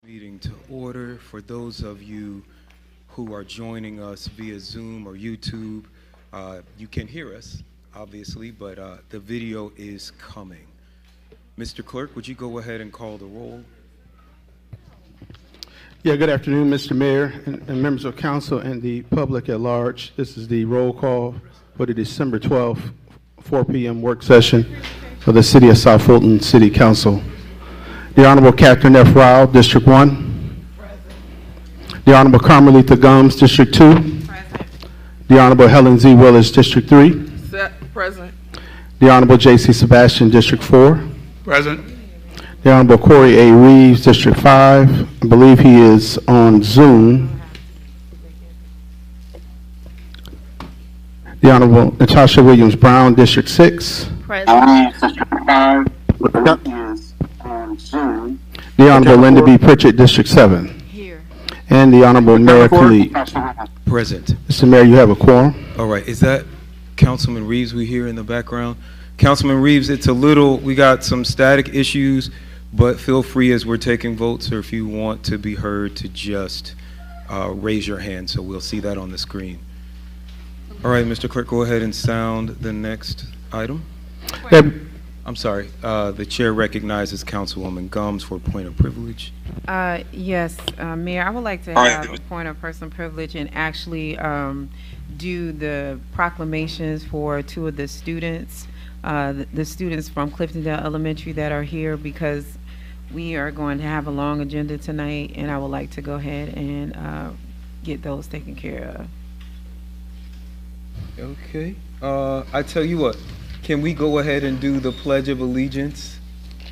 Meeting to order. For those of you who are joining us via Zoom or YouTube, you can hear us, obviously, but the video is coming. Mr. Clerk, would you go ahead and call the roll? Yeah, good afternoon, Mr. Mayor and members of council and the public at large. This is the roll call for the December 12th, 4 p.m. work session for the City of South Fulton City Council. The Honorable Catherine F. Rao, District 1. Present. The Honorable Carmelita Gums, District 2. Present. The Honorable Helen Z. Willis, District 3. Present. The Honorable J.C. Sebastian, District 4. Present. The Honorable Corey A. Reeves, District 5. I believe he is on Zoom. The Honorable Natasha Williams Brown, District 6. Present. District 5. Is on Zoom. The Honorable Linda B. Pritchett, District 7. Here. And the Honorable Mayor Khalid. Present. Mr. Mayor, you have a quorum. All right, is that Councilman Reeves we hear in the background? Councilman Reeves, it's a little, we got some static issues, but feel free as we're taking votes, or if you want to be heard, to just raise your hand so we'll see that on the screen. All right, Mr. Clerk, go ahead and sound the next item. I'm sorry, the chair recognizes Councilwoman Gums for a point of privilege. Yes, Mayor, I would like to have a point of personal privilege and actually do the proclamations for two of the students, the students from Cliftondale Elementary that are here, because we are going to have a long agenda tonight, and I would like to go ahead and get those taken care of. Okay, I tell you what. Can we go ahead and do the Pledge of Allegiance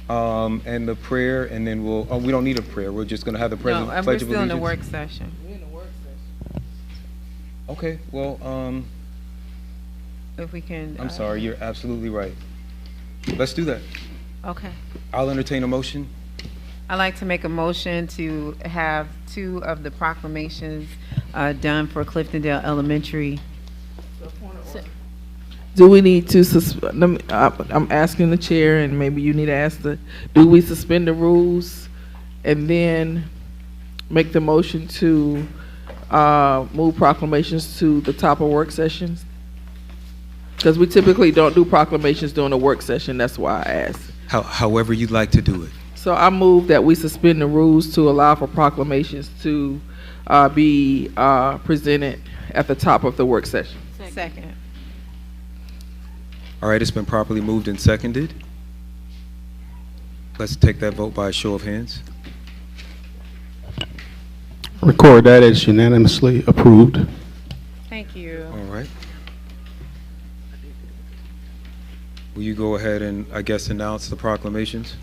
and the prayer, and then we'll, we don't need a prayer. We're just going to have the Pledge of Allegiance? No, we're still in the work session. We're in the work session. Okay, well, if we can. I'm sorry, you're absolutely right. Let's do that. Okay. I'll entertain a motion. I'd like to make a motion to have two of the proclamations done for Cliftondale Elementary. Do we need to I'm asking the chair, and maybe you need to ask do we suspend the rules and then make the motion to move proclamations to the top of work sessions? Because we typically don't do proclamations during a work session. That's why I asked. However you'd like to do it. So I move that we suspend the rules to allow for proclamations to be presented at the top of the work session. Second. All right, it's been properly moved and seconded. Let's take that vote by a show of hands. Record that as unanimously approved. Thank you. All right. Will you go ahead and, I guess, announce the proclamations?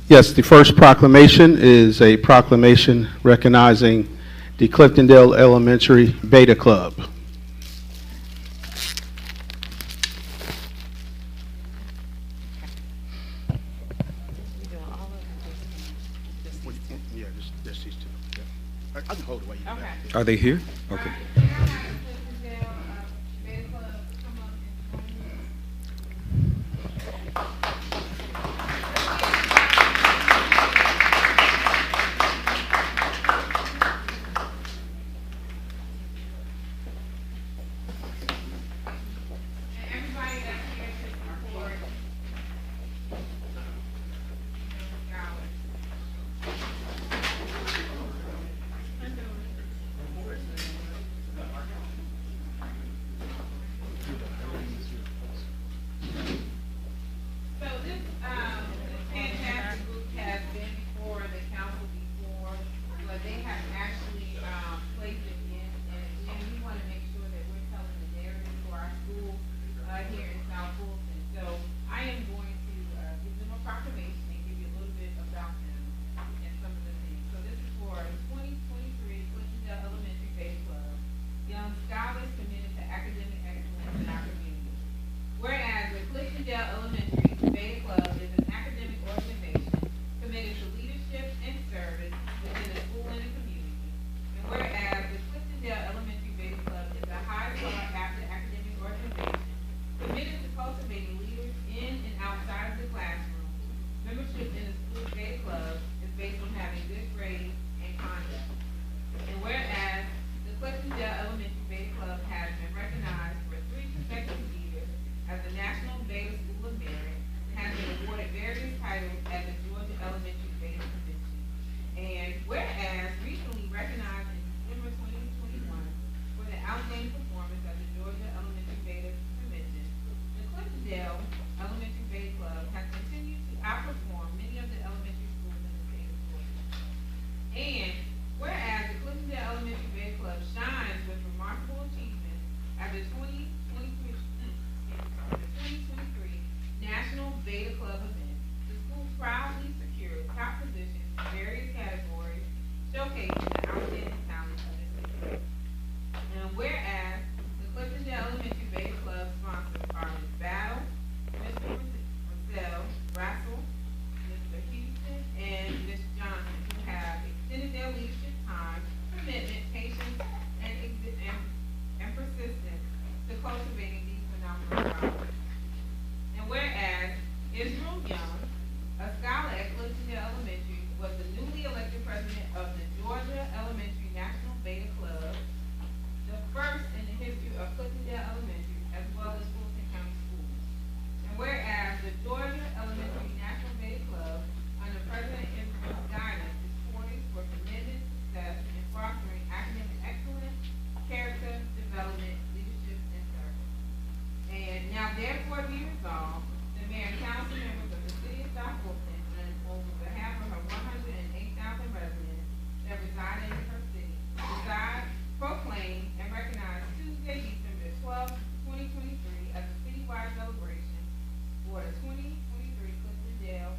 Yes, the first proclamation is a proclamation recognizing the Cliftondale Elementary Beta Club. Are they here? Okay. Club event, the school proudly secured top positions in various categories, showcasing the outstanding talent of the city. And whereas the Cliftondale Elementary Beta Club sponsors are Ms. Battle, Mr. Marcel, Rassel, Mr. Houston, and Ms. Johnson, who have extended their leadership time, commitment, patience, and persistence to cultivating these phenomenal talents. And whereas Israel Young, a scholar at Cliftondale Elementary, was the newly elected president of the Georgia Elementary National Beta Club, the first in the history of Cliftondale Elementary, as well as Fulton County Schools. And whereas the Georgia Elementary National Beta Club, under President Israel's guidance, is poised for tremendous success in fostering academic excellence, character development, leadership, and service. And now therefore be resolved, the mayor and council members of the city of South Fulton, and on behalf of her 108,000 residents that reside in her city, decide, proclaim, and recognize Tuesday, December 12th, 2023 as a citywide celebration for the 2023 Cliftondale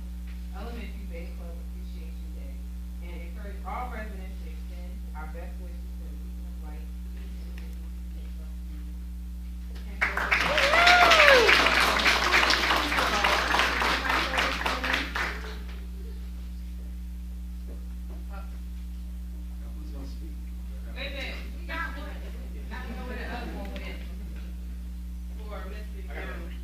Elementary Beta Club Appreciation Day, and encourage all residents to extend our best wishes to the people of light. Wait a minute, we got one. I don't know where the other one went. For Mr. Jones.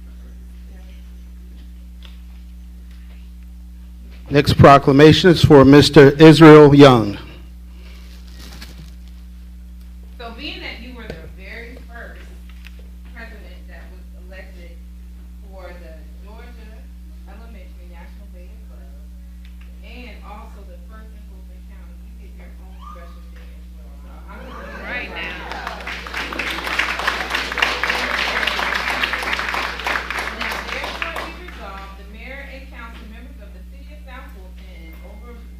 Next proclamation is for Mr. Israel Young. So being that you were the very first president that was elected for the Georgia Elementary National Beta Club, and also the first in Fulton County, you get your own special day as well. So I'm gonna do right now. Now therefore be resolved, the mayor and council members of the city of South Fulton,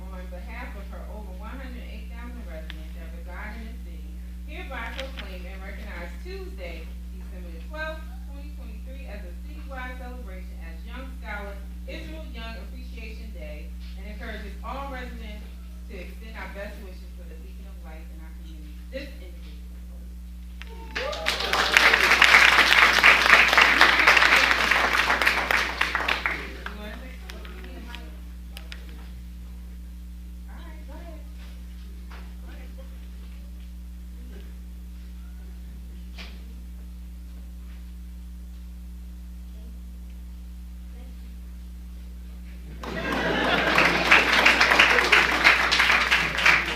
on behalf of her over 108,000 residents that reside in the city, hereby proclaim and recognize Tuesday, December the 12th, 2023 as a citywide celebration as Young Scholar Israel Young Appreciation Day, and encourages all residents to extend our best wishes for the beacon of light in our community. This individual. You wanna say something? All right, go ahead.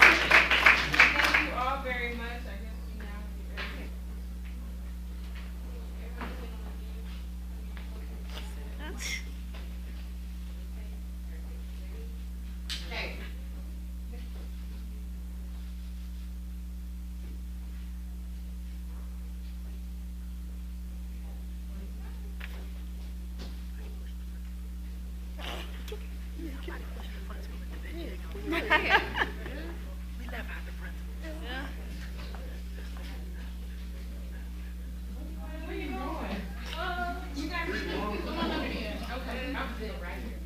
Thank you all very much. I guess we now get ready. Okay. Where you going? You got me. Come on over here. Okay, I'm sitting right here.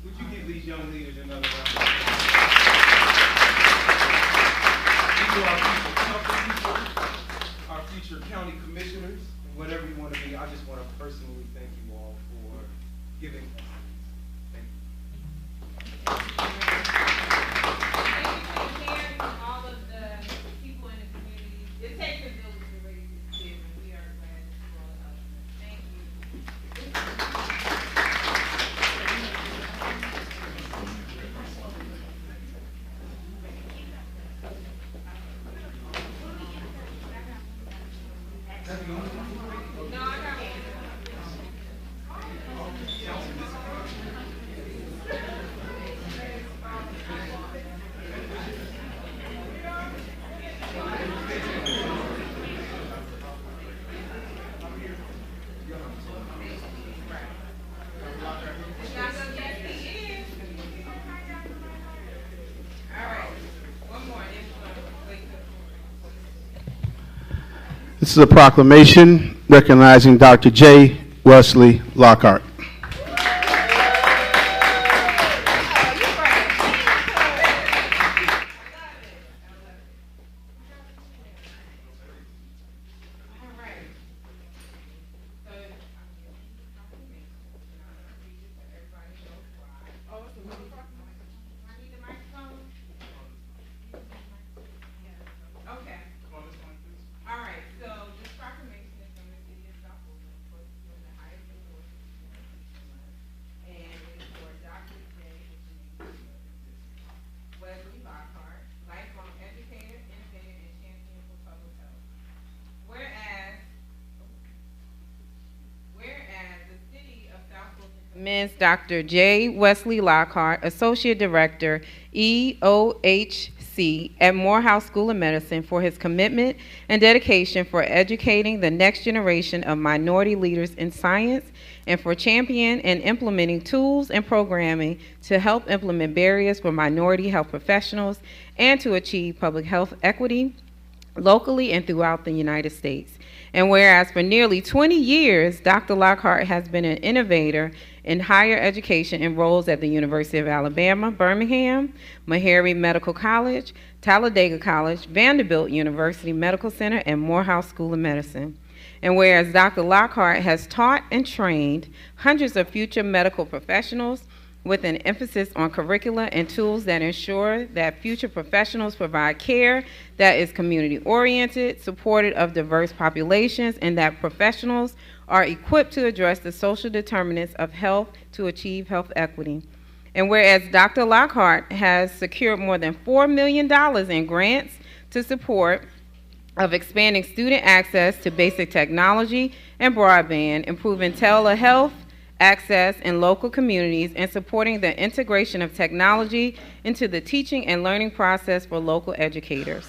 Would you give these young leaders another round? These are our future council people, our future county commissioners, and whatever you want to be. I just want to personally thank you all for giving us these. Thank you. Thank you for caring for all of the people in the community. It takes a village to raise these kids, and we are glad that you all help us. Thank you. No, I got one. All right, one more. This one. This is a proclamation recognizing Dr. J. Wesley Lockhart. Dr. J. Wesley Lockhart, Associate Director, EOHC at Morehouse School of Medicine, for his commitment and dedication for educating the next generation of minority leaders in science and for championing and implementing tools and programming to help implement barriers for minority health professionals and to achieve public health equity locally and throughout the United States. And whereas for nearly 20 years, Dr. Lockhart has been an innovator in higher education in roles at the University of Alabama, Birmingham, Meharry Medical College, Talladega College, Vanderbilt University Medical Center, and Morehouse School of Medicine. And whereas Dr. Lockhart has taught and trained hundreds of future medical professionals with an emphasis on curricula and tools that ensure that future professionals provide care that is community-oriented, supported of diverse populations, and that professionals are equipped to address the social determinants of health to achieve health equity. And whereas Dr. Lockhart has secured more than $4 million in grants to support of expanding student access to basic technology and broadband, improving telehealth access in local communities, and supporting the integration of technology into the teaching and learning process for local educators.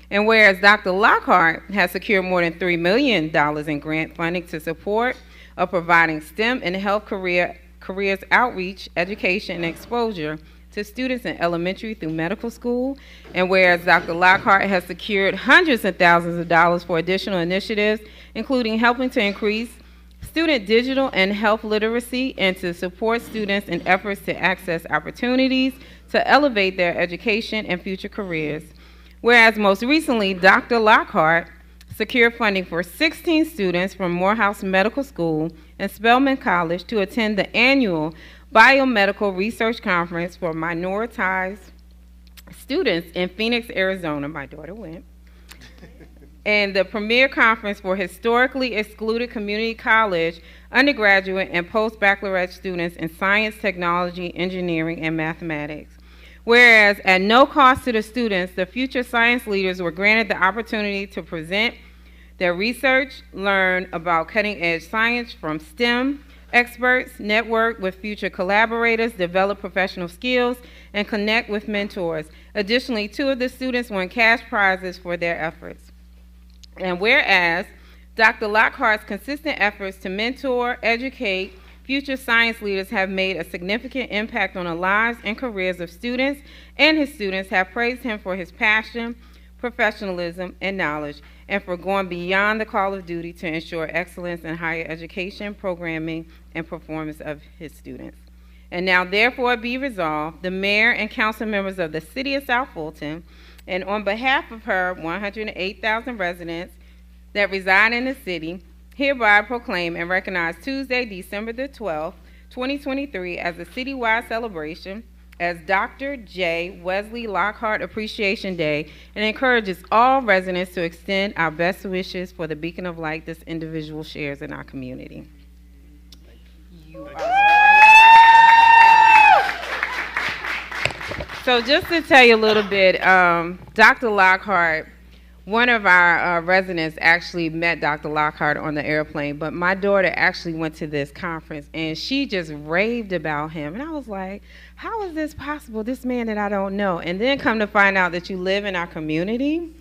And whereas Dr. Lockhart has secured more than $3 million in grant funding to support of providing STEM and health careers outreach, education, and exposure to students in elementary through medical school, and whereas Dr. Lockhart has secured hundreds of thousands of dollars for additional initiatives, including helping to increase student digital and health literacy and to support students in efforts to access opportunities to elevate their education and future careers. Whereas most recently, Dr. Lockhart secured funding for 16 students from Morehouse Medical School and Spelman College to attend the annual Biomedical Research Conference for minoritized students in Phoenix, Arizona. My daughter went. And the premier conference for historically excluded community college undergraduate and post-baccalaureate students in science, technology, engineering, and mathematics. Whereas at no cost to the students, the future science leaders were granted the opportunity to present their research, learn about cutting-edge science from STEM experts, network with future collaborators, develop professional skills, and connect with mentors. Additionally, 2 of the students won cash prizes for their efforts. And whereas Dr. Lockhart's consistent efforts to mentor, educate future science leaders have made a significant impact on the lives and careers of students, and his students have praised him for his passion, professionalism, and knowledge, and for going beyond the call of duty to ensure excellence in higher education, programming, and performance of his students. And now therefore be resolved, the mayor and council members of the city of South Fulton, and on behalf of her 108,000 residents that reside in the city, hereby proclaim and recognize Tuesday, December the 12th, 2023 as a citywide celebration as Dr. J. Wesley Lockhart Appreciation Day, and encourages all residents to extend our best wishes for the beacon of light this individual shares in our community. So just to tell you a little bit, Dr. Lockhart, one of our residents actually met Dr. Lockhart on the airplane, but my daughter actually went to this conference, and she just raved about him. And I was like, how is this possible, this man that I don't know? And then come to find out that you live in our community.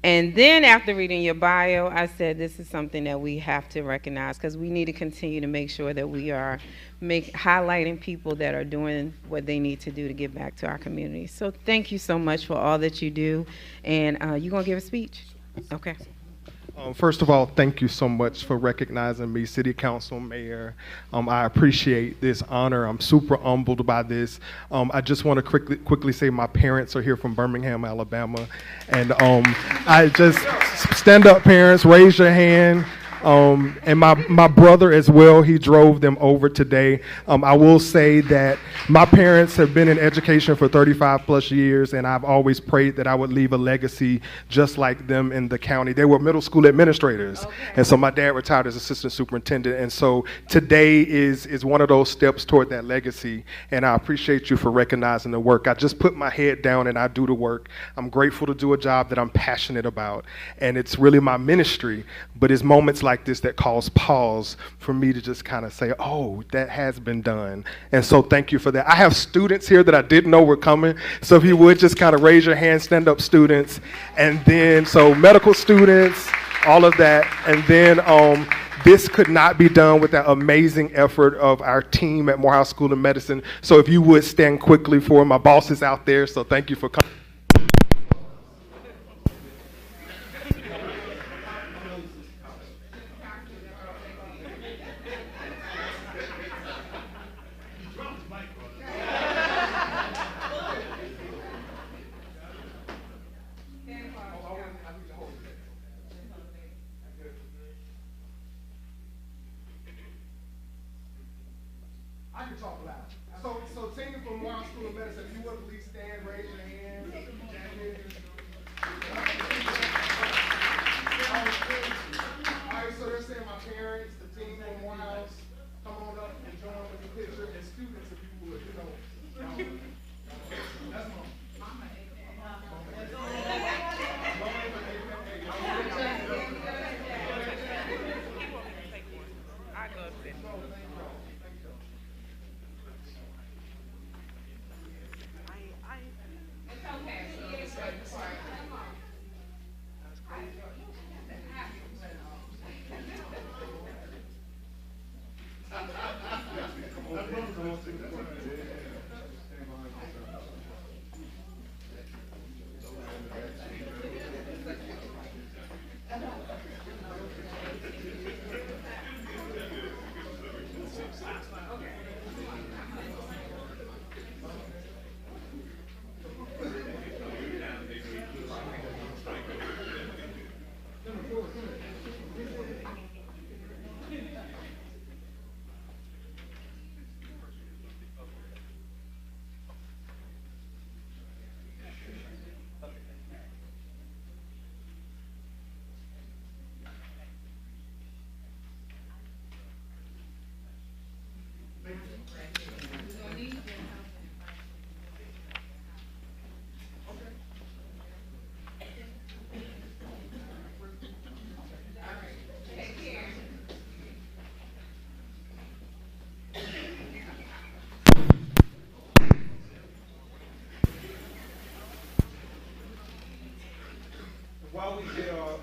And then after reading your bio, I said this is something that we have to recognize because we need to continue to make sure that we are highlighting people that are doing what they need to do to give back to our community. So thank you so much for all that you do. And you going to give a speech? Okay. First of all, thank you so much for recognizing me, City Council, Mayor. I appreciate this honor. I'm super humbled by this. I just want to quickly say my parents are here from Birmingham, Alabama. And I just, stand up parents, raise your hand. And my brother as well, he drove them over today. I will say that my parents have been in education for 35 plus years, and I've always prayed that I would leave a legacy just like them in the county. They were middle school administrators, and so my dad retired as assistant superintendent, and so today is one of those steps toward that legacy, and I appreciate you for recognizing the work. I just put my head down and I do the work. I'm grateful to do a job that I'm passionate about, and it's really my ministry, but it's moments like this that cause pause for me to just kind of say, oh, that has been done. And so thank you for that. I have students here that I didn't know were coming. So if you would just kind of raise your hand, stand up students. And then, so medical students, all of that. And then this could not be done without amazing effort of our team at Morehouse School of Medicine. So if you would stand quickly for my bosses out there. So thank you for coming. I can talk loud. So team from Morehouse School of Medicine, if you would please stand, raise your hand. All right, so they're saying my parents, the team from Morehouse, come on up and join with the picture, and students, if you would, That's mom.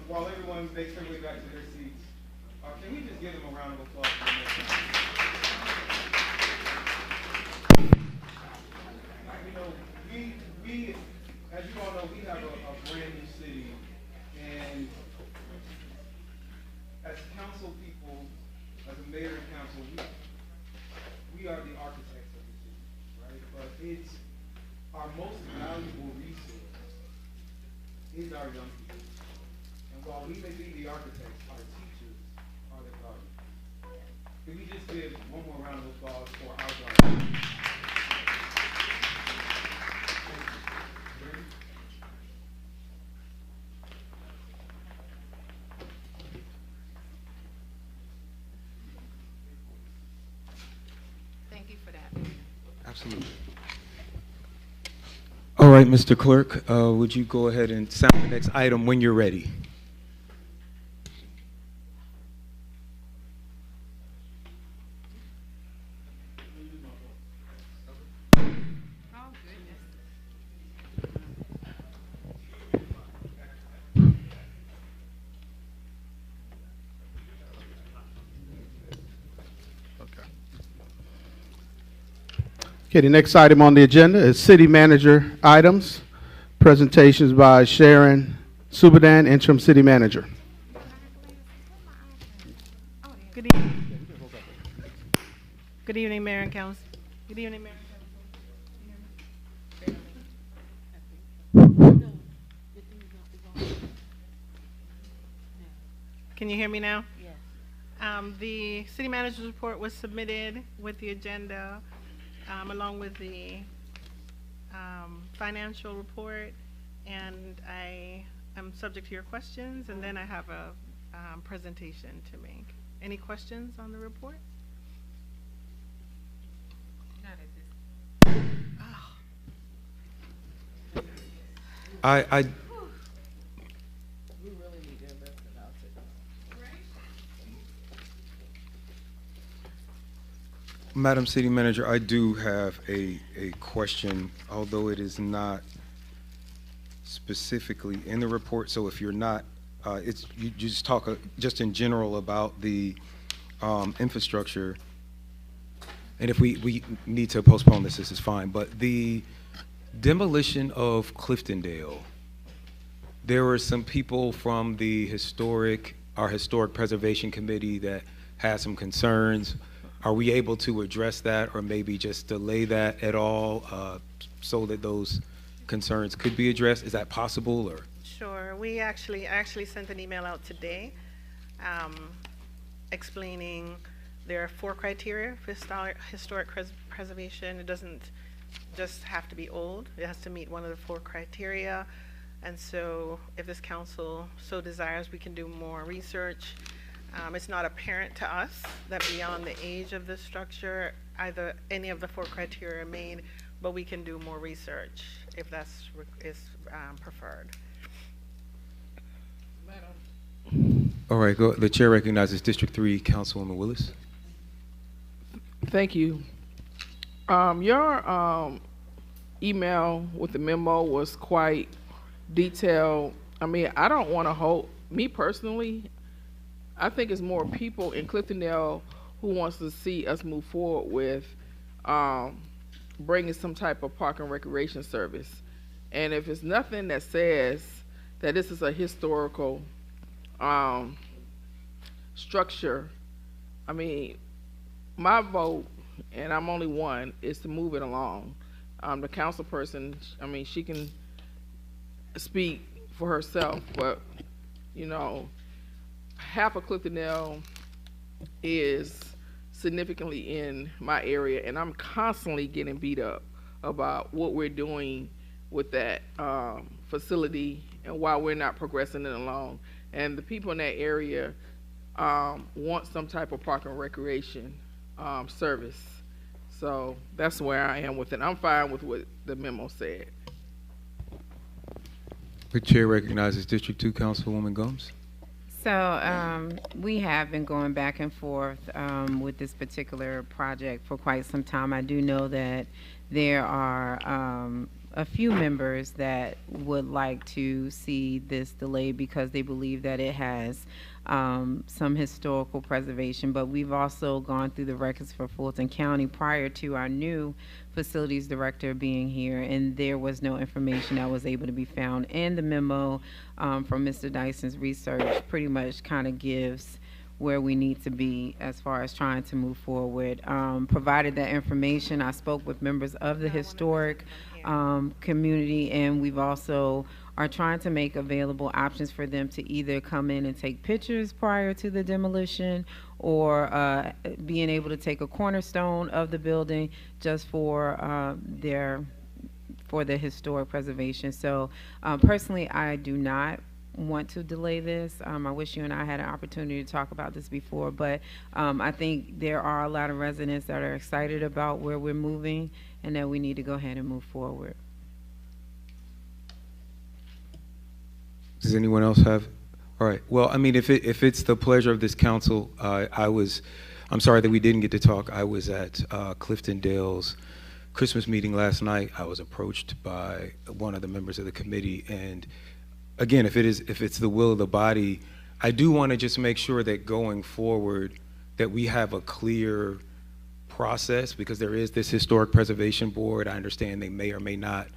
While everyone makes their way back to their seats, can we just give them a round of applause for this? You know, we, as you all know, we have a brand new city, and as council people, as a mayor and council, we are the architects of the city, right? But it's our most valuable resource is our young people. And while we may be the architects, our teachers are the guardians. Can we just give one more round of applause for our guardians? Thank you for that. Absolutely. All right, Mr. Clerk, would you go ahead and sound the next item when you're ready? Okay, the next item on the agenda is city manager items. Presentations by Sharon Subadan, interim city manager. Good evening. Good evening, Mayor and Council. Good evening, Mayor and Council. Can you hear me now? Yes. The city manager's report was submitted with the agenda, along with the financial report, and I am subject to your questions, and then I have a presentation to make. Any questions on the report? I Madam City Manager, I do have a question, although it is not specifically in the report. So if you're not, you just talk just in general about the infrastructure. And if we need to postpone this is fine. But the demolition of Cliftondale, there were some people from the our historic preservation committee that had some concerns. Are we able to address that, or maybe just delay that at all, so that those concerns could be addressed? Is that possible, or? Sure. I actually sent an email out today, explaining there are 4 criteria for historic preservation. It doesn't just have to be old. It has to meet one of the 4 criteria. And so if this council so desires, we can do more research. It's not apparent to us that beyond the age of the structure, either any of the 4 criteria are made, but we can do more research if that's preferred. All right, the chair recognizes District 3 Councilwoman Willis. Thank you. Your email with the memo was quite detailed. I mean, I don't want to hold, me personally, I think it's more people in Cliftondale who wants to see us move forward with bringing some type of park and recreation service. And if it's nothing that says that this is a historical structure, I mean, my vote, and I'm only one, is to move it along. The council person, I mean, she can speak for herself, but, you know, half of Cliftondale is significantly in my area, and I'm constantly getting beat up about what we're doing with that facility and why we're not progressing it along. And the people in that area want some type of park and recreation service. So that's where I am with it. I'm fine with what the memo said. The chair recognizes District 2 Councilwoman Gomes. So we have been going back and forth with this particular project for quite some time. I do know that there are a few members that would like to see this delayed because they believe that it has some historical preservation, but we've also gone through the records for Fulton County prior to our new facilities director being here, and there was no information that was able to be found. And the memo from Mr. Dyson's research pretty much kind of gives where we need to be as far as trying to move forward. Provided that information, I spoke with members of the historic community, and we've also are trying to make available options for them to either come in and take pictures prior to the demolition, or being able to take a cornerstone of the building just for the historic preservation. So personally, I do not want to delay this. I wish you and I had an opportunity to talk about this before, but I think there are a lot of residents that are excited about where we're moving and that we need to go ahead and move forward. Does anyone else have? All right. Well, I mean, if it's the pleasure of this council, I'm sorry that we didn't get to talk. I was at Cliftondale's Christmas meeting last night. I was approached by one of the members of the committee, and again, if it's the will of the body, I do want to just make sure that going forward that we have a clear process, because there is this historic preservation board. I understand they may or may not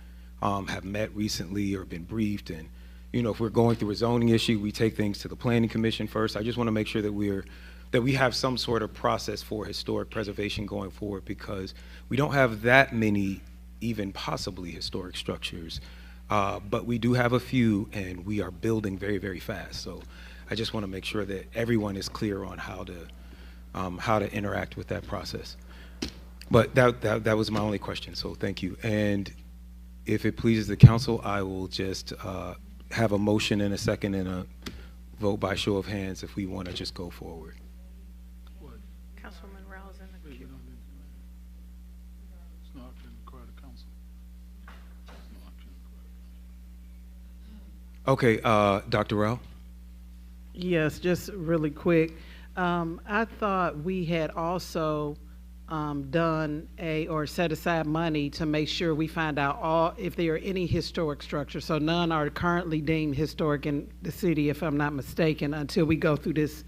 have met recently or been briefed. And, you know, if we're going through a zoning issue, we take things to the planning commission first. I just want to make sure that we have some sort of process for historic preservation going forward, because we don't have that many even possibly historic structures, but we do have a few, and we are building very, very fast. So I just want to make sure that everyone is clear on how to interact with that process. But that was my only question, so thank you. And if it pleases the council, I will just have a motion in a second and a vote by show of hands if we want to just go forward. Councilwoman Rowell's in the queue. It's not been required of council. Okay, Dr. Rao? Yes, just really quick. I thought we had also done or set aside money to make sure we find out if there are any historic structures. So none are currently deemed historic in the city, if I'm not mistaken, until we go through this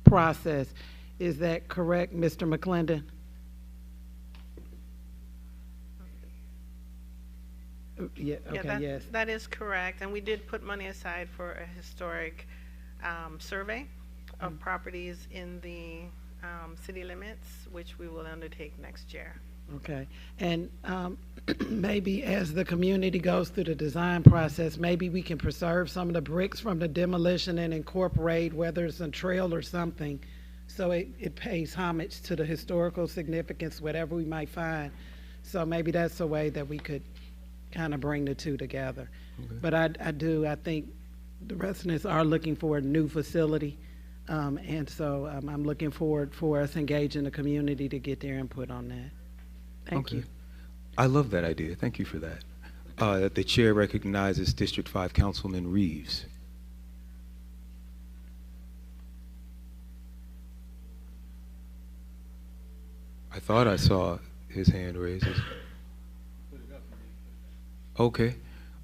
process. Is that correct, Mr. McClendon? Yeah, okay, yes. That is correct, and we did put money aside for a historic survey of properties in the city limits, which we will undertake next year. Okay, and maybe as the community goes through the design process, maybe we can preserve some of the bricks from the demolition and incorporate, whether it's a trail or something, so it pays homage to the historical significance, whatever we might find. So maybe that's a way that we could kind of bring the two together. Okay. But I think the residents are looking for a new facility, and so I'm looking forward for us engaging the community to get their input on that. Thank you. I love that idea. Thank you for that. That the chair recognizes District 5 Councilman Reeves. I thought I saw his hand raised. Okay.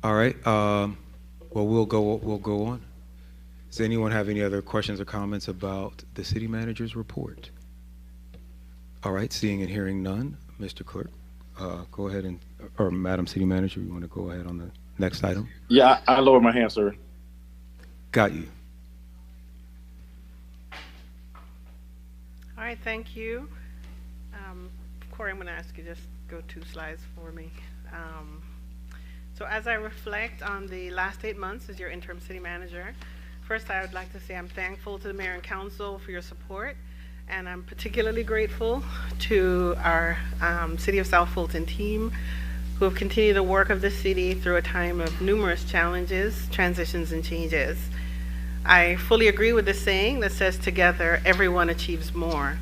All right. Well, we'll go on. Does anyone have any other questions or comments about the city manager's report? All right. Seeing and hearing none, Mr. Clerk, go ahead or Madam City Manager, you want to go ahead on the next item? Yeah, I lowered my hand, sir. Got you. All right, thank you. Corey, I'm going to ask you just go 2 slides for me. So as I reflect on the last 8 months as your interim city manager, first I would like to say I'm thankful to the mayor and council for your support, and I'm particularly grateful to our City of South Fulton team who have continued the work of the city through a time of numerous challenges, transitions, and changes. I fully agree with the saying that says together everyone achieves more.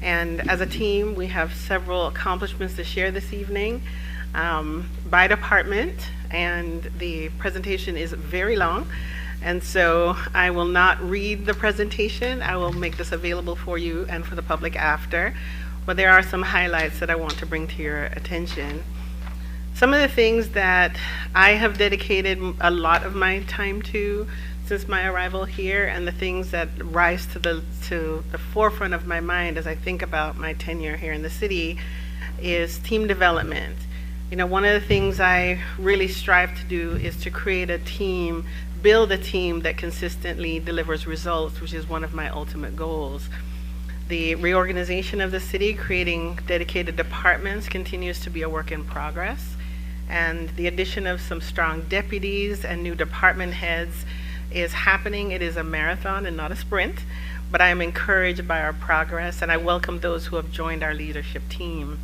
And as a team, we have several accomplishments to share this evening by department, and the presentation is very long. And so I will not read the presentation. I will make this available for you and for the public after. But there are some highlights that I want to bring to your attention. Some of the things that I have dedicated a lot of my time to since my arrival here, and the things that rise to the forefront of my mind as I think about my tenure here in the city, is team development. You know, one of the things I really strive to do is to create a team, build a team that consistently delivers results, which is one of my ultimate goals. The reorganization of the city, creating dedicated departments, continues to be a work in progress. And the addition of some strong deputies and new department heads is happening. It is a marathon and not a sprint, but I am encouraged by our progress, and I welcome those who have joined our leadership team.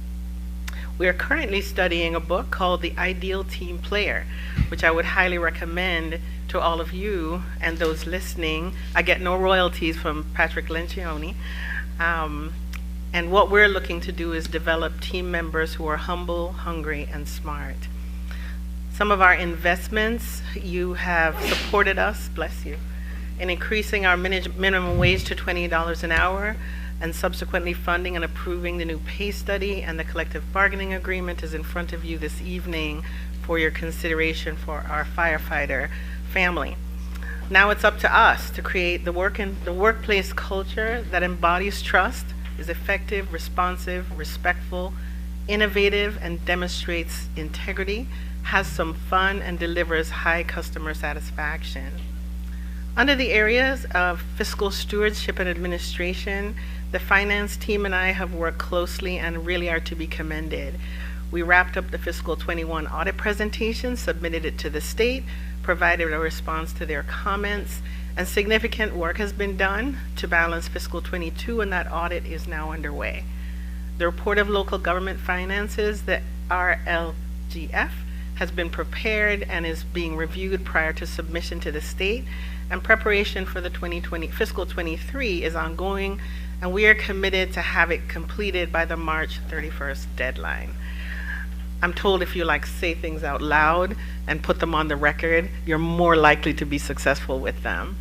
We are currently studying a book called The Ideal Team Player, which I would highly recommend to all of you and those listening. I get no royalties from Patrick Lencioni. And what we're looking to do is develop team members who are humble, hungry, and smart. Some of our investments, you have supported us, bless you, in increasing our minimum wage to $20 an hour, and subsequently funding and approving the new pay study, and the collective bargaining agreement is in front of you this evening for your consideration for our firefighter family. Now it's up to us to create the workplace culture that embodies trust, is effective, responsive, respectful, innovative, and demonstrates integrity, has some fun, and delivers high customer satisfaction. Under the areas of fiscal stewardship and administration, the finance team and I have worked closely and really are to be commended. We wrapped up the fiscal 21 audit presentation, submitted it to the state, provided a response to their comments, and significant work has been done to balance fiscal 22, and that audit is now underway. The report of local government finances, the RLGF, has been prepared and is being reviewed prior to submission to the state, and preparation for the fiscal 23 is ongoing, and we are committed to have it completed by the March 31st deadline. I'm told if you say things out loud and put them on the record, you're more likely to be successful with them.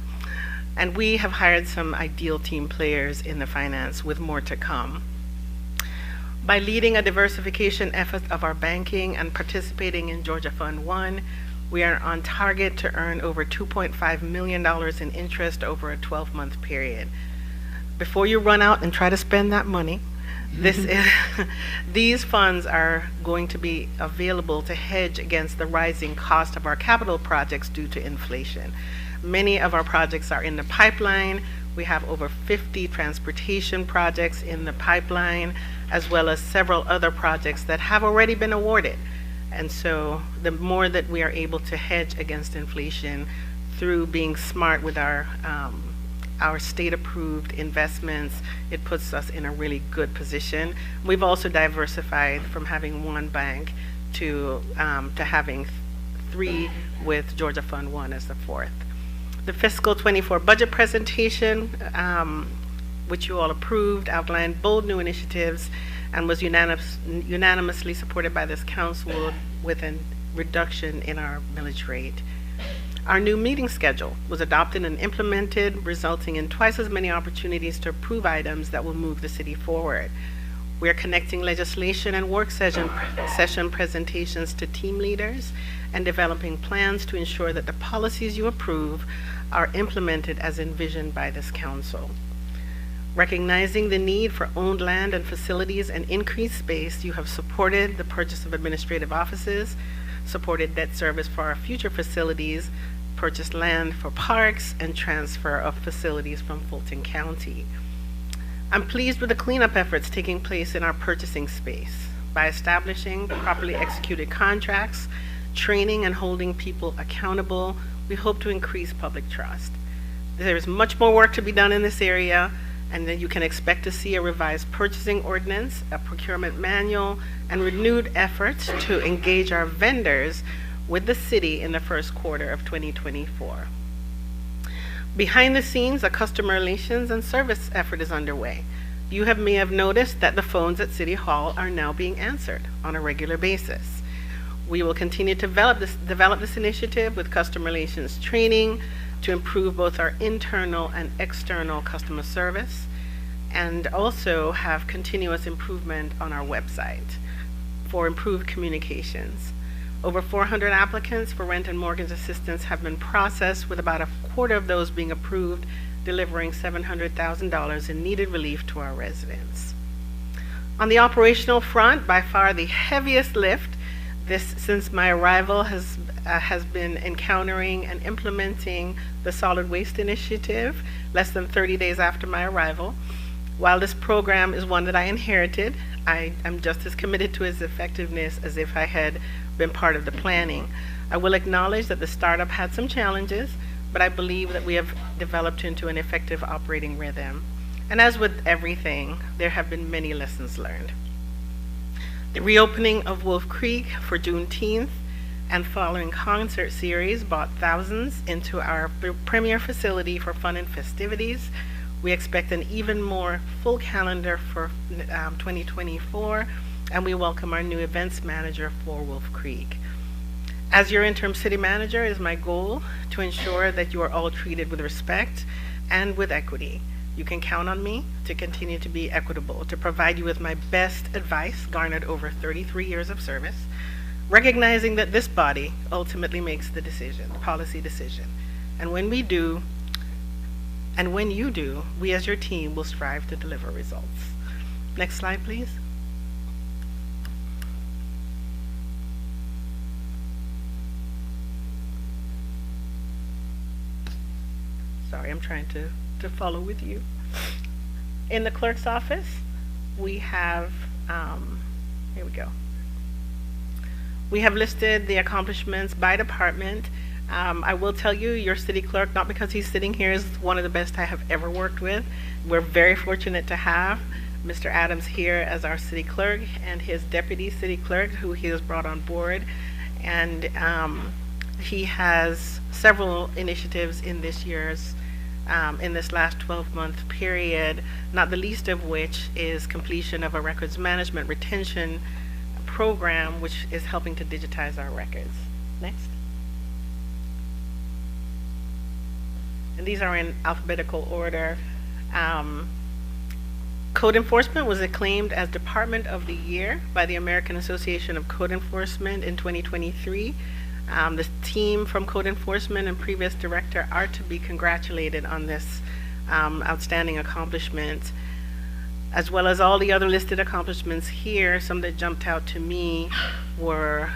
And we have hired some ideal team players in the finance with more to come. By leading a diversification effort of our banking and participating in Georgia Fund 1, we are on target to earn over $2.5 million in interest over a 12-month period. Before you run out and try to spend that money, these funds are going to be available to hedge against the rising cost of our capital projects due to inflation. Many of our projects are in the pipeline. We have over 50 transportation projects in the pipeline, as well as several other projects that have already been awarded. And so the more that we are able to hedge against inflation through being smart with our state-approved investments, it puts us in a really good position. We've also diversified from having one bank to having 3 with Georgia Fund 1 as the 4th. The fiscal 24 budget presentation, which you all approved, outlined bold new initiatives and was unanimously supported by this council with a reduction in our millage rate. Our new meeting schedule was adopted and implemented, resulting in twice as many opportunities to approve items that will move the city forward. We are connecting legislation and work session presentations to team leaders and developing plans to ensure that the policies you approve are implemented as envisioned by this council. Recognizing the need for owned land and facilities and increased space, you have supported the purchase of administrative offices, supported debt service for our future facilities, purchased land for parks, and transfer of facilities from Fulton County. I'm pleased with the cleanup efforts taking place in our purchasing space. By establishing properly executed contracts, training and holding people accountable, we hope to increase public trust. There is much more work to be done in this area, and then you can expect to see a revised purchasing ordinance, a procurement manual, and renewed efforts to engage our vendors with the city in the first quarter of 2024. Behind the scenes, a customer relations and service effort is underway. You may have noticed that the phones at City Hall are now being answered on a regular basis. We will continue to develop this initiative with customer relations training to improve both our internal and external customer service, and also have continuous improvement on our website for improved communications. Over 400 applicants for rent and mortgage assistance have been processed, with about a quarter of those being approved, delivering $700,000 in needed relief to our residents. On the operational front, by far the heaviest lift since my arrival has been encountering and implementing the solid waste initiative less than 30 days after my arrival. While this program is one that I inherited, I am just as committed to its effectiveness as if I had been part of the planning. I will acknowledge that the startup had some challenges, but I believe that we have developed into an effective operating rhythm. And as with everything, there have been many lessons learned. The reopening of Wolf Creek for Juneteenth and following concert series brought thousands into our premier facility for fun and festivities. We expect an even more full calendar for 2024, and we welcome our new events manager for Wolf Creek. As your interim city manager, it is my goal to ensure that you are all treated with respect and with equity. You can count on me to continue to be equitable, to provide you with my best advice garnered over 33 years of service, recognizing that this body ultimately makes the decision, the policy decision. And when we do, and when you do, we as your team will strive to deliver results. Next slide, please. Sorry, I'm trying to follow with you. In the clerk's office, we have, here we go. We have listed the accomplishments by department. I will tell you, your city clerk, not because he's sitting here, is one of the best I have ever worked with. We're very fortunate to have Mr. Adams here as our city clerk and his deputy city clerk, who he has brought on board. And he has several initiatives in this year's in this last 12-month period, not the least of which is completion of a records management retention program, which is helping to digitize our records. Next. And these are in alphabetical order. Code enforcement was acclaimed as Department of the Year by the American Association of Code Enforcement in 2023. The team from Code Enforcement and previous director are to be congratulated on this outstanding accomplishment, as well as all the other listed accomplishments here. Some that jumped out to me were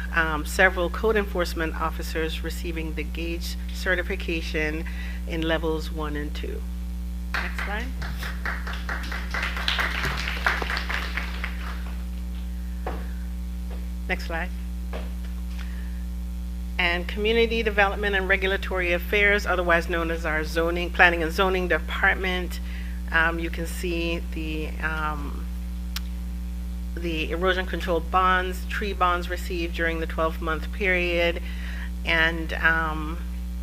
several code enforcement officers receiving the Gauge certification in levels 1 and 2. Next slide. Next slide. And Community Development and Regulatory Affairs, otherwise known as our Planning and Zoning Department. You can see the erosion control bonds, tree bonds received during the 12-month period, and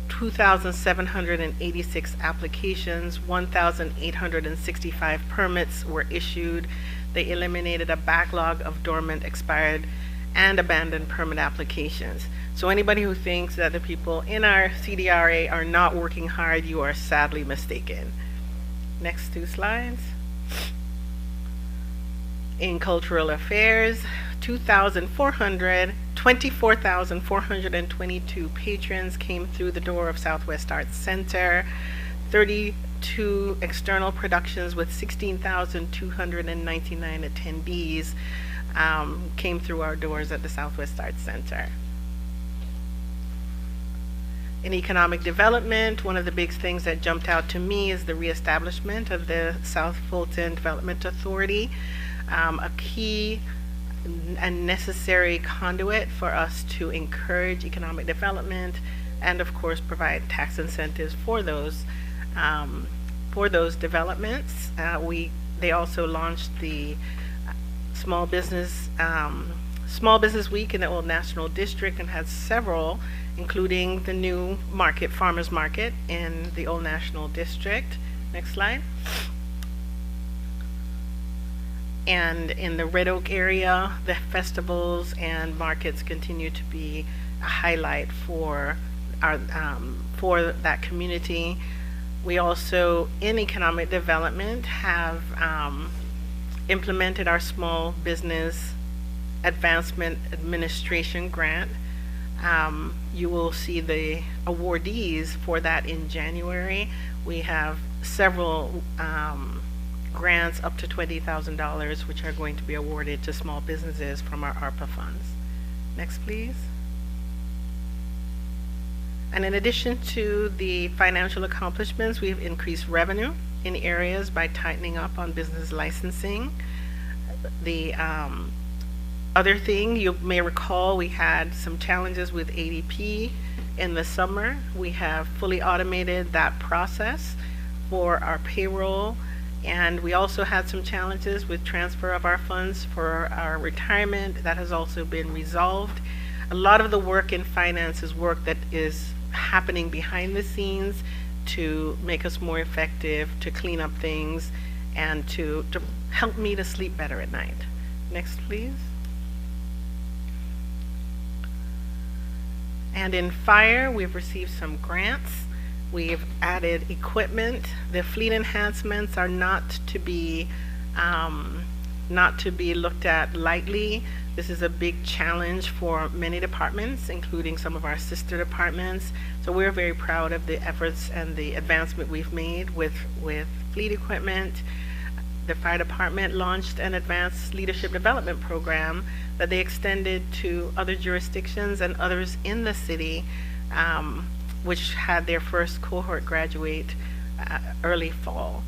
2,786 applications, 1,865 permits were issued. They eliminated a backlog of dormant, expired, and abandoned permit applications. So anybody who thinks that the people in our CDRA are not working hard, you are sadly mistaken. Next 2 slides. In cultural affairs, 24,422 patrons came through the door of Southwest Arts Center. 32 external productions with 16,299 attendees came through our doors at the Southwest Arts Center. In economic development, one of the big things that jumped out to me is the reestablishment of the South Fulton Development Authority, a key and necessary conduit for us to encourage economic development and, of course, provide tax incentives for those developments. They also launched the Small Business Week in the Old National District and had several, including the new farmers market in the Old National District. Next slide. And in the Red Oak area, the festivals and markets continue to be a highlight for that community. We also, in economic development, have implemented our Small Business Advancement Administration grant. You will see the awardees for that in January. We have several grants up to $20,000 which are going to be awarded to small businesses from our ARPA funds. Next, please. And in addition to the financial accomplishments, we've increased revenue in areas by tightening up on business licensing. The other thing, you may recall, we had some challenges with ADP in the summer. We have fully automated that process for our payroll, and we also had some challenges with transfer of our funds for our retirement. That has also been resolved. A lot of the work in finance is work that is happening behind the scenes to make us more effective, to clean up things, and to help me to sleep better at night. Next, please. And in fire, we've received some grants. We've added equipment. The fleet enhancements are not to be looked at lightly. This is a big challenge for many departments, including some of our sister departments. So we're very proud of the efforts and the advancement we've made with fleet equipment. the fire department launched an advanced leadership development program that they extended to other jurisdictions and others in the city, which had their first cohort graduate early fall.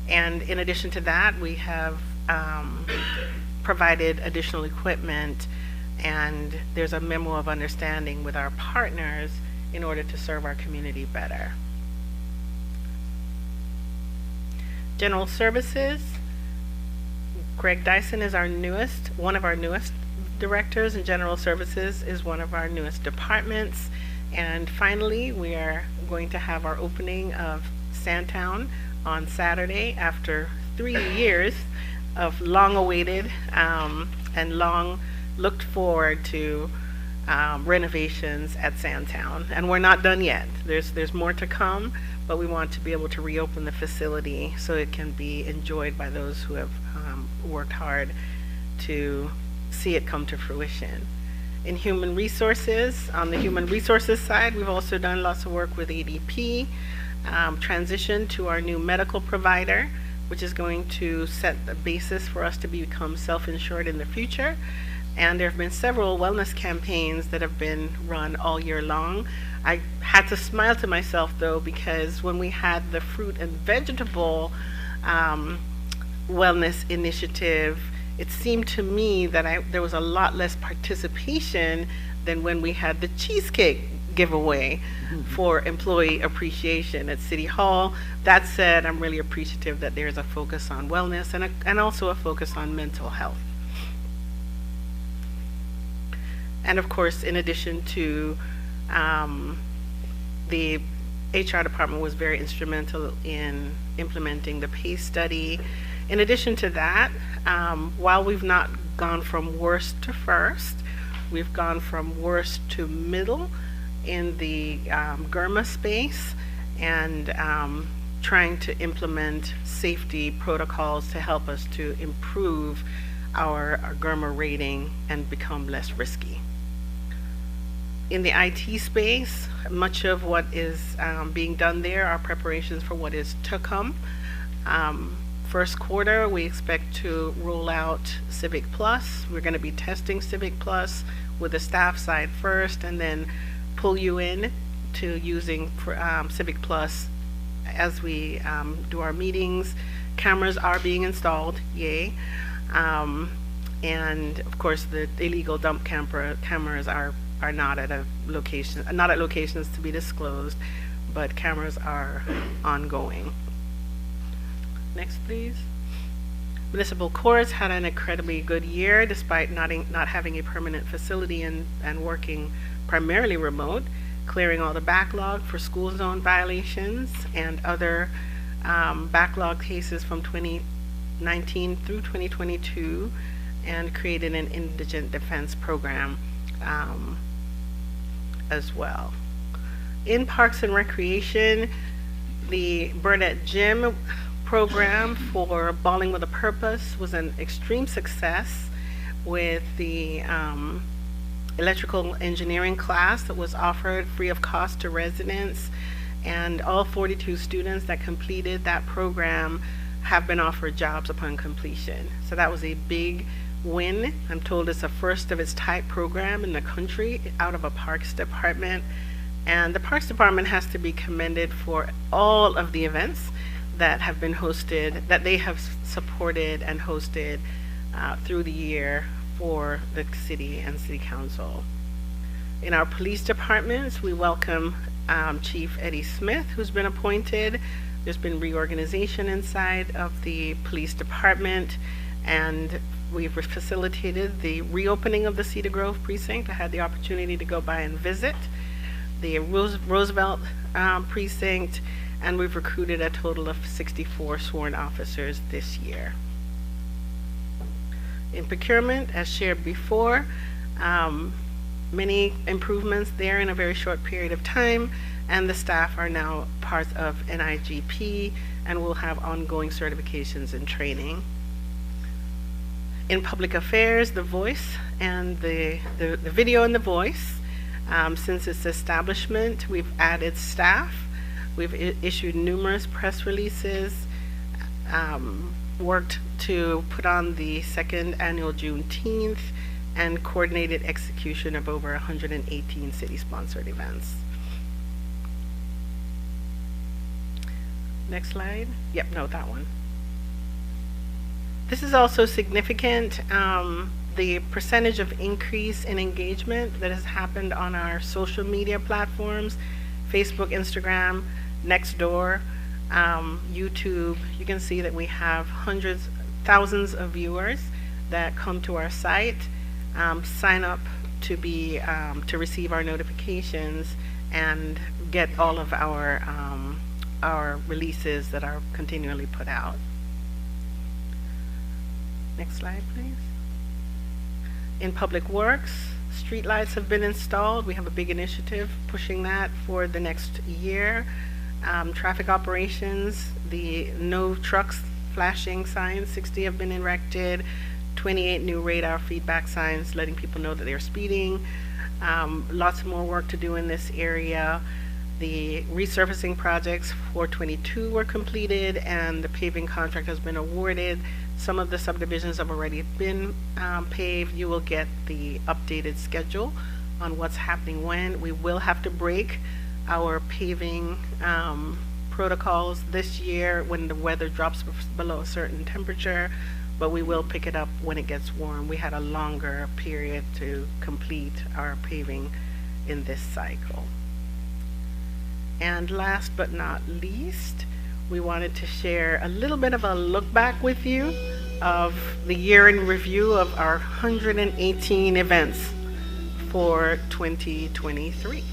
And in addition to that, we have provided additional equipment, and there's a memo of understanding with our partners in order to serve our community better. General Services, Greg Dyson is one of our newest directors, and General Services is one of our newest departments. And finally, we are going to have our opening of Sandtown on Saturday after 3 years of long-awaited and long looked forward to renovations at Sandtown. And we're not done yet. There's more to come, but we want to be able to reopen the facility so it can be enjoyed by those who have worked hard to see it come to fruition. In human resources, on the human resources side, we've also done lots of work with ADP, transition to our new medical provider, which is going to set the basis for us to become self-insured in the future. And there have been several wellness campaigns that have been run all year long. I had to smile to myself, though, because when we had the fruit and vegetable wellness initiative, it seemed to me that there was a lot less participation than when we had the cheesecake giveaway for employee appreciation at City Hall. That said, I'm really appreciative that there's a focus on wellness and also a focus on mental health. And of course, in addition to the HR department was very instrumental in implementing the pay study. In addition to that, while we've not gone from worst to first, we've gone from worst to middle in the GERMA space, and trying to implement safety protocols to help us to improve our GERMA rating and become less risky. In the IT space, much of what is being done there are preparations for what is to come. First quarter, we expect to roll out Civic Plus. We're going to be testing Civic Plus with the staff side first, and then pull you in to using Civic Plus as we do our meetings. Cameras are being installed, yay. And of course, the illegal dump cameras are not at locations to be disclosed, but cameras are ongoing. Next, please. Municipal courts had an incredibly good year despite not having a permanent facility and working primarily remote, clearing all the backlog for school zone violations and other backlog cases from 2019 through 2022, and created an indigent defense program as well. In Parks and Recreation, the Burnett Gym program for Bowling with a Purpose was an extreme success with the electrical engineering class that was offered free of cost to residents, and all 42 students that completed that program have been offered jobs upon completion. So that was a big win. I'm told it's a first of its type program in the country out of a Parks Department, and the Parks Department has to be commended for all of the events that have been hosted, that they have supported and hosted through the year for the city and city council. In our police departments, we welcome Chief Eddie Smith, who's been appointed. There's been reorganization inside of the police department, and we've facilitated the reopening of the Cedar Grove precinct. I had the opportunity to go by and visit the Roosevelt precinct, and we've recruited a total of 64 sworn officers this year. In procurement, as shared before, many improvements there in a very short period of time, and the staff are now part of NIGP and will have ongoing certifications and training. In public affairs, the voice and the video and the voice, since its establishment, we've added staff. We've issued numerous press releases, worked to put on the second annual Juneteenth and coordinated execution of over 118 city-sponsored events. Next slide. Yep, no, that one. This is also significant. The percentage of increase in engagement that has happened on our social media platforms, Facebook, Instagram, Nextdoor, YouTube. You can see that we have hundreds, thousands of viewers that come to our site, sign up to be to receive our notifications and get all of our releases that are continually put out. Next slide, please. In Public Works, streetlights have been installed. We have a big initiative pushing that for the next year. Traffic operations, the no trucks flashing signs, 60 have been erected, 28 new radar feedback signs letting people know that they're speeding. Lots more work to do in this area. The resurfacing projects for 22 were completed and the paving contract has been awarded. Some of the subdivisions have already been paved. You will get the updated schedule on what's happening when. We will have to break our paving protocols this year when the weather drops below a certain temperature, but we will pick it up when it gets warm. We had a longer period to complete our paving in this cycle. And last but not least, we wanted to share a little bit of a look back with you of the year in review of our 118 events for 2023.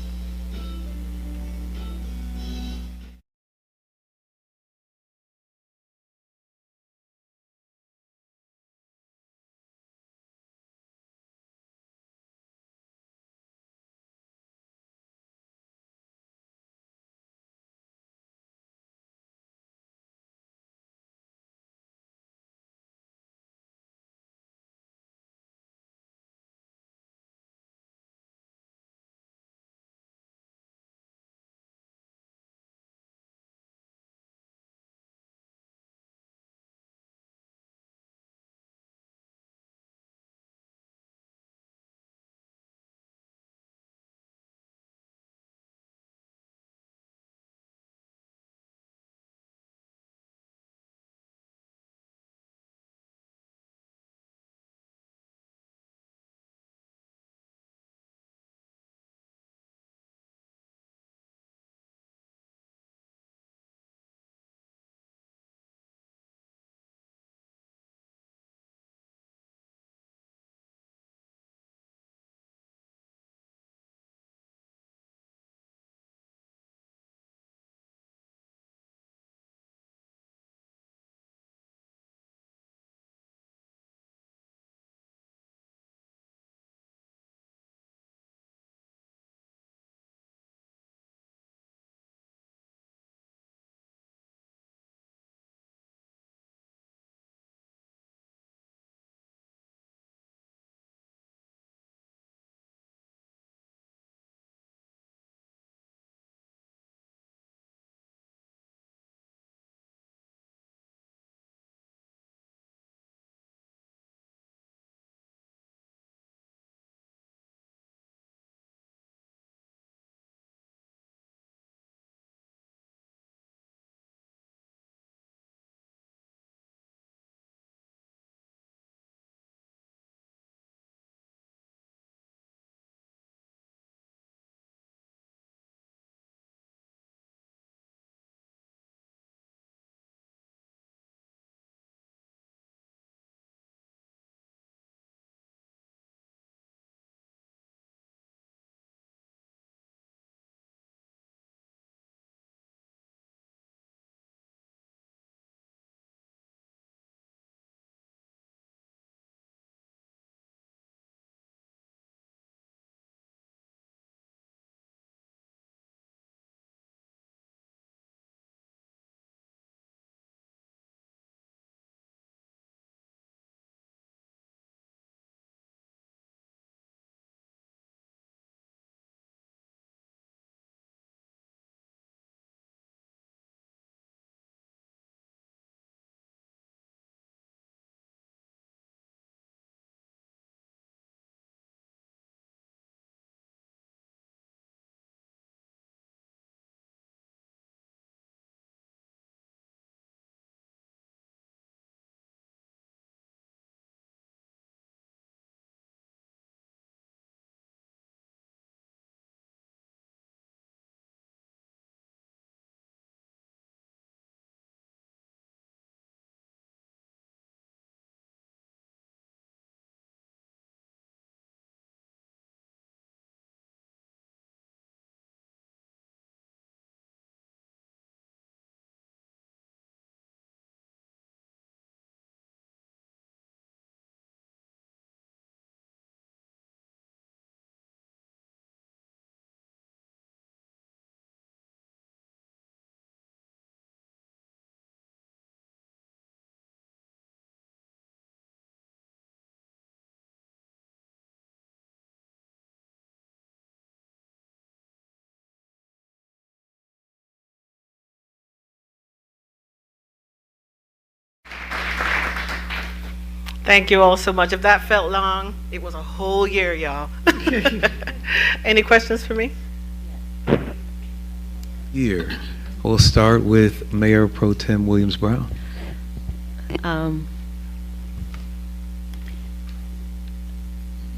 Thank you all so much. If that felt long, it was a whole year, y'all. Any questions for me? Here, we'll start with Mayor Pro Tem Williams Brown.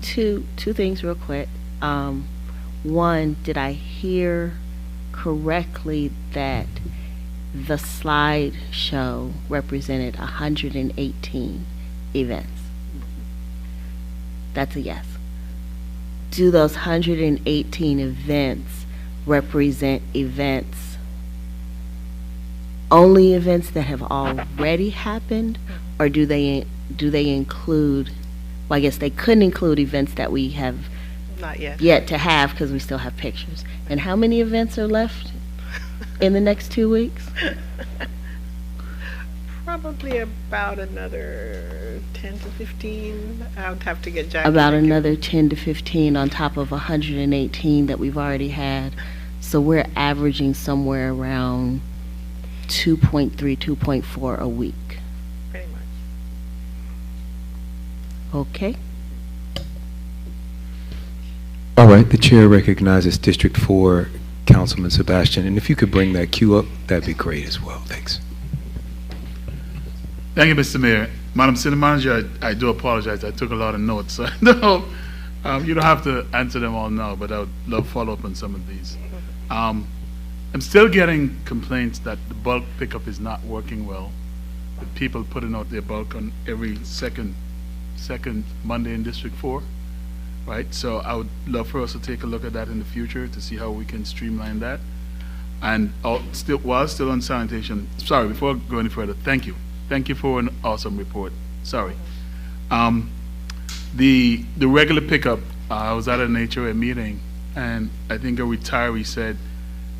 Two things real quick. One, did I hear correctly that the slideshow represented 118 events? That's a yes. Do those 118 events represent events, only events that have already happened, or do they include, well, I guess they couldn't include events that we have Not yet. yet to have because we still have pictures. And how many events are left in the next 2 weeks? Probably about another 10 to 15. I would have to get Jackie. About to give- another 10 to 15 on top of 118 that we've already had. So we're averaging somewhere around 2.3, 2.4 a week. Pretty much. Okay? All right, the chair recognizes District 4 Councilman Sebastian, and if you could bring that cue up, that'd be great as well. Thanks. Thank you, Mr. Mayor. Madam City Manager, I do apologize. I took a lot of notes. So no, you don't have to answer them all now, but I would love follow up on some of these. I'm still getting complaints that the bulk pickup is not working well, with people putting out their bulk on every second Monday in District 4, right? So I would love for us to take a look at that in the future to see how we can streamline that. And while still on sanitation, sorry, before I go any further, thank you. Thank you for an awesome report. Sorry. The regular pickup, I was at an HOA meeting, and I think a retiree said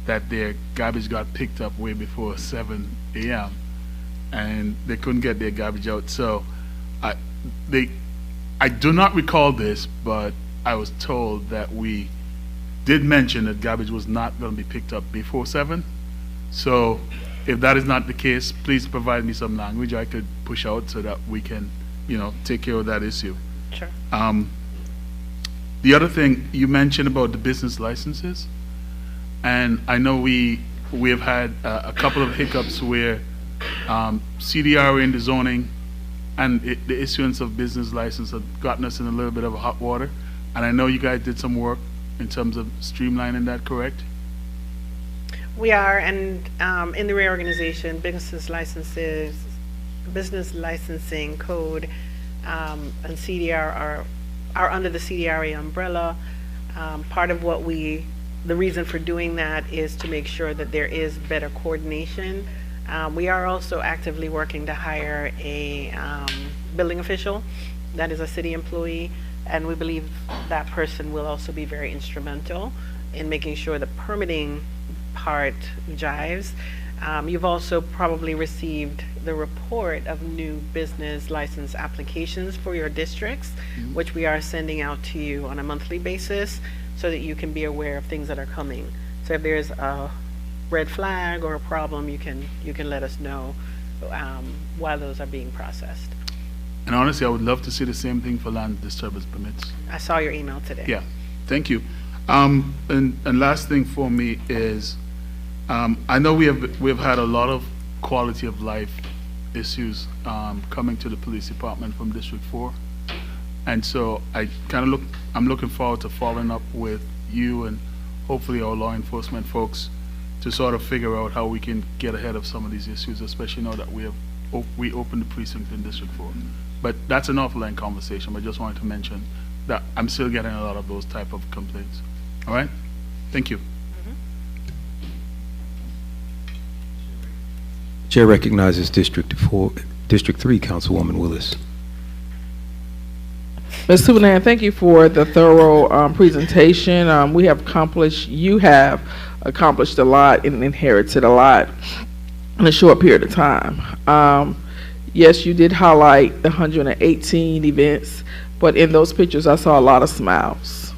that their garbage got picked up way before 7 a.m. and they couldn't get their garbage out. So I do not recall this, but I was told that we did mention that garbage was not going to be picked up before 7. So if that is not the case, please provide me some language I could push out so that we can, take care of that issue. Sure. The other thing you mentioned about the business licenses, and I know we have had a couple of hiccups where CDR in the zoning and the issuance of business license have gotten us in a little bit of a hot water. And I know you guys did some work in terms of streamlining that, correct? We are, and in the reorganization, business licensing code, and CDR are under the CDRA umbrella. Part of the reason for doing that is to make sure that there is better coordination. We are also actively working to hire a building official that is a city employee, and we believe that person will also be very instrumental in making sure the permitting part jives. You've also probably received the report of new business license applications for your districts, which we are sending out to you on a monthly basis so that you can be aware of things that are coming. So if there's a red flag or a problem, you can let us know while those are being processed. And honestly, I would love to see the same thing for land disturbance permits. I saw your email today. Yeah, thank you. And last thing for me is, I know we've had a lot of quality of life issues coming to the police department from District 4, and so I'm looking forward to following up with you and hopefully our law enforcement folks to sort of figure out how we can get ahead of some of these issues, especially now that we opened the precinct in District 4. But that's an offline conversation. I just wanted to mention that I'm still getting a lot of those type of complaints. All right? Thank you. Chair recognizes District 3 Councilwoman Willis. Ms. Superintendent, thank you for the thorough presentation. You have accomplished a lot and inherited a lot in a short period of time. Yes, you did highlight the 118 events, but in those pictures I saw a lot of smiles.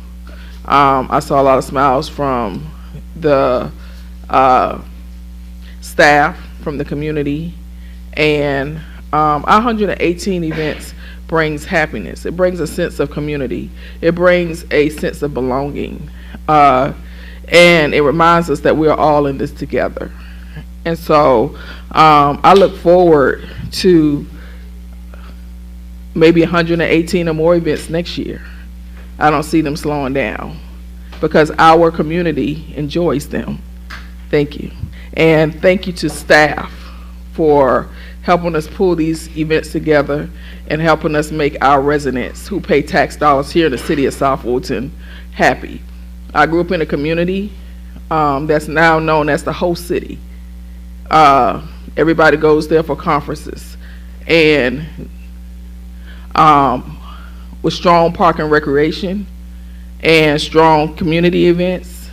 I saw a lot of smiles from the staff, from the community, and our 118 events brings happiness. It brings a sense of community. It brings a sense of belonging. And it reminds us that we're all in this together. And so I look forward to maybe 118 or more events next year. I don't see them slowing down because our community enjoys them. Thank you. And thank you to staff for helping us pull these events together and helping us make our residents who pay tax dollars here in the city of South Fulton happy. I grew up in a community that's now known as the host city. Everybody goes there for conferences. And with strong park and recreation and strong community events.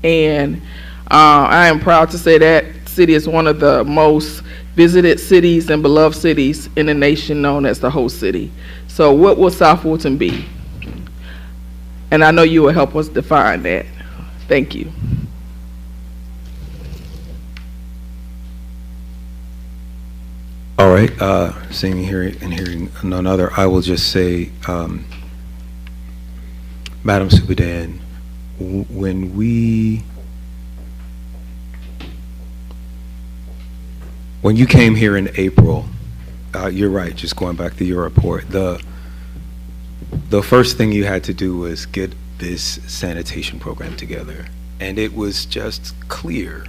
And I am proud to say that city is one of the most visited cities and beloved cities in the nation, known as the host city. So what will South Fulton be? And I know you will help us define that. Thank you. All right, seeing and hearing none other, I will just say, Madam Superintendent, when you came here in April, you're right, just going back to your report, the first thing you had to do was get this sanitation program together. And it was just clear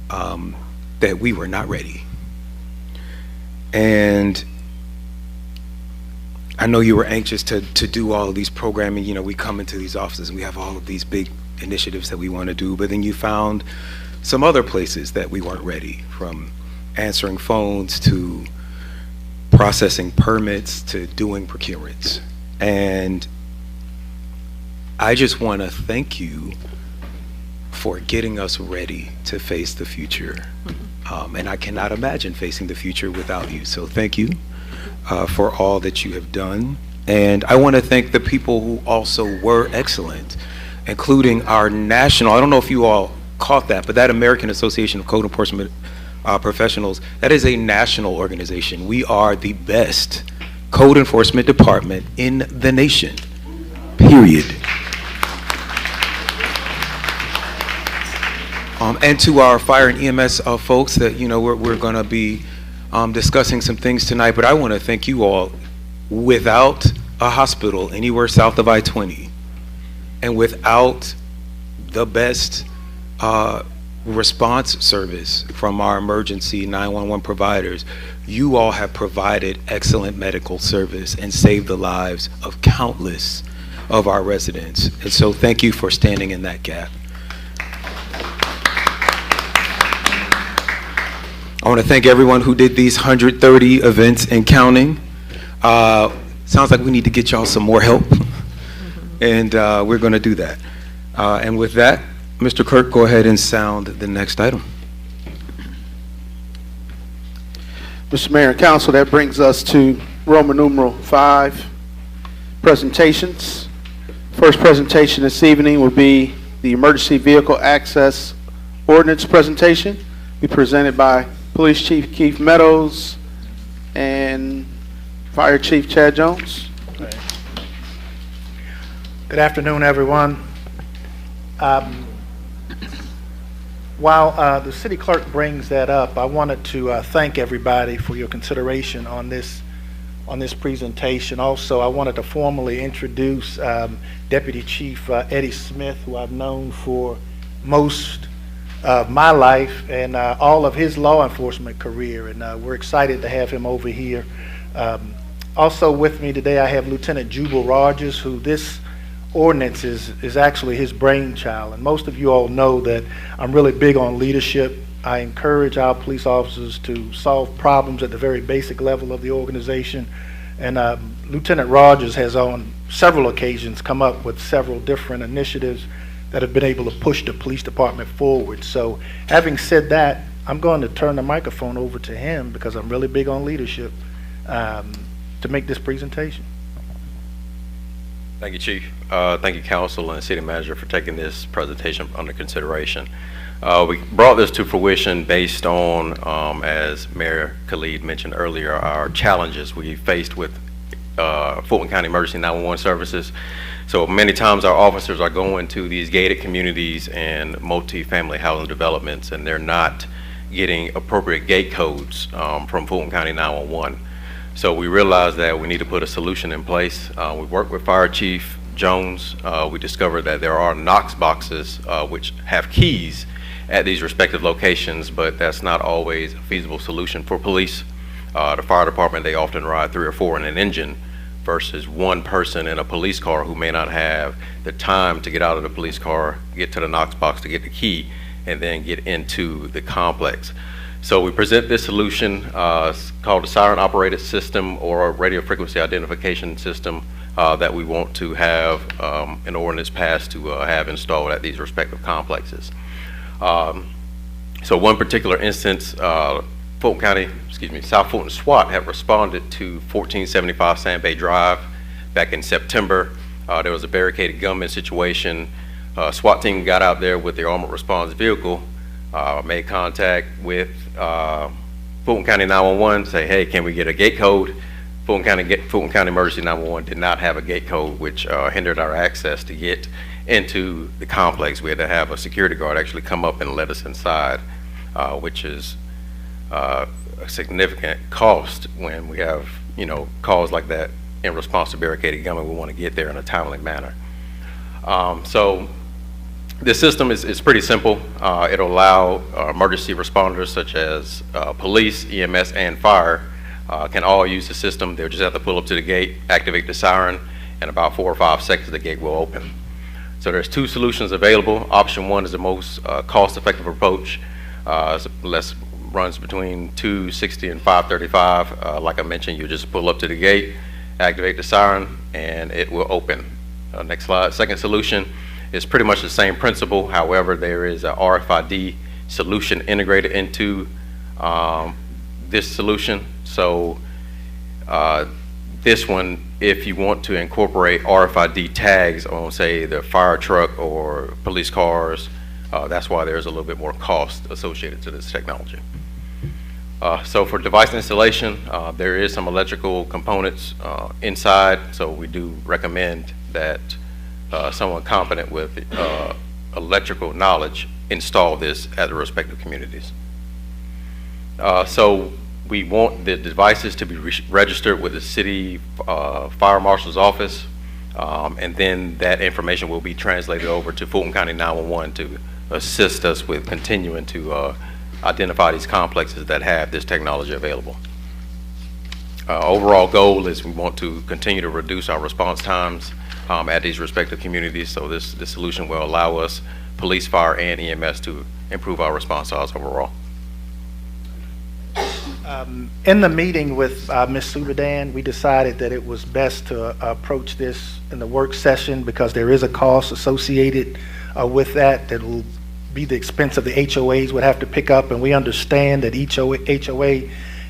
that we were not ready. And I know you were anxious to do all of these programming. You know, we come into these offices and we have all of these big initiatives that we want to do, but then you found some other places that we weren't ready, from answering phones to processing permits to doing procurements. And I just want to thank you for getting us ready to face the future. And I cannot imagine facing the future without you. So thank you for all that you have done. And I want to thank the people who also were excellent, including our national, I don't know if you all caught that, but that American Association of Code Enforcement Professionals, that is a national organization. We are the best code enforcement department in the nation, period. And to our fire and EMS folks that, you know, we're going to be discussing some things tonight, but I want to thank you all. Without a hospital anywhere south of I-20 and without the best response service from our emergency 911 providers, you all have provided excellent medical service and saved the lives of countless of our residents. And so thank you for standing in that gap. I want to thank everyone who did these 130 events and counting. Sounds like we need to get y'all some more help, and we're going to do that. And with that, Mr. Clerk, go ahead and sound the next item. Mr. Mayor and Council, that brings us to Roman numeral 5, presentations. First presentation this evening will be the Emergency Vehicle Access Ordinance presentation, be presented by Police Chief Keith Meadows and Fire Chief Chad Jones. Good afternoon, everyone. While the city clerk brings that up, I wanted to thank everybody for your consideration on this presentation. Also, I wanted to formally introduce Deputy Chief Eddie Smith, who I've known for most of my life and all of his law enforcement career, and we're excited to have him over here. Also with me today, I have Lieutenant Jubal Rogers, who this ordinance is actually his brainchild. And most of you all know that I'm really big on leadership. I encourage our police officers to solve problems at the very basic level of the organization. And Lieutenant Rogers has on several occasions come up with several different initiatives that have been able to push the police department forward. So having said that, I'm going to turn the microphone over to him because I'm really big on leadership to make this presentation. Thank you, Chief. Thank you, Council and City Manager, for taking this presentation under consideration. We brought this to fruition based on, as Mayor Khalid mentioned earlier, our challenges we faced with Fulton County Emergency 911 services. So many times our officers are going to these gated communities and multi-family housing developments, and they're not getting appropriate gate codes from Fulton County 911. So we realized that we need to put a solution in place. We worked with Fire Chief Jones. We discovered that there are Knox boxes which have keys at these respective locations, but that's not always a feasible solution for police. The fire department, they often ride 3 or 4 in an engine versus one person in a police car who may not have the time to get out of the police car, get to the Knox box to get the key, and then get into the complex. So we present this solution it's called a siren operated system or a radio frequency identification system that we want to have an ordinance passed to have installed at these respective complexes. So one particular instance, Fulton County, South Fulton SWAT have responded to 1475 Sand Bay Drive back in September. There was a barricaded gunman situation. SWAT team got out there with their armored response vehicle, made contact with Fulton County 911, say, hey, can we get a gate code? Fulton County Emergency 911 did not have a gate code, which hindered our access to get into the complex. We had to have a security guard actually come up and let us inside, which is a significant cost when we have, calls like that in response to barricaded gunmen. We want to get there in a timely manner. So this system is pretty simple. It'll allow emergency responders such as police, EMS, and fire can all use the system. They'll just have to pull up to the gate, activate the siren, and about 4 or 5 seconds the gate will open. So there's 2 solutions available. Option 1 is the most cost-effective approach. Runs between $260 and $535. Like I mentioned, you just pull up to the gate, activate the siren, and it will open. Next slide. Second solution is pretty much the same principle. However, there is a RFID solution integrated into this solution. So this one, if you want to incorporate RFID tags on, say, the fire truck or police cars, that's why there's a little bit more cost associated to this technology. So for device installation, there is some electrical components inside, so we do recommend that someone competent with electrical knowledge install this at the respective communities. So we want the devices to be registered with the city fire marshal's office, and then that information will be translated over to Fulton County 911 to assist us with continuing to identify these complexes that have this technology available. Overall goal is we want to continue to reduce our response times at these respective communities, so this solution will allow us, police, fire, and EMS, to improve our response times overall. In the meeting with Ms. Subadan, we decided that it was best to approach this in the work session because there is a cost associated with that will be the expense of the HOAs would have to pick up, and we understand that each HOA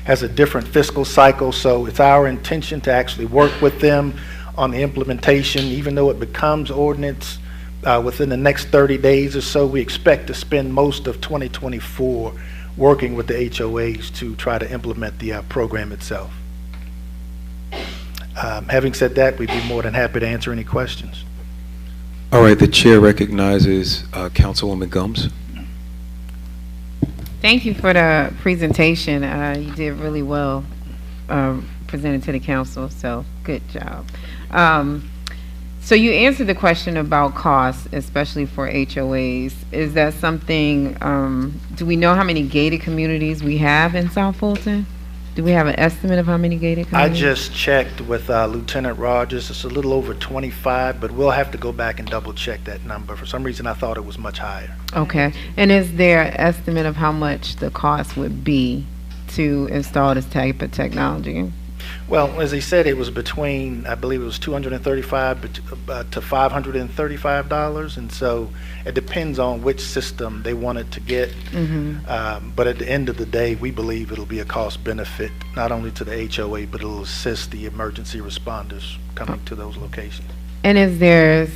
has a different fiscal cycle, so it's our intention to actually work with them on the implementation. Even though it becomes ordinance within the next 30 days or so, we expect to spend most of 2024 working with the HOAs to try to implement the program itself. Having said that, we'd be more than happy to answer any questions. All right, the chair recognizes Councilwoman Gumbs. Thank you for the presentation. You did really well presented to the council, so good job. So you answered the question about costs, especially for HOAs. Is that something, do we know how many gated communities we have in South Fulton? Do we have an estimate of how many gated I communities? just checked with Lieutenant Rogers. It's a little over 25, but we'll have to go back and double check that number. For some reason, I thought it was much higher. Okay. And is there an estimate of how much the cost would be to install this type of technology? Well, as he said, it was between, I believe it was $235 to $535, and so it depends on which system they wanted to get. But at the end of the day, we believe it'll be a cost benefit, not only to the HOA, but it'll assist the emergency responders coming to those locations. And is there,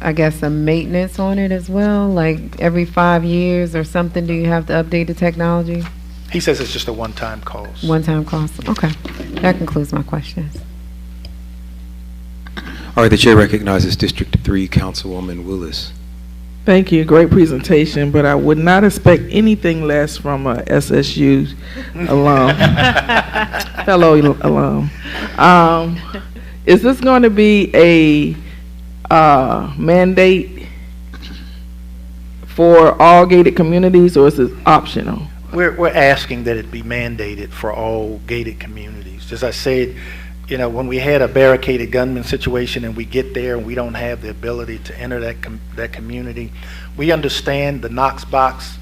I guess, a maintenance on it as well? Like every 5 years or something, do you have to update the technology? He says it's just a one-time cost. One-time cost? Okay. That concludes my questions. All right, the chair recognizes District 3 Councilwoman Willis. Thank you. Great presentation, but I would not expect anything less from a SSU alum, fellow alum. Is this going to be a mandate for all gated communities, or is it optional? We're asking that it be mandated for all gated communities. As I said, you know, when we had a barricaded gunman situation and we get there and we don't have the ability to enter that community, we understand the Knox box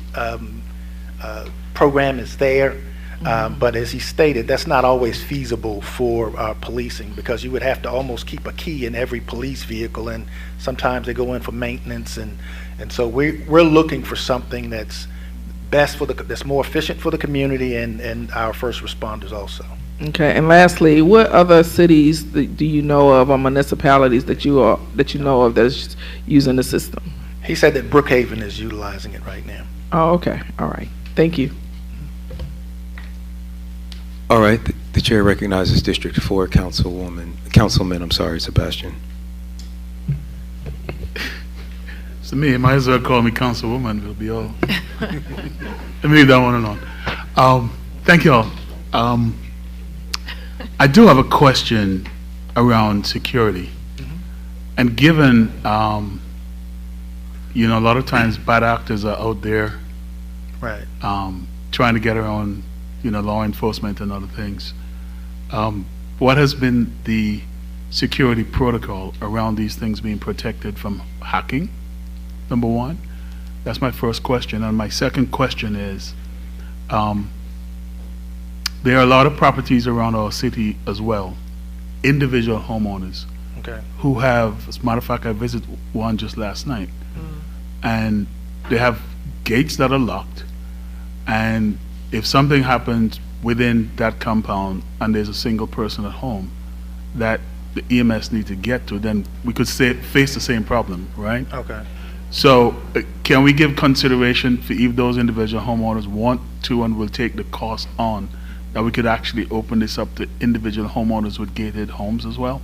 program is there, but as he stated, that's not always feasible for policing, because you would have to almost keep a key in every police vehicle, and sometimes they go in for maintenance, and so we're looking for something that's best that's more efficient for the community and our first responders also. Okay, and lastly, what other cities do you know of, or municipalities that you know of that's using the system? He said that Brookhaven is utilizing it right now. Oh, okay, all right, thank you. All right, the chair recognizes District 4 Councilman, Sebastian. So me, might as well call me Councilwoman. We'll be all. Let me leave that one alone. Thank you all. I do have a question around security, and given you know, a lot of times bad actors are out there, right, trying to get around, you know, law enforcement and other things. What has been the security protocol around these things being protected from hacking? Number one, that's my first question. And my second question is, there are a lot of properties around our city as well, individual homeowners, okay, who have, as a matter of fact, I visited one just last night, and they have gates that are locked, and if something happens within that compound and there's a single person at home that the EMS need to get to, then we could face the same problem, right? okay. So can we give consideration for if those individual homeowners want to and will take the cost on, that we could actually open this up to individual homeowners with gated homes as well?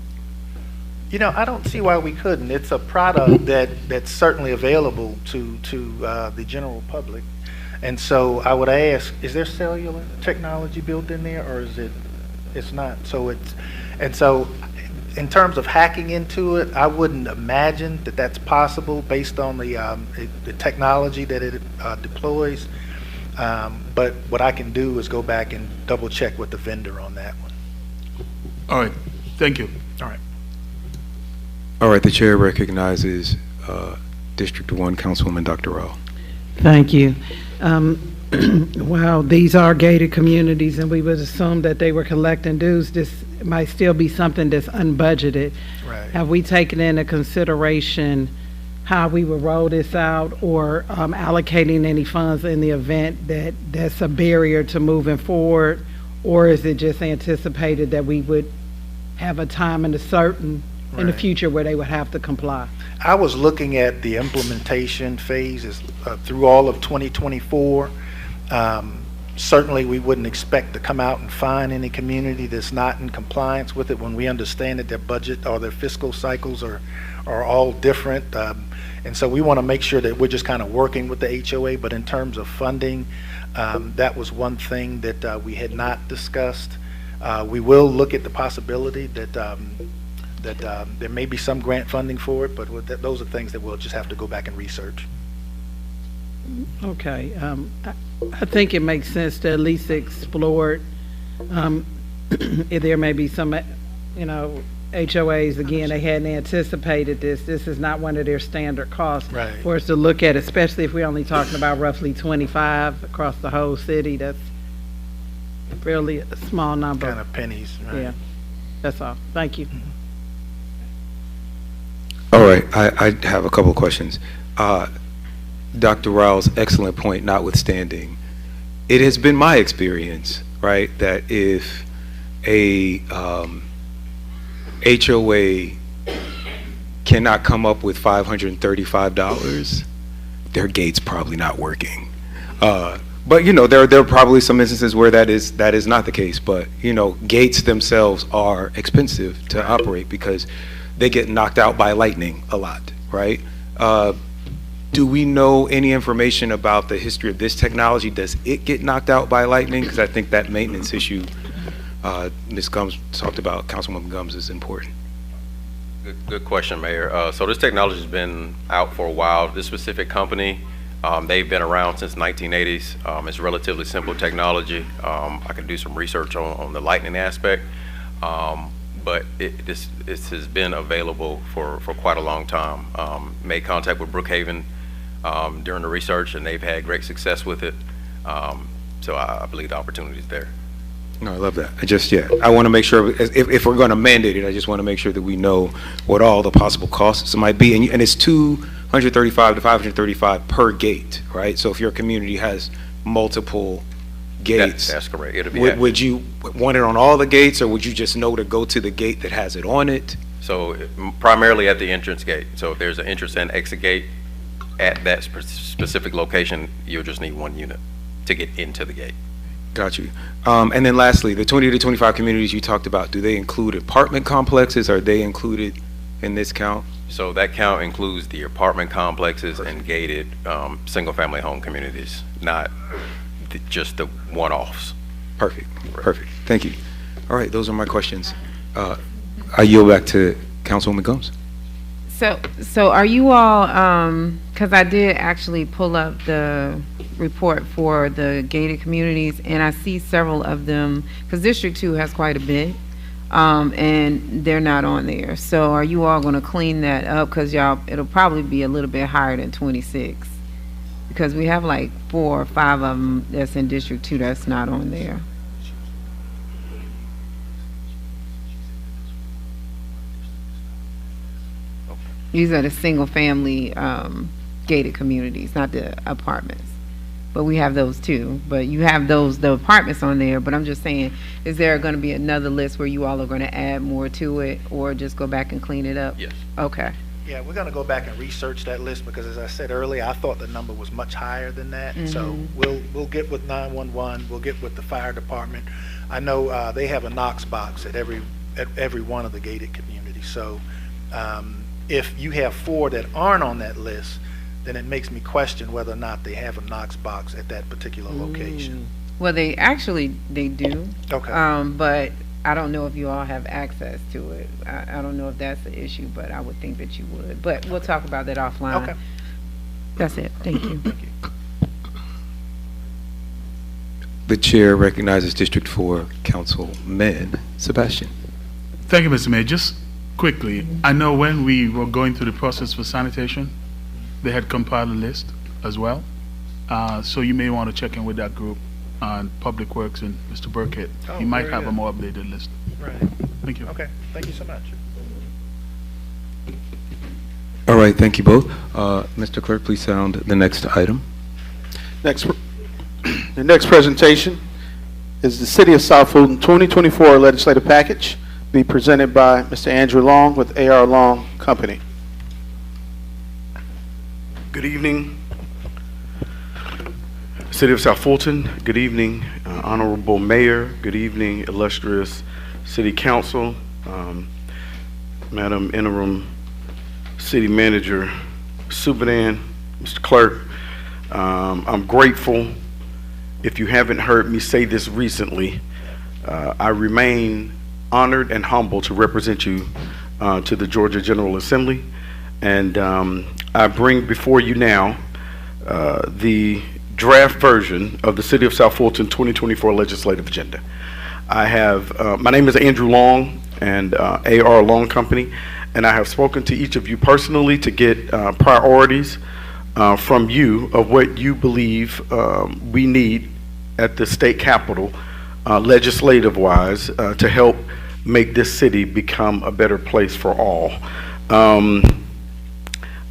You know, I don't see why we couldn't. It's a product that's certainly available to the general public. And so I would ask, is there cellular technology built in there, or is it's not? So in terms of hacking into it, I wouldn't imagine that that's possible based on the technology that it deploys. But what I can do is go back and double check with the vendor on that one. All right, thank you. All right. All right, the chair recognizes District 1 Councilwoman Dr. Rao. Thank you. While these are gated communities and we would assume that they were collecting dues, this might still be something that's unbudgeted. Right. Have we taken into consideration how we would roll this out, or allocating any funds in the event that that's a barrier to moving forward? Or is it just anticipated that we would have a time and a certain in the future where they would have to comply? I was looking at the implementation phases through all of 2024. Certainly we wouldn't expect to come out and find any community that's not in compliance with it, when we understand that their budget or their fiscal cycles are all different. And so we want to make sure that we're just kind of working with the HOA. But in terms of funding, that was one thing that we had not discussed. We will look at the possibility that there may be some grant funding for it, but those are things that we'll just have to go back and research. Okay, I think it makes sense to at least explore it. If there may be some, you know, HOAs, again, they hadn't anticipated this. This is not one of their standard costs. Right. For us to look at, especially if we're only talking about roughly 25 across the whole city. That's fairly a small number. Kind of pennies, right? Yeah, that's all. Thank you. All right, I have a couple of questions. Dr. Rao's excellent point notwithstanding, it has been my experience, right, that if a HOA cannot come up with $535, their gate's probably not working. But there are probably some instances where that is not the case. But gates themselves are expensive to operate because they get knocked out by lightning a lot, right? Do we know any information about the history of this technology? Does it get knocked out by lightning? Because I think that maintenance issue Ms. Gumbs talked about, Councilwoman Gumbs, is important. Good question, Mayor. So this technology has been out for a while. This specific company, they've been around since 1980s. It's relatively simple technology. I can do some research on the lightning aspect, but this has been available for quite a long time. Made contact with Brookhaven during the research, and they've had great success with it. So I believe the opportunity is there. No, I love that. I want to make sure, if we're going to mandate it, I just want to make sure that we know what all the possible costs might be. And it's $235 to $535 per gate, right? So if your community has multiple gates, that's correct. It'll be would you want it on all the gates, or would you just know to go to the gate that has it on it? So primarily at the entrance gate. So if there's an entrance and exit gate at that specific location, you'll just need one unit to get into the gate. Got you. And then lastly, the 20 to 25 communities you talked about, do they include apartment complexes? Are they included in this count? So that count includes the apartment complexes and gated single-family home communities, not just the one-offs. Perfect. Perfect. Thank you. All right, those are my questions. I yield back to Councilwoman Gomes. So are you all, because I did actually pull up the report for the gated communities, and I see several of them, because District 2 has quite a bit, and they're not on there. So are you all going to clean that up? Because it'll probably be a little bit higher than 26, because we have like 4 or 5 of them that's in District 2 that's not on there. These are the single-family gated communities, not the apartments. But we have those too. But you have the apartments on there. But I'm just saying, is there going to be another list where you all are going to add more to it, or just go back and clean it up? Yes. Okay. Yeah, we're going to go back and research that list, because as I said earlier, I thought the number was much higher than that. So we'll get with 911, we'll get with the fire department. I know they have a Knox box at every one of the gated communities. So if you have 4 that aren't on that list, then it makes me question whether or not they have a Knox box at that particular location. Well, they do. Okay. But I don't know if you all have access to it. I don't know if that's the issue, but I would think that you would. But we'll talk about that offline. Okay. That's it. Thank you. Thank you. The chair recognizes District 4 Councilman Sebastian. Thank you, Mr. Mayor. Just quickly, I know when we were going through the process for sanitation, they had compiled a list as well. So you may want to check in with that group on Public Works and Mr. Burkett. Oh, He might very have good. a more updated list. Right. Thank you. Okay. Thank you so much. All right, thank you both. Mr. Clerk, please sound the next item. The next presentation is the City of South Fulton 2024 legislative package, be presented by Mr. Andrew Long with A.R. Long Company. Good evening, City of South Fulton. Good evening, Honorable Mayor. Good evening, illustrious City Council, Madam Interim City Manager Subdivision, Mr. Clerk. I'm grateful. If you haven't heard me say this recently, I remain honored and humbled to represent you to the Georgia General Assembly. And I bring before you now the draft version of the City of South Fulton 2024 legislative agenda. I have, my name is Andrew Long and A.R. Long Company, and I have spoken to each of you personally to get priorities from you of what you believe we need at the state capitol legislative-wise to help make this city become a better place for all.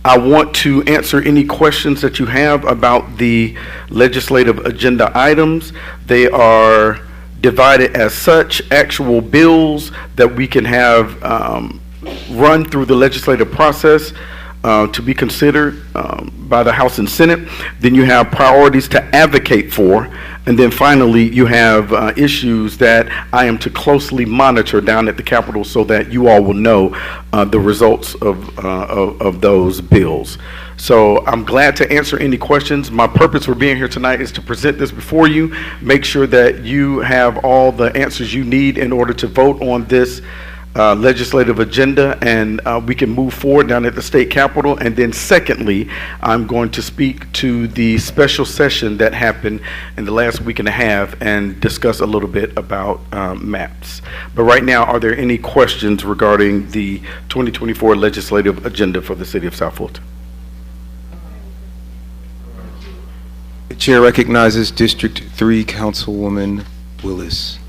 I want to answer any questions that you have about the legislative agenda items. They are divided as such, actual bills that we can have run through the legislative process to be considered by the House and Senate. Then you have priorities to advocate for. And then finally, you have issues that I am to closely monitor down at the Capitol so that you all will know the results of those bills. So I'm glad to answer any questions. My purpose for being here tonight is to present this before you, make sure that you have all the answers you need in order to vote on this legislative agenda, and we can move forward down at the state capitol. And then secondly, I'm going to speak to the special session that happened in the last week and a half and discuss a little bit about maps. But right now, are there any questions regarding the 2024 legislative agenda for the city of South Fulton? The chair recognizes District 3 Councilwoman Willis.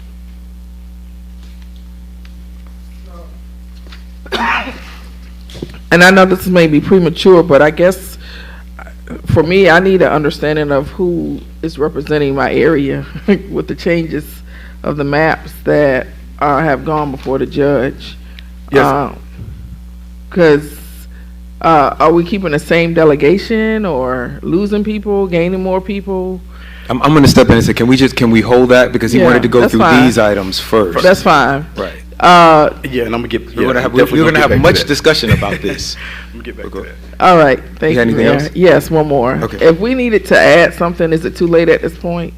And I know this may be premature, but I guess for me, I need an understanding of who is representing my area with the changes of the maps that have gone before the judge. Yes. Because are we keeping the same delegation or losing people, gaining more people? I'm going to step in and say, can we hold that? Because he wanted to go through these items first. That's fine. Right. Yeah, and I'm gonna get. We're gonna have much discussion about this. I'm gonna get back to that. All right, thank you. Anything else? Yes, one more. Okay. If we needed to add something, is it too late at this point?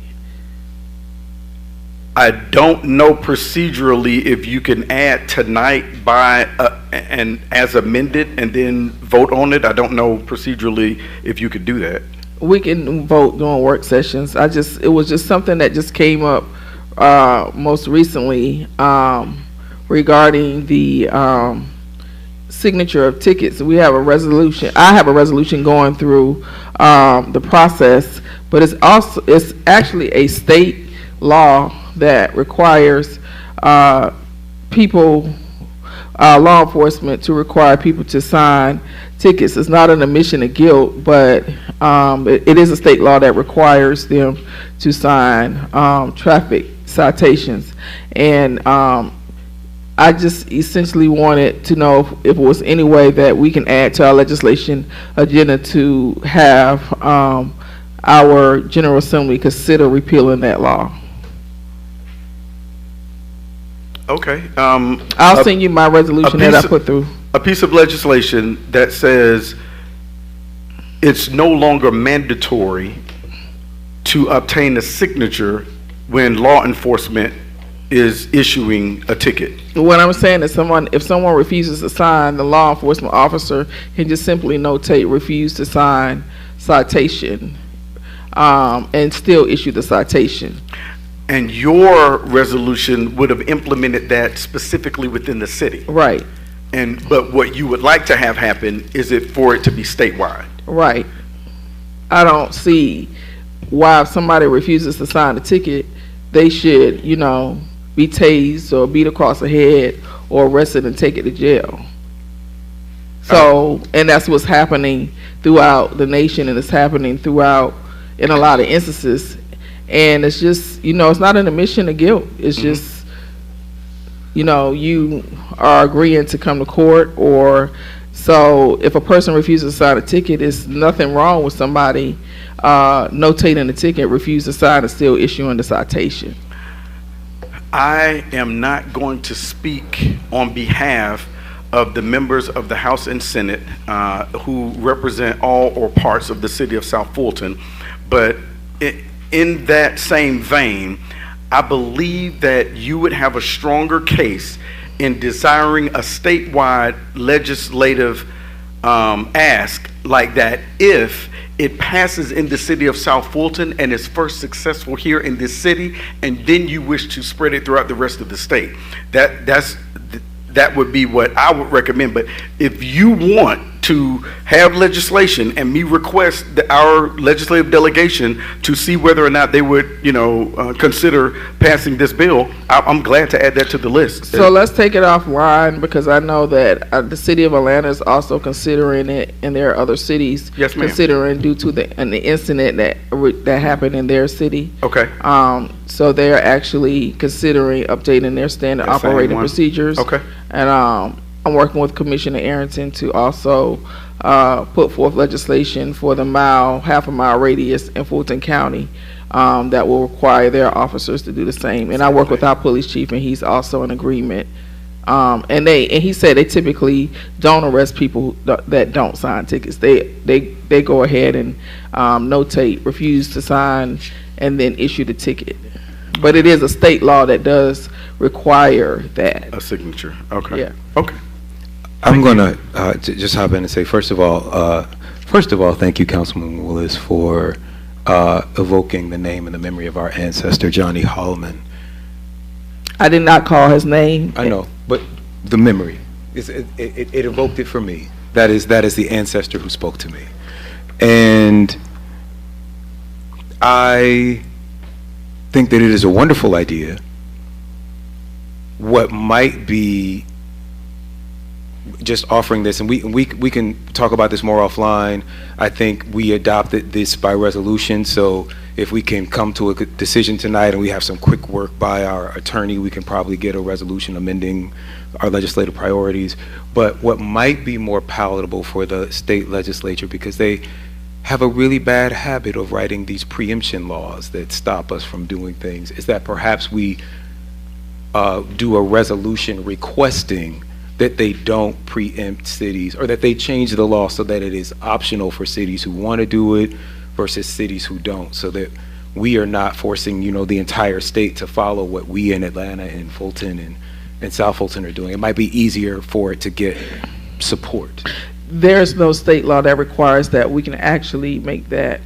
I don't know procedurally if you can add tonight by and as amended and then vote on it. I don't know procedurally if you could do that. We can vote during work sessions. It was just something that just came up most recently regarding the signature of tickets. We have a resolution. I have a resolution going through the process, but it's actually a state law that requires people, law enforcement, to require people to sign tickets. It's not an admission of guilt, but it is a state law that requires them to sign traffic citations. And I just essentially wanted to know if it was any way that we can add to our legislation agenda to have our General Assembly consider repealing that law. Okay. I'll send you my resolution that I put through. A piece of legislation that says it's no longer mandatory to obtain a signature when law enforcement is issuing a ticket. What I'm saying is if someone refuses to sign, the law enforcement officer can just simply notate refuse to sign citation and still issue the citation. And your resolution would have implemented that specifically within the city. Right. But what you would like to have happen is for it to be statewide. Right. I don't see why if somebody refuses to sign a ticket, they should, be tased or beat across the head or arrested and taken to jail. So, and that's what's happening throughout the nation, and it's happening throughout in a lot of instances. And it's just, it's not an admission of guilt. It's just, you are agreeing to come to court, or so if a person refuses to sign a ticket, there's nothing wrong with somebody notating the ticket, refuse to sign, and still issuing the citation. I am not going to speak on behalf of the members of the House and Senate who represent all or parts of the city of South Fulton, but in that same vein, I believe that you would have a stronger case in desiring a statewide legislative ask like that if it passes in the city of South Fulton and is first successful here in this city, and then you wish to spread it throughout the rest of the state. That would be what I would recommend. But if you want to have legislation and me request our legislative delegation to see whether or not they would, consider passing this bill, I'm glad to add that to the list. So let's take it offline, because I know that the city of Atlanta is also considering it, and there are other cities considering due to the incident that happened in their city. Okay. So they're actually considering updating their standard operating procedures. Okay. And I'm working with Commissioner Arrington to also put forth legislation for the half a mile radius in Fulton County that will require their officers to do the same. And I work with our police chief, and he's also in agreement. And he said they typically don't arrest people that don't sign tickets. They go ahead and notate, refuse to sign, and then issue the ticket. But it is a state law that does require that. A signature. Okay. Yeah. Okay. I'm going to just hop in and say, first of all, thank you, Councilman Willis, for evoking the name and the memory of our ancestor, Johnny Hallman. I did not call his name. I know, but the memory, it evoked it for me. That is the ancestor who spoke to me. And I think that it is a wonderful idea. What might be just offering this, and we can talk about this more offline. I think we adopted this by resolution, so if we can come to a decision tonight and we have some quick work by our attorney, we can probably get a resolution amending our legislative priorities. But what might be more palatable for the state legislature, because they have a really bad habit of writing these preemption laws that stop us from doing things, is that perhaps we do a resolution requesting that they don't preempt cities, or that they change the law so that it is optional for cities who want to do it versus cities who don't, so that we are not forcing, the entire state to follow what we in Atlanta and Fulton and South Fulton are doing. It might be easier for it to get support. There's no state law that requires that. We can actually make that.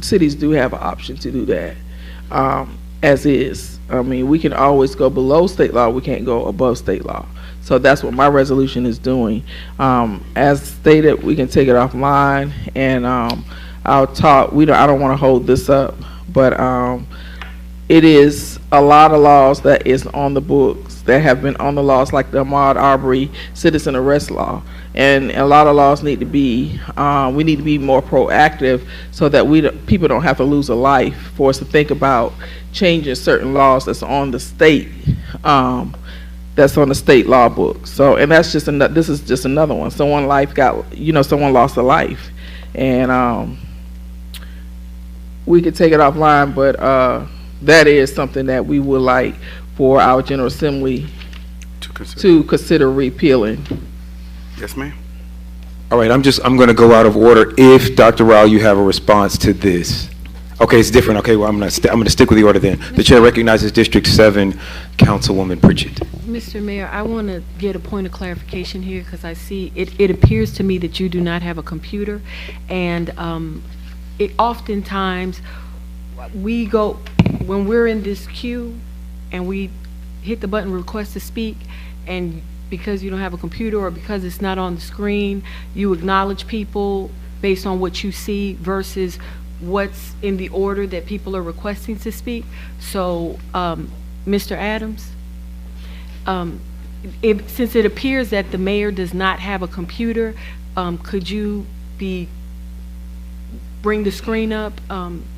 Cities do have an option to do that, as is. I mean, we can always go below state law. We can't go above state law. So that's what my resolution is doing. As stated, we can take it offline, and I'll talk. I don't want to hold this up, but it is a lot of laws that is on the books that have been on the laws, like the Ahmaud Arbery citizen arrest law, and a lot of laws need to be. We need to be more proactive so that people don't have to lose a life for us to think about changing certain laws that's on the state. That's on the state law book. So, and that's just this is just another one. Someone lost a life, and we could take it offline, but that is something that we would like for our General Assembly to consider repealing. Yes, ma'am. All right, I'm going to go out of order. If Dr. Rao, you have a response to this. Okay, it's different. Okay, well, I'm going to stick with the order then. The chair recognizes District 7, Councilwoman Pritchett. Mr. Mayor, I want to get a point of clarification here, because I see it appears to me that you do not have a computer, and oftentimes when we're in this queue and we hit the button request to speak, and because you don't have a computer or because it's not on the screen, you acknowledge people based on what you see versus what's in the order that people are requesting to speak. So, Mr. Adams, since it appears that the mayor does not have a computer, could you bring the screen up,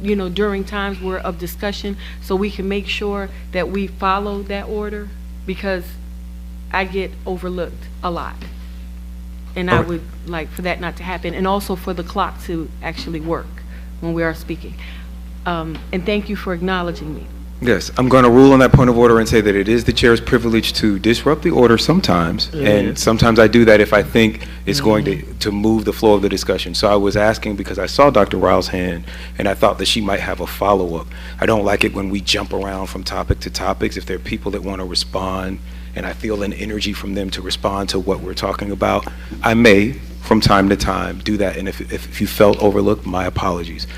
during times of discussion, so we can make sure that we follow that order, because I get overlooked a lot, and I would like for that not to happen, and also for the clock to actually work when we are speaking. And thank you for acknowledging me. Yes, I'm going to rule on that point of order and say that it is the chair's privilege to disrupt the order sometimes, and sometimes I do that if I think it's going to move the flow of the discussion. So I was asking because I saw Dr. Rao's hand, and I thought that she might have a follow-up. I don't like it when we jump around from topic to topics. If there are people that want to respond, and I feel an energy from them to respond to what we're talking about, I may, from time to time, do that. And if you felt overlooked, my apologies.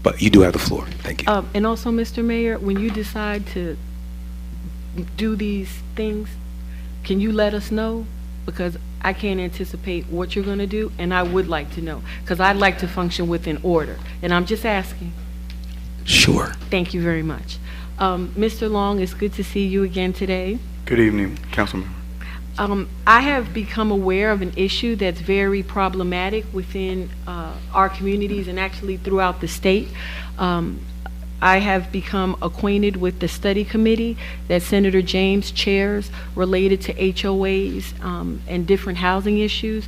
But you do have the floor. Thank you. And also, Mr. Mayor, when you decide to do these things, can you let us know? Because I can't anticipate what you're going to do, and I would like to know, because I'd like to function within order. And I'm just asking. Sure. Thank you very much. Mr. Long, it's good to see you again today. Good evening, Councilman. I have become aware of an issue that's very problematic within our communities and actually throughout the state. I have become acquainted with the study committee that Senator James chairs related to HOAs and different housing issues.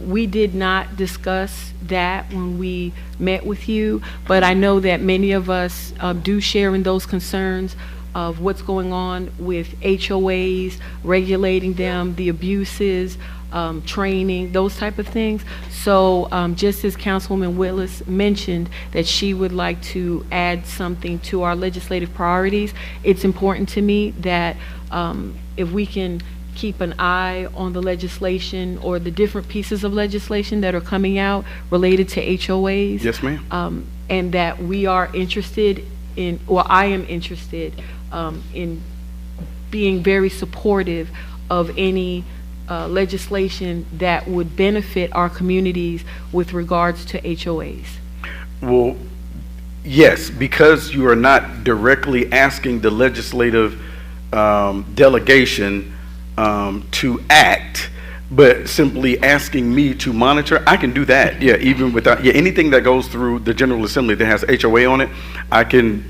We did not discuss that when we met with you, but I know that many of us do share in those concerns of what's going on with HOAs, regulating them, the abuses, training, those type of things. So just as Councilwoman Willis mentioned that she would like to add something to our legislative priorities, it's important to me that if we can keep an eye on the legislation or the different pieces of legislation that are coming out related to HOAs. Yes, ma'am. And that we are interested in, or I am interested in being very supportive of any legislation that would benefit our communities with regards to HOAs. Well, yes, because you are not directly asking the legislative delegation to act, but simply asking me to monitor, I can do that. Yeah, even without, anything that goes through the General Assembly that has HOA on it, I can,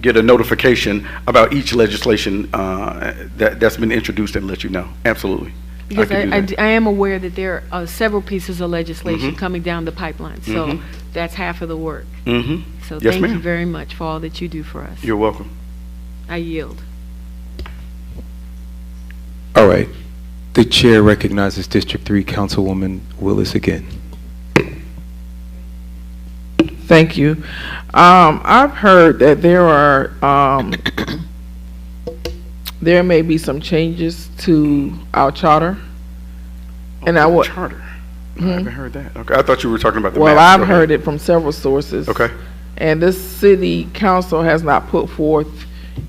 get a notification about each legislation that's been introduced and let you know. Absolutely. Because I am aware that there are several pieces of legislation coming down the pipeline, so that's half of the work. So Yes, thank you ma'am. very much for all that you do for us. You're welcome. I yield. All right. The chair recognizes District 3 Councilwoman Willis again. Thank you. I've heard that there are, there may be some changes to our charter. And I would. Charter. I haven't heard that. Okay, I thought you were talking about the Well, map. I've heard it from several sources. Okay. And this city council has not put forth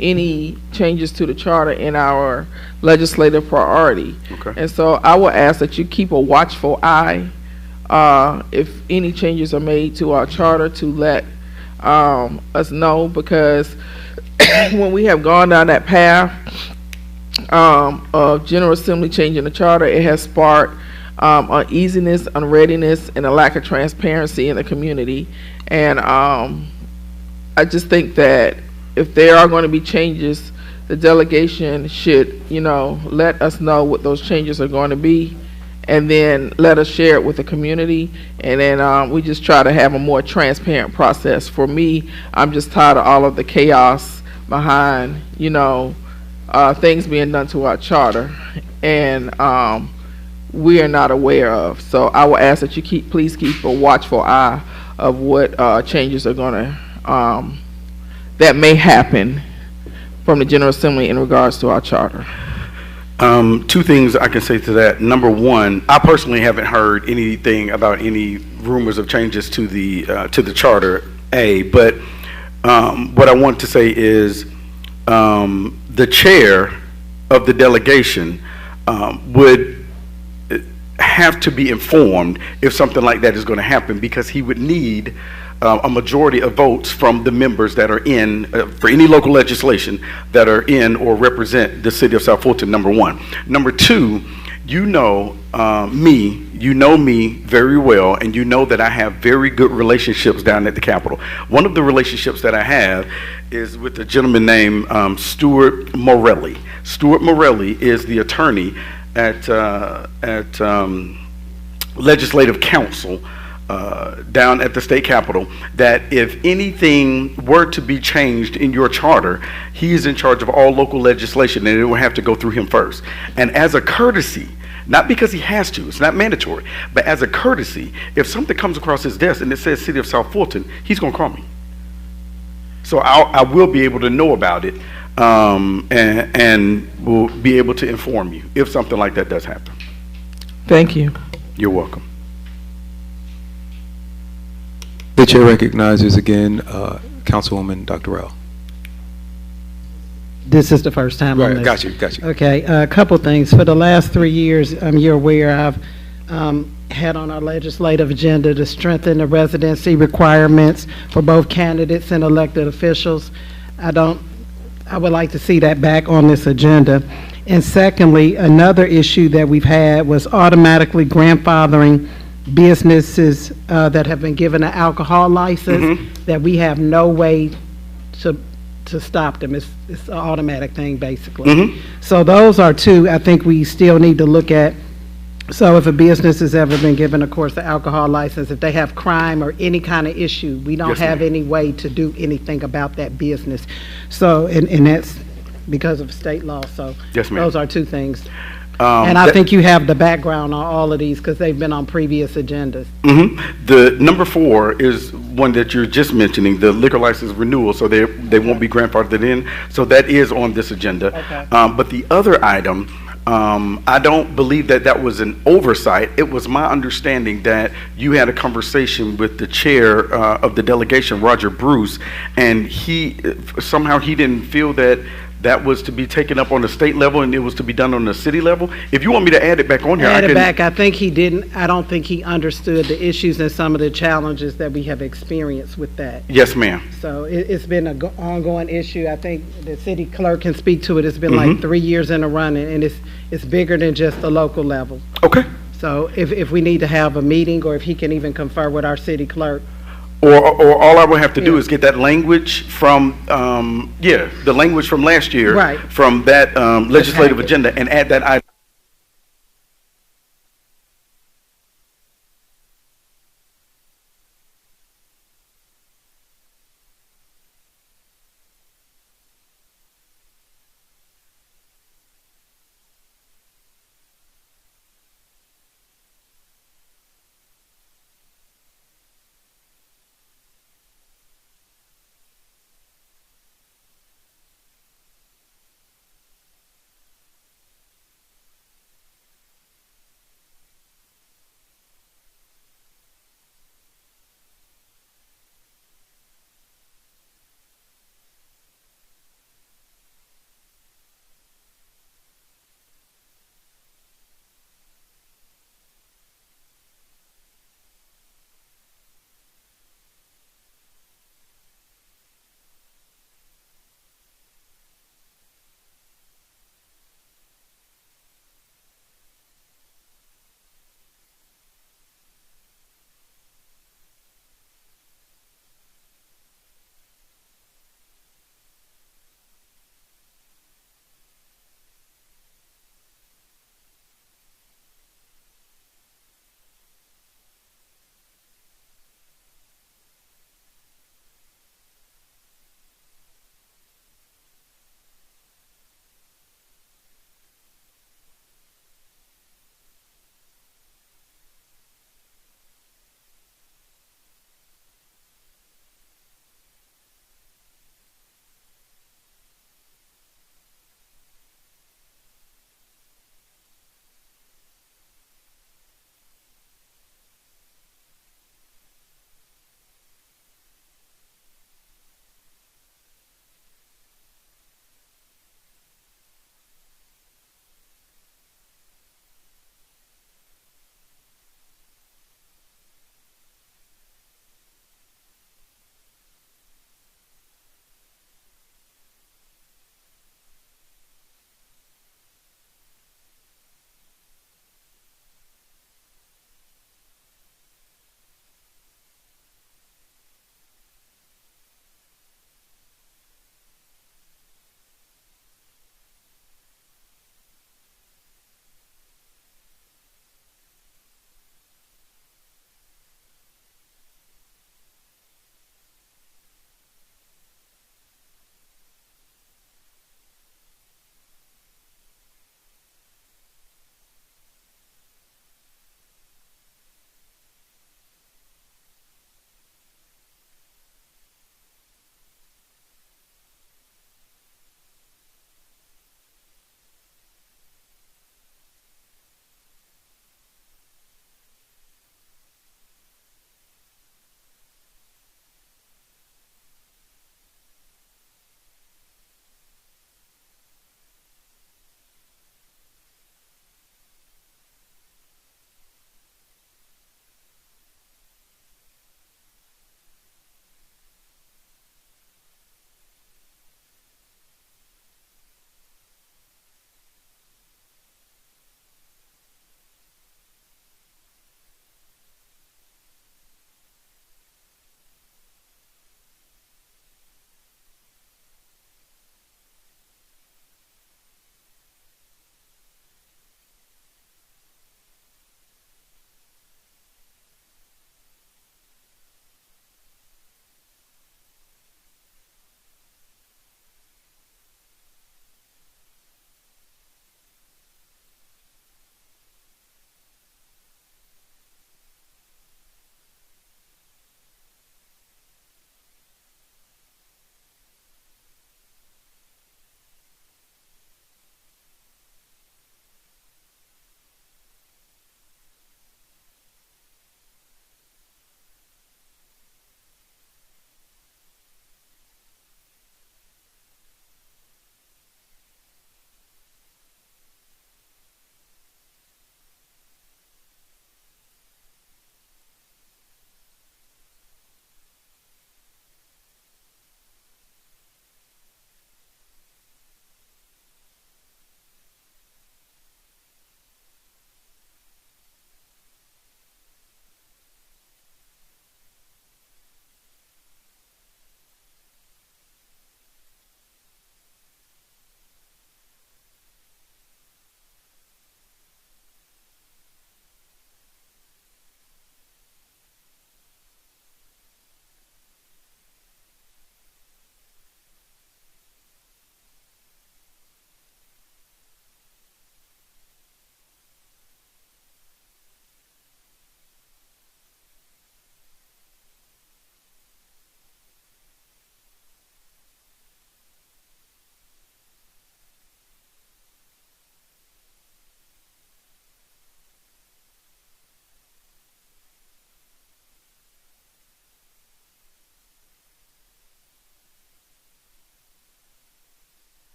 any changes to the charter in our legislative priority. Okay. And so I will ask that you keep a watchful eye if any changes are made to our charter to let us know, because when we have gone down that path of General Assembly changing the charter, it has sparked uneasiness, unreadiness, and a lack of transparency in the community. And I just think that if there are going to be changes, the delegation should, let us know what those changes are going to be, and then let us share it with the community, and then we just try to have a more transparent process. For me, I'm just tired of all of the chaos behind, things being done to our charter, and we are not aware of. So I will ask that you please keep a watchful eye of what changes are going to that may happen from the General Assembly in regards to our charter. Two things I can say to that. Number one, I personally haven't heard anything about any rumors of changes to the charter. But what I want to say is the chair of the delegation would have to be informed if something like that is going to happen, because he would need a majority of votes from the members that are in, for any local legislation that are in or represent the city of South Fulton, number one. Number two, you know me very well, and you know that I have very good relationships down at the Capitol. One of the relationships that I have is with a gentleman named Stuart Morelli. Stuart Morelli is the attorney at Legislative Council down at the state capitol, that if anything were to be changed in your charter, he is in charge of all local legislation, and it will have to go through him first. And as a courtesy, not because he has to, it's not mandatory, but as a courtesy, if something comes across his desk and it says City of South Fulton, he's going to call me. So I will be able to know about it, and will be able to inform you if something like that does happen. Thank you. You're welcome. The chair recognizes again Councilwoman Dr. Rao. This is the first time on Right, this. got you. Okay, a couple things. For the last 3 years, you're aware, I've had on our legislative agenda to strengthen the residency requirements for both candidates and elected officials. I would like to see that back on this agenda. And secondly, another issue that we've had was automatically grandfathering businesses that have been given an alcohol license that we have no way to stop them. It's an automatic thing, basically. Mhm. So those are two I think we still need to look at. So if a business has ever been given, of course, the alcohol license, if they have crime or any kind of issue, we don't Yes, have ma'am. any way to do anything about that business. So, and that's because of state law, so. Yes, ma'am. Those are two things. And I think you have the background on all of these because they've been on previous agendas. The number 4 is one that you're just mentioning, the liquor license renewal, so they won't be grandfathered in. So that is on this agenda. Okay. But the other item, I don't believe that that was an oversight. It was my understanding that you had a conversation with the chair of the delegation, Roger Bruce, and somehow he didn't feel that that was to be taken up on the state level and it was to be done on the city level. If you want me to add it back on here, Add I it can. back, I think he didn't, I don't think he understood the issues and some of the challenges that we have experienced with that. Yes, ma'am. So it's been an ongoing issue. I think the city clerk can speak to it. It's been like 3 years in a run, and it's bigger than just the local level. Okay. So if we need to have a meeting, or if he can even confer with our city clerk. Or all I would have to do Yeah. is get that language from, the language from last year. Right. From that legislative packet. agenda and add that item.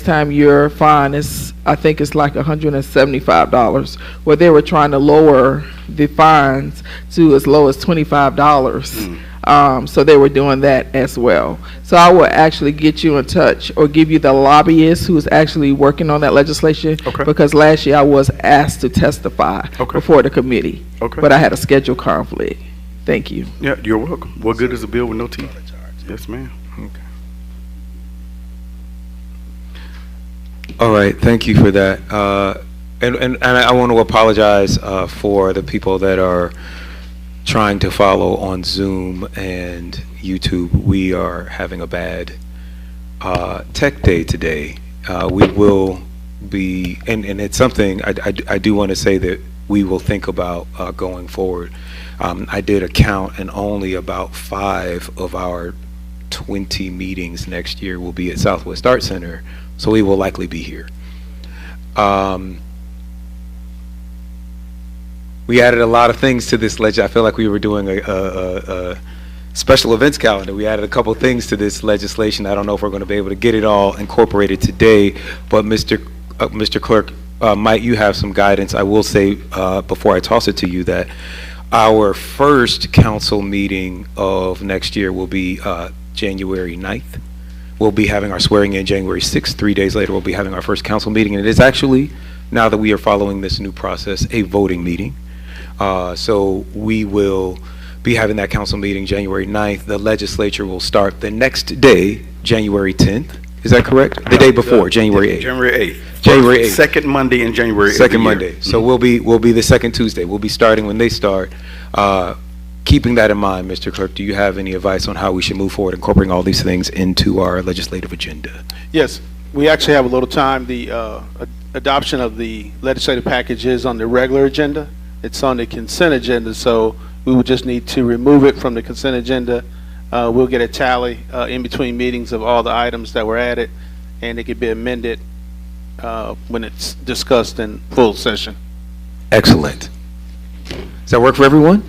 time your fine is, I think it's like $175, where they were trying to lower the fines to as low as $25. So they were doing that as well. So I will actually get you in touch or give you the lobbyist who is actually working on that legislation. Okay. Because last year I was asked to testify before the committee. Okay. But I had a schedule conflict. Thank you. Yeah, you're welcome. What good is a bill with no teeth? Yes, ma'am. Okay. All right, thank you for that. And I want to apologize for the people that are trying to follow on Zoom and YouTube. We are having a bad tech day today. We will be, and it's something I do want to say that we will think about going forward. I did a count, and only about 5 of our 20 meetings next year will be at Southwest Art Center, so we will likely be here. We added a lot of things to this I feel like we were doing a special events calendar. We added a couple things to this legislation. I don't know if we're going to be able to get it all incorporated today, but Mr. Clerk, might you have some guidance? I will say before I toss it to you that our first council meeting of next year will be January 9th. We'll be having our swearing in January 6th. 3 days later, we'll be having our first council meeting. And it is actually, now that we are following this new process, a voting meeting. So we will be having that council meeting January 9th. The legislature will start the next day, January 10th. Is that correct? The day before, January 8th. January 8th. January 8th. Second Monday in January. Second Monday. So we'll be the second Tuesday. We'll be starting when they start. Keeping that in mind, Mr. Clerk, do you have any advice on how we should move forward incorporating all these things into our legislative agenda? Yes, we actually have a little time. The adoption of the legislative package is on the regular agenda. It's on the consent agenda, so we would just need to remove it from the consent agenda. We'll get a tally in between meetings of all the items that were added, and it could be amended when it's discussed in full session. Excellent. Does that work for everyone?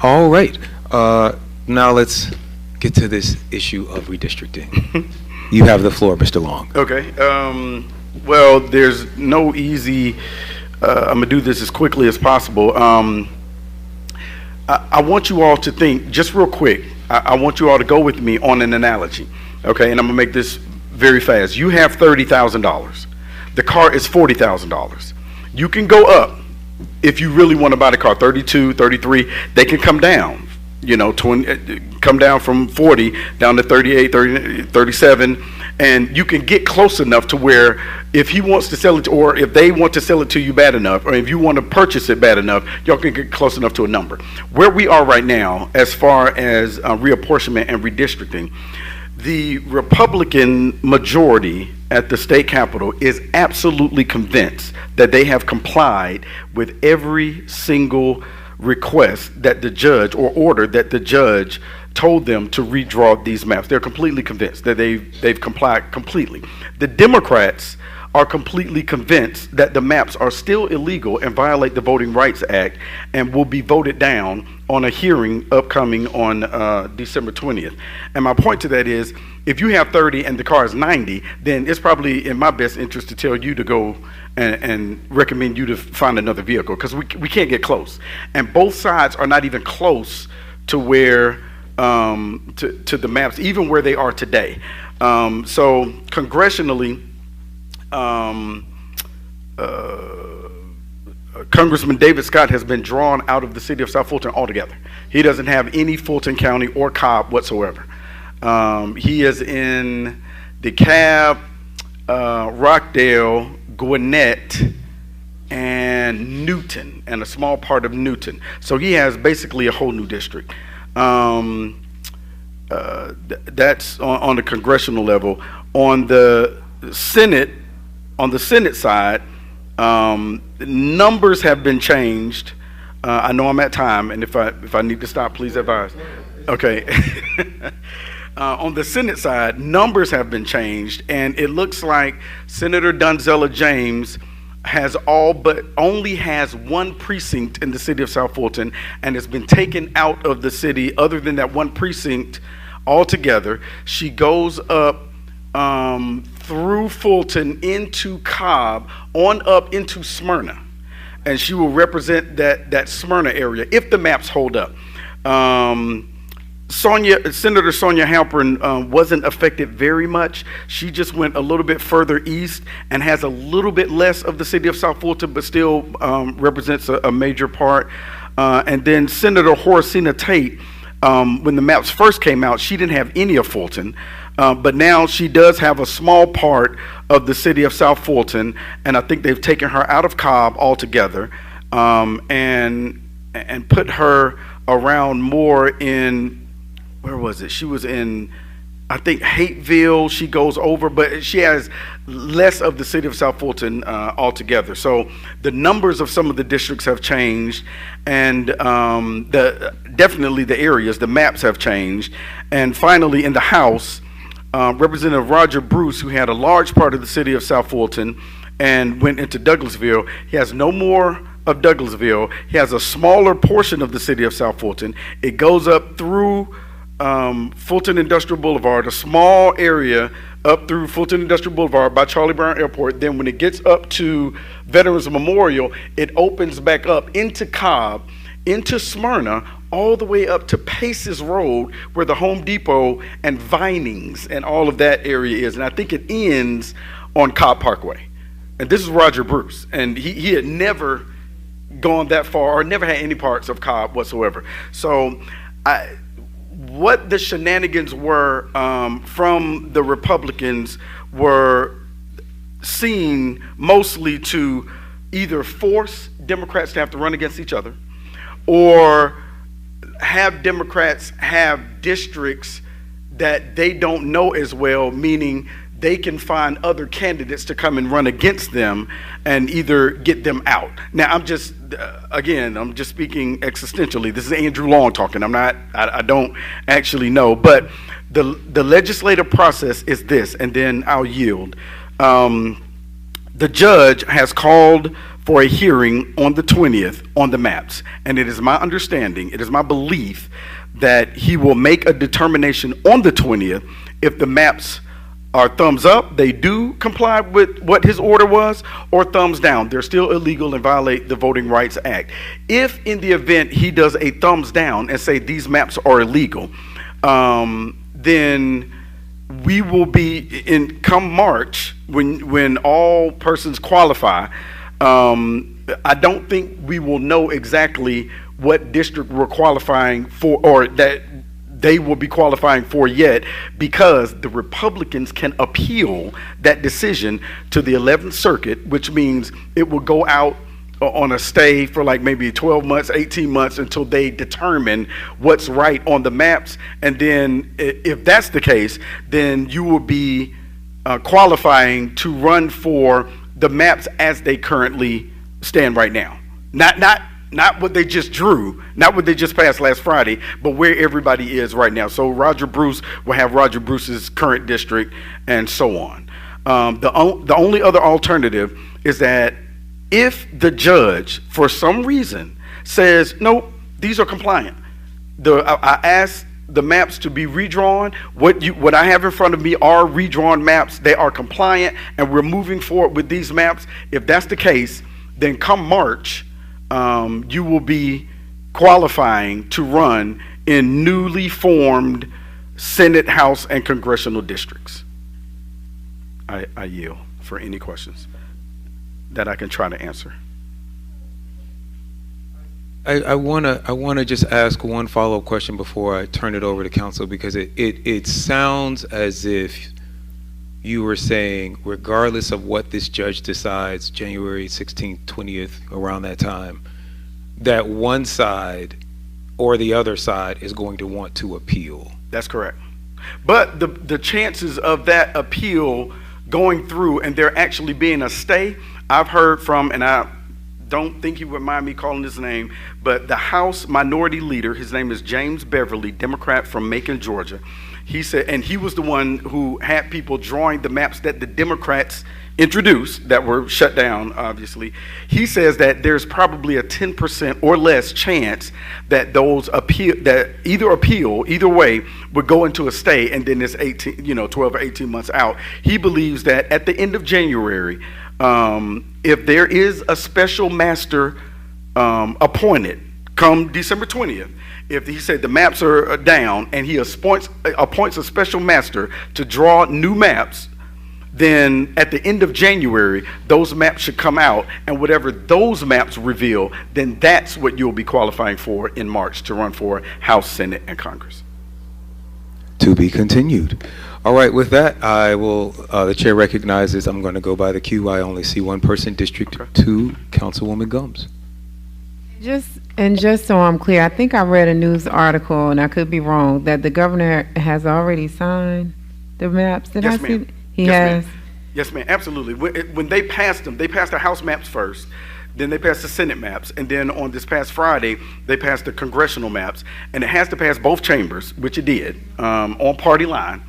All right. Now let's get to this issue of redistricting. You have the floor, Mr. Long. Okay. Well, there's no easy, I'm going to do this as quickly as possible. I want you all to think, just real quick, I want you all to go with me on an analogy. Okay, and I'm going to make this very fast. You have $30,000. The car is $40,000. You can go up if you really want to buy the car, 32, 33, they can come down, 20, come down from 40 down to 38, 30, 37, and you can get close enough to where if he wants to sell it, or if they want to sell it to you bad enough, or if you want to purchase it bad enough, y'all can get close enough to a number. Where we are right now, as far as reapportionment and redistricting, the Republican majority at the state capitol is absolutely convinced that they have complied with every single request that the judge, or order that the judge told them to redraw these maps. They're completely convinced that they've complied completely. The Democrats are completely convinced that the maps are still illegal and violate the Voting Rights Act and will be voted down on a hearing upcoming on December 20th. And my point to that is, if you have 30 and the car is 90, then it's probably in my best interest to tell you to go and recommend you to find another vehicle, because we can't get close. And both sides are not even close to where, to the maps, even where they are today. So congressionally, Congressman David Scott has been drawn out of the city of South Fulton altogether. He doesn't have any Fulton County or Cobb whatsoever. He is in DeKalb, Rockdale, Gwinnett, and Newton, and a small part of Newton. So he has basically a whole new district. That's on the congressional level. On the Senate side, numbers have been changed. I know I'm at time, and if I need to stop, please advise. Okay. On the Senate side, numbers have been changed, and it looks like Senator Donzella James only has one precinct in the city of South Fulton, and has been taken out of the city other than that one precinct altogether. She goes up through Fulton into Cobb on up into Smyrna. And she will represent that Smyrna area if the maps hold up. Senator Sonia Halpern wasn't affected very much. She just went a little bit further east and has a little bit less of the city of South Fulton, but still represents a major part. And then Senator Horacina Tate, when the maps first came out, she didn't have any of Fulton. But now she does have a small part of the city of South Fulton, and I think they've taken her out of Cobb altogether, and put her around more in, where was it? She was in, I think, Hateville. She goes over, but she has less of the city of South Fulton altogether. So the numbers of some of the districts have changed, and definitely the areas, the maps have changed. And finally, in the House, Representative Roger Bruce, who had a large part of the city of South Fulton and went into Douglasville, he has no more of Douglasville. He has a smaller portion of the city of South Fulton. It goes up through Fulton Industrial Boulevard, a small area up through Fulton Industrial Boulevard by Charlie Brown Airport. Then when it gets up to Veterans Memorial, it opens back up into Cobb, into Smyrna, all the way up to Paces Road, where the Home Depot and Vinings and all of that area is. And I think it ends on Cobb Parkway. And this is Roger Bruce, and he had never gone that far or never had any parts of Cobb whatsoever. So what the shenanigans were from the Republicans were seen mostly to either force Democrats to have to run against each other, or have Democrats have districts that they don't know as well, meaning they can find other candidates to come and run against them and either get them out. Now, I'm just speaking existentially. This is Andrew Long talking. I don't actually know, but the legislative process is this, and then I'll yield. The judge has called for a hearing on the 20th on the maps, and it is my understanding, it is my belief that he will make a determination on the 20th if the maps are thumbs up, they do comply with what his order was, or thumbs down, they're still illegal and violate the Voting Rights Act. If in the event he does a thumbs down and say these maps are illegal, then we will be in come March when all persons qualify. I don't think we will know exactly what district we're qualifying for, or that they will be qualifying for yet, because the Republicans can appeal that decision to the 11th Circuit, which means it will go out on a stay for like maybe 12 months, 18 months until they determine what's right on the maps. And then if that's the case, then you will be qualifying to run for the maps as they currently stand right now. Not what they just drew, not what they just passed last Friday, but where everybody is right now. So Roger Bruce will have Roger Bruce's current district, and so on. The only other alternative is that if the judge, for some reason, says, nope, these are compliant. I asked the maps to be redrawn. What I have in front of me are redrawn maps. They are compliant, and we're moving forward with these maps. If that's the case, then come March, you will be qualifying to run in newly formed Senate, House, and congressional districts. I yield for any questions that I can try to answer. I wanna just ask one follow-up question before I turn it over to council, because it sounds as if you were saying, regardless of what this judge decides, January 16th, 20th, around that time, that one side or the other side is going to want to appeal. That's correct. But the chances of that appeal going through and there actually being a stay, I've heard from, and I don't think he would mind me calling his name, but the House Minority Leader, his name is James Beverly, Democrat from Macon, Georgia. He said, and he was the one who had people drawing the maps that the Democrats introduced that were shut down, obviously, he says that there's probably a 10% or less chance that those either way would go into a stay, and then this 12 or 18 months out. He believes that at the end of January, if there is a special master appointed come December 20th, if he said the maps are down and he appoints a special master to draw new maps, then at the end of January, those maps should come out, and whatever those maps reveal, then that's what you'll be qualifying for in March to run for House, Senate, and Congress. To be continued. All right, with that, I will, the chair recognizes, I'm going to go by the queue. I only see one person, District 2, Councilwoman Gumbs. Just so I'm clear, I think I read a news article, and I could be wrong, that the governor has already signed the maps. Did I see? He has. Yes, ma'am. Absolutely. When they passed them, they passed the House maps first, then they passed the Senate maps, and then on this past Friday, they passed the congressional maps, and it has to pass both chambers, which it did, on party line,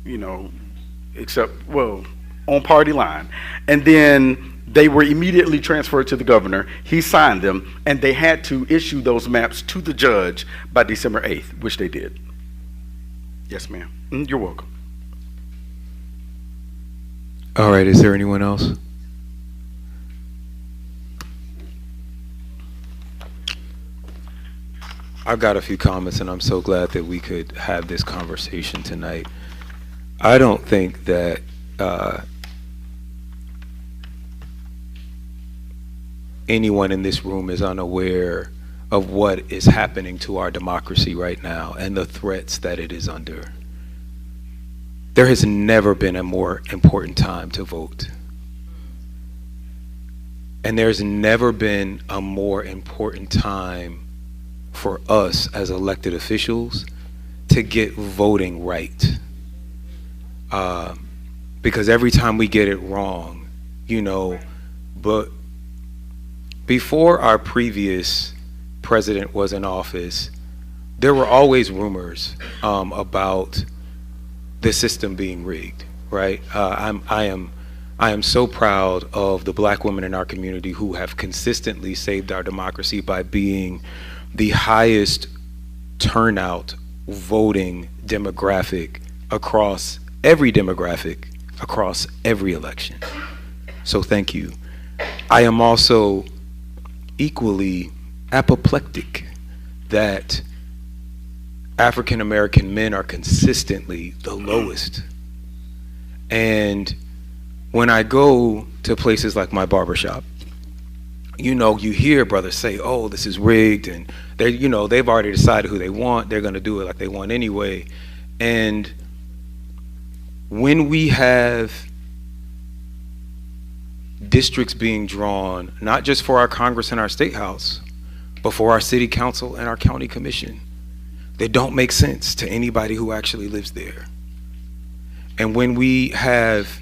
on party line. And then they were immediately transferred to the governor. He signed them, and they had to issue those maps to the judge by December 8th, which they did. Yes, ma'am. You're welcome. All right, is there anyone else? I've got a few comments, and I'm so glad that we could have this conversation tonight. I don't think that anyone in this room is unaware of what is happening to our democracy right now and the threats that it is under. There has never been a more important time to vote. And there's never been a more important time for us as elected officials to get voting right. Because every time we get it wrong, but before our previous president was in office, there were always rumors about the system being rigged, right? I am so proud of the black women in our community who have consistently saved our democracy by being the highest turnout voting demographic across every election. So thank you. I am also equally apoplectic that African American men are consistently the lowest. And when I go to places like my barbershop, you hear brothers say, oh, this is rigged, and they've already decided who they want. They're going to do it like they want anyway. And when we have districts being drawn, not just for our Congress and our State House, but for our City Council and our County Commission, they don't make sense to anybody who actually lives there. And when we have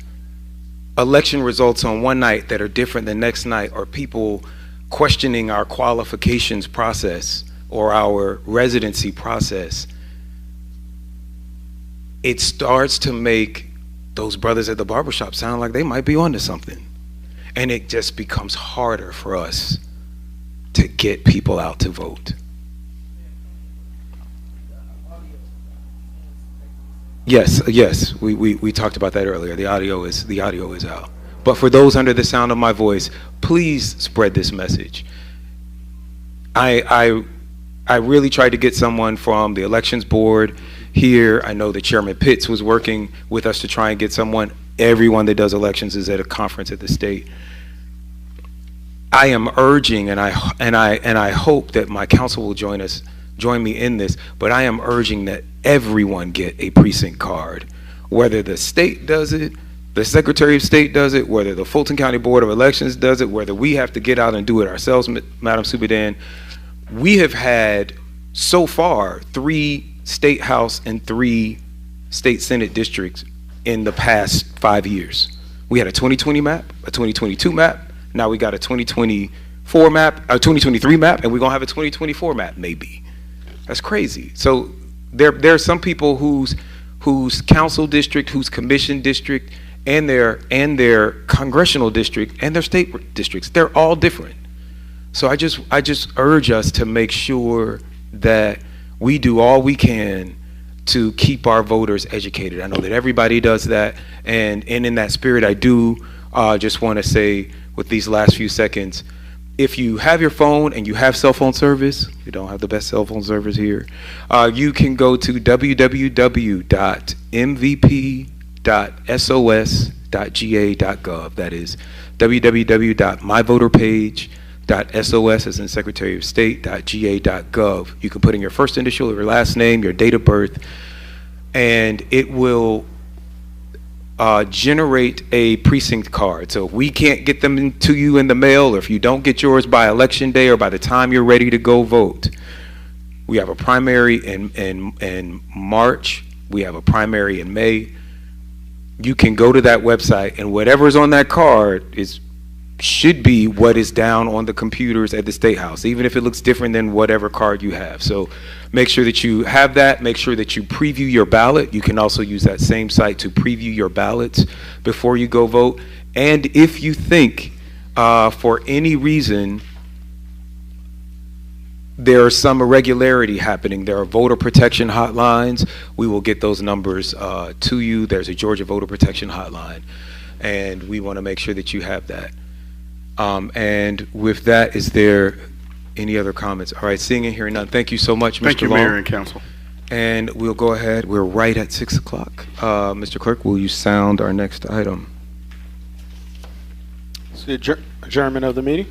election results on one night that are different the next night, or people questioning our qualifications process or our residency process, it starts to make those brothers at the barbershop sound like they might be onto something. And it just becomes harder for us to get people out to vote. Yes, we talked about that earlier. The audio is out. But for those under the sound of my voice, please spread this message. I really tried to get someone from the elections board here. I know that Chairman Pitts was working with us to try and get someone. Everyone that does elections is at a conference at the state. I am urging, and I hope that my council will join me in this, but I am urging that everyone get a precinct card, whether the state does it, the Secretary of State does it, whether the Fulton County Board of Elections does it, whether we have to get out and do it ourselves, Madam Superdan. We have had so far 3 State House and 3 State Senate districts in the past 5 years. We had a 2020 map, a 2022 map, now we got a 2024 map, a 2023 map, and we're gonna have a 2024 map maybe. That's crazy. So there are some people whose council district, whose commission district and their congressional district and their state districts. They're all different. So I just urge us to make sure that we do all we can to keep our voters educated. I know that everybody does that, and in that spirit, I do just want to say with these last few seconds, if you have your phone and you have cell phone service, we don't have the best cell phone service here, you can go to www.mvp.sos.ga.gov. That is www.myvoterpage.sos, as in Secretary of State.ga.gov. You can put in your first initial, your last name, your date of birth, and it will generate a precinct card. So if we can't get them to you in the mail, or if you don't get yours by election day or by the time you're ready to go vote, we have a primary in March, we have a primary in May. You can go to that website, and whatever's on that card should be what is down on the computers at the State House, even if it looks different than whatever card you have. So make sure that you have that. Make sure that you preview your ballot. You can also use that same site to preview your ballots before you go vote. And if you think for any reason there is some irregularity happening, there are voter protection hotlines. We will get those numbers to you. There's a Georgia voter protection hotline, and we want to make sure that you have that. And with that, is there any other comments? All right, seeing and hearing none. Thank you so much, Mr. Thank you, Long. Mayor and Council. And we'll go ahead. We're right at 6 o'clock. Mr. Clerk, will you sound our next item? It's the adjournment of the meeting.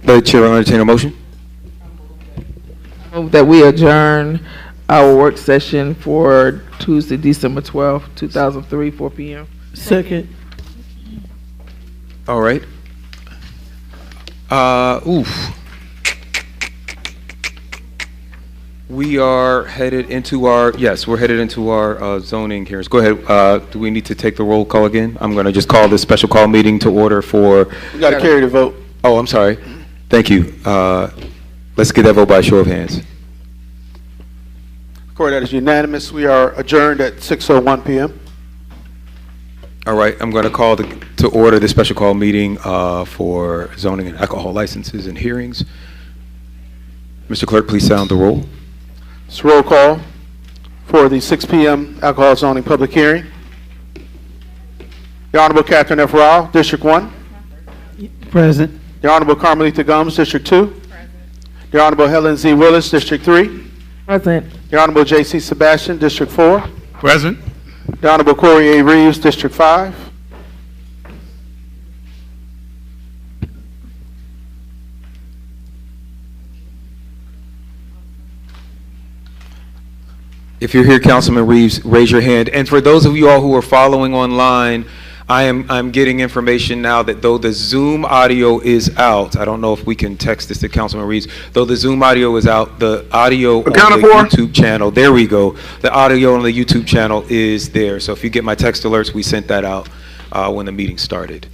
The chair will entertain a motion. Move that we adjourn our work session for Tuesday, December 12th, 2003, 4 p.m. Second. All right. We are headed into our, we're headed into our zoning hearings. Go ahead. Do we need to take the roll call again? I'm going to just call this special call meeting to order for. We got to carry the vote. Oh, I'm sorry. Thank you. Let's get that vote by show of hands. Court, that is unanimous. We are adjourned at 6:01 p.m. All right. I'm going to call to order the special call meeting for zoning and alcohol licenses and hearings. Mr. Clerk, please sound the roll. It's roll call for the 6 p.m. alcohol zoning public hearing. The Honorable Catherine F. Rao, District 1. Present. The Honorable Carmelita Gomes, District 2. Present. The Honorable Helen Z. Willis, District 3. Present. The Honorable J.C. Sebastian, District 4. Present. The Honorable Corey A. Reeves, District 5. If you're here, Councilman Reeves, raise your hand. And for those of you all who are following online, I'm getting information now that though the Zoom audio is out, I don't know if we can text this to Councilman Reeves, though the Zoom audio is out, the audio on the YouTube channel, there we go, the audio on the YouTube channel is there. So if you get my text alerts, we sent that out when the meeting started.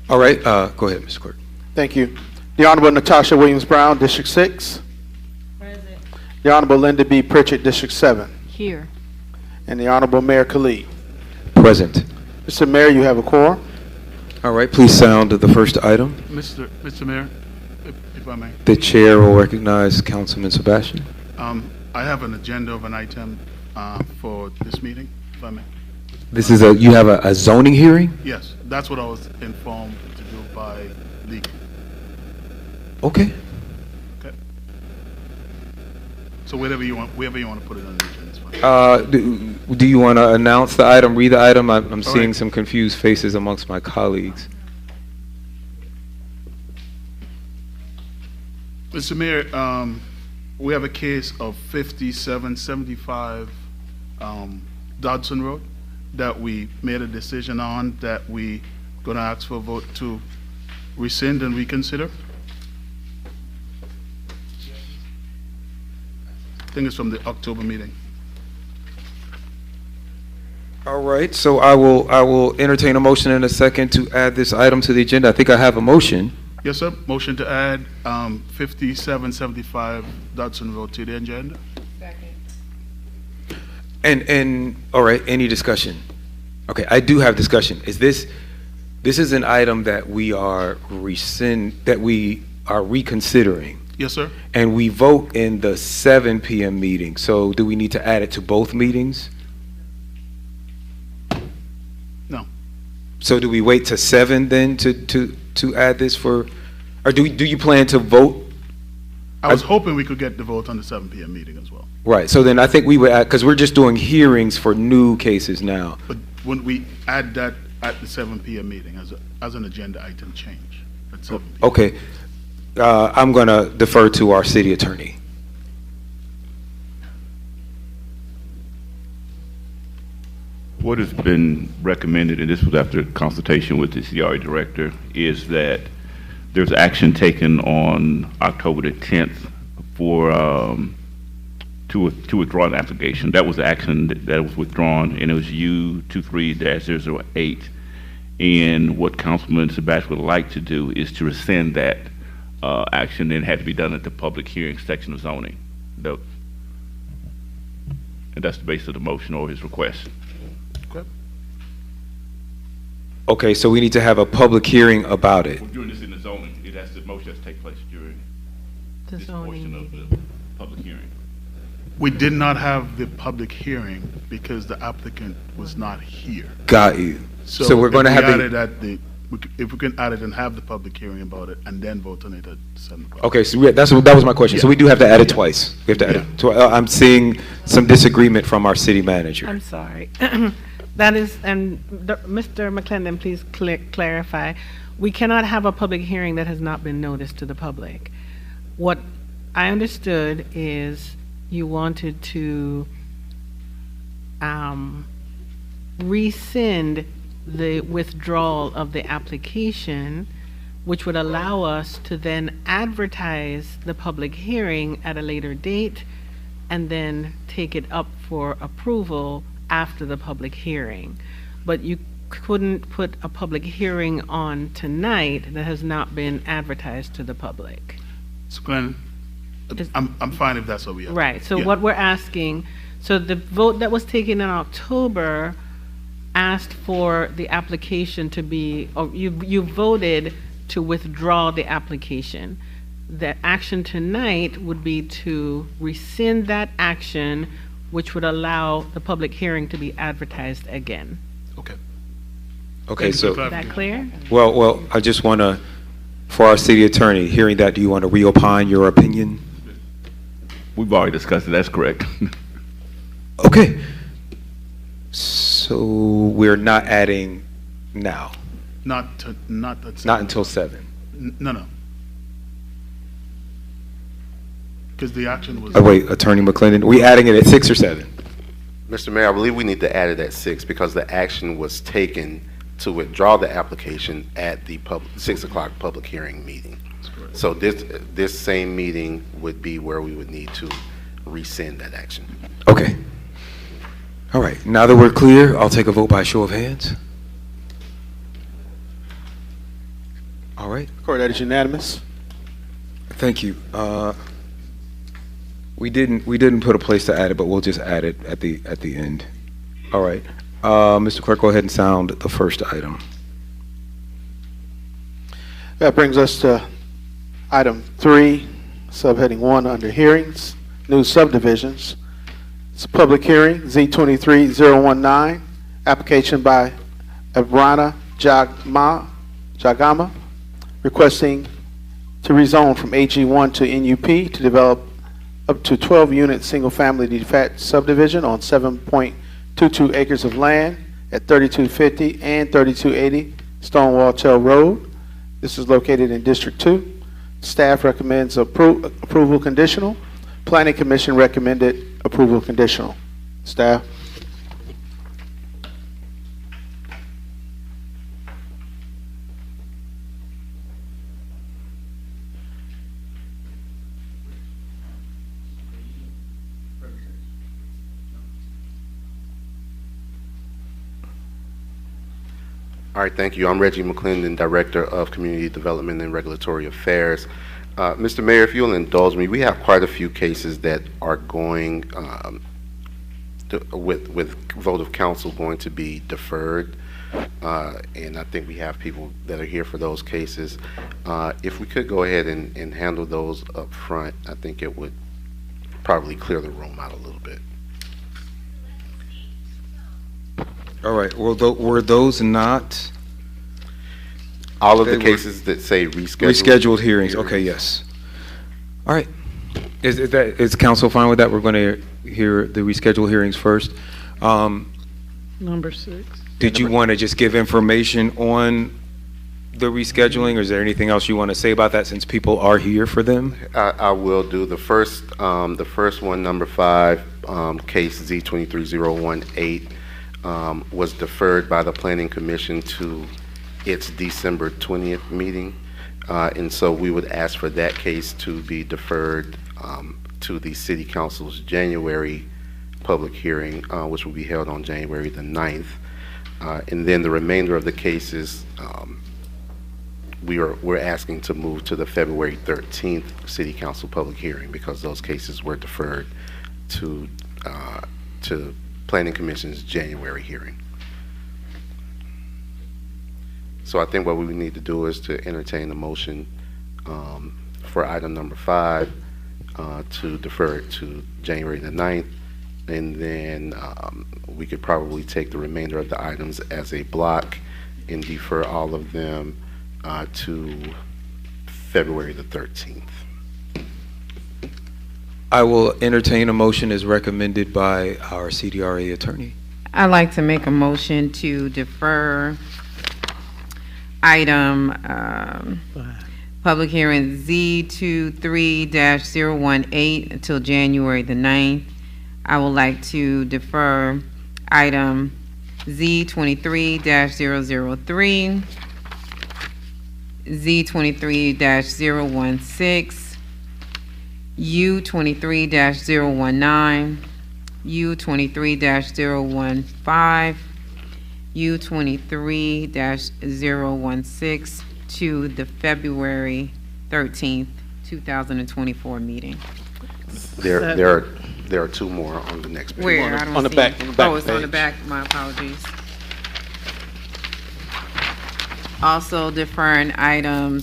All right, go ahead, Mr. Clerk. Thank you. The Honorable Natasha Williams Brown, District 6. Present. The Honorable Linda B. Pritchett, District 7. Here. And the Honorable Mayor Khalid. Present. Mr. Mayor, you have a quorum. All right, please sound the first item. Mr. Mayor, if I may. The chair will recognize Councilman Sebastian. I have an agenda of an item for this meeting, if I may. This is you have a zoning hearing? Yes, that's what I was informed to do by legal. Okay. Okay. So wherever you want to put it on the agenda, it's fine. Do you want to announce the item, read the item? I'm seeing right. some confused faces amongst my colleagues. Mr. Mayor, we have a case of 5775 Dodson Road that we made a decision on that we going to ask for a vote to rescind and reconsider. I think it's from the October meeting. All right, so I will entertain a motion in a second to add this item to the agenda. I think I have a motion. Yes, sir. Motion to add 5775 Dodson Road to the agenda. And, all right, any discussion? Okay, I do have discussion. This is an item that we are reconsidering. Yes, sir. And we vote in the 7 PM meeting, so do we need to add it to both meetings? No. So do we wait to 7 then to add this for, or do you plan to vote? I was hoping we could get the vote on the 7 PM meeting as well. Right, so then I think we would add, because we're just doing hearings for new cases now. But wouldn't we add that at the 7 PM meeting as an agenda item change at 7 PM? Okay, I'm gonna defer to our city attorney. What has been recommended, and this was after consultation with the CRA director, is that there's action taken on October the 10th for to withdraw an application. That was the action that was withdrawn, and it was U23-008. And what Councilman Sebastian would like to do is to rescind that action, and it had to be done at the public hearing section of zoning. And that's the basis of the motion or his request. Okay, so we need to have a public hearing about it. We're doing this in the zoning. The motion has to take place during this portion of the public hearing. We did not have the public hearing because the applicant was not here. Got you. So we're going to have if we can add it and have the public hearing about it and then vote on it at 7 o'clock. Okay, so that was my question. So we do have to add it twice. We have to add it. I'm seeing some disagreement from our city manager. I'm sorry. That is, and Mr. McClendon, please clarify. We cannot have a public hearing that has not been noticed to the public. What I understood is you wanted to rescind the withdrawal of the application, which would allow us to then advertise the public hearing at a later date and then take it up for approval after the public hearing. But you couldn't put a public hearing on tonight that has not been advertised to the public. So Glenn, I'm fine if that's what we have. Right, so what we're asking, so the vote that was taken in October asked for the application to be, or you voted to withdraw the application. The action tonight would be to rescind that action, which would allow the public hearing to be advertised again. Okay. Okay, so. Is that clear? Well, I just want to, for our city attorney, hearing that, do you want to reopine your opinion? We've already discussed it, that's correct. Okay. So we're not adding now? Not at 7. Not until 7? No. Because the action was. Wait, Attorney McClendon, we adding it at 6 or 7? Mr. Mayor, I believe we need to add it at 6 because the action was taken to withdraw the application at the 6 o'clock public hearing meeting. So this same meeting would be where we would need to rescind that action. Okay. All right, now that we're clear, I'll take a vote by show of hands. All right. Court, that is unanimous. Thank you. We didn't put a place to add it, but we'll just add it at the end. All right. Mr. Clerk, go ahead and sound the first item. That brings us to item 3, subheading 1 under hearings, new subdivisions. It's a public hearing, Z23019, application by Abrana Jagama, requesting to rezone from AG1 to NUP to develop up to 12-unit single-family detached subdivision on 7.22 acres of land at 3250 and 3280 Stonewall Tail Road. This is located in District 2. Staff recommends approval conditional. Planning Commission recommended approval conditional. Staff. All right, thank you. I'm Reggie McClendon, Director of Community Development and Regulatory Affairs. Mr. Mayor, if you'll indulge me, we have quite a few cases that are going with vote of council going to be deferred. And I think we have people that are here for those cases. If we could go ahead and handle those up front, I think it would probably clear the room out a little bit. All right, well, were those not? All of the They cases that say rescheduled. Rescheduled hearings, okay, yes. All right. Is council fine with that? We're going to hear the rescheduled hearings first. Number 6. Did you want to just give information on the rescheduling, or is there anything else you want to say about that since people are here for them? I will do the first one, number 5, case Z23018, was deferred by the Planning Commission to its December 20th meeting. And so we would ask for that case to be deferred to the City Council's January public hearing, which will be held on January the 9th. And then the remainder of the cases, we're asking to move to the February 13th City Council public hearing because those cases were deferred to Planning Commission's January hearing. So I think what we need to do is to entertain the motion for item number 5 to defer it to January the 9th, and then we could probably take the remainder of the items as a block and defer all of them to February the 13th. I will entertain a motion as recommended by our CDRA attorney. I'd like to make a motion to defer item public hearing Z23-018 until January the 9th. I would like to defer item Z23-003, Z23-016, U23-019, U23-015, U23-016 to the February 13th, 2024 meeting. There are 2 more on the next page. Where? I don't on the see back- it. on the back Oh, it's on the page. back. My apologies. Also deferring item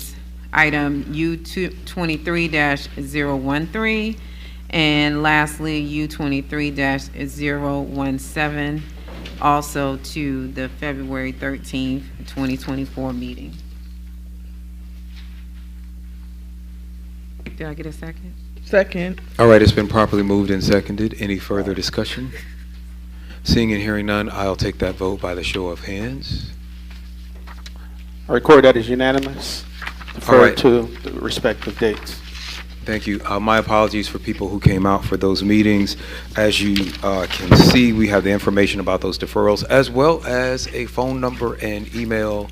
U23-013, and lastly U23-017, also to the February 13th, 2024 meeting. Did I get a second? Second. All right, it's been properly moved and seconded. Any further discussion? Seeing and hearing none, I'll take that vote by the show of hands. I record that as unanimous. All right. Defer to the respective dates. Thank you. My apologies for people who came out for those meetings. As you can see, we have the information about those deferrals, as well as a phone number and email,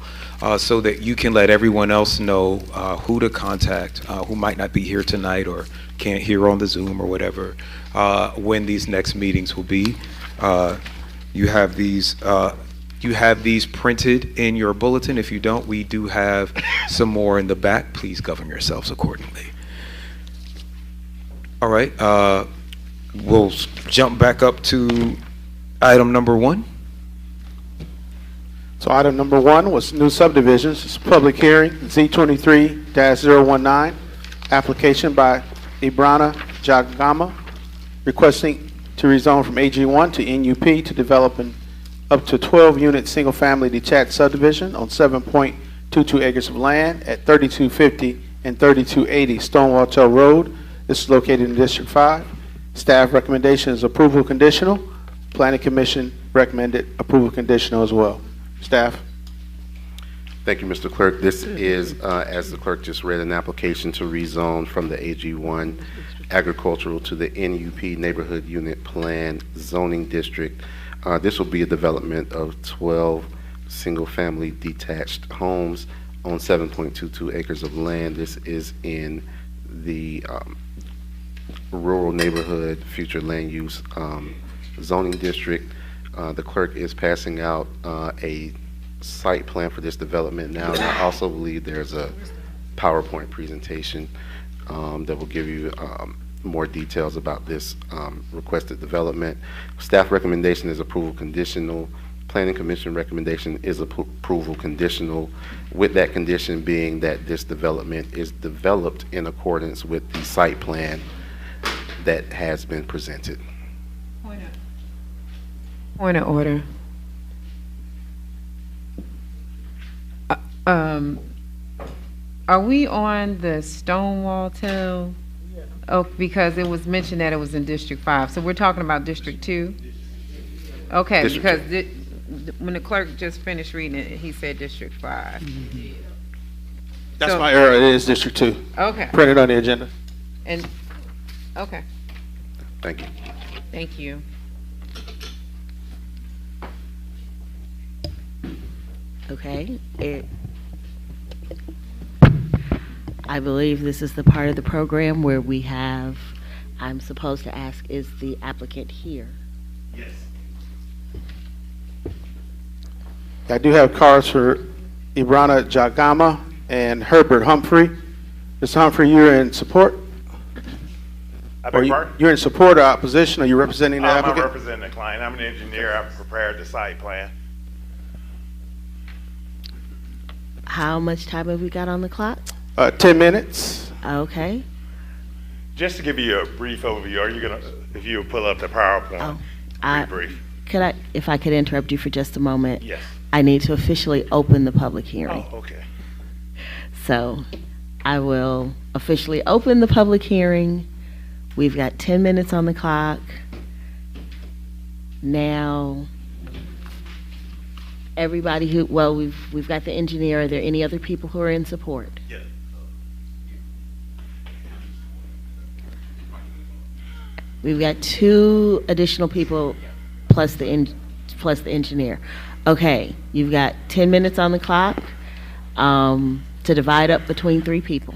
so that you can let everyone else know who to contact, who might not be here tonight or can't hear on the Zoom or whatever, when these next meetings will be. You have these printed in your bulletin. If you don't, we do have some more in the back. Please govern yourselves accordingly. All right, we'll jump back up to item number 1. So item number 1 was new subdivisions. It's a public hearing, Z23-019, application by Ibrana Jagama, requesting to rezone from AG1 to NUP to develop an up to 12-unit single-family detached subdivision on 7.22 acres of land at 3250 and 3280 Stonewall Tail Road. This is located in District 5. Staff recommendation is approval conditional. Planning Commission recommended approval conditional as well. Staff. Thank you, Mr. Clerk. This is, as the clerk just read, an application to rezone from the AG1 agricultural to the NUP Neighborhood Unit Plan Zoning District. This will be a development of 12 single-family detached homes on 7.22 acres of land. This is in the rural neighborhood future land use zoning district. The clerk is passing out a site plan for this development now, and I also believe there's a PowerPoint presentation that will give you more details about this requested development. Staff recommendation is approval conditional. Planning Commission recommendation is approval conditional, with that condition being that this development is developed in accordance with the site plan that has been presented. Point of order. Are we on the Stonewall Town? Oh, because it was mentioned that it was in District 5. So we're talking about District 2? Okay, District because when the clerk just finished reading it, he said District 5. That's So- my error. It is District 2. Okay. Printed on the agenda. And, okay, Thank you. thank you. Okay, I believe this is the part of the program where we have, I'm supposed to ask, is the applicant here? Yes. I do have cards for Ibrana Jagama and Herbert Humphrey. Mr. Humphrey, you're in support? I beg your pardon? You're in support or opposition? Are you representing the I'm applicant? representing the client. I'm an engineer. I've prepared the site plan. How much time have we got on the clock? 10 minutes. Okay. Just to give you a brief overview, are you gonna, if you would pull up the PowerPoint, brief. If I could interrupt you for just a moment? Yes. I need to officially open the public hearing. Oh, okay. So I will officially open the public hearing. We've got 10 minutes on the clock. Now, everybody who, well, we've got the engineer. Are there any other people who are in support? Yes. We've got 2 additional people plus the engineer. Okay, you've got 10 minutes on the clock to divide up between 3 people.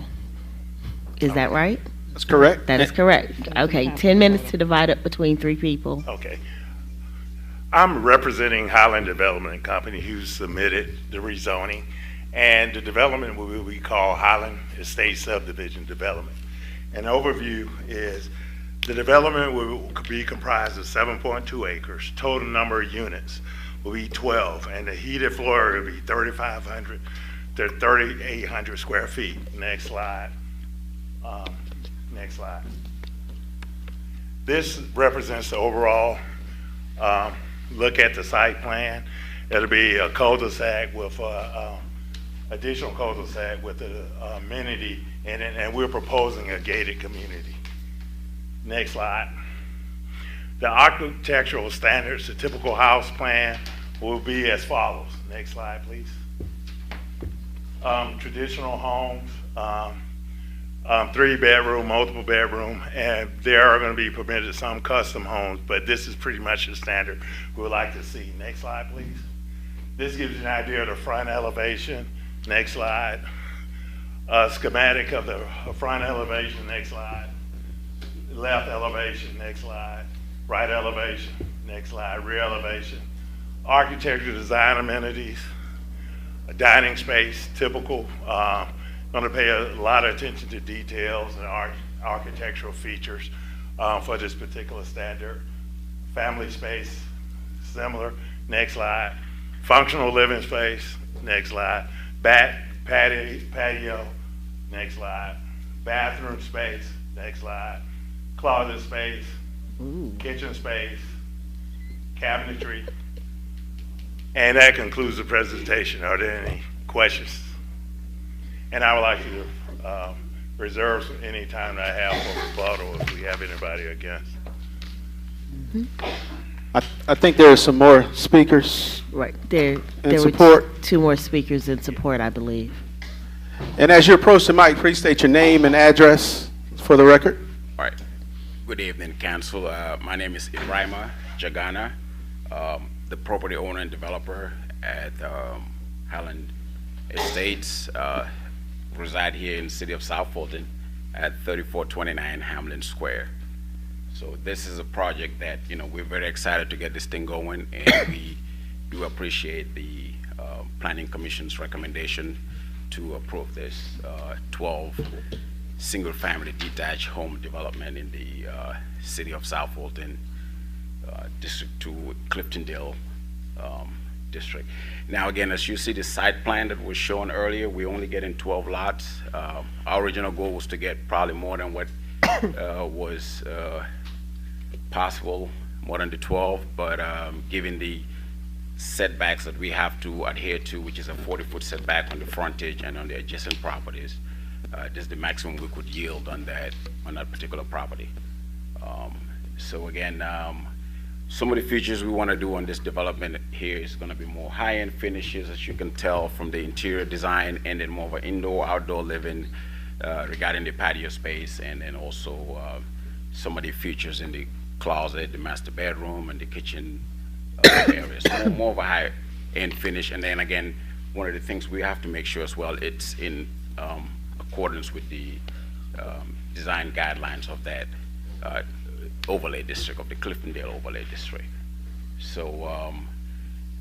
Is that right? That's correct. That is correct. Okay, 10 minutes to divide up between 3 people. Okay. I'm representing Highland Development Company, who submitted the rezoning, and the development will be called Highland Estate Subdivision Development. An overview is the development will be comprised of 7.2 acres. Total number of units will be 12, and the heated floor will be 3,500 to 3,800 square feet. Next slide. Next slide. This represents the overall look at the site plan. It'll be a cul-de-sac with additional cul-de-sac with an amenity in it, and we're proposing a gated community. Next slide. The architectural standards, the typical house plan will be as follows. Next slide, please. Traditional homes, 3-bedroom, multiple bedroom, and there are going to be permitted some custom homes, but this is pretty much the standard we would like to see. Next slide, please. This gives you an idea of the front elevation. Next slide. Schematic of the front elevation. Next slide. Left elevation. Next slide. Right elevation. Next slide. Rear elevation. Architecture design amenities. A dining space, typical. Going to pay a lot of attention to details and architectural features for this particular standard. Family space, similar. Next slide. Functional living space. Next slide. Back patio. Next slide. Bathroom space. Next slide. Closet space. Ooh. Kitchen space. Cabinetry. And that concludes the presentation. Are there any questions? And I would like to reserve any time that I have for rebuttal if we have anybody against. I think there are some more speakers. Right. There In were support. 2 more speakers in support, I believe. And as you approach the mic, please state your name and address for the record. All right. Good evening, Council. My name is Ibrahima Jagana, the property owner and developer at Highland Estates. Reside here in the city of South Fulton at 3429 Hamlin Square. So this is a project that, we're very excited to get this thing going, and we do appreciate the Planning Commission's recommendation to approve this 12 single-family detached home development in the city of South Fulton, District 2, Cliftondale district. Now, again, as you see the site plan that was shown earlier, we're only getting 12 lots. Our original goal was to get probably more than what was possible, more than the 12, but given the setbacks that we have to adhere to, which is a 40-foot setback on the frontage and on the adjacent properties, this is the maximum we could yield on that particular property. So again, some of the features we want to do on this development here is going to be more high-end finishes, as you can tell from the interior design, and then more of an indoor-outdoor living regarding the patio space, and then also some of the features in the closet, the master bedroom, and the kitchen areas. More of a high-end finish, and then again, one of the things we have to make sure as well, it's in accordance with the design guidelines of that overlay district, of the Cliftondale overlay district. So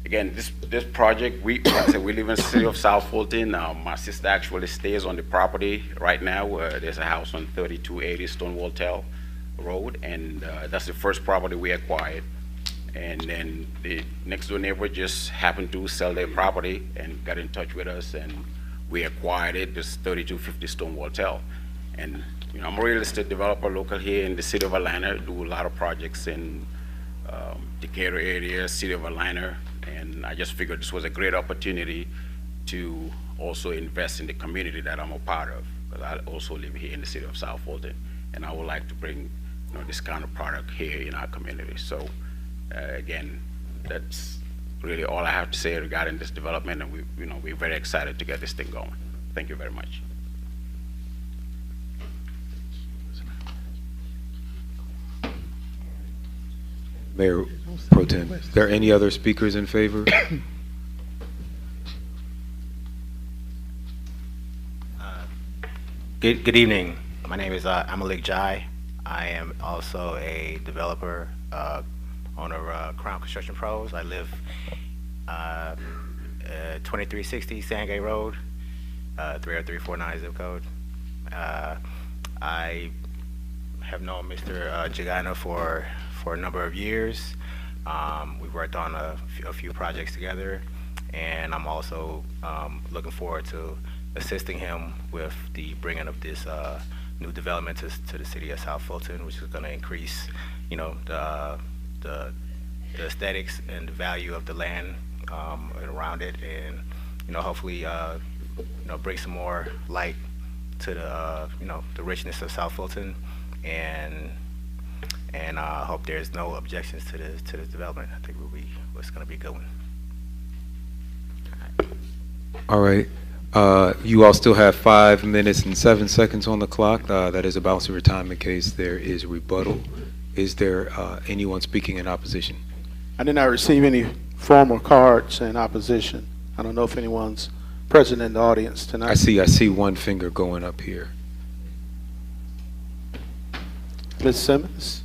again, this project, like I said, we live in the city of South Fulton. My sister actually stays on the property right now. There's a house on 3280 Stonewall Tell Road, and that's the first property we acquired. And then the next door neighbor just happened to sell their property and got in touch with us, and we acquired it, this 3250 Stonewall Tell. And you know, I'm a real estate developer local here in the city of Atlanta, do a lot of projects in Decatur area, city of Atlanta, and I just figured this was a great opportunity to also invest in the community that I'm a part of, because I also live here in the city of South Fulton, and I would like to bring this kind of product here in our community. So again, that's really all I have to say regarding this development, and we're very excited to get this thing going. Thank you very much. Mayor Pro Tem, are there any other speakers in favor? Good evening. My name is Amalik Jai. I am also a developer, owner of Crown Construction Pros. I live 2360 Sandgate Road, 30349 zip code. I have known Mr. Jagana for a number of years. We've worked on a few projects together, and I'm also looking forward to assisting him with the bringing of this new development to the city of South Fulton, which is going to increase, the aesthetics and the value of the land around it, and hopefully, bring some more light to the richness of South Fulton, and I hope there's no objections to this development. I think it's going to be a good one. All right. You all still have 5 minutes and 7 seconds on the clock. That is a balanced retirement case. There is rebuttal. Is there anyone speaking in opposition? I did not receive any formal cards in opposition. I don't know if anyone's present in the audience tonight. I see one finger going up here. Ms. Simmons?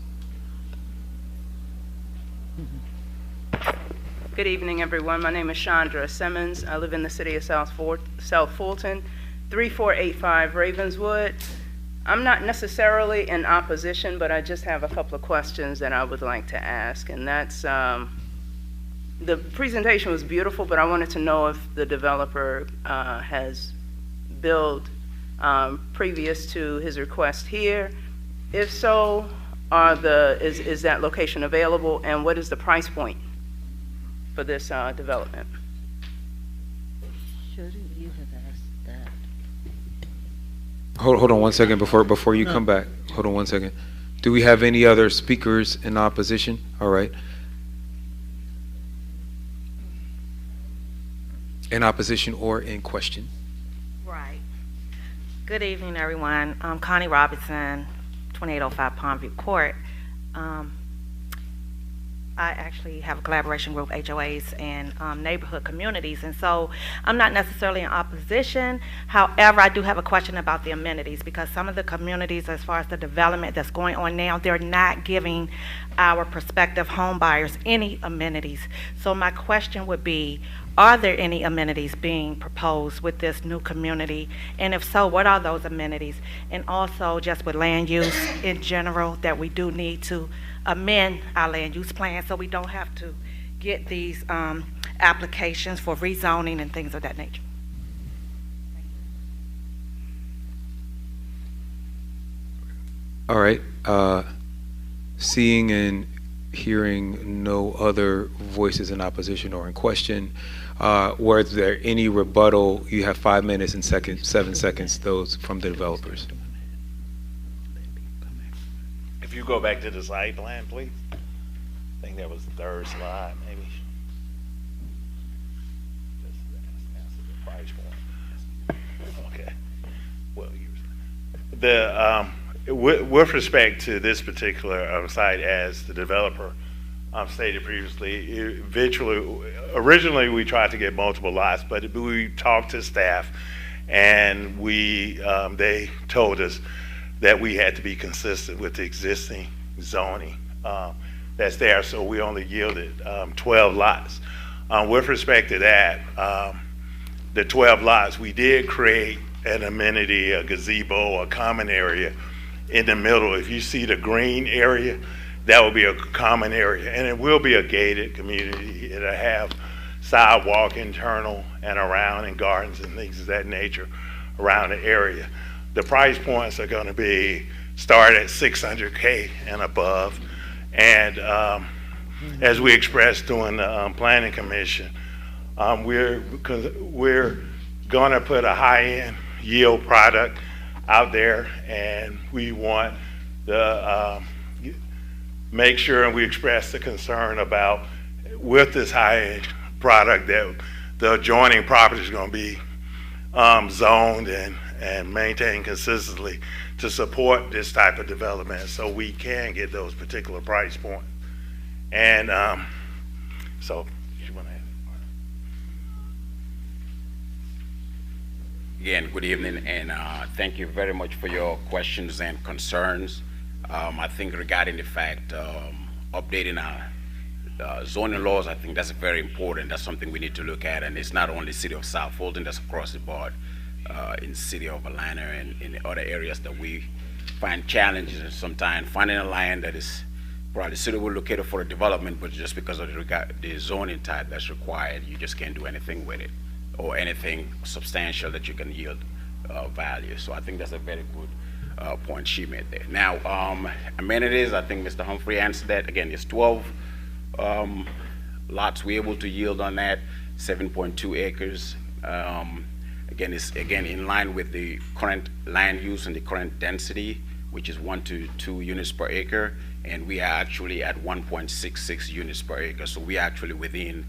Good evening, everyone. My name is Chandra Simmons. I live in the city of South Fulton, 3485 Ravenswood. I'm not necessarily in opposition, but I just have a couple of questions that I would like to ask, and that's the presentation was beautiful, but I wanted to know if the developer has built previous to his request here. If so, is that location available, and what is the price point for this development? Shouldn't you have asked that? Hold on 1 second before you come back. Hold on 1 second. Do we have any other speakers in opposition? All right. In opposition or in question? Right. Good evening, everyone. I'm Connie Robinson, 2805 Pondview Court. I actually have a collaboration group, HOAs, and neighborhood communities, and so I'm not necessarily in opposition. However, I do have a question about the amenities, because some of the communities, as far as the development that's going on now, they're not giving our prospective home buyers any amenities. So my question would be, are there any amenities being proposed with this new community? And if so, what are those amenities? And also, just with land use in general, that we do need to amend our land use plan so we don't have to get these applications for rezoning and things of that nature. All right. Seeing and hearing no other voices in opposition or in question, was there any rebuttal? You have 5 minutes and 7 seconds, those from the developers. If you go back to the site plan, please. I think that was the third slide, maybe. Just answer the price point. Okay. Well, with respect to this particular site, as the developer stated previously, originally we tried to get multiple lots, but we talked to staff, and they told us that we had to be consistent with the existing zoning that's there, so we only yielded 12 lots. With respect to that, the 12 lots, we did create an amenity, a gazebo, a common area in the middle. If you see the green area, that will be a common area, and it will be a gated community. It'll have sidewalk internal and around, and gardens and things of that nature around the area. The price points are going to start at $600K and above, and as we expressed during the planning commission, we're going to put a high-end yield product out there, and we want to make sure, and we express the concern about, with this high-end product, that the adjoining property is going to be zoned and maintained consistently to support this type of development, so we can get those particular price points. And so, you want to add? Again, good evening, and thank you very much for your questions and concerns. I think regarding the fact updating our zoning laws, I think that's very important. That's something we need to look at, and it's not only city of South Fulton, that's across the board in city of Atlanta and in other areas that we find challenges, and sometimes finding a land that is probably suitable located for a development, but just because of the zoning type that's required, you just can't do anything with it, or anything substantial that you can yield value. So I think that's a very good point she made there. Now, amenities, I think Mr. Humphrey answered that. Again, it's 12 lots we're able to yield on that, 7.2 acres. Again, it's in line with the current land use and the current density, which is 1 to 2 units per acre, and we are actually at 1.66 units per acre. So we are actually within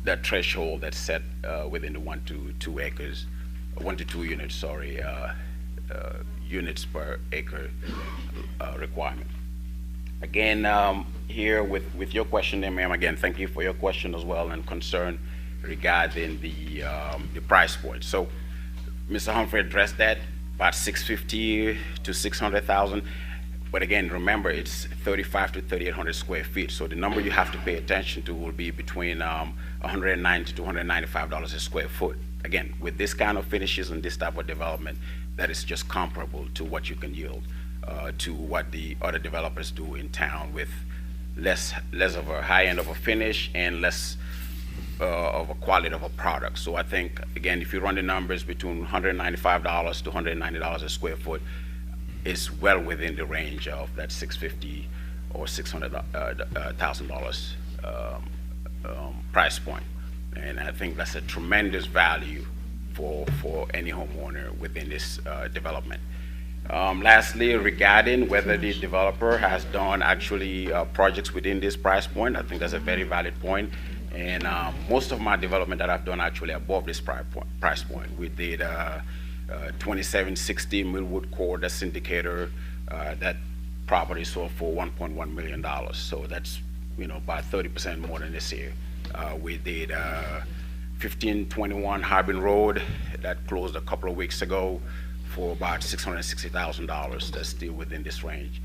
that threshold that's set within the 1 to 2 acres, 1 to 2 units, sorry, units per acre requirement. Again, here with your question there, ma'am, again, thank you for your question as well and concern regarding the price point. So Mr. Humphrey addressed that, about 650 to 600,000. But again, remember, it's 35 to 3,800 square feet. So the number you have to pay attention to will be between $190 to $295 a square foot. Again, with this kind of finishes and this type of development, that is just comparable to what you can yield to what the other developers do in town, with less of a high end of a finish and less of a quality of a product. So I think, again, if you run the numbers between $195 to $190 a square foot, is well within the range of that $650 or $600,000 price point. And I think that's a tremendous value for any homeowner within this development. Lastly, regarding whether the developer has done actually projects within this price point, I think that's a very valid point. And most of my development that I've done actually above this price point. We did 2760 Millwood Court, that's indicator, that property sold for $1.1 million. So that's about 30% more than this year. We did 1521 Harbin Road, that closed a couple of weeks ago for about $660,000. That's still within this range.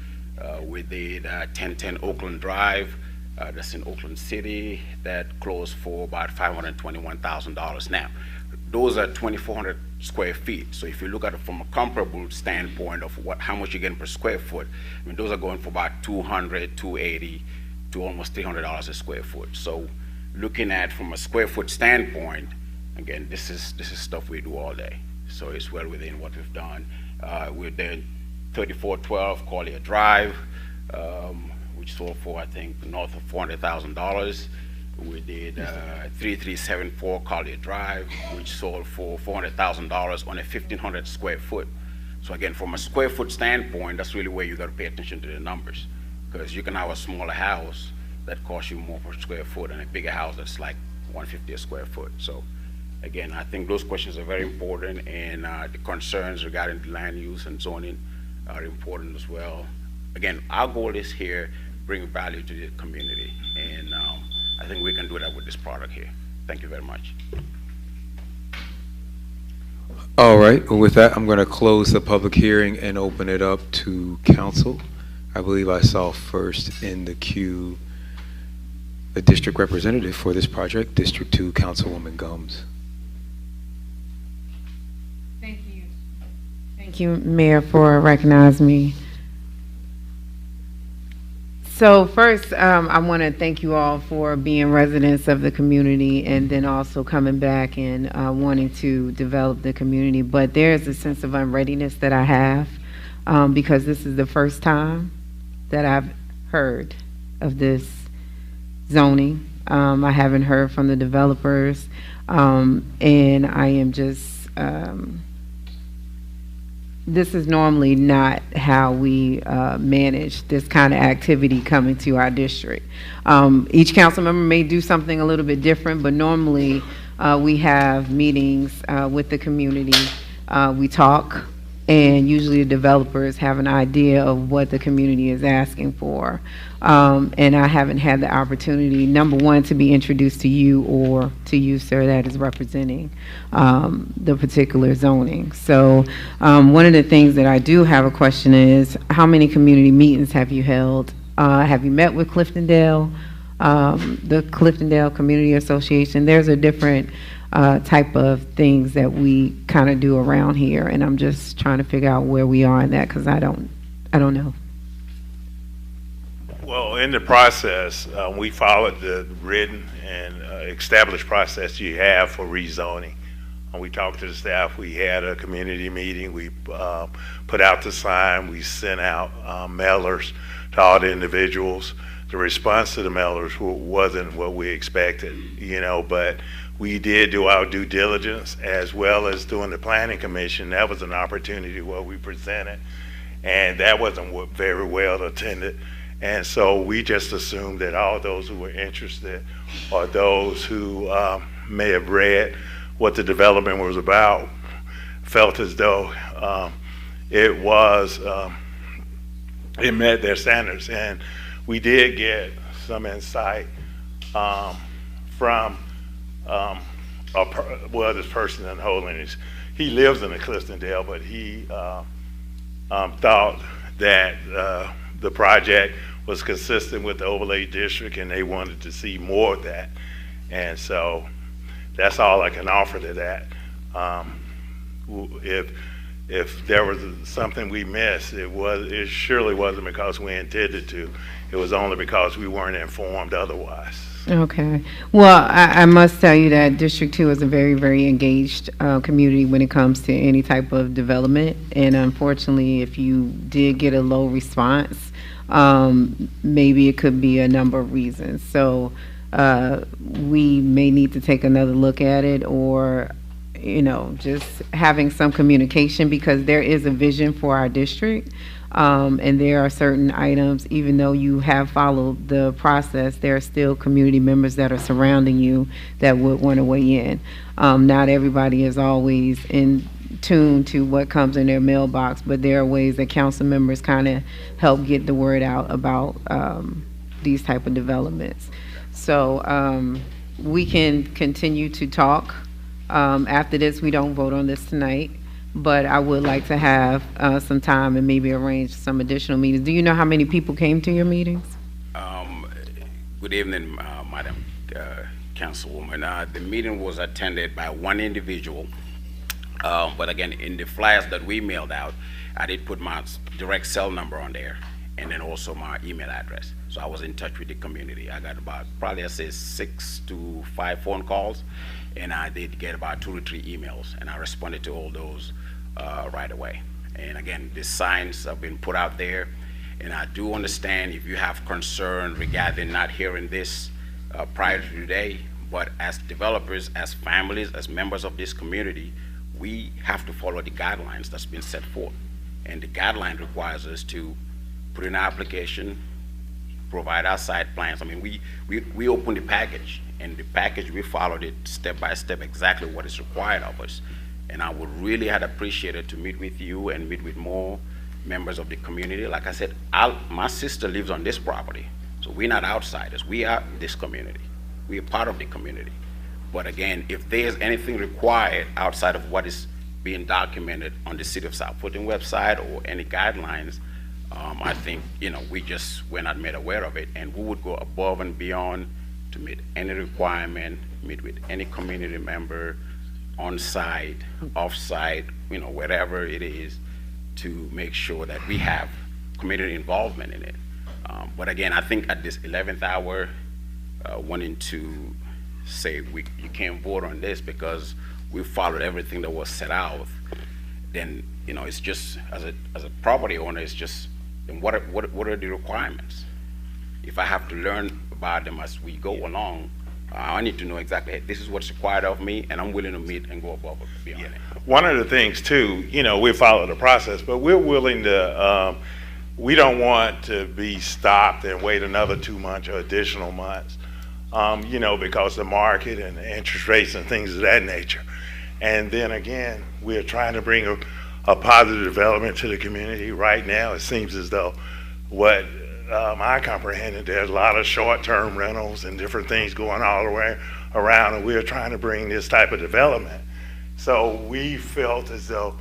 We did 1010 Oakland Drive, that's in Oakland City, that closed for about $521,000. Now, those are 2,400 square feet. So if you look at it from a comparable standpoint of how much you're getting per square foot, I mean, those are going for about $200, $280 to almost $300 a square foot. So looking at from a square foot standpoint, again, this is stuff we do all day. So it's well within what we've done. We did 3412 Collier Drive, which sold for, I think, north of $400,000. We did 3374 Collier Drive, which sold for $400,000 on a 1,500 square foot. So again, from a square foot standpoint, that's really where you got to pay attention to the numbers, because you can have a smaller house that costs you more per square foot and a bigger house that's like $150 a square foot. So again, I think those questions are very important, and the concerns regarding the land use and zoning are important as well. Again, our goal is here, bring value to the community, and I think we can do that with this product here. Thank you very much. All right, well, with that, I'm going to close the public hearing and open it up to council. I believe I saw first in the queue the district representative for this project, District 2, Councilwoman Gumbs. Thank you, Mayor, for recognizing me. So first, I want to thank you all for being residents of the community and then also coming back and wanting to develop the community. But there's a sense of unreadiness that I have because this is the first time that I've heard of this zoning. I haven't heard from the developers, and I am just this is normally not how we manage this kind of activity coming to our district. Each council member may do something a little bit different, but normally we have meetings with the community. We talk, and usually the developers have an idea of what the community is asking for. And I haven't had the opportunity, number one, to be introduced to you or to you, sir, that is representing the particular zoning. So one of the things that I do have a question is, how many community meetings have you held? Have you met with Cliftondale, the Cliftondale Community Association? There's a different type of things that we kind of do around here, and I'm just trying to figure out where we are in that, because I don't know. Well, in the process, we followed the written and established process you have for rezoning. We talked to the staff. We had a community meeting. We put out the sign. We sent out mailers to all the individuals. The response to the mailers wasn't what we expected, but we did do our due diligence, as well as doing the planning commission. That was an opportunity where we presented, and that wasn't very well attended. And so we just assumed that all those who were interested, or those who may have read what the development was about, felt as though it met their standards. And we did get some insight from this person in Holiness. He lives in the Cliftondale, but he thought that the project was consistent with the overlay district, and they wanted to see more of that. And so that's all I can offer to that. If there was something we missed, it surely wasn't because we intended to. It was only because we weren't informed otherwise. Okay. Well, I must tell you that District 2 is a very, very engaged community when it comes to any type of development. And unfortunately, if you did get a low response, maybe it could be a number of reasons. So we may need to take another look at it, or just having some communication, because there is a vision for our district. And there are certain items, even though you have followed the process, there are still community members that are surrounding you that would want to weigh in. Not everybody is always in tune to what comes in their mailbox, but there are ways that council members kind of help get the word out about these type of developments. So we can continue to talk. After this, we don't vote on this tonight, but I would like to have some time and maybe arrange some additional meetings. Do you know how many people came to your meetings? Good evening, Madam Councilwoman. The meeting was attended by one individual, but again, in the flyers that we mailed out, I did put my direct cell number on there, and then also my email address. So I was in touch with the community. I got about probably, I say, 6 to 5 phone calls, and I did get about 2 to 3 emails, and I responded to all those right away. And again, the signs have been put out there, and I do understand if you have concern regarding not hearing this prior to today, but as developers, as families, as members of this community, we have to follow the guidelines that's been set forth. And the guideline requires us to put in our application, provide our site plans. I mean, we opened the package, and the package, we followed it step by step, exactly what is required of us. And I would really have appreciated to meet with you and meet with more members of the community. Like I said, my sister lives on this property, so we're not outsiders. We are this community. We are part of the community. But again, if there's anything required outside of what is being documented on the City of South Fulton website or any guidelines, I think, we're not made aware of it, and we would go above and beyond to meet any requirement, meet with any community member, on site, off site, wherever it is, to make sure that we have community involvement in it. But again, I think at this 11th hour, wanting to say you can't vote on this because we followed everything that was set out, then it's just as a property owner, it's just, then what are the requirements? If I have to learn about them as we go along, I need to know exactly, hey, this is what's required of me, and I'm willing to meet and go above and beyond it. One of the things too, we follow the process, but we're willing to, we don't want to be stopped and wait another 2 months or additional months, because the market and the interest rates and things of that nature. And then again, we're trying to bring a positive development to the community. Right now, it seems as though what I comprehended, there's a lot of short-term rentals and different things going all the way around, and we're trying to bring this type of development. So we felt as though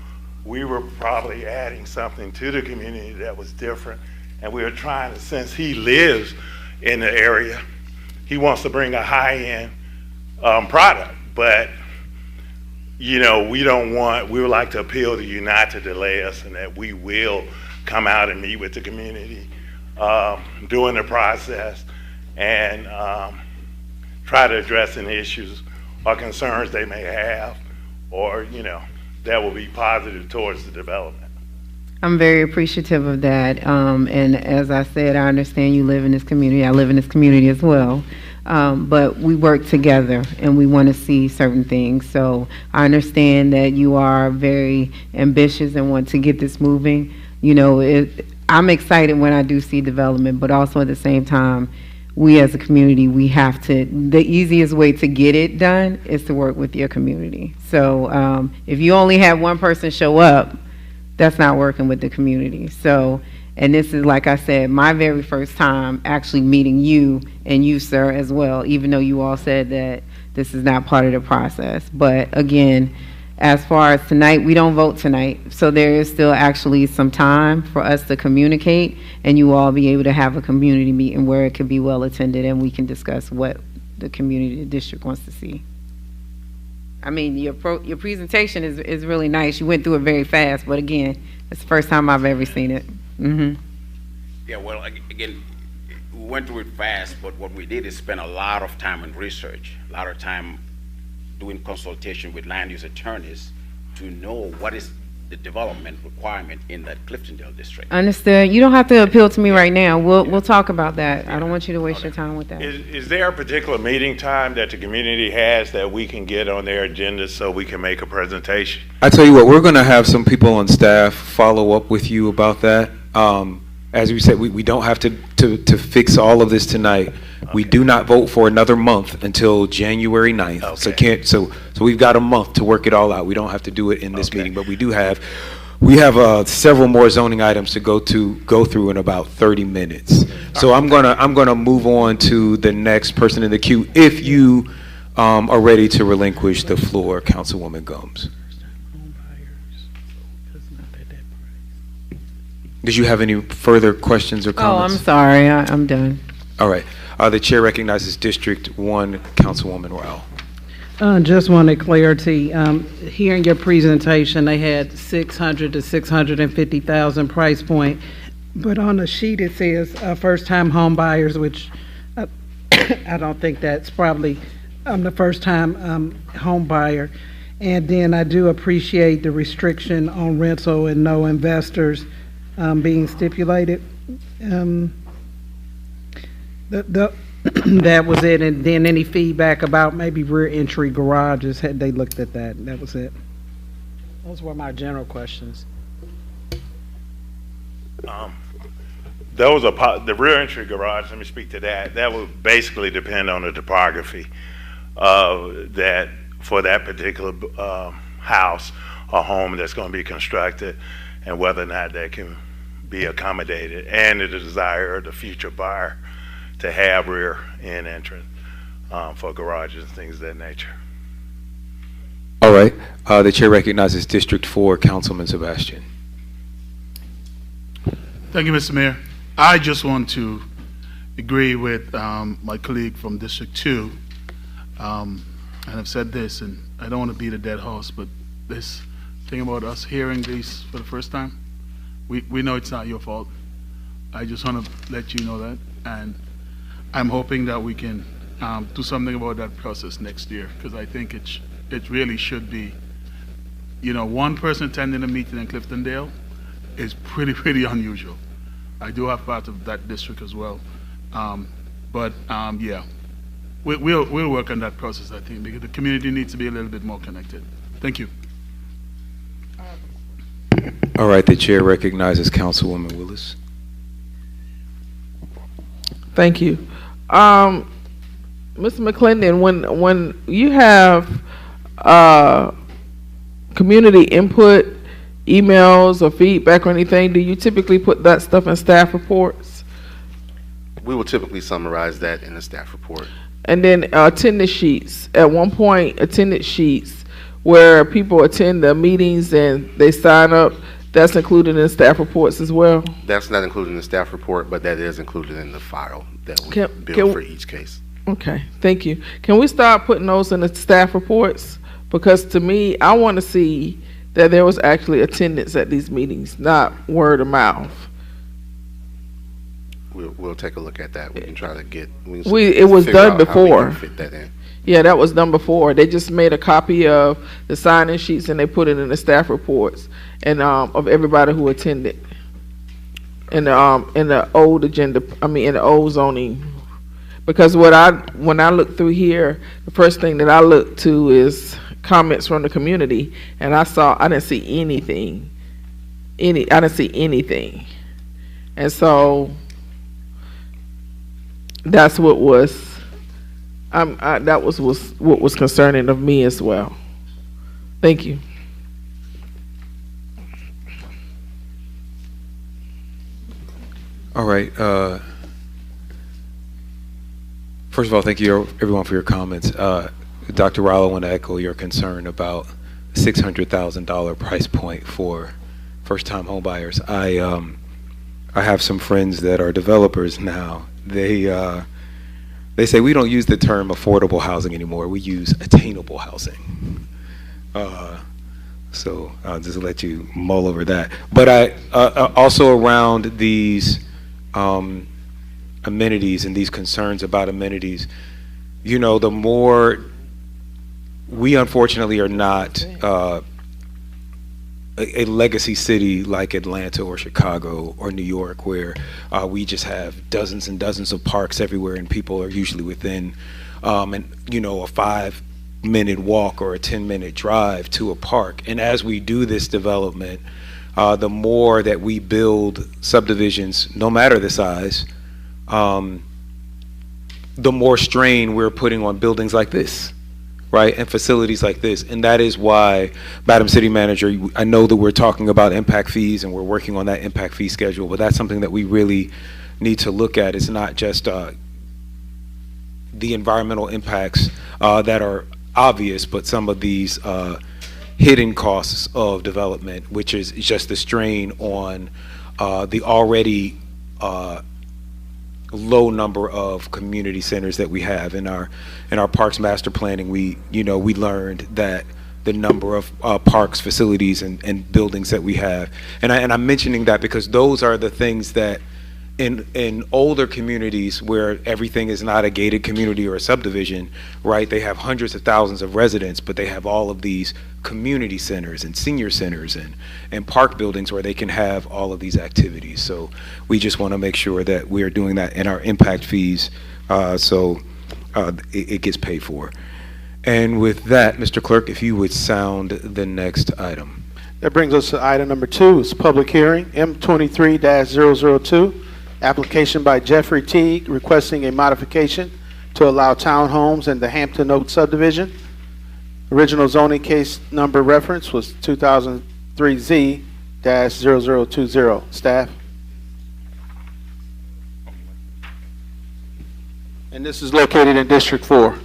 we were probably adding something to the community that was different, and we were trying to, since he lives in the area, he wants to bring a high-end product, but we would like to appeal to you not to delay us, and that we will come out and meet with the community during the process and try to address any issues or concerns they may have, or that will be positive towards the development. I'm very appreciative of that. And as I said, I understand you live in this community. I live in this community as well. But we work together and we want to see certain things. So I understand that you are very ambitious and want to get this moving. I'm excited when I do see development, but also at the same time, we as a community, we have to, the easiest way to get it done is to work with your community. So if you only have one person show up, that's not working with the community. So, and this is, like I said, my very first time actually meeting you and you, sir, as well, even though you all said that this is not part of the process. But again, as far as tonight, we don't vote tonight, so there is still actually some time for us to communicate and you all be able to have a community meeting where it could be well attended and we can discuss what the community, the district wants to see. I mean, your presentation is really nice. You went through it very fast, but again, it's the first time I've ever seen it. Mm-hmm. Yeah, well, again, we went through it fast, but what we did is spend a lot of time in research, a lot of time doing consultation with land use attorneys to know what is the development requirement in that Cliftondale district. Understood. You don't have to appeal to me right now. We'll talk about that. I don't want you to waste your time with that. Is there a particular meeting time that the community has that we can get on their agenda so we can make a presentation? I tell you what, we're going to have some people on staff follow up with you about that. As we said, we don't have to fix all of this tonight. Okay. We do not vote for another month until January 9th. Okay. So we've got a month to work it all out. We don't have to do it in this meeting, but we do have We have several more zoning items to go through in about 30 minutes. So I'm gonna move on to the next person in the queue. If you are ready to relinquish the floor, Councilwoman Gomes. Did you have any further questions or Oh, comments? I'm sorry, I'm done. All right. The chair recognizes District 1, Councilwoman Rowell. Just wanted clarity. Hearing your presentation, they had 600 to 650,000 price point, but on the sheet it says first-time home buyers, which I don't think that's probably the first-time home buyer. And then I do appreciate the restriction on rental and no investors being stipulated. That was it, and then any feedback about maybe rear entry garages, had they looked at that? That was it. Those were my general questions. The rear entry garage, let me speak to that. That would basically depend on the topography that for that particular house or home that's going to be constructed, and whether or not that can be accommodated, and the desire of the future buyer to have rear end entrance for garages and things of that nature. All right. The chair recognizes District 4, Councilman Sebastian. Thank you, Mr. Mayor. I just want to agree with my colleague from District 2. And I've said this, and I don't want to beat a dead horse, but this thing about us hearing these for the first time, we know it's not your fault. I just want to let you know that. And I'm hoping that we can do something about that process next year, because I think it really should be, one person attending a meeting in Cliftondale is pretty unusual. I do have part of that district as well. Yeah, we'll work on that process, I think, because the community needs to be a little bit more connected. Thank you. All right. The chair recognizes Councilwoman Willis. Thank you. Mr. McClendon, when you have community input, emails or feedback or anything, do you typically put that stuff in staff reports? We will typically summarize that in the staff report. And then attendance sheets. At one point, attendance sheets where people attend the meetings and they sign up, that's included in staff reports as well? That's not included in the staff report, but that is included in the file that we build for each case. Okay, thank you. Can we start putting those in the staff reports? Because to me, I want to see that there was actually attendance at these meetings, not word of mouth. We'll take a look at that. We can try to get. It was done before. Fit that in. Yeah, that was done before. They just made a copy of the sign-in sheets and they put it in the staff reports and of everybody who attended. In the old agenda, in the old zoning. Because when I look through here, the first thing that I look to is comments from the community, and I didn't see anything. I didn't see anything. And so that's what was what was concerning of me as well. Thank you. All right. First of all, thank you everyone for your comments. Dr. Rowell, I want to echo your concern about $600,000 price point for first-time home buyers. I have some friends that are developers now. They say we don't use the term affordable housing anymore. We use attainable housing. So I'll just let you mull over that. But I also around these amenities and these concerns about amenities, the more we unfortunately are not a legacy city like Atlanta or Chicago or New York, where we just have dozens and dozens of parks everywhere, and people are usually within a 5-minute walk or a 10-minute drive to a park. And as we do this development, the more that we build subdivisions, no matter the size, the more strain we're putting on buildings like this, right, and facilities like this. And that is why, Madam City Manager, I know that we're talking about impact fees and we're working on that impact fee schedule, but that's something that we really need to look at. It's not just the environmental impacts that are obvious, but some of these hidden costs of development, which is just the strain on the already low number of community centers that we have in our parks master planning. We learned that the number of parks, facilities, and buildings that we have, and I'm mentioning that because those are the things that in older communities where everything is not a gated community or a subdivision, right? They have hundreds of thousands of residents, but they have all of these community centers and senior centers and park buildings where they can have all of these activities. So we just want to make sure that we are doing that in our impact fees, so it gets paid for. And with that, Mr. Clerk, if you would sound the next item. That brings us to item number 2, is public hearing, M23-002, application by Jeffrey Teague requesting a modification to allow townhomes in the Hampton Oaks subdivision. Original zoning case number reference was 2003Z-0020. Staff? And this is located in District 4.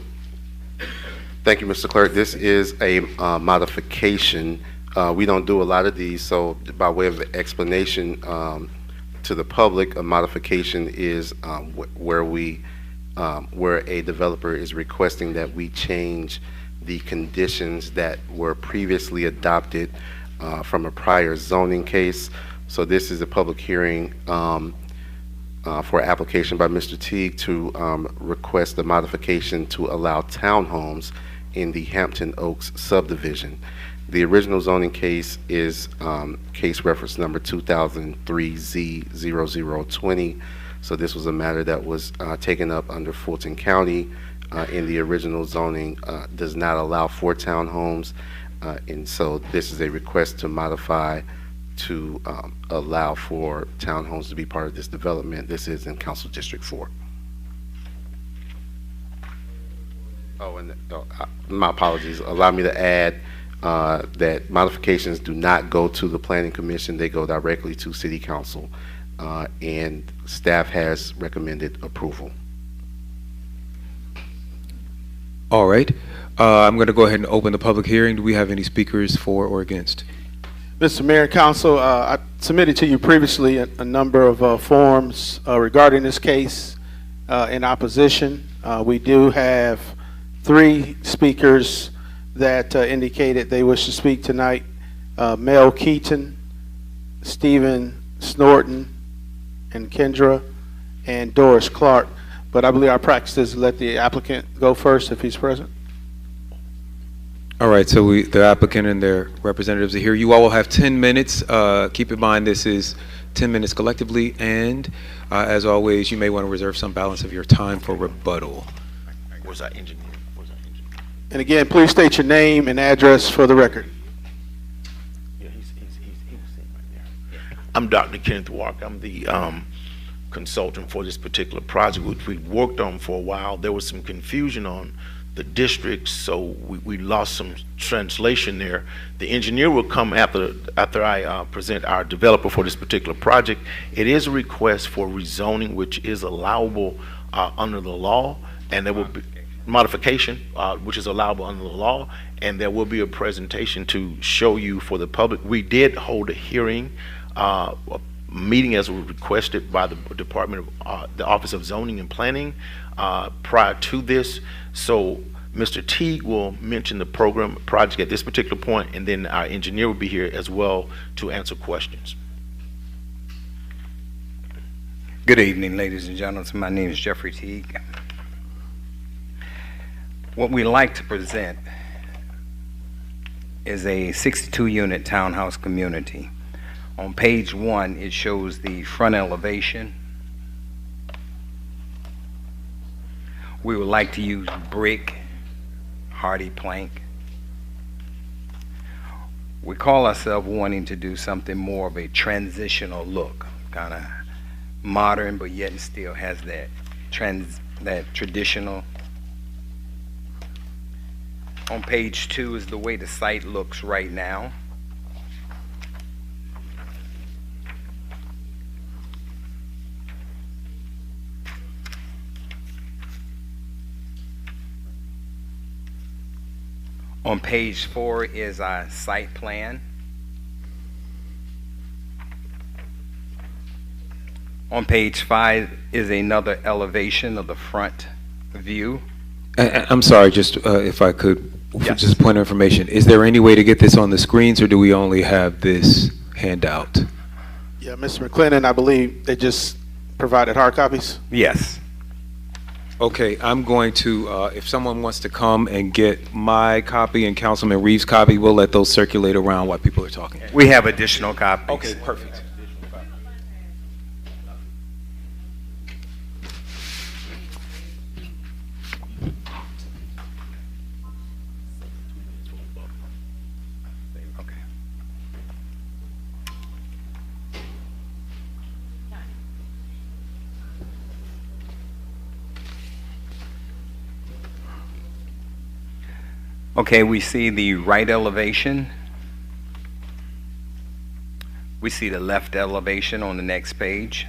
Thank you, Mr. Clerk. This is a modification. We don't do a lot of these, so by way of explanation to the public, a modification is where a developer is requesting that we change the conditions that were previously adopted from a prior zoning case. So this is a public hearing for application by Mr. Teague to request a modification to allow townhomes in the Hampton Oaks subdivision. The original zoning case is case reference number 2003Z0020. So this was a matter that was taken up under Fulton County. In the original zoning does not allow for townhomes, and so this is a request to modify to allow for townhomes to be part of this development. This is in Council District 4. Oh, and my apologies. Allow me to add that modifications do not go to the Planning Commission. They go directly to City Council, and staff has recommended approval. All right. I'm going to go ahead and open the public hearing. Do we have any speakers for or against? Mr. Mayor and Council, I submitted to you previously a number of forms regarding this case in opposition. We do have 3 speakers that indicated they wish to speak tonight. Mel Keaton, Stephen Snorton, and Kendra, and Doris Clark. But I believe our practice is to let the applicant go first if he's present. All right, so the applicant and their representatives are here. You all will have 10 minutes. Keep in mind this is 10 minutes collectively, and as always, you may want to reserve some balance of your time for rebuttal. Where's our engineer? And again, please state your name and address for the record. Yeah, he was sitting right there. I'm Dr. Kenneth Walker. I'm the consultant for this particular project, which we worked on for a while. There was some confusion on the districts, so we lost some translation there. The engineer will come after I present our developer for this particular project. It is a request for rezoning, which is allowable under the law, and there will be modification, which is allowable under the law, and there will be a presentation to show you for the public. We did hold a hearing, a meeting as requested by the Department of the Office of Zoning and Planning prior to this. So Mr. Teague will mention the project at this particular point, and then our engineer will be here as well to answer questions. Good evening, ladies and gentlemen. My name is Jeffrey Teague. What we like to present is a 62-unit townhouse community. On page 1, it shows the front elevation. We would like to use brick, hardy plank. We call ourselves wanting to do something more of a transitional look, kind of modern, but yet it still has that traditional. On page 2 is the way the site looks right now. On page 4 is our site plan. On page 5 is another elevation of the front view. I'm sorry, just if I could, Yes. just a point of information. Is there any way to get this on the screens, or do we only have this handout? Yeah, Mr. McClendon, I believe they just provided hard copies. Yes. Okay, I'm going to, if someone wants to come and get my copy and Councilman Reeves' copy, we'll let those circulate around while people are talking. We have additional copies. Okay, perfect. Okay. Okay, we see the right elevation. We see the left elevation on the next page.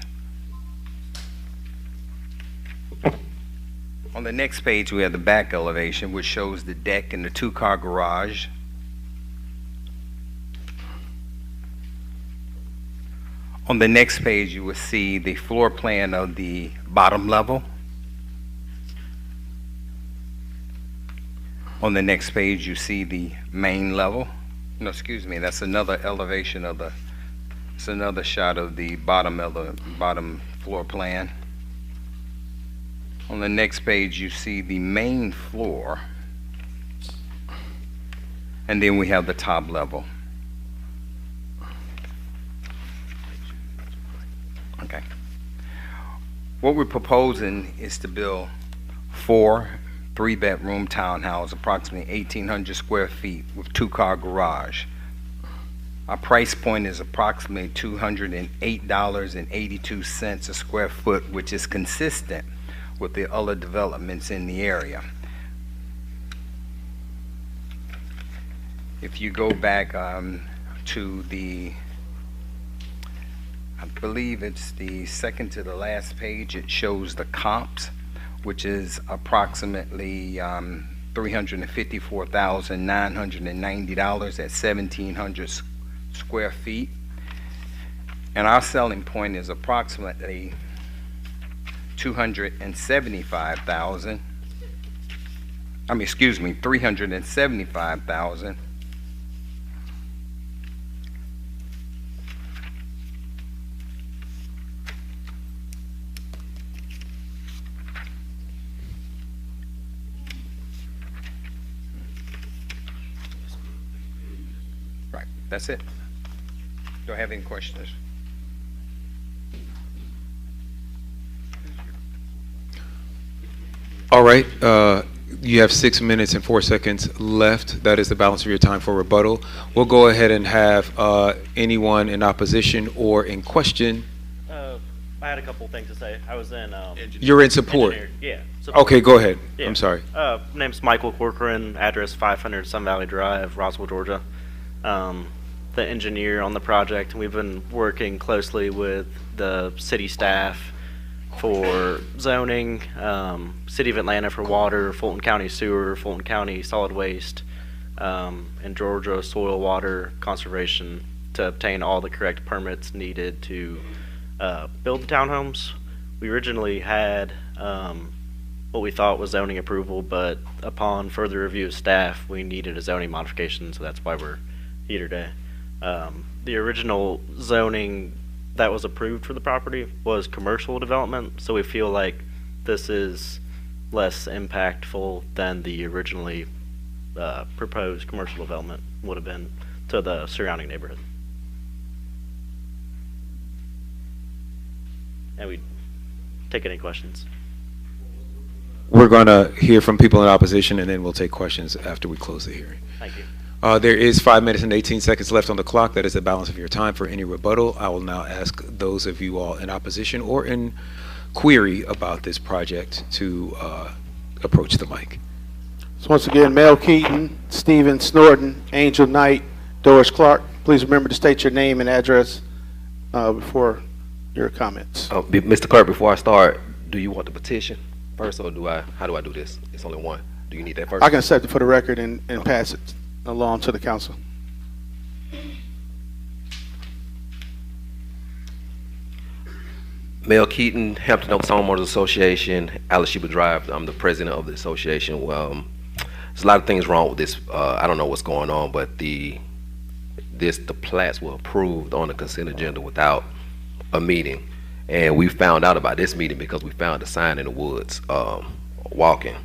On the next page, we have the back elevation, which shows the deck and the two-car garage. On the next page, you will see the floor plan of the bottom level. On the next page, you see the main level. No, excuse me, that's another elevation of the, it's another shot of the bottom floor plan. On the next page, you see the main floor. And then we have the top level. Okay. What we're proposing is to build 4 3-bedroom townhouse, approximately 1,800 square feet with 2-car garage. Our price point is approximately $208.82 a square foot, which is consistent with the other developments in the area. If you go back to the, I believe it's the second to the last page, it shows the comps, which is approximately $354,990 at 1,700 square feet. And our selling point is approximately $375,000. Right, that's it. Do I have any questions? All right, you have 6 minutes and 4 seconds left. That is the balance of your time for rebuttal. We'll go ahead and have anyone in opposition or in question. I had a couple things to say. I was in. You're in support? Yeah. Support. Okay, go ahead. Yeah. I'm sorry. Name's Michael Corcoran, address 500 Sun Valley Drive, Roswell, Georgia. The engineer on the project. We've been working closely with the city staff for zoning, City of Atlanta for water, Fulton County sewer, Fulton County solid waste, and Georgia soil water conservation to obtain all the correct permits needed to build the townhomes. We originally had what we thought was zoning approval, but upon further review of staff, we needed a zoning modification, so that's why we're here today. The original zoning that was approved for the property was commercial development, so we feel like this is less impactful than the originally proposed commercial development would have been to the surrounding neighborhood. And we take any questions. We're going to hear from people in opposition, and then we'll take questions after we close the hearing. Thank you. There is 5 minutes and 18 seconds left on the clock. That is the balance of your time for any rebuttal. I will now ask those of you all in opposition or in query about this project to approach the mic. So once again, Mel Keaton, Stephen Snorton, Angel Knight, Doris Clark. Please remember to state your name and address before your comments. Mr. Clerk, before I start, do you want the petition first, or how do I do this? It's only one. Do you need that first? I can accept it for the record and pass it along to the council. Mel Keaton, Hampton Oaks Homeowners Association, Alice Sheba Drive. I'm the president of the association. There's a lot of things wrong with this. I don't know what's going on, but the plats were approved on the consent agenda without a meeting. And we found out about this meeting because we found a sign in the woods walking.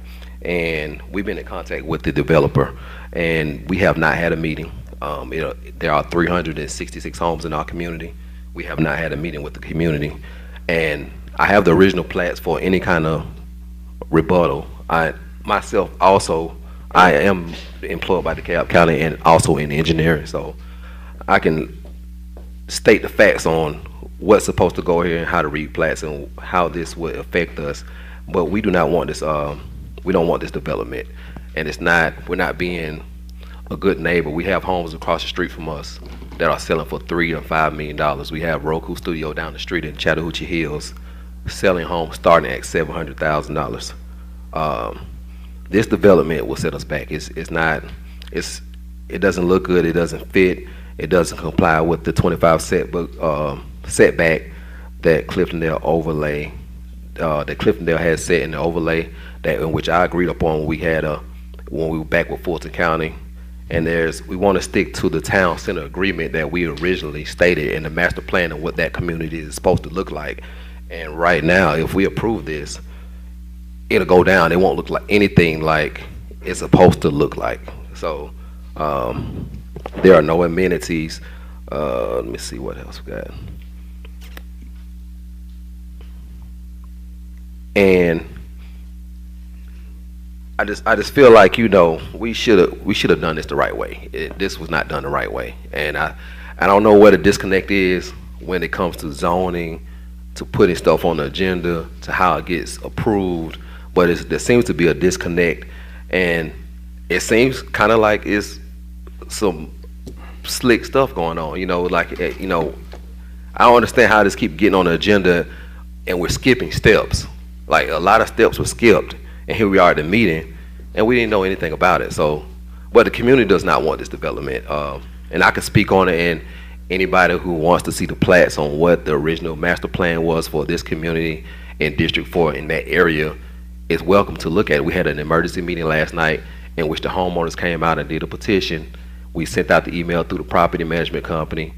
And we've been in contact with the developer, and we have not had a meeting. There are 366 homes in our community. We have not had a meeting with the community. And I have the original plats for any kind of rebuttal. I am employed by DeKalb County and also in engineering, so I can state the facts on what's supposed to go here and how to read plats and how this would affect us. But we do not want this. We don't want this development, and we're not being a good neighbor. We have homes across the street from us that are selling for $3 or $5 million. We have Roku Studio down the street in Chattahoochee Hills selling homes starting at $700,000. This development will set us back. It doesn't look good. It doesn't fit. It doesn't comply with the 25 setback that Cliftondale overlay, that Cliftondale has set in the overlay, in which I agreed upon when we were back with Fulton County. And we want to stick to the town center agreement that we originally stated in the master plan and what that community is supposed to look like. And right now, if we approve this, it'll go down. It won't look like anything like it's supposed to look like. So there are no amenities. Let me see what else we got. And I just feel like, we should have done this the right way. This was not done the right way, and I don't know where the disconnect is when it comes to zoning, to putting stuff on the agenda, to how it gets approved. But there seems to be a disconnect, and it seems kind of like it's some slick stuff going on. I don't understand how this keep getting on the agenda, and we're skipping steps. Like a lot of steps were skipped. And here we are at the meeting, and we didn't know anything about it. So, but the community does not want this development. And I can speak on it, and anybody who wants to see the plats on what the original master plan was for this community in District 4 in that area is welcome to look at it. We had an emergency meeting last night in which the homeowners came out and did a petition. We sent out the email through the property management company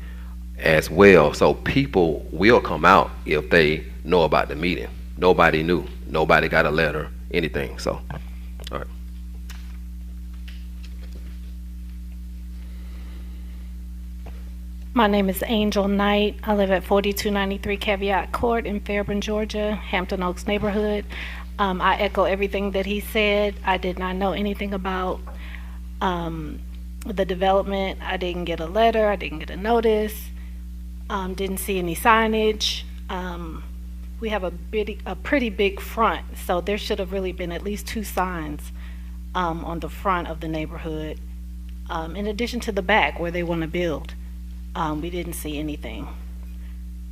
as well. So people will come out if they know about the meeting. Nobody knew. Nobody got a letter. Anything. So, all right. My name is Angel Knight. I live at 4293 Caveat Court in Fairburn, Georgia, Hampton Oaks neighborhood. I echo everything that he said. I did not know anything about the development. I didn't get a letter. I didn't get a notice. Didn't see any signage. We have a pretty big front, so there should have really been at least 2 signs on the front of the neighborhood, in addition to the back where they want to build. We didn't see anything.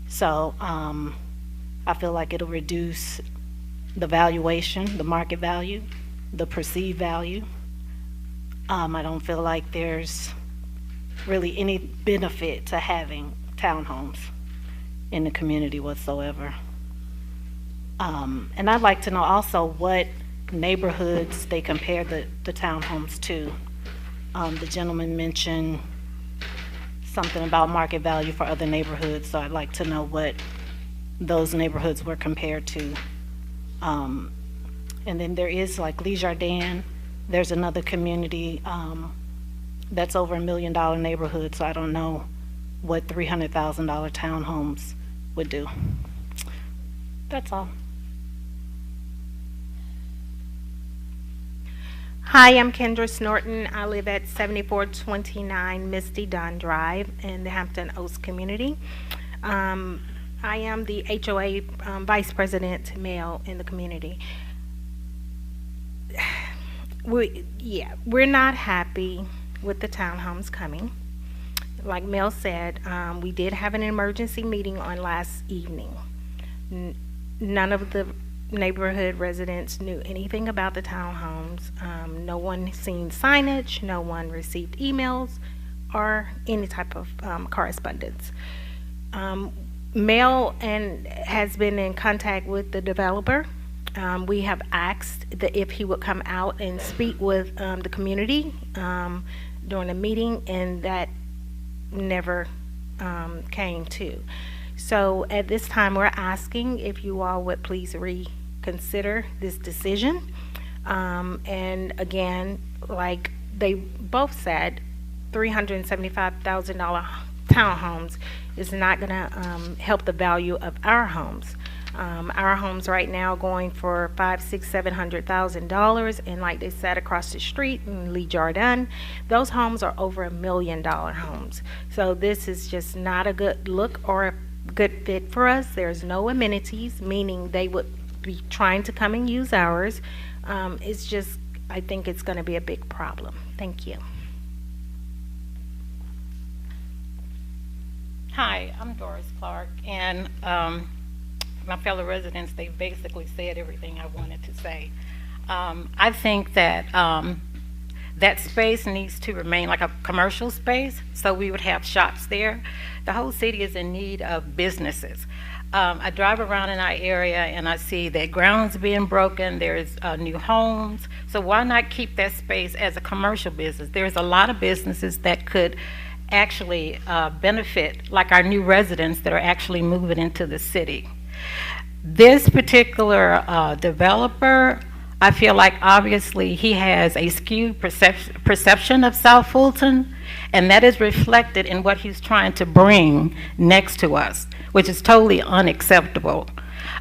So I feel like it'll reduce the valuation, the market value, the perceived value. I don't feel like there's really any benefit to having townhomes in the community whatsoever. And I'd like to know also what neighborhoods they compare the townhomes to. The gentleman mentioned something about market value for other neighborhoods, so I'd like to know what those neighborhoods were compared to. And then there is like Lee Jardin. There's another community that's over $1 million neighborhood, so I don't know what $300,000 townhomes would do. That's all. Hi, I'm Kendra Snorton. I live at 7429 Misty Dunn Drive in the Hampton Oaks community. I am the HOA Vice President male in the community. we're not happy with the townhomes coming. Like Mel said, we did have an emergency meeting on last evening. None of the neighborhood residents knew anything about the townhomes. No one seen signage, no one received emails or any type of correspondence. Mel has been in contact with the developer. We have asked if he would come out and speak with the community during a meeting, and that never came to. So at this time, we're asking if you all would please reconsider this decision. And again, like they both said, $375,000 townhomes is not going to help the value of our homes. Our homes right now going for $500,000, $600,000, $700,000, and like they said across the street in Lee Jordan, those homes are over $1 million homes. So this is just not a good look or a good fit for us. There's no amenities, meaning they would be trying to come and use ours. It's just, I think it's going to be a big problem. Thank you. Hi, I'm Doris Clark, and my fellow residents, they basically said everything I wanted to say. I think that that space needs to remain like a commercial space, so we would have shops there. The whole city is in need of businesses. I drive around in our area and I see that ground's being broken, there's new homes, so why not keep that space as a commercial business? There's a lot of businesses that could actually benefit, like our new residents that are actually moving into the city. This particular developer, I feel like obviously he has a skewed perception of South Fulton, and that is reflected in what he's trying to bring next to us, which is totally unacceptable.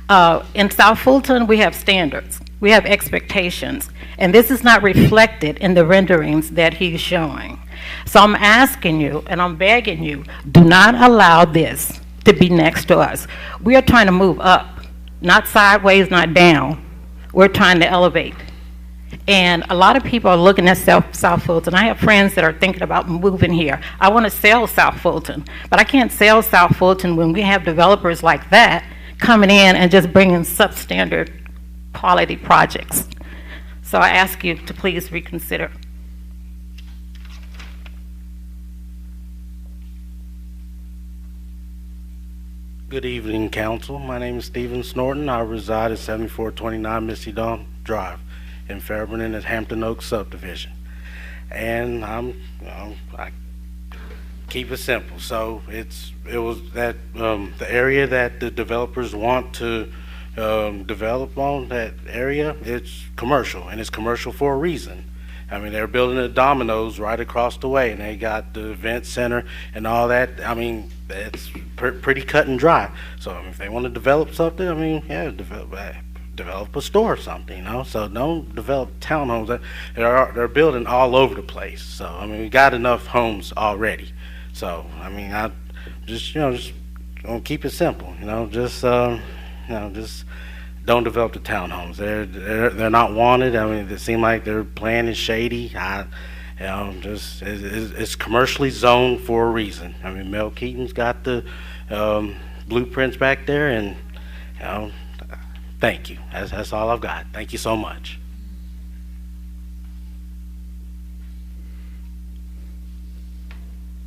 In South Fulton, we have standards, we have expectations, and this is not reflected in the renderings that he's showing. So I'm asking you, and I'm begging you, do not allow this to be next to us. We are trying to move up, not sideways, not down. We're trying to elevate. And a lot of people are looking at South Fulton. I have friends that are thinking about moving here. I want to sell South Fulton, but I can't sell South Fulton when we have developers like that coming in and just bringing substandard quality projects. So I ask you to please reconsider. Good evening, Council. My name is Stephen Snorton. I reside at 7429 Misty Dawn Drive in Fairburn at Hampton Oaks Subdivision. And I keep it simple. So it was that the area that the developers want to develop on, that area, it's commercial, and it's commercial for a reason. I mean, they're building a Domino's right across the way, and they got the event center and all that. I mean, it's pretty cut and dry. So I mean, if they want to develop something, I mean, yeah, develop a store or something, you know. So don't develop townhomes. They're building all over the place. So I mean, we got enough homes already. So I mean, I just just gonna keep it simple, just don't develop the townhomes. They're not wanted. I mean, it seems like their plan is shady. It's commercially zoned for a reason. I mean, Mel Keaton's got the blueprints back there, and thank you. That's all I've got. Thank you so much.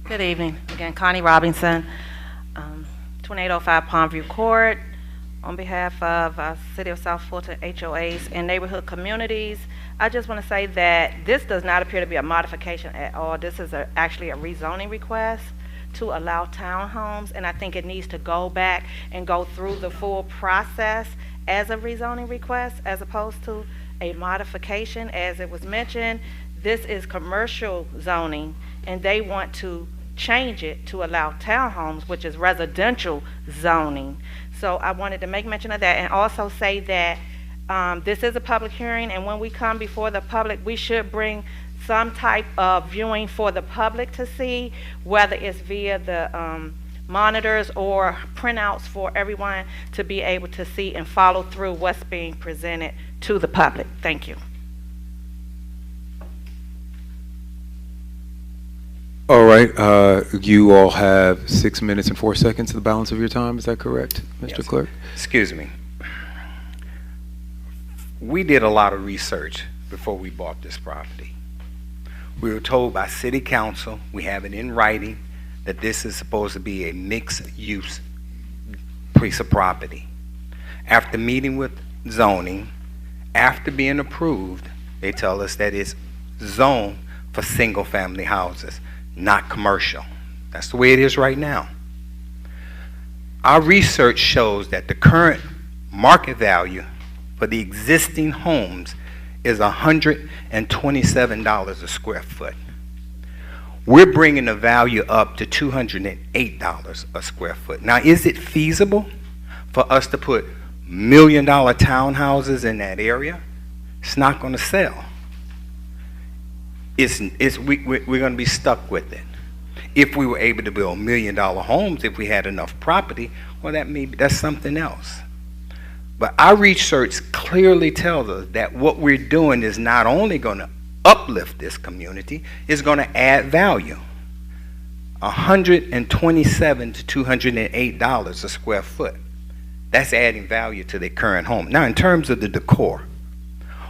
Good evening. Again, Connie Robinson, 2805 Pondview Court. On behalf of City of South Fulton HOAs and neighborhood communities, I just want to say that this does not appear to be a modification at all. This is actually a rezoning request to allow townhomes, and I think it needs to go back and go through the full process as a rezoning request as opposed to a modification. As it was mentioned, this is commercial zoning, and they want to change it to allow townhomes, which is residential zoning. So I wanted to make mention of that, and also say that this is a public hearing, and when we come before the public, we should bring some type of viewing for the public to see, whether it's via the monitors or printouts for everyone to be able to see and follow through what's being presented to the public. Thank you. All right, you all have 6 minutes and 4 seconds to the balance of your time. Is that correct, Mr. Yes. Clerk? Excuse me. We did a lot of research before we bought this property. We were told by city council, we have it in writing, that this is supposed to be a mixed-use piece of property. After meeting with zoning, after being approved, they tell us that it's zoned for single-family houses, not commercial. That's the way it is right now. Our research shows that the current market value for the existing homes is $127 a square foot. We're bringing the value up to $208 a square foot. Now, is it feasible for us to put $1 million townhouses in that area? It's not going to sell. We're going to be stuck with it. If we were able to build $1 million homes, if we had enough property, well, that's something else. But our research clearly tells us that what we're doing is not only going to uplift this community, it's going to add value. $127 to $208 a square foot. That's adding value to their current home. Now, in terms of the decor,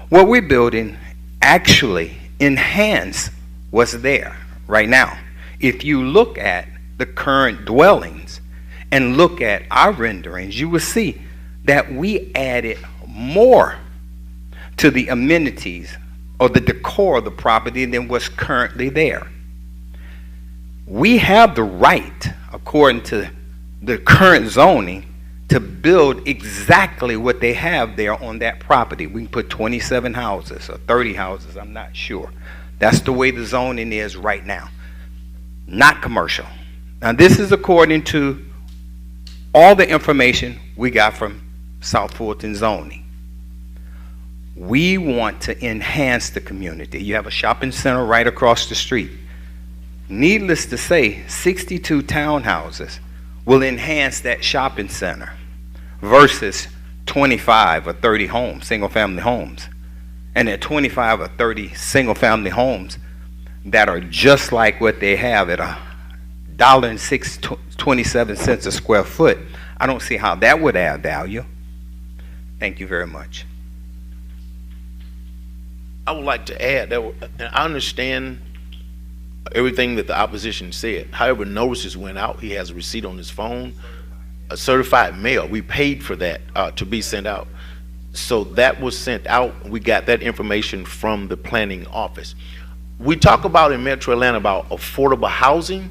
what we're building actually enhance what's there right now. If you look at the current dwellings and look at our renderings, you will see that we added more to the amenities or the decor of the property than what's currently there. We have the right, according to the current zoning, to build exactly what they have there on that property. We can put 27 houses or 30 houses, I'm not sure. That's the way the zoning is right now. Not commercial. Now, this is according to all the information we got from South Fulton zoning. We want to enhance the community. You have a shopping center right across the street. Needless to say, 62 townhouses will enhance that shopping center versus 25 or 30 homes, single-family homes. And there are 25 or 30 single-family homes that are just like what they have at $1.27 a square foot. I don't see how that would add value. Thank you very much. I would like to add that I understand everything that the opposition said. However, notices went out. He has a receipt on his phone, a certified mail. We paid for that to be sent out. So that was sent out. We got that information from the planning office. We talk about in Metro Atlanta about affordable housing,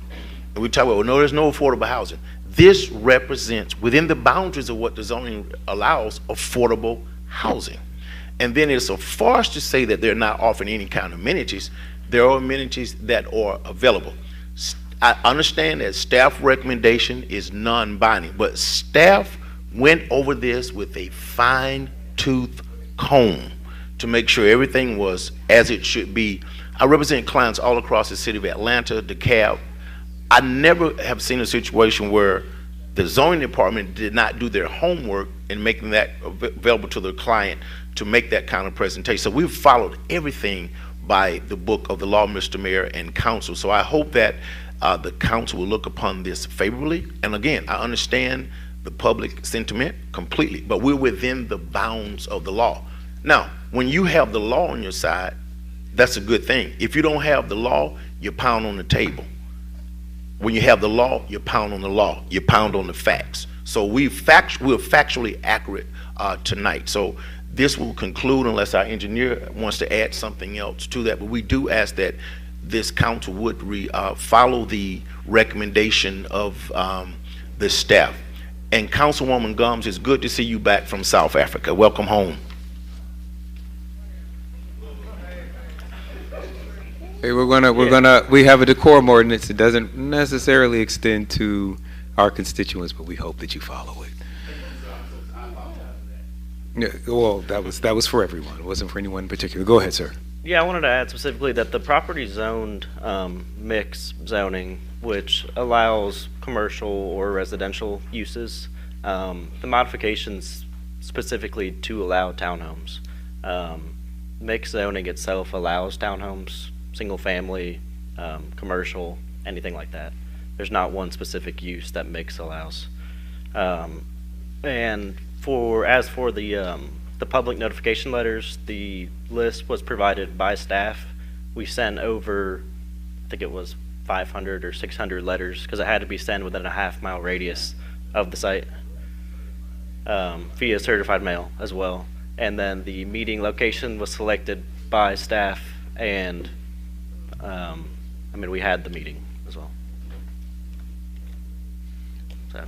and we talk about, well, no, there's no affordable housing. This represents, within the boundaries of what the zoning allows, affordable housing. And then it's a farce to say that they're not offering any kind of amenities. There are amenities that are available. I understand that staff recommendation is non-binding, but staff went over this with a fine-tooth comb to make sure everything was as it should be. I represent clients all across the city of Atlanta, DeKalb. I never have seen a situation where the zoning department did not do their homework in making that available to the client to make that kind of presentation. So we've followed everything by the book of the law, Mr. Mayor and council. So I hope that the council will look upon this favorably. And again, I understand the public sentiment completely, but we're within the bounds of the law. Now, when you have the law on your side, that's a good thing. If you don't have the law, you pound on the table. When you have the law, you pound on the law. You pound on the facts. So we're factually accurate tonight. So this will conclude unless our engineer wants to add something else to that. But we do ask that this council would follow the recommendation of the staff. And Councilwoman Gums, it's good to see you back from South Africa. Welcome home. Hey, we have a decorum ordinance. It doesn't necessarily extend to our constituents, but we hope that you follow it. Yeah, well, that was for everyone. It wasn't for anyone in particular. Go ahead, sir. Yeah, I wanted to add specifically that the property zoned mix zoning, which allows commercial or residential uses, the modifications specifically to allow townhomes. Mix zoning itself allows townhomes, single family, commercial, anything like that. There's not one specific use that mix allows. And as for the public notification letters, the list was provided by staff. We sent over, I think it was 500 or 600 letters, because it had to be sent within a half-mile radius of the site, via certified mail as well. And then the meeting location was selected by staff, and we had the meeting as well. So.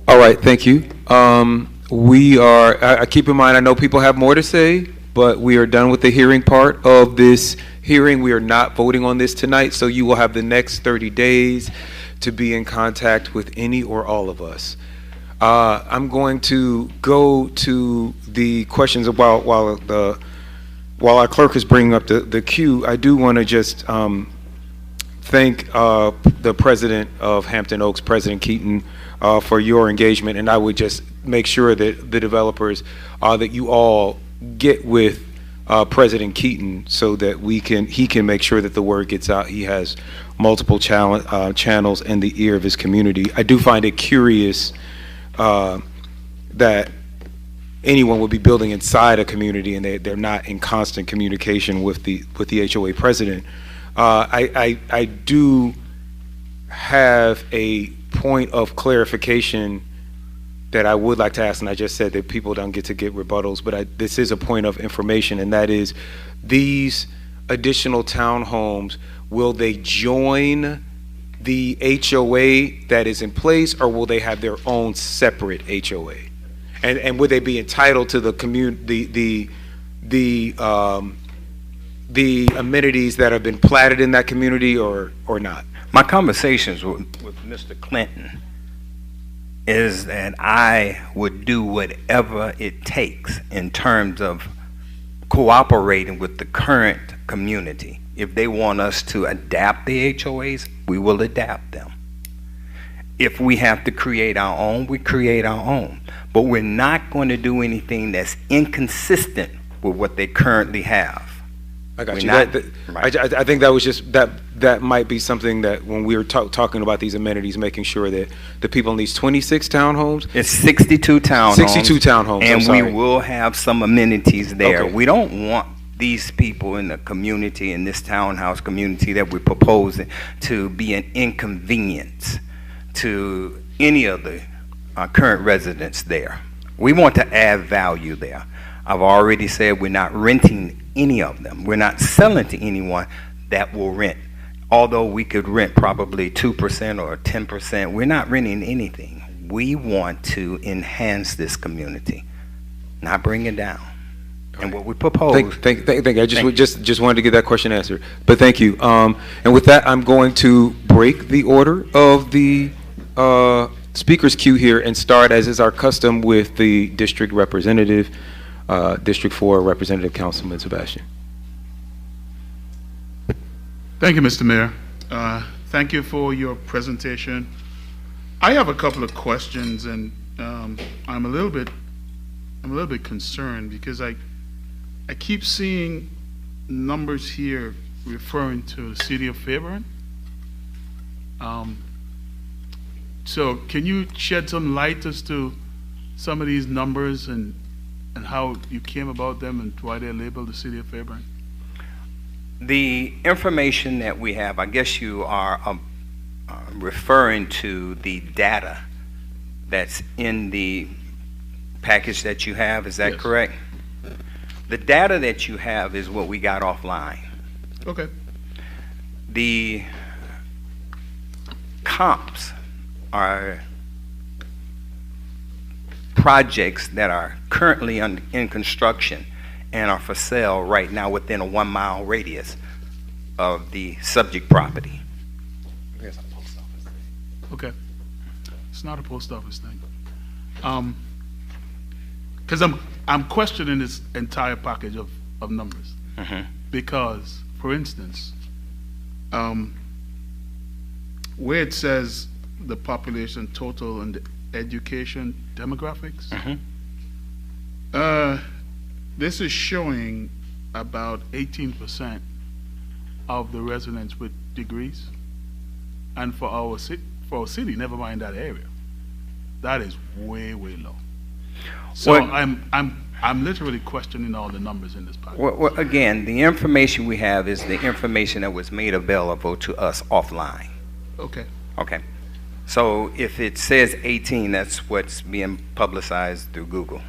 All right, thank you. I keep in mind, I know people have more to say, but we are done with the hearing part of this hearing. We are not voting on this tonight, so you will have the next 30 days to be in contact with any or all of us. I'm going to go to the questions about while our clerk is bringing up the queue. I do want to just thank the president of Hampton Oaks, President Keaton, for your engagement, and I would just make sure that the developers, that you all get with President Keaton so that he can make sure that the word gets out. He has multiple channels in the ear of his community. I do find it curious that anyone would be building inside a community and they're not in constant communication with the HOA president. I do have a point of clarification that I would like to ask, and I just said that people don't get to get rebuttals, but this is a point of information, and that is, these additional townhomes, will they join the HOA that is in place, or will they have their own separate HOA? And would they be entitled to the amenities that have been platted in that community, or not? My conversations with Mr. Clinton is that I would do whatever it takes in terms of cooperating with the current community. If they want us to adapt the HOAs, we will adapt them. If we have to create our own, we create our own. But we're not going to do anything that's inconsistent with what they currently have. I got you. I think that was just that might be something that when we were talking about these amenities, making sure that the people in these 26 townhomes. It's 62 townhomes. 62 townhomes. And we will have some amenities there. Okay. We don't want these people in the community, in this townhouse community that we're proposing, to be an inconvenience to any of the current residents there. We want to add value there. I've already said we're not renting any of them. We're not selling to anyone that will rent. Although we could rent probably 2% or 10%, we're not renting anything. We want to enhance this community, not bring it down. And what we propose. Thank you. I just wanted to get that question answered. But thank you. And with that, I'm going to break the order of the speakers queue here and start, as is our custom, with the district representative. District 4, Representative Councilman Sebastian. Thank you, Mr. Mayor. Thank you for your presentation. I have a couple of questions, and I'm a little bit concerned because I keep seeing numbers here referring to the city of Fairburn. So can you shed some light as to some of these numbers and how you came about them and why they're labeled the city of Fairburn? The information that we have, I guess you are referring to the data that's in the package that you have, is that Yes. correct? The data that you have is what we got offline. Okay. The comps are projects that are currently in construction and are for sale right now within a 1 mile radius of the subject property. Okay. It's not a post office thing. Because I'm questioning this entire package of numbers. Because, for instance, where it says the population total and the education demographics, this is showing about 18% of the residents with degrees. and for our city, never mind that area, that is way, way low. So Well- I'm literally questioning all the numbers in this package. Well, again, the information we have is the information that was made available to us offline. Okay. Okay. So if it says 18, that's what's being publicized through Google.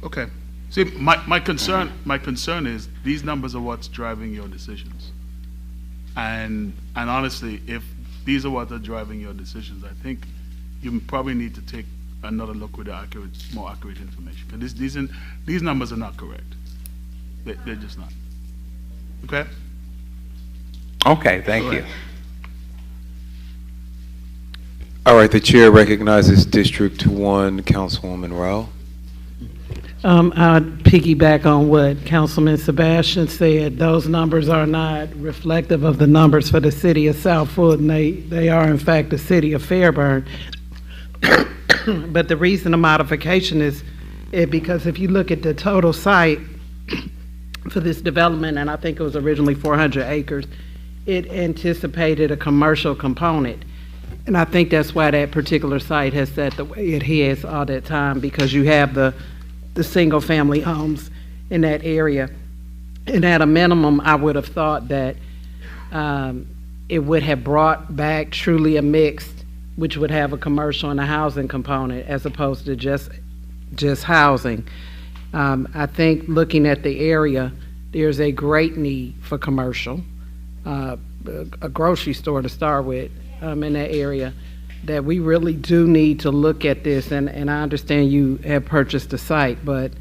Okay. See, my concern is these numbers are what's driving your decisions. And honestly, if these are what are driving your decisions, I think you probably need to take another look with the more accurate information. Because these numbers are not correct. They're just not. Okay? Okay, thank Go you. ahead. All right, the chair recognizes District 1, Councilwoman Rao. I'd piggyback on what Councilman Sebastian said. Those numbers are not reflective of the numbers for the city of South Fulton. They are in fact the city of Fairburn. But the reason the modification is because if you look at the total site for this development, and I think it was originally 400 acres, it anticipated a commercial component. And I think that's why that particular site has sat the way it has all that time, because you have the single-family homes in that area. And at a minimum, I would have thought that it would have brought back truly a mixed, which would have a commercial and a housing component as opposed to just housing. I think looking at the area, there's a great need for commercial, a grocery store to start with in that area, that we really do need to look at this. And I understand you have purchased the site, but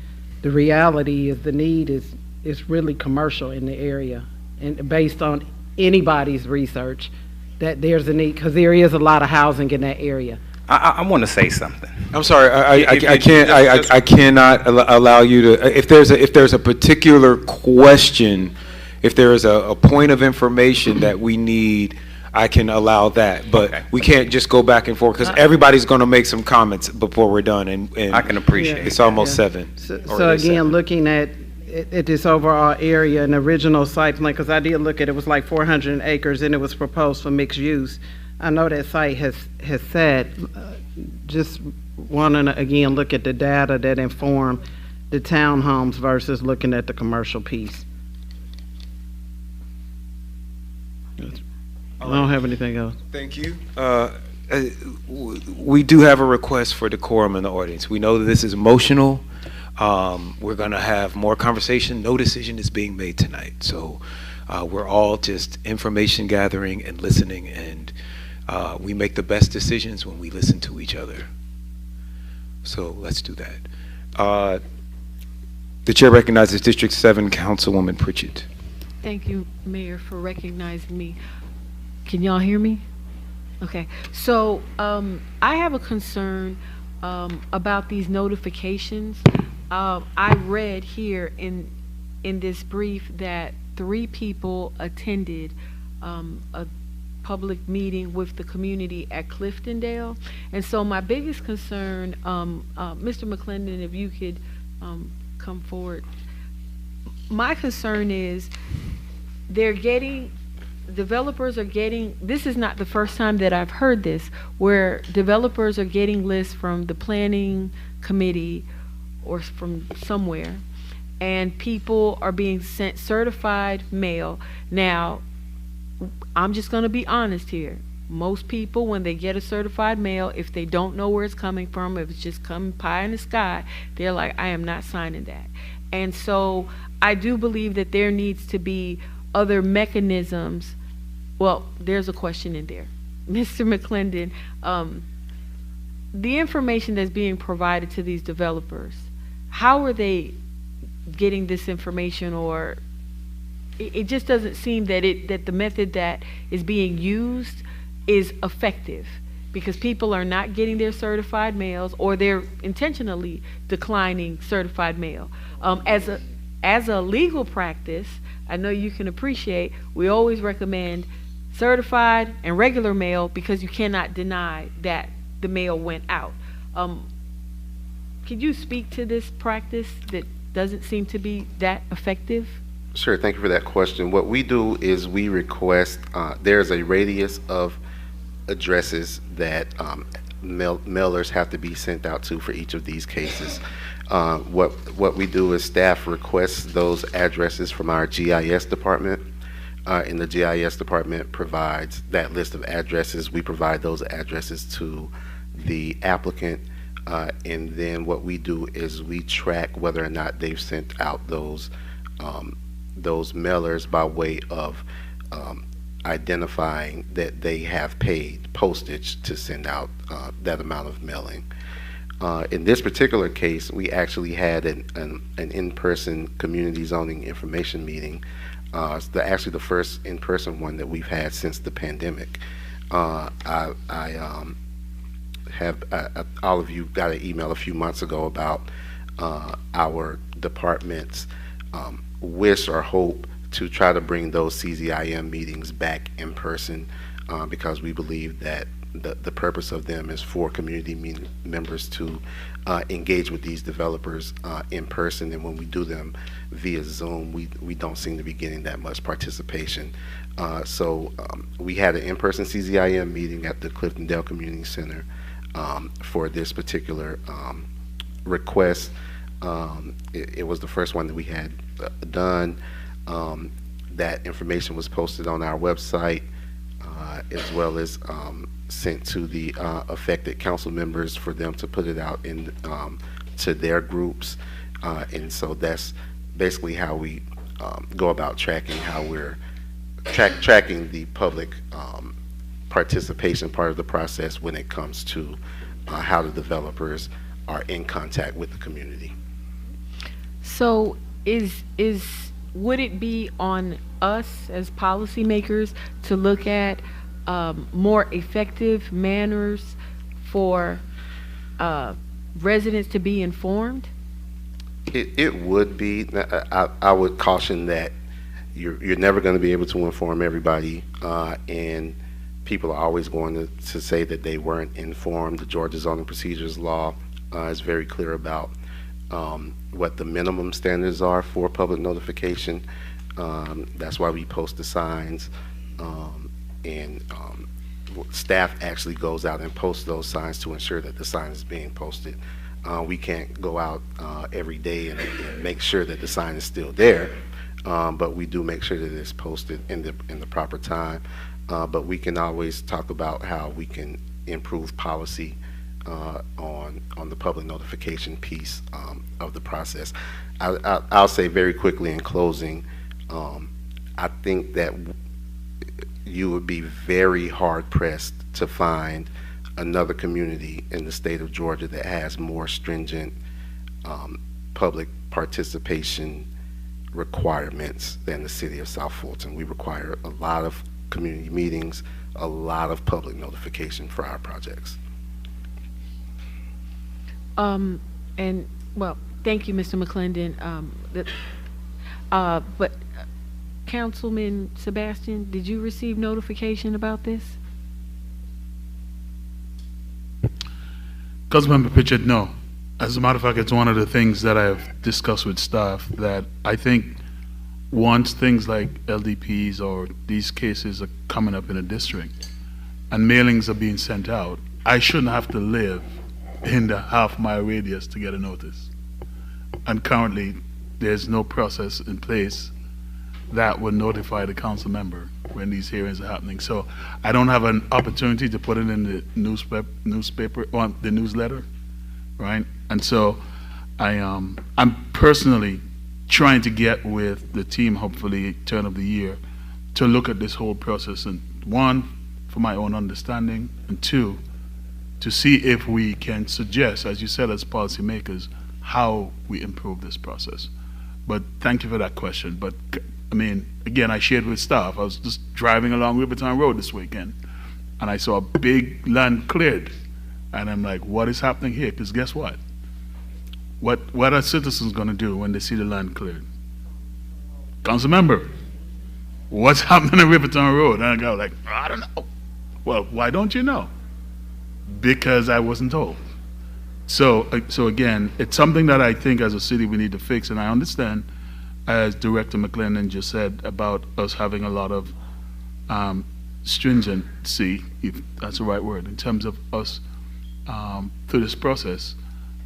the reality is the need is really commercial in the area. And based on anybody's research, that there's a need, because there is a lot of housing in that area. I want to say something. I'm sorry, I cannot allow you to, if there's a particular question, if there is a point of information that we need, I can allow that, but we can't just go back and forth, because everybody's going to make some comments before we're done, and I can appreciate it's almost 7. So again, looking at this overall area and original site plan, because I did look at it, was like 400 acres and it was proposed for mixed use. I know that site has said, just wanting to again look at the data that inform the townhomes versus looking at the commercial piece. I don't have anything else. Thank you. We do have a request for decorum in the audience. We know that this is emotional. We're going to have more conversation. No decision is being made tonight. So we're all just information gathering and listening, and we make the best decisions when we listen to each other. So let's do that. The chair recognizes District 7, Councilwoman Pritchett. Thank you, Mayor, for recognizing me. Can y'all hear me? Okay. So I have a concern about these notifications. I read here in this brief that 3 people attended a public meeting with the community at Cliftondale. And so my biggest concern, Mr. McClendon, if you could come forward. My concern is developers are getting, this is not the first time that I've heard this, where developers are getting lists from the planning committee or from somewhere, and people are being sent certified mail. Now, I'm just going to be honest here. Most people, when they get a certified mail, if they don't know where it's coming from, if it's just coming pie in the sky, they're like, I am not signing that. And so I do believe that there needs to be other mechanisms. Well, there's a question in there. Mr. McClendon, the information that's being provided to these developers, how are they getting this information? Or it just doesn't seem that the method that is being used is effective, because people are not getting their certified mails, or they're intentionally declining certified mail. As a legal practice, I know you can appreciate, we always recommend certified and regular mail, because you cannot deny that the mail went out. Could you speak to this practice that doesn't seem to be that effective? Sure, thank you for that question. What we do is we request, there's a radius of addresses that mailers have to be sent out to for each of these cases. What we do is staff requests those addresses from our GIS department, and the GIS department provides that list of addresses. We provide those addresses to the applicant, and then what we do is we track whether or not they've sent out those mailers by way of identifying that they have paid postage to send out that amount of mailing. In this particular case, we actually had an in-person community zoning information meeting. Actually the first in-person one that we've had since the pandemic. All of you got an email a few months ago about our department's wish or hope to try to bring those CZIM meetings back in person, because we believe that the purpose of them is for community members to engage with these developers in person, and when we do them via Zoom, we don't seem to be getting that much participation. So we had an in-person CZIM meeting at the Cliftondale Community Center for this particular request. It was the first one that we had done. That information was posted on our website, as well as sent to the affected council members for them to put it out in to their groups, and so that's basically how we go about tracking how we're tracking the public participation part of the process when it comes to how the developers are in contact with the community. So would it be on us as policymakers to look at more effective manners for residents to be informed? It would be. I would caution that you're never going to be able to inform everybody, and people are always going to say that they weren't informed. The Georgia Zoning Procedures Law is very clear about what the minimum standards are for public notification. That's why we post the signs, and staff actually goes out and posts those signs to ensure that the sign is being posted. We can't go out every day and make sure that the sign is still there, but we do make sure that it's posted in the proper time. But we can always talk about how we can improve policy on the public notification piece of the process. I'll say very quickly in closing, I think that you would be very hard pressed to find another community in the state of Georgia that has more stringent public participation requirements than the city of South Fulton. We require a lot of community meetings, a lot of public notification for our projects. And well, thank you, Mr. McClendon. But Councilman Sebastian, did you receive notification about this? Councilmember Pritchett, no. As a matter of fact, it's one of the things that I've discussed with staff, that I think once things like LDPs or these cases are coming up in a district and mailings are being sent out, I shouldn't have to live in the half-mile radius to get a notice. And currently, there's no process in place that would notify the council member when these hearings are happening. So I don't have an opportunity to put it in the newspaper or the newsletter, right? And so I'm personally trying to get with the team, hopefully turn of the year, to look at this whole process, and one, for my own understanding, and two, to see if we can suggest, as you said, as policymakers, how we improve this process. But thank you for that question. But I mean, again, I shared with staff. I was just driving along Rivertown Road this weekend, and I saw a big land cleared, and I'm like, what is happening here? Because guess what? What are citizens going to do when they see the land cleared? Council member, what's happening on Rivertown Road? And I go like, I don't know. Well, why don't you know? Because I wasn't told. So again, it's something that I think as a city we need to fix, and I understand, as Director McClendon just said, about us having a lot of stringency, if that's the right word, in terms of us through this process.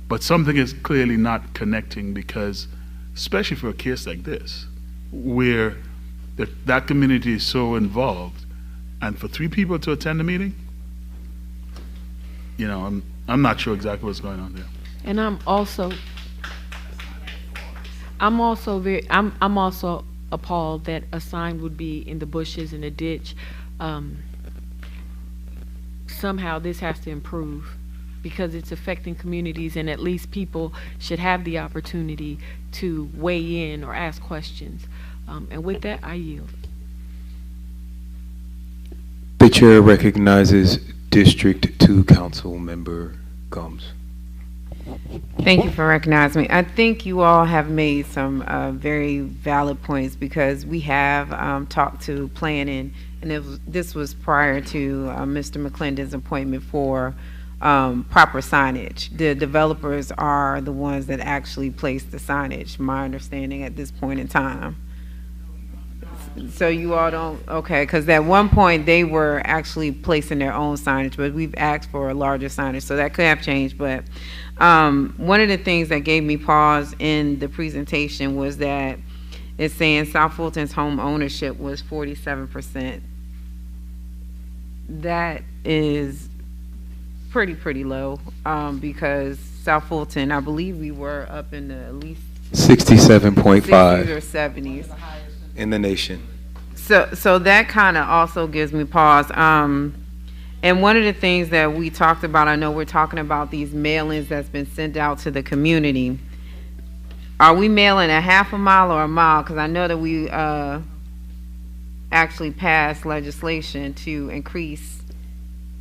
But something is clearly not connecting because, especially for a case like this, where that community is so involved, and for 3 people to attend the meeting, you know, I'm not sure exactly what's going on there. And I'm also appalled that a sign would be in the bushes in a ditch. Somehow this has to improve because it's affecting communities, and at least people should have the opportunity to weigh in or ask questions. And with that, I yield. The chair recognizes District 2 Council Member Combs. Thank you for recognizing me. I think you all have made some very valid points because we have talked to planning, and this was prior to Mr. McClendon's appointment for proper signage. The developers are the ones that actually place the signage, my understanding at this point in time. So you all don't, okay, because at one point they were actually placing their own signage, but we've asked for a larger signage, so that could have changed. But one of the things that gave me pause in the presentation was that it's saying South Fulton's home ownership was 47%. That is pretty low because South Fulton, I believe we were up in the at least 67.5 60s or 70s. in the nation. So that kind of also gives me pause. And one of the things that we talked about, I know we're talking about these mailings that's been sent out to the community. Are we mailing a half a mile or a mile? Because I know that we actually passed legislation to increase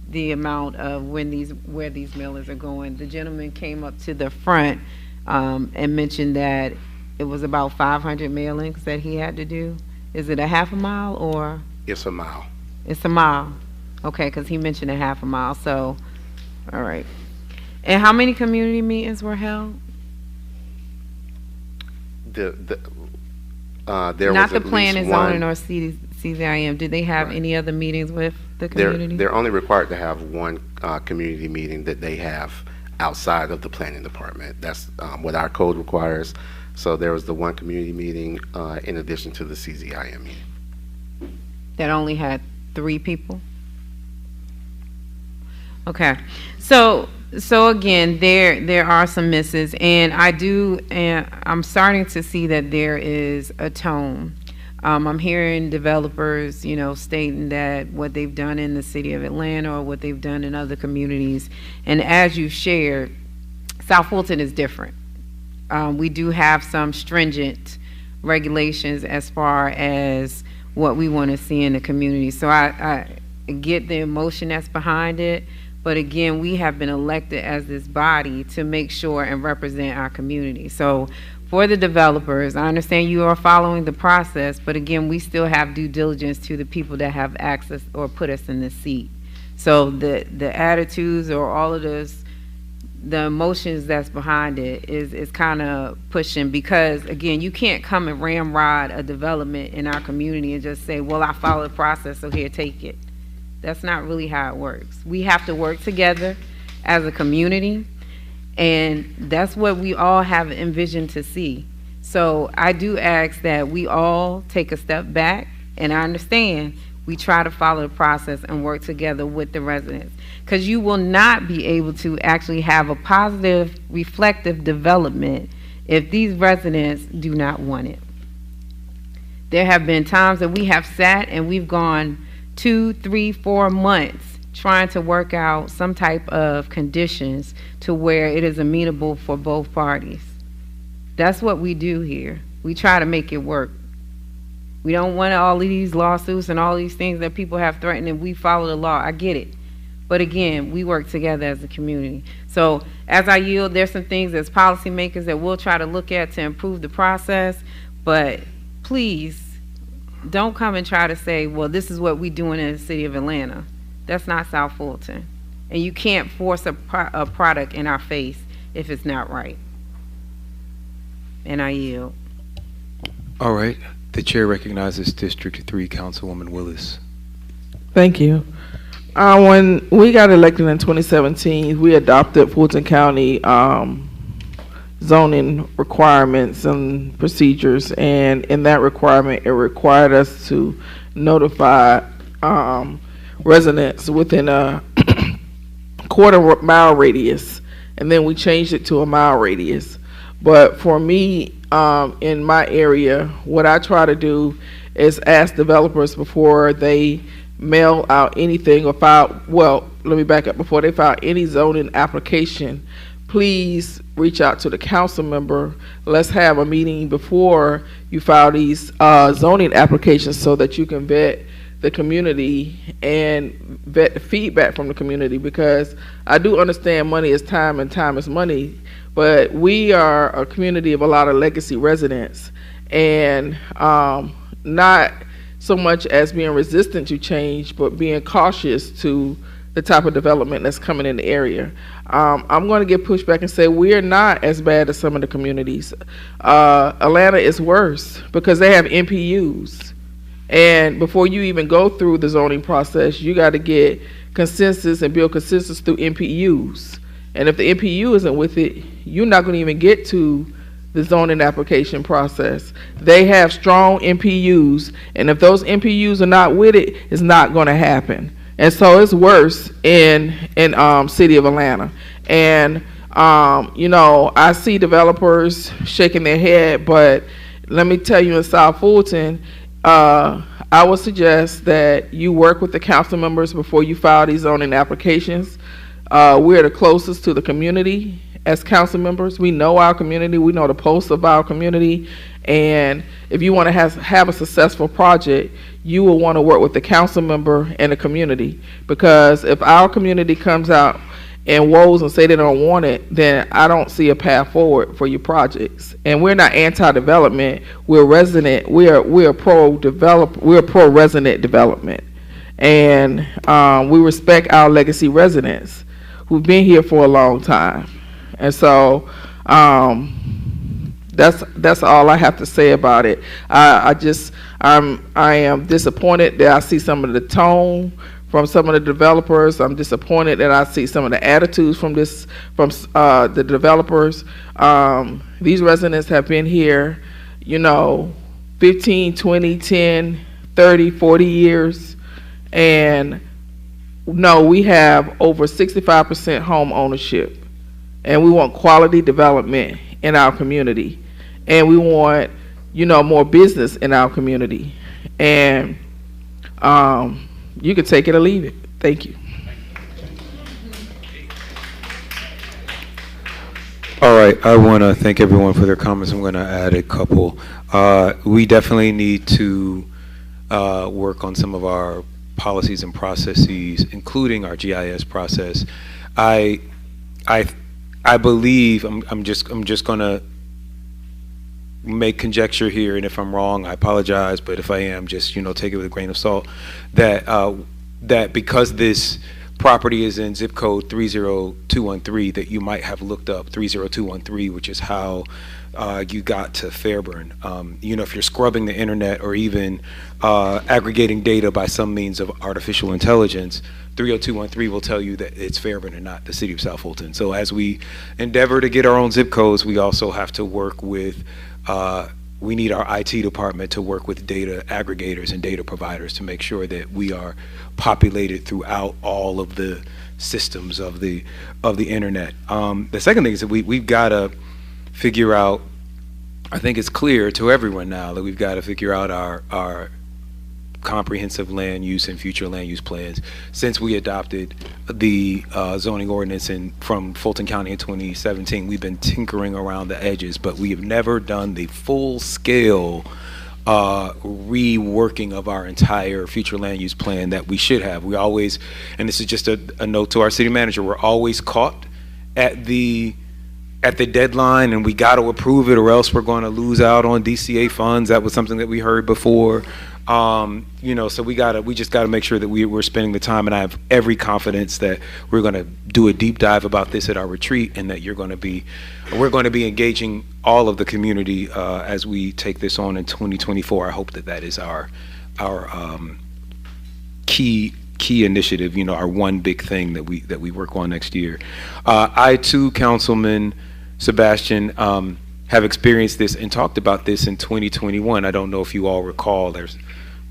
the amount of where these mailers are going. The gentleman came up to the front and mentioned that it was about 500 mailings that he had to do. Is it a half a mile or? It's a mile. It's a mile. Okay, because he mentioned a half a mile. So, all right. And how many community meetings were held? There Not was the at plan least and zoning or CZIM. Did they have any other meetings with the community? They're only required to have one community meeting that they have outside of the planning department. That's what our code requires. So there was the one community meeting in addition to the CZIM meeting. That only had 3 people? Okay. So again, there are some misses, and I'm starting to see that there is a tone. I'm hearing developers, stating that what they've done in the city of Atlanta or what they've done in other communities, and as you shared, South Fulton is different. We do have some stringent regulations as far as what we want to see in the community. So I get the emotion that's behind it, but again, we have been elected as this body to make sure and represent our community. So for the developers, I understand you are following the process, but again, we still have due diligence to the people that have access or put us in this seat. So the attitudes or all of this, the emotions that's behind it is kind of pushing, because again, you can't come and ramrod a development in our community and just say, well, I follow the process, so here, take it. That's not really how it works. We have to work together as a community, and that's what we all have envisioned to see. So I do ask that we all take a step back, and I understand we try to follow the process and work together with the residents, because you will not be able to actually have a positive, reflective development if these residents do not want it. There have been times that we have sat and we've gone 2, 3, 4 months trying to work out some type of conditions to where it is amenable for both parties. That's what we do here. We try to make it work. We don't want all of these lawsuits and all these things that people have threatened, and we follow the law. I get it. But again, we work together as a community. So as I yield, there's some things as policymakers that we'll try to look at to improve the process, but please don't come and try to say, well, this is what we're doing in the city of Atlanta. That's not South Fulton. And you can't force a product in our face if it's not right. And I yield. All right. The chair recognizes District 3 Councilwoman Willis. Thank you. When we got elected in 2017, we adopted Fulton County zoning requirements and procedures, and in that requirement, it required us to notify residents within a quarter-mile radius, and then we changed it to a mile radius. But for me, in my area, what I try to do is ask developers before they mail out anything or file, well, let me back up, before they file any zoning application, please reach out to the council member. Let's have a meeting before you file these zoning applications so that you can vet the community and vet the feedback from the community, because I do understand money is time and time is money, but we are a community of a lot of legacy residents, and not so much as being resistant to change, but being cautious to the type of development that's coming in the area. I'm going to get pushed back and say we're not as bad as some of the communities. Atlanta is worse because they have MPUs. And before you even go through the zoning process, you got to get consensus and build consensus through MPUs. And if the MPU isn't with it, you're not going to even get to the zoning application process. They have strong MPUs, and if those MPUs are not with it, it's not going to happen. And so it's worse in city of Atlanta. And you know, I see developers shaking their head, but let me tell you, in South Fulton, I would suggest that you work with the council members before you file these zoning applications. We're the closest to the community as council members. We know our community, we know the pulse of our community, and if you want to have a successful project, you will want to work with the council member and the community, because if our community comes out and woes and say they don't want it, then I don't see a path forward for your projects. And we're not anti-development, we're resident, we're pro-develop, we're pro-resident development. And we respect our legacy residents who've been here for a long time. And so that's all I have to say about it. I am disappointed that I see some of the tone from some of the developers. I'm disappointed that I see some of the attitudes from the developers. These residents have been here, you know, 15, 20, 10, 30, 40 years. And no, we have over 65% home ownership. And we want quality development in our community. And we want, you know, more business in our community. And you can take it or leave it. Thank you. All right, I want to thank everyone for their comments. I'm going to add a couple. We definitely need to work on some of our policies and processes, including our GIS process. I believe I'm just going to make conjecture here, and if I'm wrong, I apologize. But if I am, just, you know, take it with a grain of salt. That because this property is in zip code 30213, that you might have looked up 30213, which is how you got to Fairburn. You know, if you're scrubbing the internet or even aggregating data by some means of artificial intelligence, 30213 will tell you that it's Fairburn and not the city of South Fulton. So as we endeavor to get our own zip codes, we also have to work with, we need our IT department to work with data aggregators and data providers to make sure that we are populated throughout all of the systems of the internet. The second thing is that we've got to figure out, I think it's clear to everyone now that we've got to figure out our comprehensive land use and future land use plans. Since we adopted the zoning ordinance from Fulton County in 2017, we've been tinkering around the edges, but we have never done the full scale reworking of our entire future land use plan that we should have. We always, and this is just a note to our city manager, we're always caught at the deadline, and we got to approve it or else we're going to lose out on DCA funds. That was something that we heard before. You know, so we just gotta make sure that we're spending the time, and I have every confidence that we're gonna do a deep dive about this at our retreat, and that we're gonna be engaging all of the community as we take this on in 2024. I hope that is our key key initiative, our one big thing that we work on next year. I too, Councilman Sebastian, have experienced this and talked about this in 2021. I don't know if you all recall. There's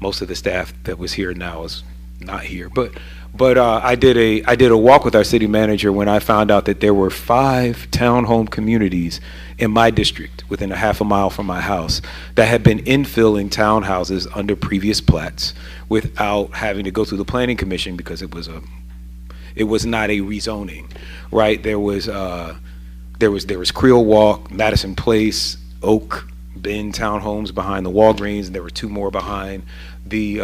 most of the staff that was here now is not here, but I did a walk with our city manager when I found out that there were 5 townhome communities in my district within a half a mile from my house that had been infilling townhouses under previous plats without having to go through the planning commission because it was not a rezoning, right? There was Creel Walk, Madison Place, Oak Bend townhomes behind the Walgreens, and there were 2 more behind the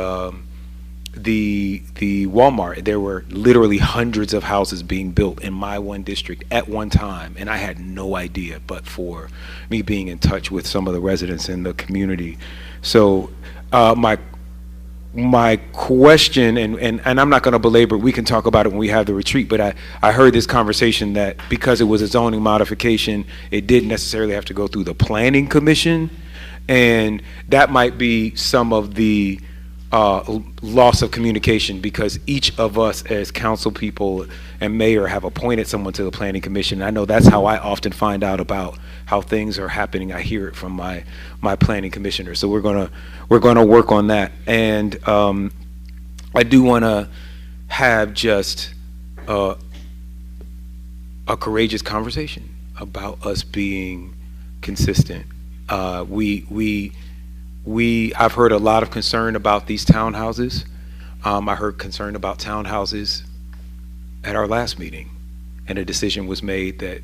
Walmart. There were literally hundreds of houses being built in my one district at one time, and I had no idea but for me being in touch with some of the residents in the community. So my question, and I'm not going to belabor, we can talk about it when we have the retreat, but I heard this conversation that because it was a zoning modification, it didn't necessarily have to go through the planning commission, and that might be some of the loss of communication, because each of us as council people and mayor have appointed someone to the planning commission. I know that's how I often find out about how things are happening. I hear it from my planning commissioner. So we're gonna work on that. And I do want to have just a courageous conversation about us being consistent. I've heard a lot of concern about these townhouses. I heard concern about townhouses at our last meeting, and a decision was made that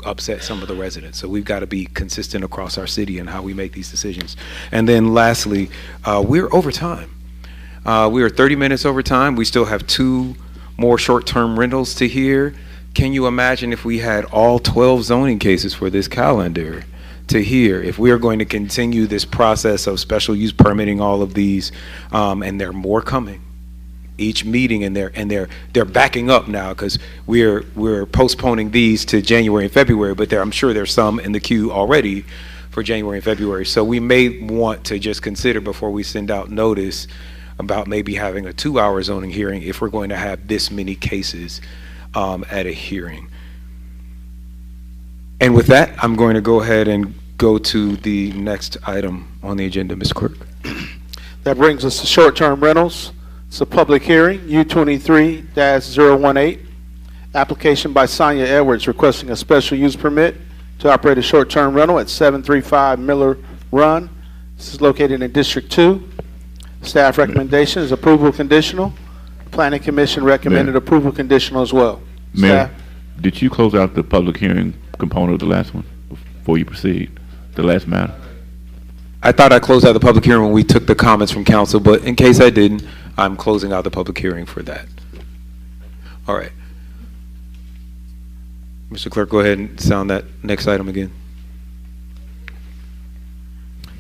upset some of the residents. So we've got to be consistent across our city in how we make these decisions. And then lastly, we're over time. We are 30 minutes over time. We still have 2 more short-term rentals to hear. Can you imagine if we had all 12 zoning cases for this calendar to hear, if we are going to continue this process of special use permitting all of these, and there are more coming each meeting, and they're backing up now because we're postponing these to January and February, but I'm sure there's some in the queue already for January and February. So we may want to just consider before we send out notice about maybe having a 2-hour zoning hearing if we're going to have this many cases at a hearing. And with that, I'm going to go ahead and go to the next item on the agenda, Mr. Clerk. That brings us to short-term rentals. It's a public hearing, U23-018. Application by Sonia Edwards requesting a special use permit to operate a short-term rental at 735 Miller Run. This is located in District 2. Staff recommendation is approval conditional. Planning Commission recommended approval conditional as well. Mayor, Staff? did you close out the public hearing component of the last one before you proceed? The last matter? I thought I closed out the public hearing when we took the comments from council, but in case I didn't, I'm closing out the public hearing for that. All right. Mr. Clerk, go ahead and sound that next item again.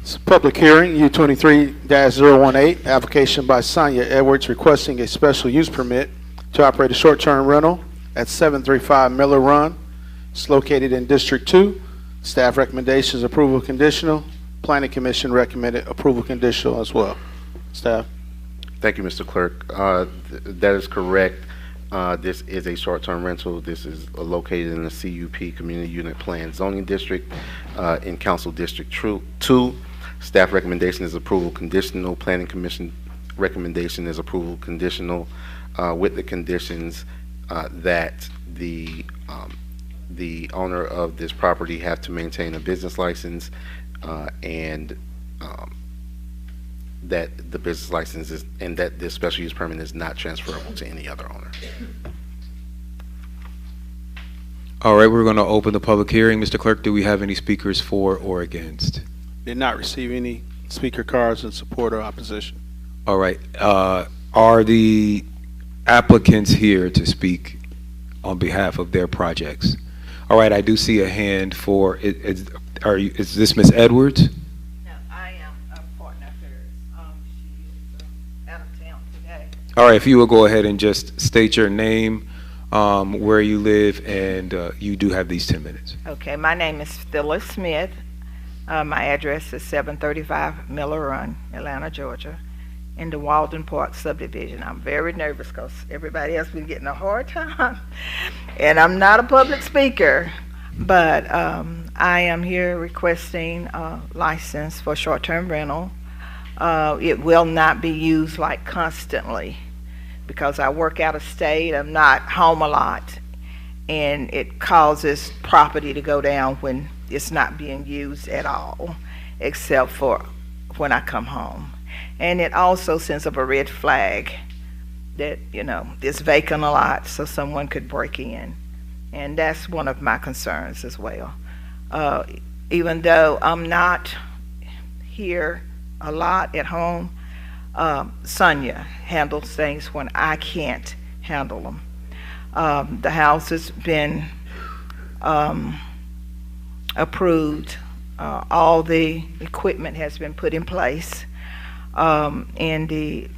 It's a public hearing, U23-018. Application by Sonia Edwards requesting a special use permit to operate a short-term rental at 735 Miller Run. It's located in District 2. Staff recommendations approval conditional. Planning Commission recommended approval conditional as well. Staff? Thank you, Mr. Clerk. That is correct. This is a short-term rental. This is located in the CUP Community Unit Plan Zoning District in Council District 2. Staff recommendation is approval conditional. Planning Commission recommendation is approval conditional with the conditions that the owner of this property have to maintain a business license and that the business license is, and that this special use permit is not transferable to any other owner. All right, we're going to open the public hearing. Mr. Clerk, do we have any speakers for or against? Did not receive any speaker cards in support or opposition. All right. Are the applicants here to speak on behalf of their projects? All right, I do see a hand for, is this Ms. Edwards? No, I am a partner of hers. She is out of town today. All right, if you will go ahead and just state your name, where you live, and you do have these 10 minutes. Okay, my name is Phyllis Smith. My address is 735 Miller Run, Atlanta, Georgia. in the Walden Park subdivision. I'm very nervous because everybody else been getting a hard time. And I'm not a public speaker, but I am here requesting a license for short-term rental. It will not be used like constantly because I work out of state. I'm not home a lot, and it causes property to go down when it's not being used at all, except for when I come home. And it also sends up a red flag that, it's vacant a lot, so someone could break in. And that's one of my concerns as well. Even though I'm not here a lot at home, Sonia handles things when I can't handle them. The house has been approved. All the equipment has been put in place, and the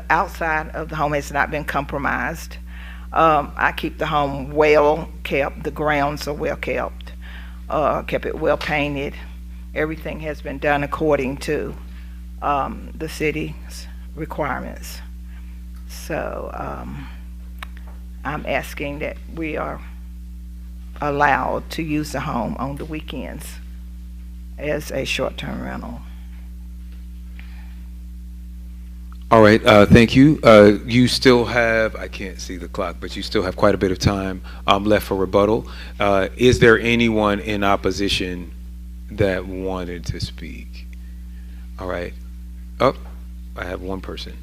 outside of the home has not been compromised. I keep the home well kept. The grounds are well kept. Kept it well painted. Everything has been done according to the city's requirements. So I'm asking that we are allowed to use the home on the weekends as a short-term rental. All right, thank you. You still have, I can't see the clock, but you still have quite a bit of time left for rebuttal. Is there anyone in opposition that wanted to speak? All right. Oh, I have one person.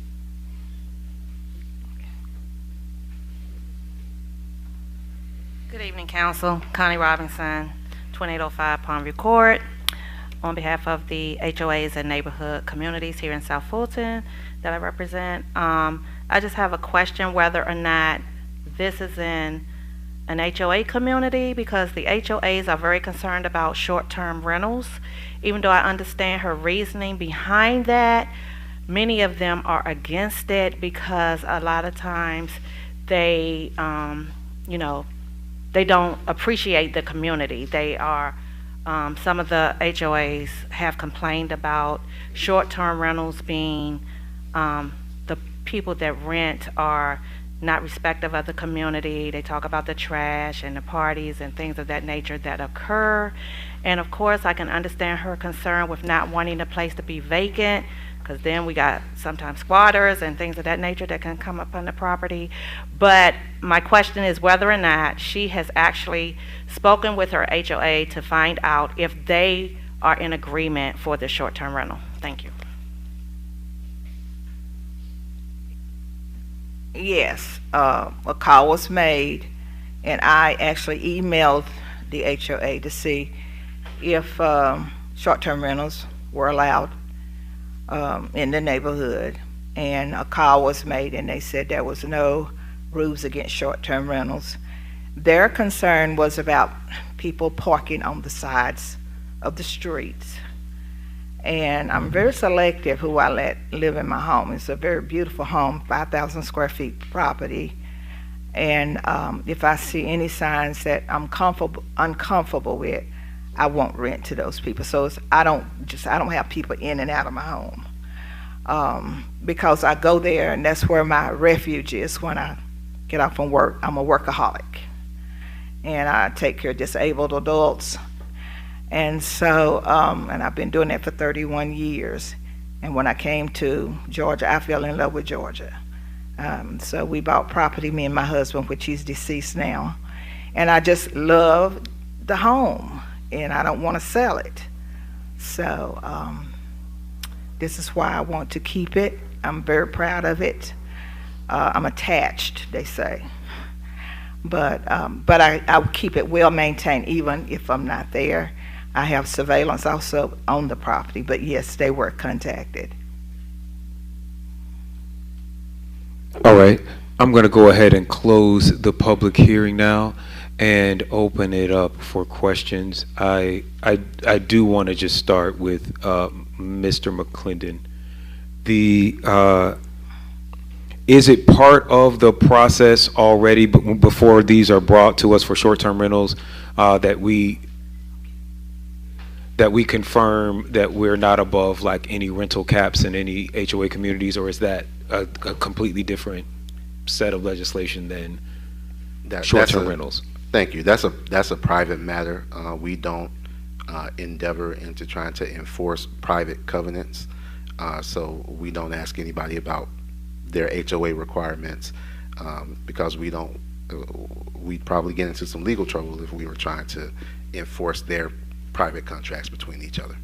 Good evening, Council. Connie Robinson, 2805 Palmview Court. On behalf of the HOAs and neighborhood communities here in South Fulton that I represent, I just have a question whether or not this is in an HOA community, because the HOAs are very concerned about short-term rentals. Even though I understand her reasoning behind that, many of them are against it because a lot of times they, they don't appreciate the community. They are, some of the HOAs have complained about short-term rentals being, the people that rent are not respective of the community. They talk about the trash and the parties and things of that nature that occur. And of course, I can understand her concern with not wanting the place to be vacant, because then we got sometimes squatters and things of that nature that can come up on the property. But my question is whether or not she has actually spoken with her HOA to find out if they are in agreement for the short-term rental. Thank you. Yes, a call was made, and I actually emailed the HOA to see if short-term rentals were allowed in the neighborhood. And a call was made, and they said there was no rules against short-term rentals. Their concern was about people parking on the sides of the streets. And I'm very selective who I let live in my home. It's a very beautiful home, 5,000 square feet property. And if I see any signs that I'm uncomfortable with, I won't rent to those people. So I don't have people in and out of my home. Because I go there and that's where my refuge is when I get off from work. I'm a workaholic. And I take care of disabled adults. And so, and I've been doing that for 31 years. And when I came to Georgia, I fell in love with Georgia. So we bought property, me and my husband, which he's deceased now. And I just love the home, and I don't want to sell it. So this is why I want to keep it. I'm very proud of it. I'm attached, they say. But I keep it well maintained even if I'm not there. I have surveillance also on the property, but yes, they were contacted. All right, I'm going to go ahead and close the public hearing now and open it up for questions. I do want to just start with Mr. McClendon. Is it part of the process already before these are brought to us for short-term rentals that we that we confirm that we're not above like any rental caps in any HOA communities, or is that a completely different set of legislation than short-term rentals? Thank you. That's a private matter. We don't endeavor into trying to enforce private covenants. So we don't ask anybody about their HOA requirements because we'd probably get into some legal trouble if we were trying to enforce their private contracts between each other.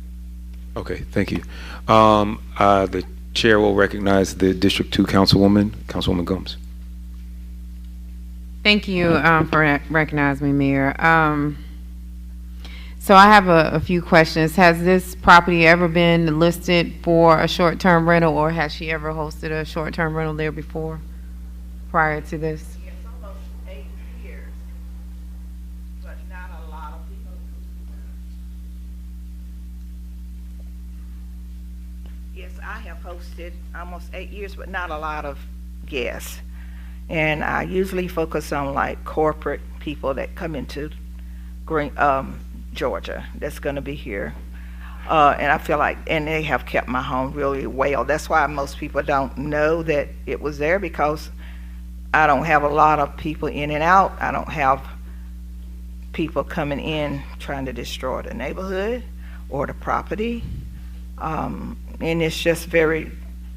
Okay, thank you. The chair will recognize the District 2 Councilwoman Gomes. Thank you for recognizing me, Mayor. So I have a few questions. Has this property ever been listed for a short-term rental, or has she ever hosted a short-term rental there before, prior to this? Yes, almost 8 years, but not a lot of people. Yes, I have hosted almost 8 years, but not a lot of guests. And I usually focus on like corporate people that come into Georgia that's going to be here. And I feel like, and they have kept my home really well. That's why most people don't know that it was there, because I don't have a lot of people in and out. I don't have people coming in trying to destroy the neighborhood or the property. And it's just very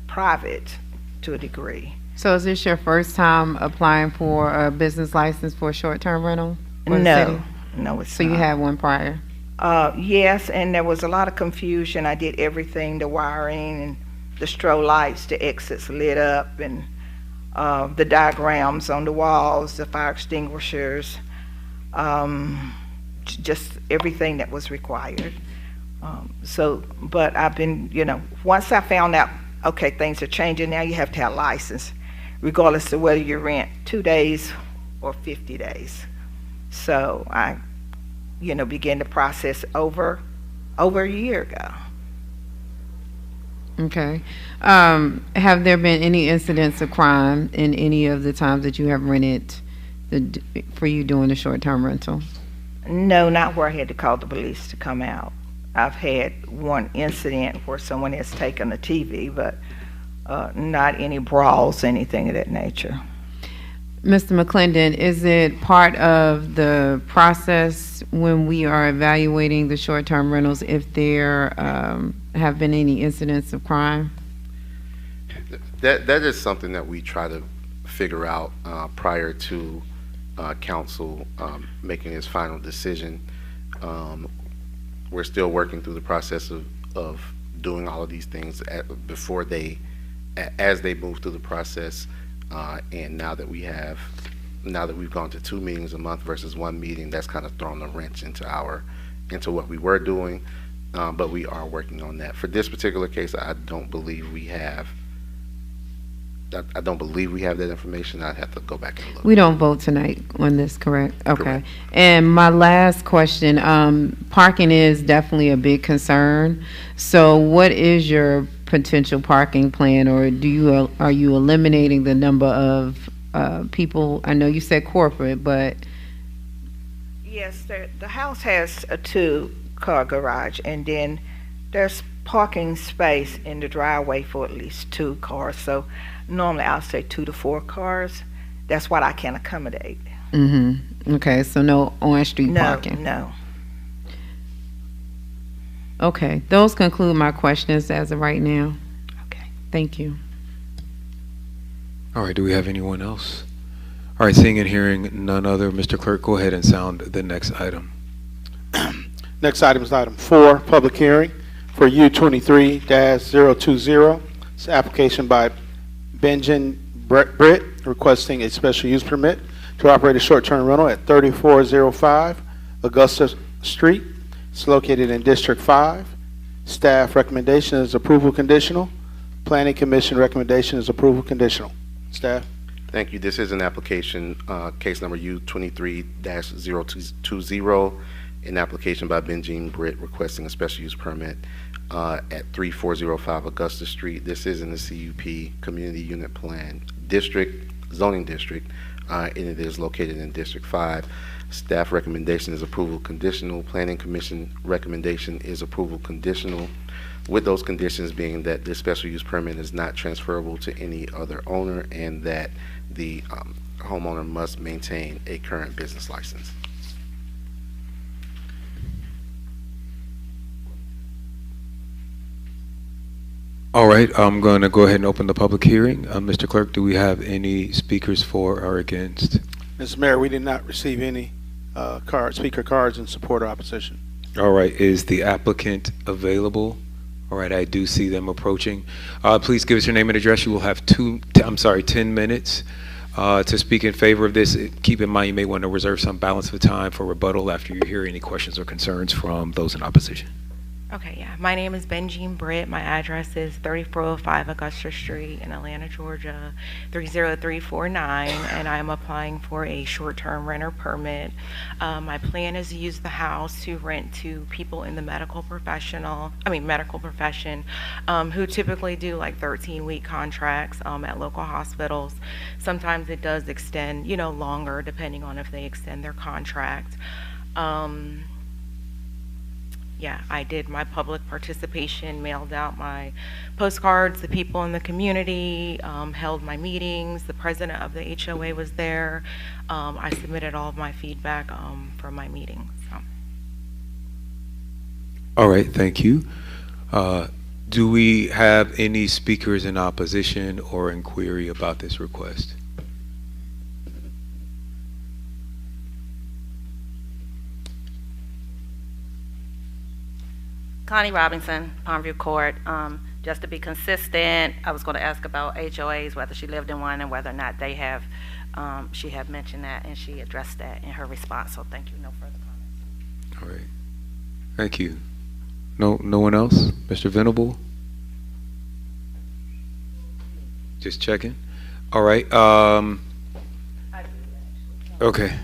private to a degree. So is this your first time applying for a business license for a short-term rental? No, it's so not. You had one prior? Yes, and there was a lot of confusion. I did everything, the wiring and the strobe lights, the exits lit up, and the diagrams on the walls, the fire extinguishers, just everything that was required. But I've been, once I found out, okay, things are changing now, you have to have a license, regardless of whether you rent 2 days or 50 days. So I, began the process over a year ago. Okay. Have there been any incidents of crime in any of the times that you have rented for you doing the short-term rental? No, not where I had to call the police to come out. I've had one incident where someone has taken a TV, but not any brawls, anything of that nature. Mr. McClendon, is it part of the process when we are evaluating the short-term rentals if there have been any incidents of crime? That is something that we try to figure out prior to council making its final decision. We're still working through the process of doing all of these things as they move through the process. And now that we've gone to 2 meetings a month versus 1 meeting, that's kind of thrown a wrench into what we were doing. But we are working on that. For this particular case, I don't believe we have that information. I'd have to go back and look. We don't vote tonight on this, correct? Okay. Correct. And my last question, parking is definitely a big concern. So what is your potential parking plan, or are you eliminating the number of people? I know you said corporate, but... Yes, the house has a 2-car garage, and then there's parking space in the driveway for at least 2 cars. So normally I'll say 2 to 4 cars. That's what I can accommodate. Mm-hmm. Okay, so no on-street parking? No. Okay, those conclude my questions as of right now. Okay. Thank you. All right, do we have anyone else? All right, seeing and hearing none other, Mr. Clerk, go ahead and sound the next item. Next item is item 4, public hearing for U23-020. It's an application by Benjamin Britt requesting a special use permit to operate a short-term rental at 3405 Augusta Street. It's located in District 5. Staff recommendation is approval conditional. Planning Commission recommendation is approval conditional. Staff? Thank you. This is an application, case number U23-020, an application by Benjamin Britt requesting a special use permit at 3405 Augusta Street. This is in the CUP Community Unit Plan District, Zoning District, and it is located in District 5. Staff recommendation is approval conditional. Planning Commission recommendation is approval conditional, with those conditions being that this special use permit is not transferable to any other owner and that the homeowner must maintain a current business license. All right, I'm going to go ahead and open the public hearing. Mr. Clerk, do we have any speakers for or against? Mr. Mayor, we did not receive any speaker cards in support or opposition. All right, is the applicant available? All right, I do see them approaching. Please give us your name and address. You will have 10 minutes to speak in favor of this. Keep in mind, you may want to reserve some balance of time for rebuttal after you hear any questions or concerns from those in opposition. Okay, yeah. My name is Benjean Britt. My address is 3405 Augusta Street in Atlanta, Georgia, 30349, and I'm applying for a short-term renter permit. My plan is to use the house to rent to people in the medical profession, who typically do like 13-week contracts at local hospitals. Sometimes it does extend, longer depending on if they extend their contract. Yeah, I did my public participation, mailed out my postcards to people in the community, held my meetings. The president of the HOA was there. I submitted all of my feedback from my meetings. So. All right, thank you. Do we have any speakers in opposition or inquiry about this request? Connie Robinson, Palmview Court. Just to be consistent, I was going to ask about HOAs, whether she lived in one and whether or not they have, she had mentioned that and she addressed that in her response. So thank you. No further comments. All right. Thank you. No one else? Mr. Venable? Just checking. All right. Okay.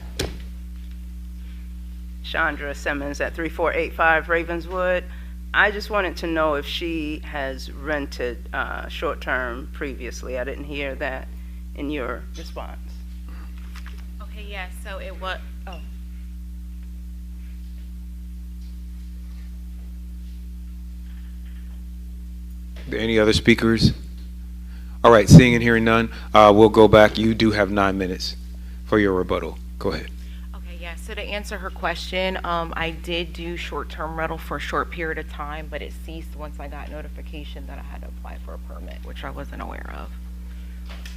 Chandra Simmons at 3485 Ravenswood. I just wanted to know if she has rented short-term previously. I didn't hear that in your response. Okay, yeah, so it was, Any other speakers? All right, seeing and hearing none, we'll go back. You do have 9 minutes for your rebuttal. Go ahead. Yeah, so to answer her question, I did do short-term rental for a short period of time, but it ceased once I got notification that I had to apply for a permit, which I wasn't aware of.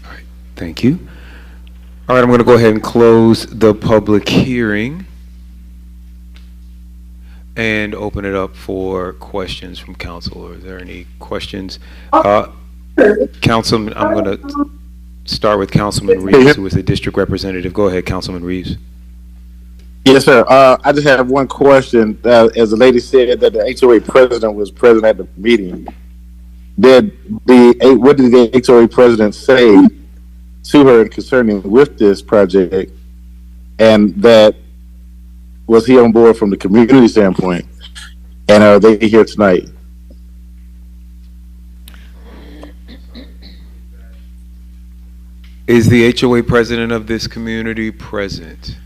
All right, thank you. All right, I'm going to go ahead and close the public hearing and open it up for questions from council. Are there any questions? Councilman, I'm going to start with Councilman Reeves, who is the district representative. Go ahead, Councilman Reeves. Yes, sir. I just have one question. As the lady said that the HOA president was present at the meeting, what did the HOA president say to her concerning with this project, and that was he on board from the community standpoint, and are they here tonight? Is the HOA president of this community present?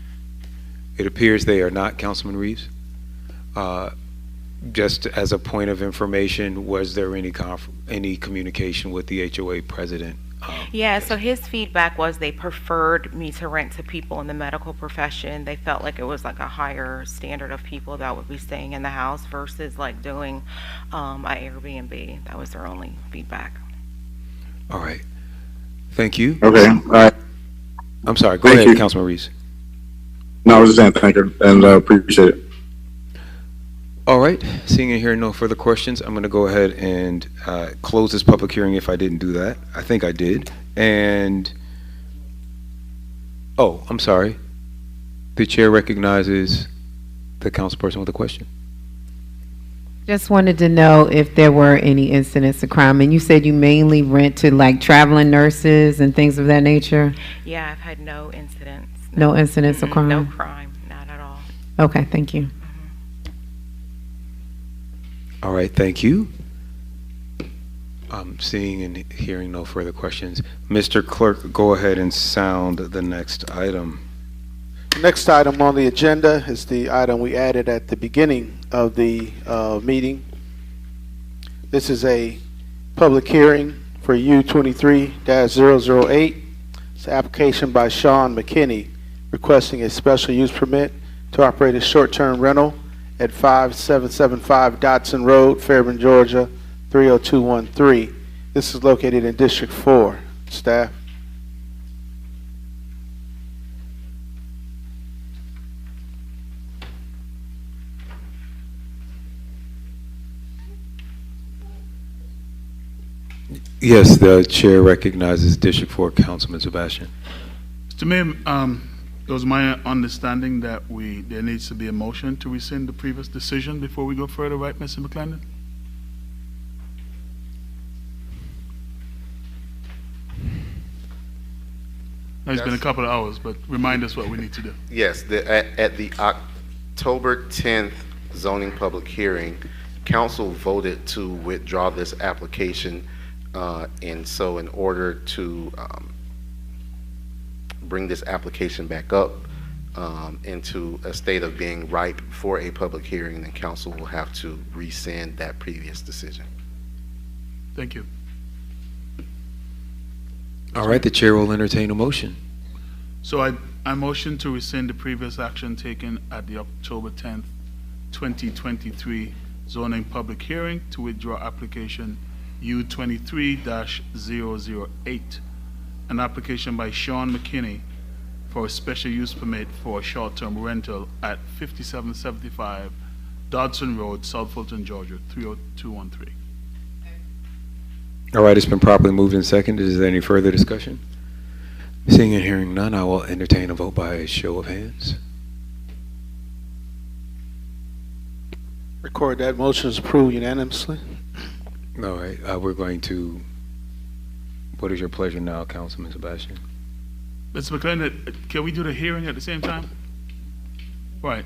It appears they are not, Councilman Reeves. Just as a point of information, was there any communication with the HOA president? Yeah, so his feedback was they preferred me to rent to people in the medical profession. They felt like it was like a higher standard of people that would be staying in the house versus like doing an Airbnb. That was their only feedback. All right. Thank you. Okay. All right. I'm sorry. Go ahead, Councilman Reeves. No, I was just saying thank you and appreciate it. All right. Seeing and hearing no further questions, I'm going to go ahead and close this public hearing if I didn't do that. I think I did. And, oh, I'm sorry. The chair recognizes the councilperson with a question. Just wanted to know if there were any incidents of crime. And you said you mainly rent to like traveling nurses and things of that nature? Yeah, I've had no incidents. No incidents of crime? No crime, not at all. Okay, thank you. All right, thank you. Seeing and hearing no further questions. Mr. Clerk, go ahead and sound the next item. The next item on the agenda is the item we added at the beginning of the meeting. This is a public hearing for U23-008. It's an application by Sean McKinney requesting a special use permit to operate a short-term rental at 5775 Dotson Road, Fairburn, Georgia, 30213. This is located in District 4. Staff. Yes, the chair recognizes District 4 Councilman Sebastian. Mr. Mayor, it was my understanding that there needs to be a motion to rescind the previous decision before we go further, right, Mr. McClendon? Now, it's been a couple of hours, but remind us what we need to do. Yes, at the October 10th zoning public hearing, council voted to withdraw this application, and so in order to bring this application back up into a state of being ripe for a public hearing, then council will have to rescind that previous decision. Thank you. All right, the chair will entertain a motion. So I motion to rescind the previous action taken at the October 10th, 2023 zoning public hearing to withdraw application U23-008, an application by Sean McKinney for a special use permit for a short-term rental at 5775 Dodson Road, South Fulton, Georgia, 30213. All right, it's been properly moved and seconded. Is there any further discussion? Seeing and hearing none, I will entertain a vote by a show of hands. Record that motion is approved unanimously. All right, we're going to, what is your pleasure now, Councilman Sebastian? Mr. McClendon, can we do the hearing at the same time? Right.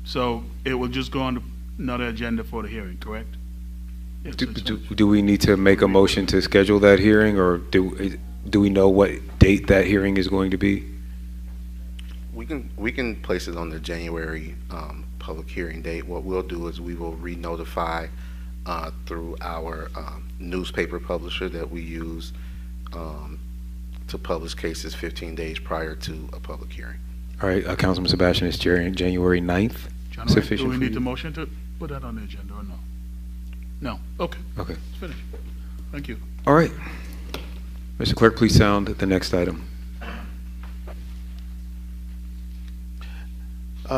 So it will just go on another agenda for the hearing, correct? Yes, Do we need to make a motion to schedule that hearing, or do we know what date that hearing is going to be? We can place it on the January public hearing date. What we'll do is we will re-notify through our newspaper publisher that we use to publish cases 15 days prior to a public hearing. All right, Councilman Sebastian, is January 9th sufficient? Do we for need you? the motion to put that on the agenda or no? No. Okay. Okay. It's finished. Thank you. All right. Mr. Clerk, please sound the next item.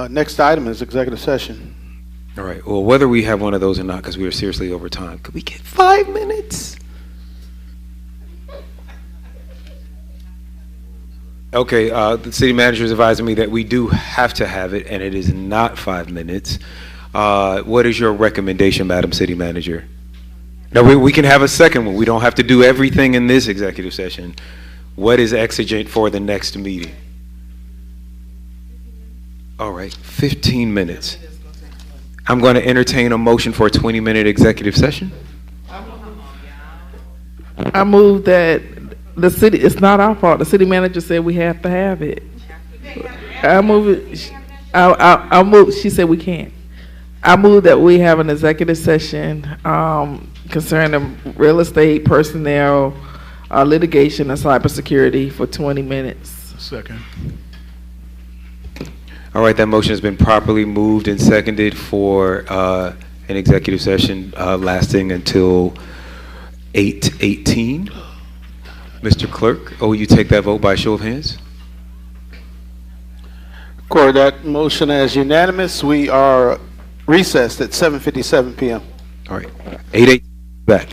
Next item is executive session. All right. Well, whether we have one of those or not, because we are seriously over time, could we get 5 minutes? Okay. The city manager is advising me that we do have to have it, and it is not 5 minutes. What is your recommendation, Madam City Manager? No, we can have a second one. We don't have to do everything in this executive session. What is exigent for the next meeting? All right, 15 minutes. I'm going to entertain a motion for a 20-minute executive session. I move that the city, it's not our fault, the city manager said we have to have it. I move it, I move, she said we can't. I move that we have an executive session concerning real estate, personnel, litigation, and cybersecurity for 20 minutes. Second. All right, that motion has been properly moved and seconded for an executive session lasting until 8:18. Mr. Clerk, will you take that vote by show of hands? Record that motion as unanimous. We are recessed at 7:57 p.m. All right, 8:18 back.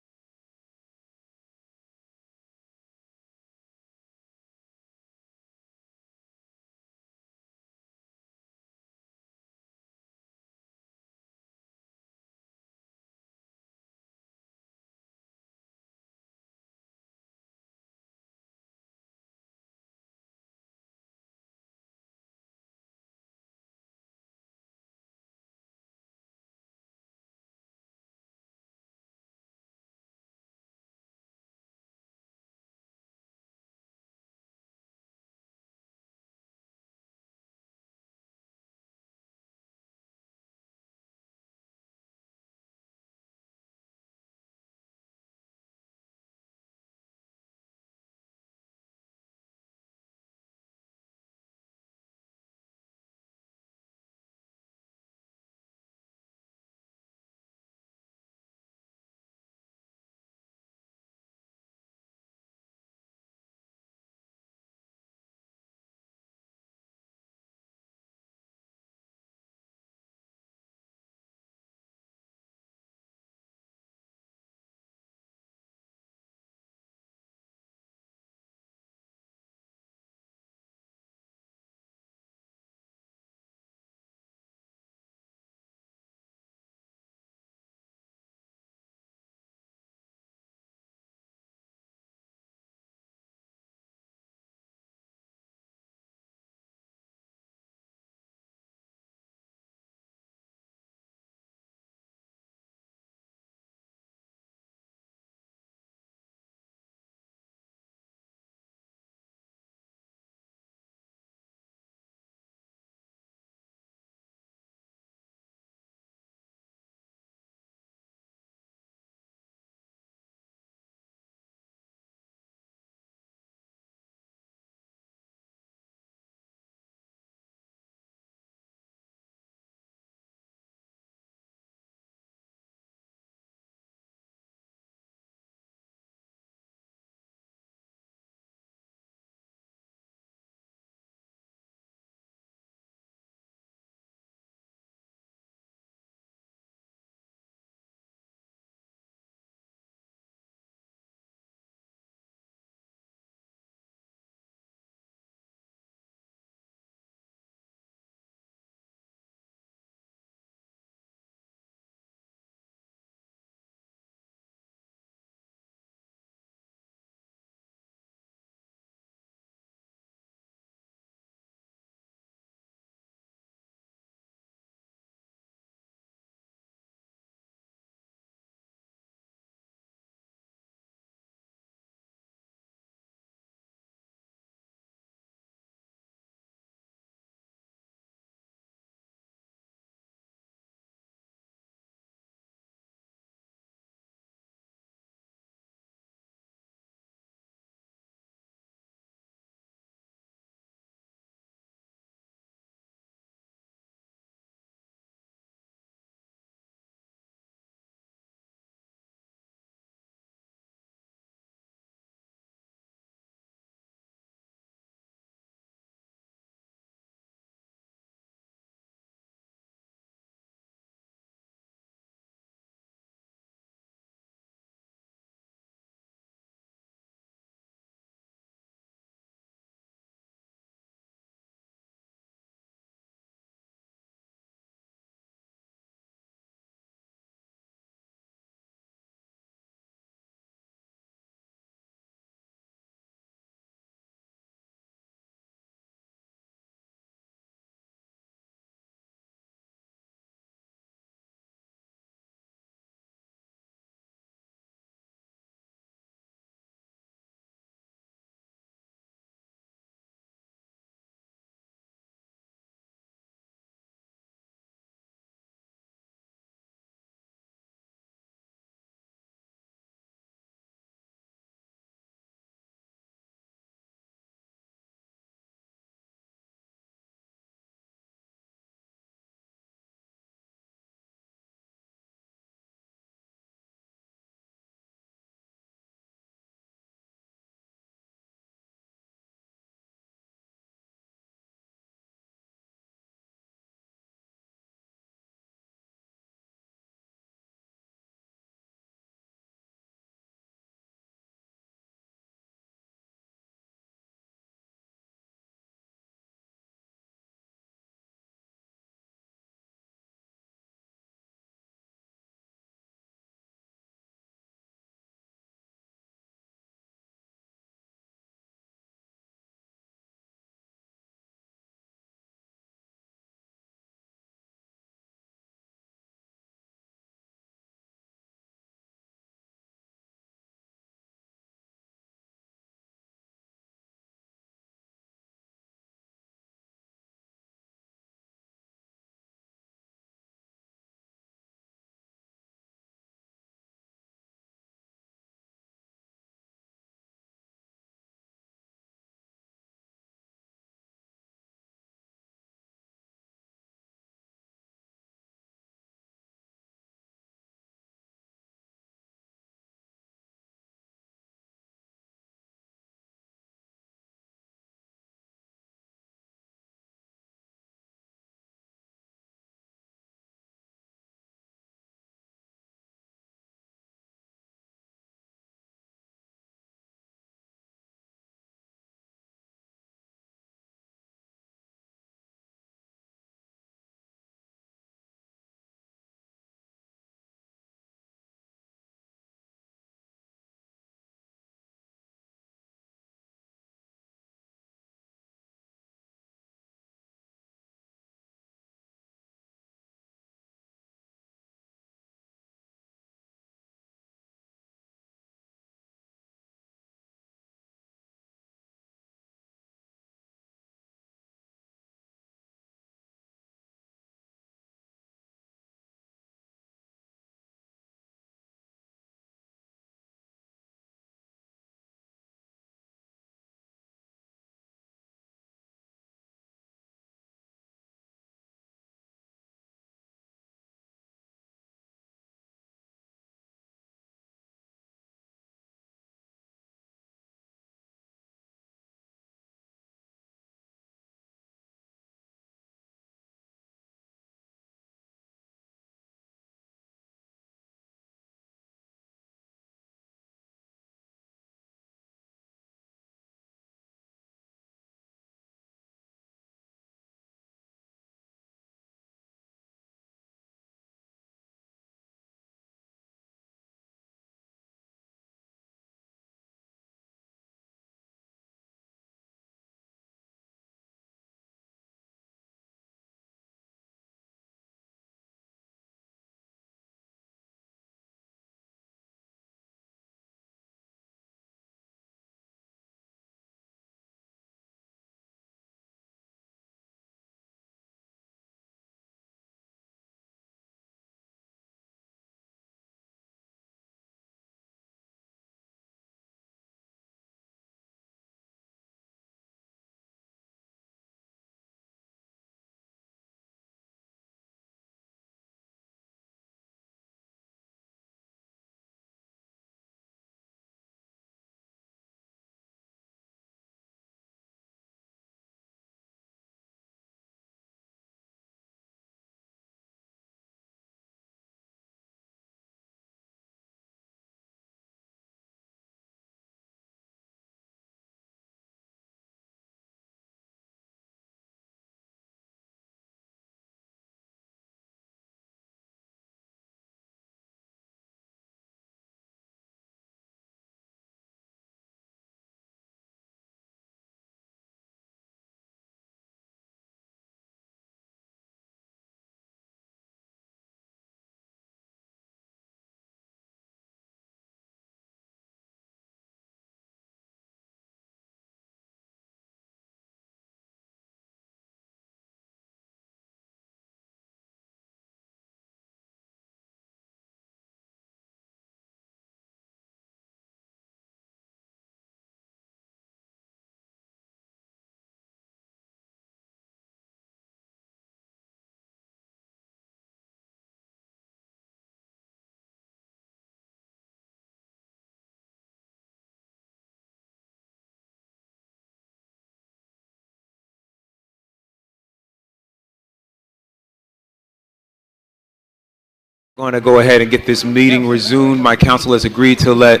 Going to go ahead and get this meeting resumed. My council has agreed to let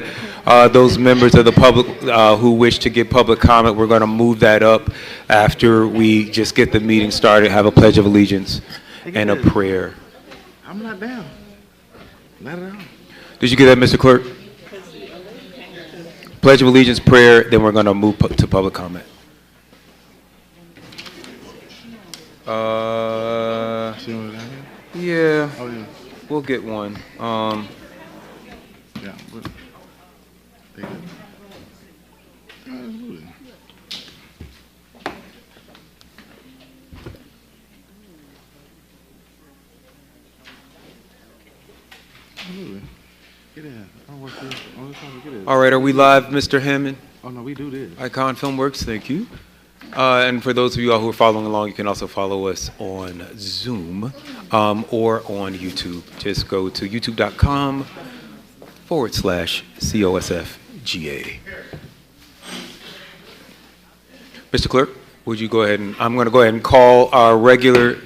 those members of the public who wish to give public comment, we're going to move that up after we just get the meeting started, have a pledge of allegiance and a prayer. I'm not down. Not at all. Did you get that, Mr. Clerk? Pledge of allegiance, prayer, then we're going to move to public comment. Yeah. Oh, yeah. We'll get one. Yeah. Absolutely. Absolutely. Get in. I'll work this. All the time we get in. All right, are we live, Mr. Hammond? Oh, no, we do this. Icon Filmworks, thank you. And for those of you all who are following along, you can also follow us on Zoom or on YouTube. Just go to youtube.com/COSFGA. Mr. Clerk, would you go ahead and, I'm going to go ahead and call our regular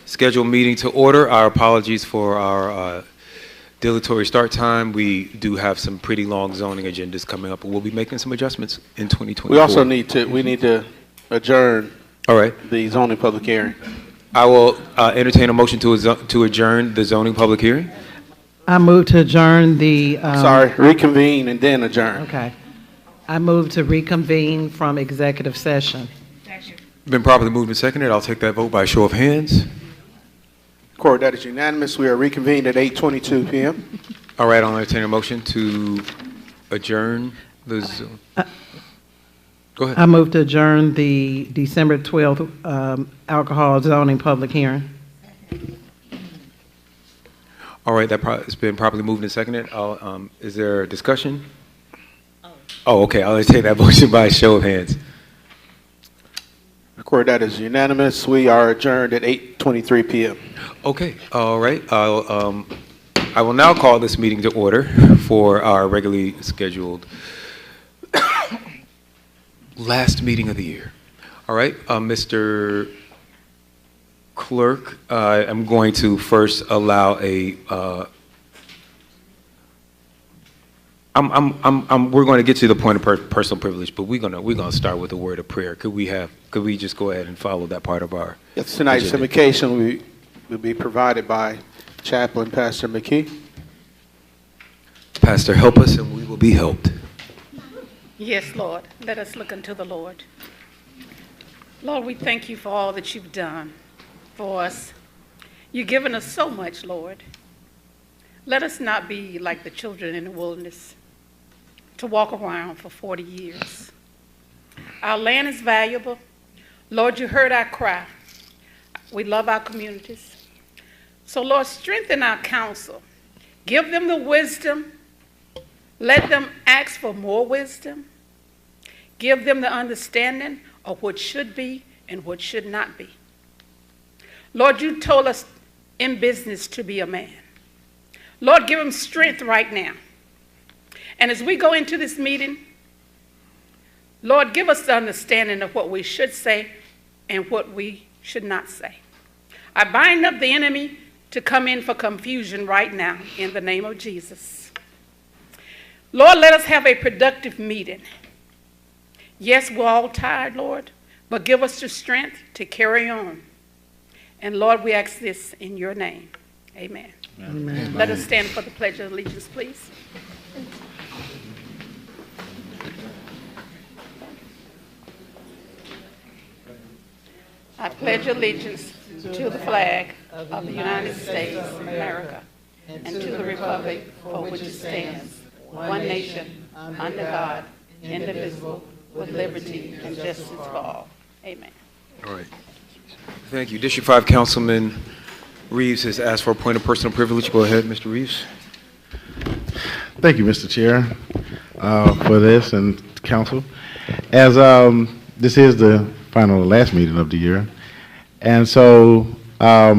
scheduled meeting to order. Our apologies for our dilatory start time. We do have some pretty long zoning agendas coming up, but we'll be making some adjustments in 2024. We also need to adjourn. All right. The zoning public hearing. I will entertain a motion to adjourn the zoning public hearing. I move to adjourn the. Reconvene and then adjourn. Okay. I move to reconvene from executive session. Been properly moved and seconded. I'll take that vote by show of hands. Court, that is unanimous. We are reconvened at 8:22 p.m. All right, I'll entertain a motion to adjourn the Zoom. Go ahead. I move to adjourn the December 12th alcohol zoning public hearing. All right, it's been properly moved and seconded. Is there discussion? Oh, okay. I'll entertain that motion by show of hands. Court, that is unanimous. We are adjourned at 8:23 p.m. Okay. All right. I will now call this meeting to order for our regularly scheduled last meeting of the year. All right, Mr. Clerk, I'm going to first allow a. We're going to get to the point of personal privilege, but we're gonna start with a word of prayer. Could we just go ahead and follow that part of our? Yes, tonight's agenda? invocation will be provided by Chaplain Pastor McKee. Pastor, help us, and we will be helped. Yes, Lord. Let us look unto the Lord. Lord, we thank you for all that you've done for us. You've given us so much, Lord. Let us not be like the children in the wilderness to walk around for 40 years. Our land is valuable. Lord, you heard our cry. We love our communities. So, Lord, strengthen our council. Give them the wisdom. Let them ask for more wisdom. Give them the understanding of what should be and what should not be. Lord, you told us in business to be a man. Lord, give them strength right now. And as we go into this meeting, Lord, give us the understanding of what we should say and what we should not say. I bind up the enemy to come in for confusion right now in the name of Jesus. Lord, let us have a productive meeting. Yes, we're all tired, Lord, but give us the strength to carry on. And Lord, we ask this in your name. Amen. Amen. Let us stand for the Pledge of Allegiance, please. I pledge allegiance to the flag of the United States of America and to the republic for which it stands, one nation, under God, indivisible, with liberty and justice for all. Amen. All right. Thank you. District 5 Councilman Reeves has asked for a point of personal privilege. Go ahead, Mr. Reeves. Thank you, Mr. Chair, for this and council. As this is the final last meeting of the year, and so I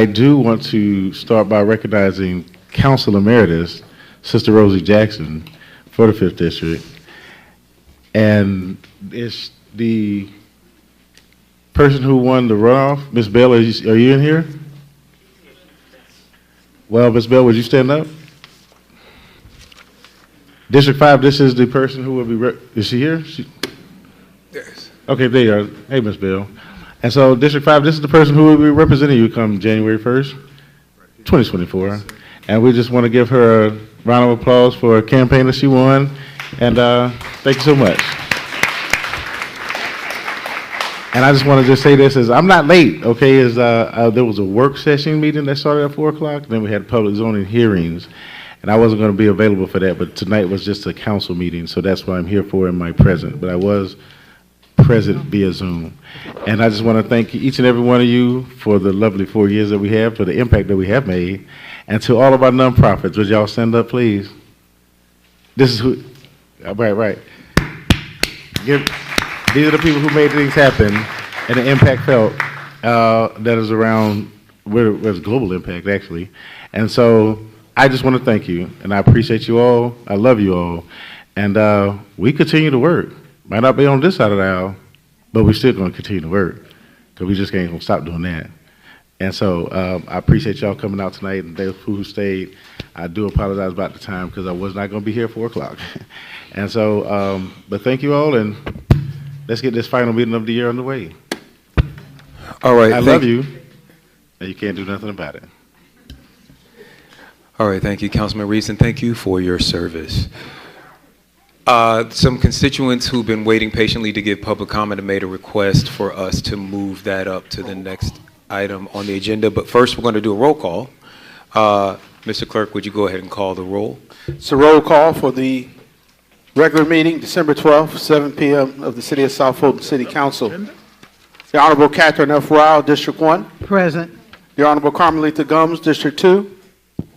do want to start by recognizing Council Emeritus, Sister Rosie Jackson, for the 5th District. And it's the person who won the runoff. Ms. Bell, are you in here? Well, Ms. Bell, would you stand up? District 5, this is the person who will be, is she here? Yes. Okay, there you are. Hey, Ms. Bell. And so District 5, this is the person who will be representing you come January 1st, 2024. And we just want to give her a round of applause for a campaign that she won. And thank you so much. And I just want to just say this is I'm not late, okay? There was a work session meeting that started at 4 o'clock. Then we had public zoning hearings. And I wasn't going to be available for that, but tonight was just a council meeting, so that's what I'm here for in my present. But I was present via Zoom. And I just want to thank each and every one of you for the lovely 4 years that we have, for the impact that we have made. And to all of our nonprofits, would y'all stand up, please? This is who, right. These are the people who made things happen and the impact felt that is around, where there's global impact, actually. And so I just want to thank you, and I appreciate you all. I love you all. And we continue to work. Might not be on this side of the aisle, but we're still going to continue to work because we just ain't going to stop doing that. And so I appreciate y'all coming out tonight, and those who stayed. I do apologize about the time because I was not going to be here at 4 o'clock. And so, but thank you all, and let's get this final meeting of the year underway. All right. I love you, and you can't do nothing about it. All right, thank you, Councilman Reeves, and thank you for your service. Some constituents who've been waiting patiently to give public comment have made a request for us to move that up to the next item on the agenda. But first, we're going to do a roll call. Mr. Clerk, would you go ahead and call the roll? It's a roll call for the regular meeting, December 12th, 7 p.m. of the City of South Fulton City Council. The Honorable Catherine F. Rao, District 1. Present. The Honorable Carmelita Gums, District 2.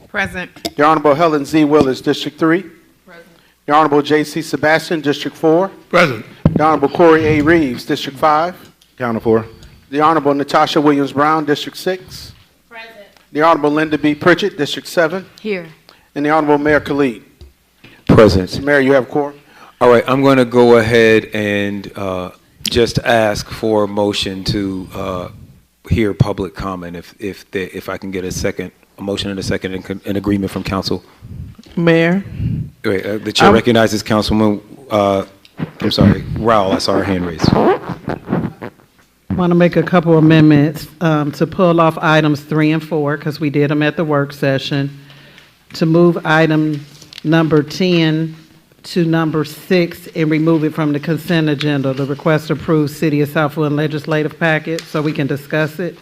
Present. The Honorable Helen Z. Willis, District 3. Present. The Honorable J.C. Sebastian, District 4. Present. The Honorable Corey A. Reeves, District 5. Counter for. The Honorable Natasha Williams Brown, District 6. Present. The Honorable Linda B. Pritchett, District 7. Here. And the Honorable Mayor Khalid. Present. Mayor, you have quorum. All right, I'm going to go ahead and just ask for a motion to hear public comment if I can get a motion and a second in agreement from council. Mayor? Wait, the chair recognizes Councilman, I'm sorry, Rowell. I saw her hand raised. Want to make a couple amendments to pull off items 3 and 4 because we did them at the work session. To move item number 10 to number 6 and remove it from the consent agenda. The request approved City of South Fulton legislative packet so we can discuss it.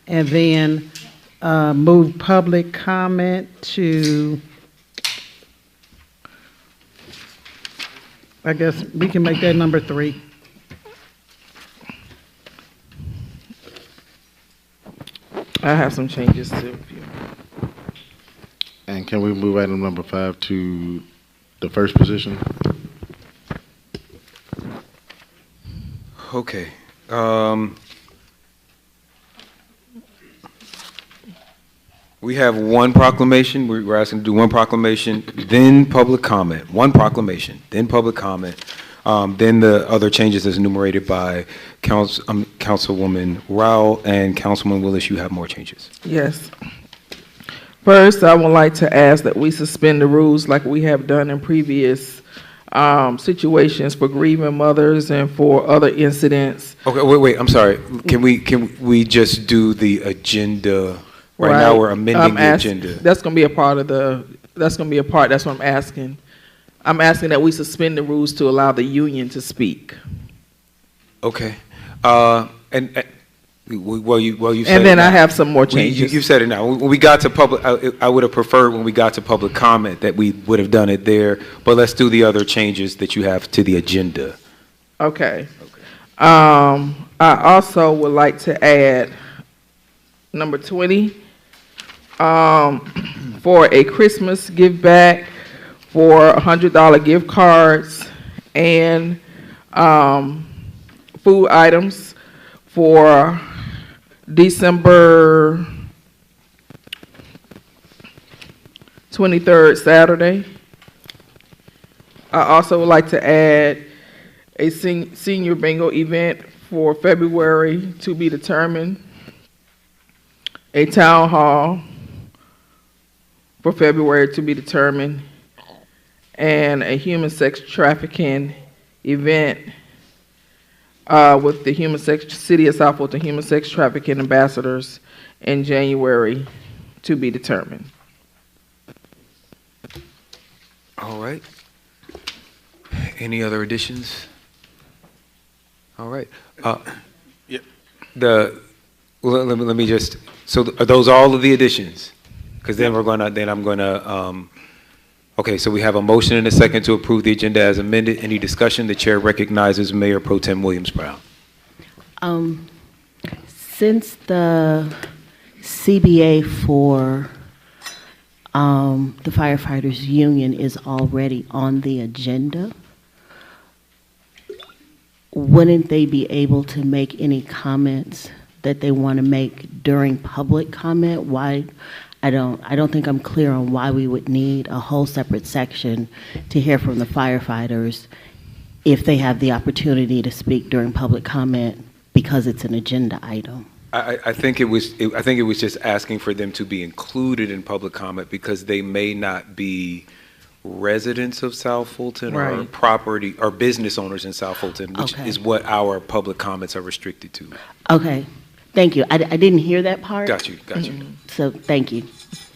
And then move public comment to, I guess we can make that number 3. I have some changes too. And can we move item number 5 to the first position? Okay. We have one proclamation. We're asking to do one proclamation, then public comment. One proclamation, then public comment. Then the other changes as enumerated by Councilwoman Rowell and Councilman Willis. You have more changes. Yes. First, I would like to ask that we suspend the rules like we have done in previous situations for grieving mothers and for other incidents. Okay, wait, I'm sorry. Can we just do the agenda? Right now, we're amending the agenda. That's going to be a part of that's what I'm asking. I'm asking that we suspend the rules to allow the union to speak. Okay. Well, you said and then I have some more changes. You said it now. When we got to public, I would have preferred when we got to public comment that we would have done it there. But let's do the other changes that you have to the agenda. Okay. I also would like to add number 20 for a Christmas give back for $100 gift cards and food items for December 23rd, Saturday. I also would like to add a senior bingo event for February to be determined, a town hall for February to be determined, and a human sex trafficking event with the City of South Fulton Human Sex Trafficking Ambassadors in January to be determined. All right. Any other additions? All right. Let me just, so are those all of the additions? Because then okay, so we have a motion and a second to approve the agenda as amended. Any discussion? The chair recognizes Mayor Pro Tem Williams Brown. Since the CBA for the firefighters union is already on the agenda, wouldn't they be able to make any comments that they want to make during public comment? Why? I don't think I'm clear on why we would need a whole separate section to hear from the firefighters if they have the opportunity to speak during public comment because it's an agenda item. I think it was just asking for them to be included in public comment because they may not be residents of South Fulton or Right. property or business owners in South Fulton, which Okay. is what our public comments are restricted to. Okay, thank you. I didn't hear that part. Got you. So thank you.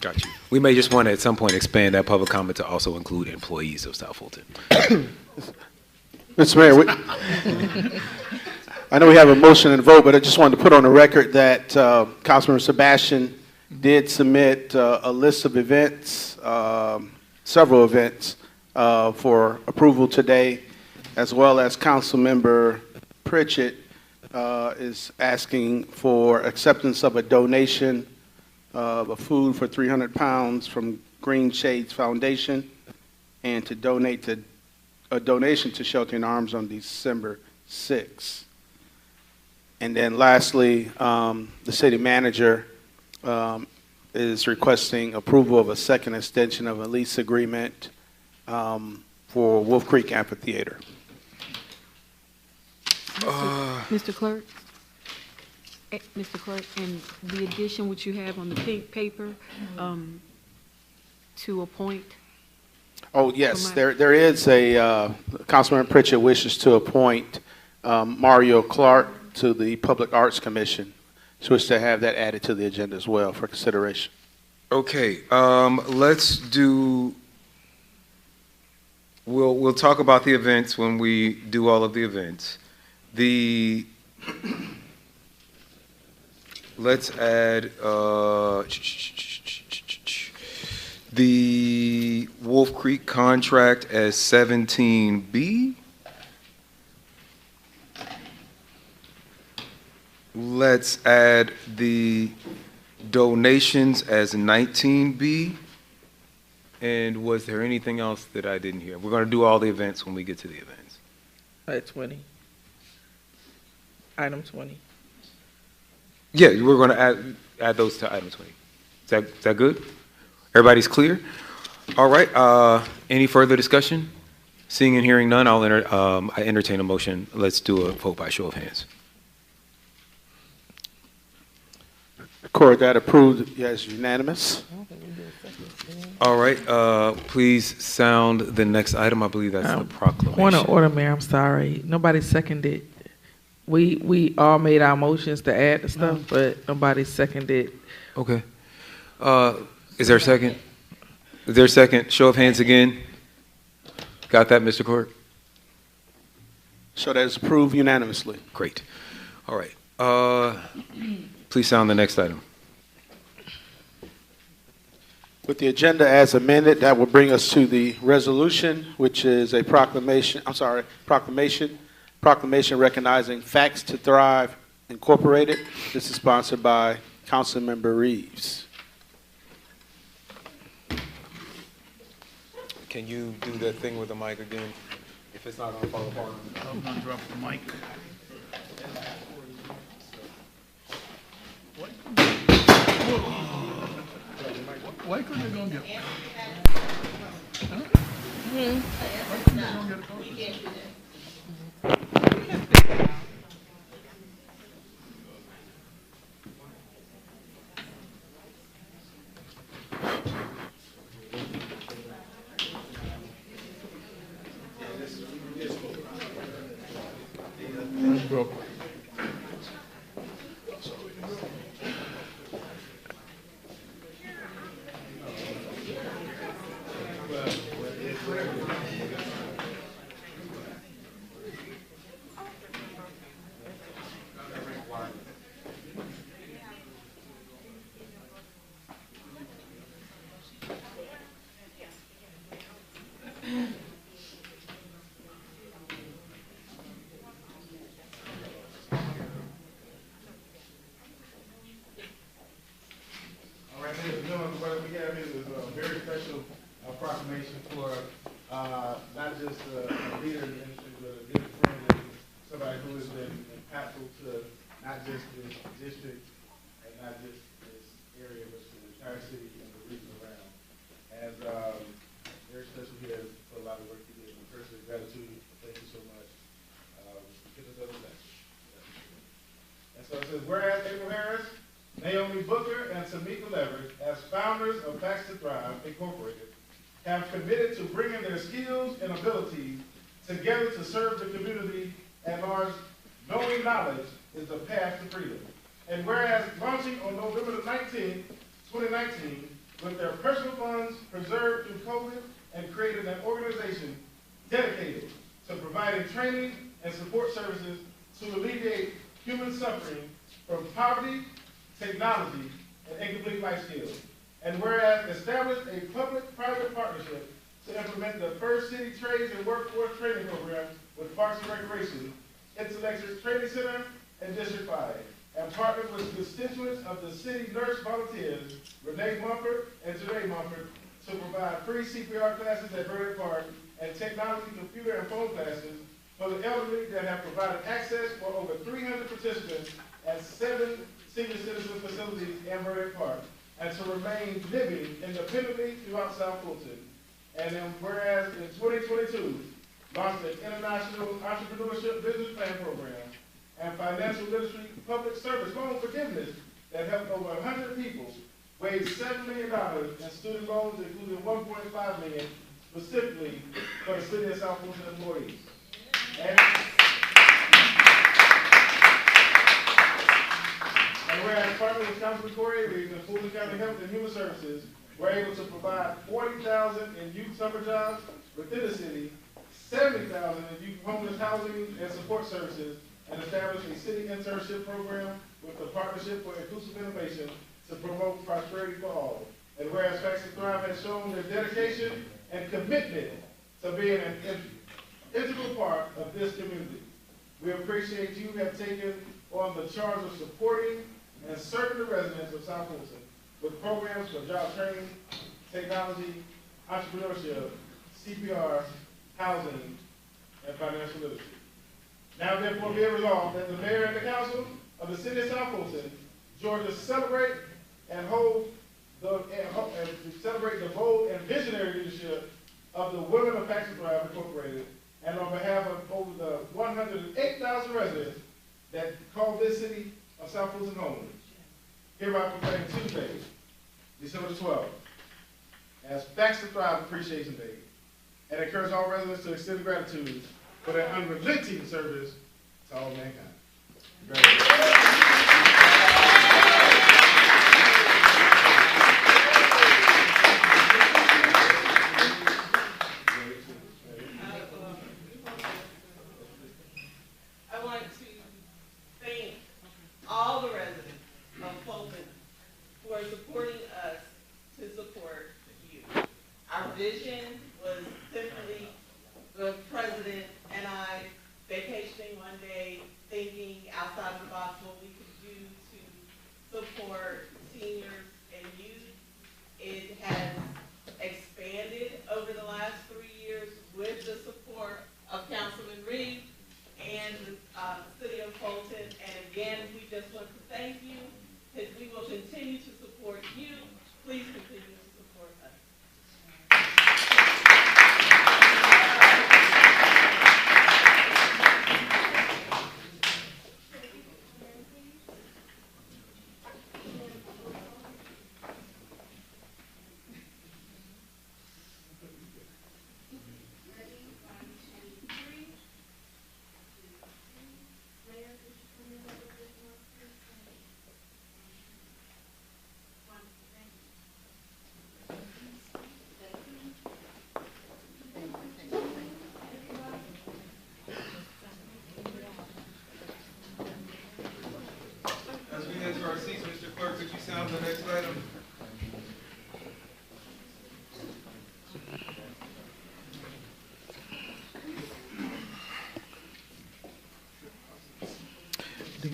Got you. We may just want to at some point expand that public comment to also include employees of South Fulton. Mr. Mayor, I know we have a motion and vote, but I just wanted to put on the record that Councilmember Sebastian did submit a list of events, several events for approval today, as well as Councilmember Pritchett is asking for acceptance of a donation of a food for 300 pounds from Green Shades Foundation and to donate a donation to Shelter in Arms on December 6th. And then lastly, the city manager is requesting approval of a second extension of a lease agreement for Wolf Creek Amphitheater. Mr. Clerk? Mr. Clerk, and the addition which you have on the pink paper to appoint? Oh, yes, there is a, Councilman Pritchett wishes to appoint Mario Clark to the Public Arts Commission. She wishes to have that added to the agenda as well for consideration. Okay, let's do, we'll talk about the events when we do all of the events. Let's add the Wolf Creek contract as 17B. Let's add the donations as 19B. And was there anything else that I didn't hear? We're going to do all the events when we get to the events. At 20. Item 20. Yeah, we're going to add those to item 20. Is that good? Everybody's clear? All right. Any further discussion? Seeing and hearing none, I entertain a motion. Let's do a vote by show of hands. Court, that approved, yes, unanimous. All right. Please sound the next item. I believe that's the proclamation. Point of order, Mayor, I'm sorry. Nobody seconded. We all made our motions to add the stuff, but nobody seconded. Okay. Is there a second? Is there a second? Show of hands again. Got that, Mr. Clerk? So that is approved unanimously. Great. All right. Please sound the next item. With the agenda as amended, that will bring us to the resolution, which is a proclamation recognizing Facts to Thrive Incorporated. This is sponsored by Councilmember Reeves. Can you do that thing with the mic again? If it's not going to fall apart. I'm going to drop the mic. Why couldn't they go and get it? Huh? Why couldn't they go and get it? real quick. All right, ladies and gentlemen, what we have is a very special proclamation for not just a leader in the industry, but a good friend and somebody who has been impactful to not just this district and not just this area, but to the entire city and the region around. As very special, he has put a lot of work he did. And personally, gratitude. Thank you so much. Give us another message. And so it says, whereas April Harris, Naomi Booker, and Tamika Leverett, as founders of Facts to Thrive, Incorporated, have committed to bringing their skills and abilities together to serve the community at large, knowing knowledge is the path to freedom. And whereas launching on November the 19th, 2019, with their personal funds preserved through COVID and created an organization dedicated to providing training and support services to alleviate human suffering from poverty, technology, and incomplete life skills. And whereas established a public-private partnership to implement the first city trades and workforce training program with Parks and Recreation, Intellectual Training Center, and District 5, and partnered with constituents of the city nurse volunteers, Renee Mumford and Janae Mumford, to provide free CPR classes at Burnett Park and technology, computer, and phone classes for the elderly that have provided access for over 300 participants at 7 senior citizen facilities in Burnett Park, and to remain living independently throughout South Fulton. And then whereas in 2022, launched an international entrepreneurship business plan program and financial literacy public service loan forgiveness that helped over 100 people, waived $7 million in student loans, including $1.5 million specifically for the city of South Fulton employees. And whereas partnering with Councilman Corey Reeves and Fulton County Health and Human Services, we're able to provide 40,000 in youth summer jobs within the city, 70,000 in youth homeless housing and support services, and establish a city internship program with the Partnership for Inclusive Innovation to promote prosperity for all. And whereas Facts to Thrive has shown their dedication and commitment to being an integral part of this community, we appreciate you have taken on the charge of supporting and serving the residents of South Fulton with programs for job training, technology, entrepreneurship, CPR, housing, and financial literacy. Now therefore be it resolved that the mayor and the council of the city of South Fulton, Georgia, celebrate and celebrate the bold and visionary leadership of the Women of Facts to Thrive Incorporated, and on behalf of over the 108,000 residents that call this city of South Fulton home, hereby proclaim Tuesday, December the 12th, as Facts to Thrive Appreciation Day, and encourage all residents to extend gratitude for their unrelenting service to all mankind. I want to thank all the residents of Fulton who are supporting us to support you. Our vision was simply the president and I vacationing one day, thinking outside of the box what we could do to support seniors and youth. It has expanded over the last 3 years with the support of Councilman Reeves and the city of Fulton. And again, we just want to thank you, because we will continue to support you. Please continue to support us. Mayor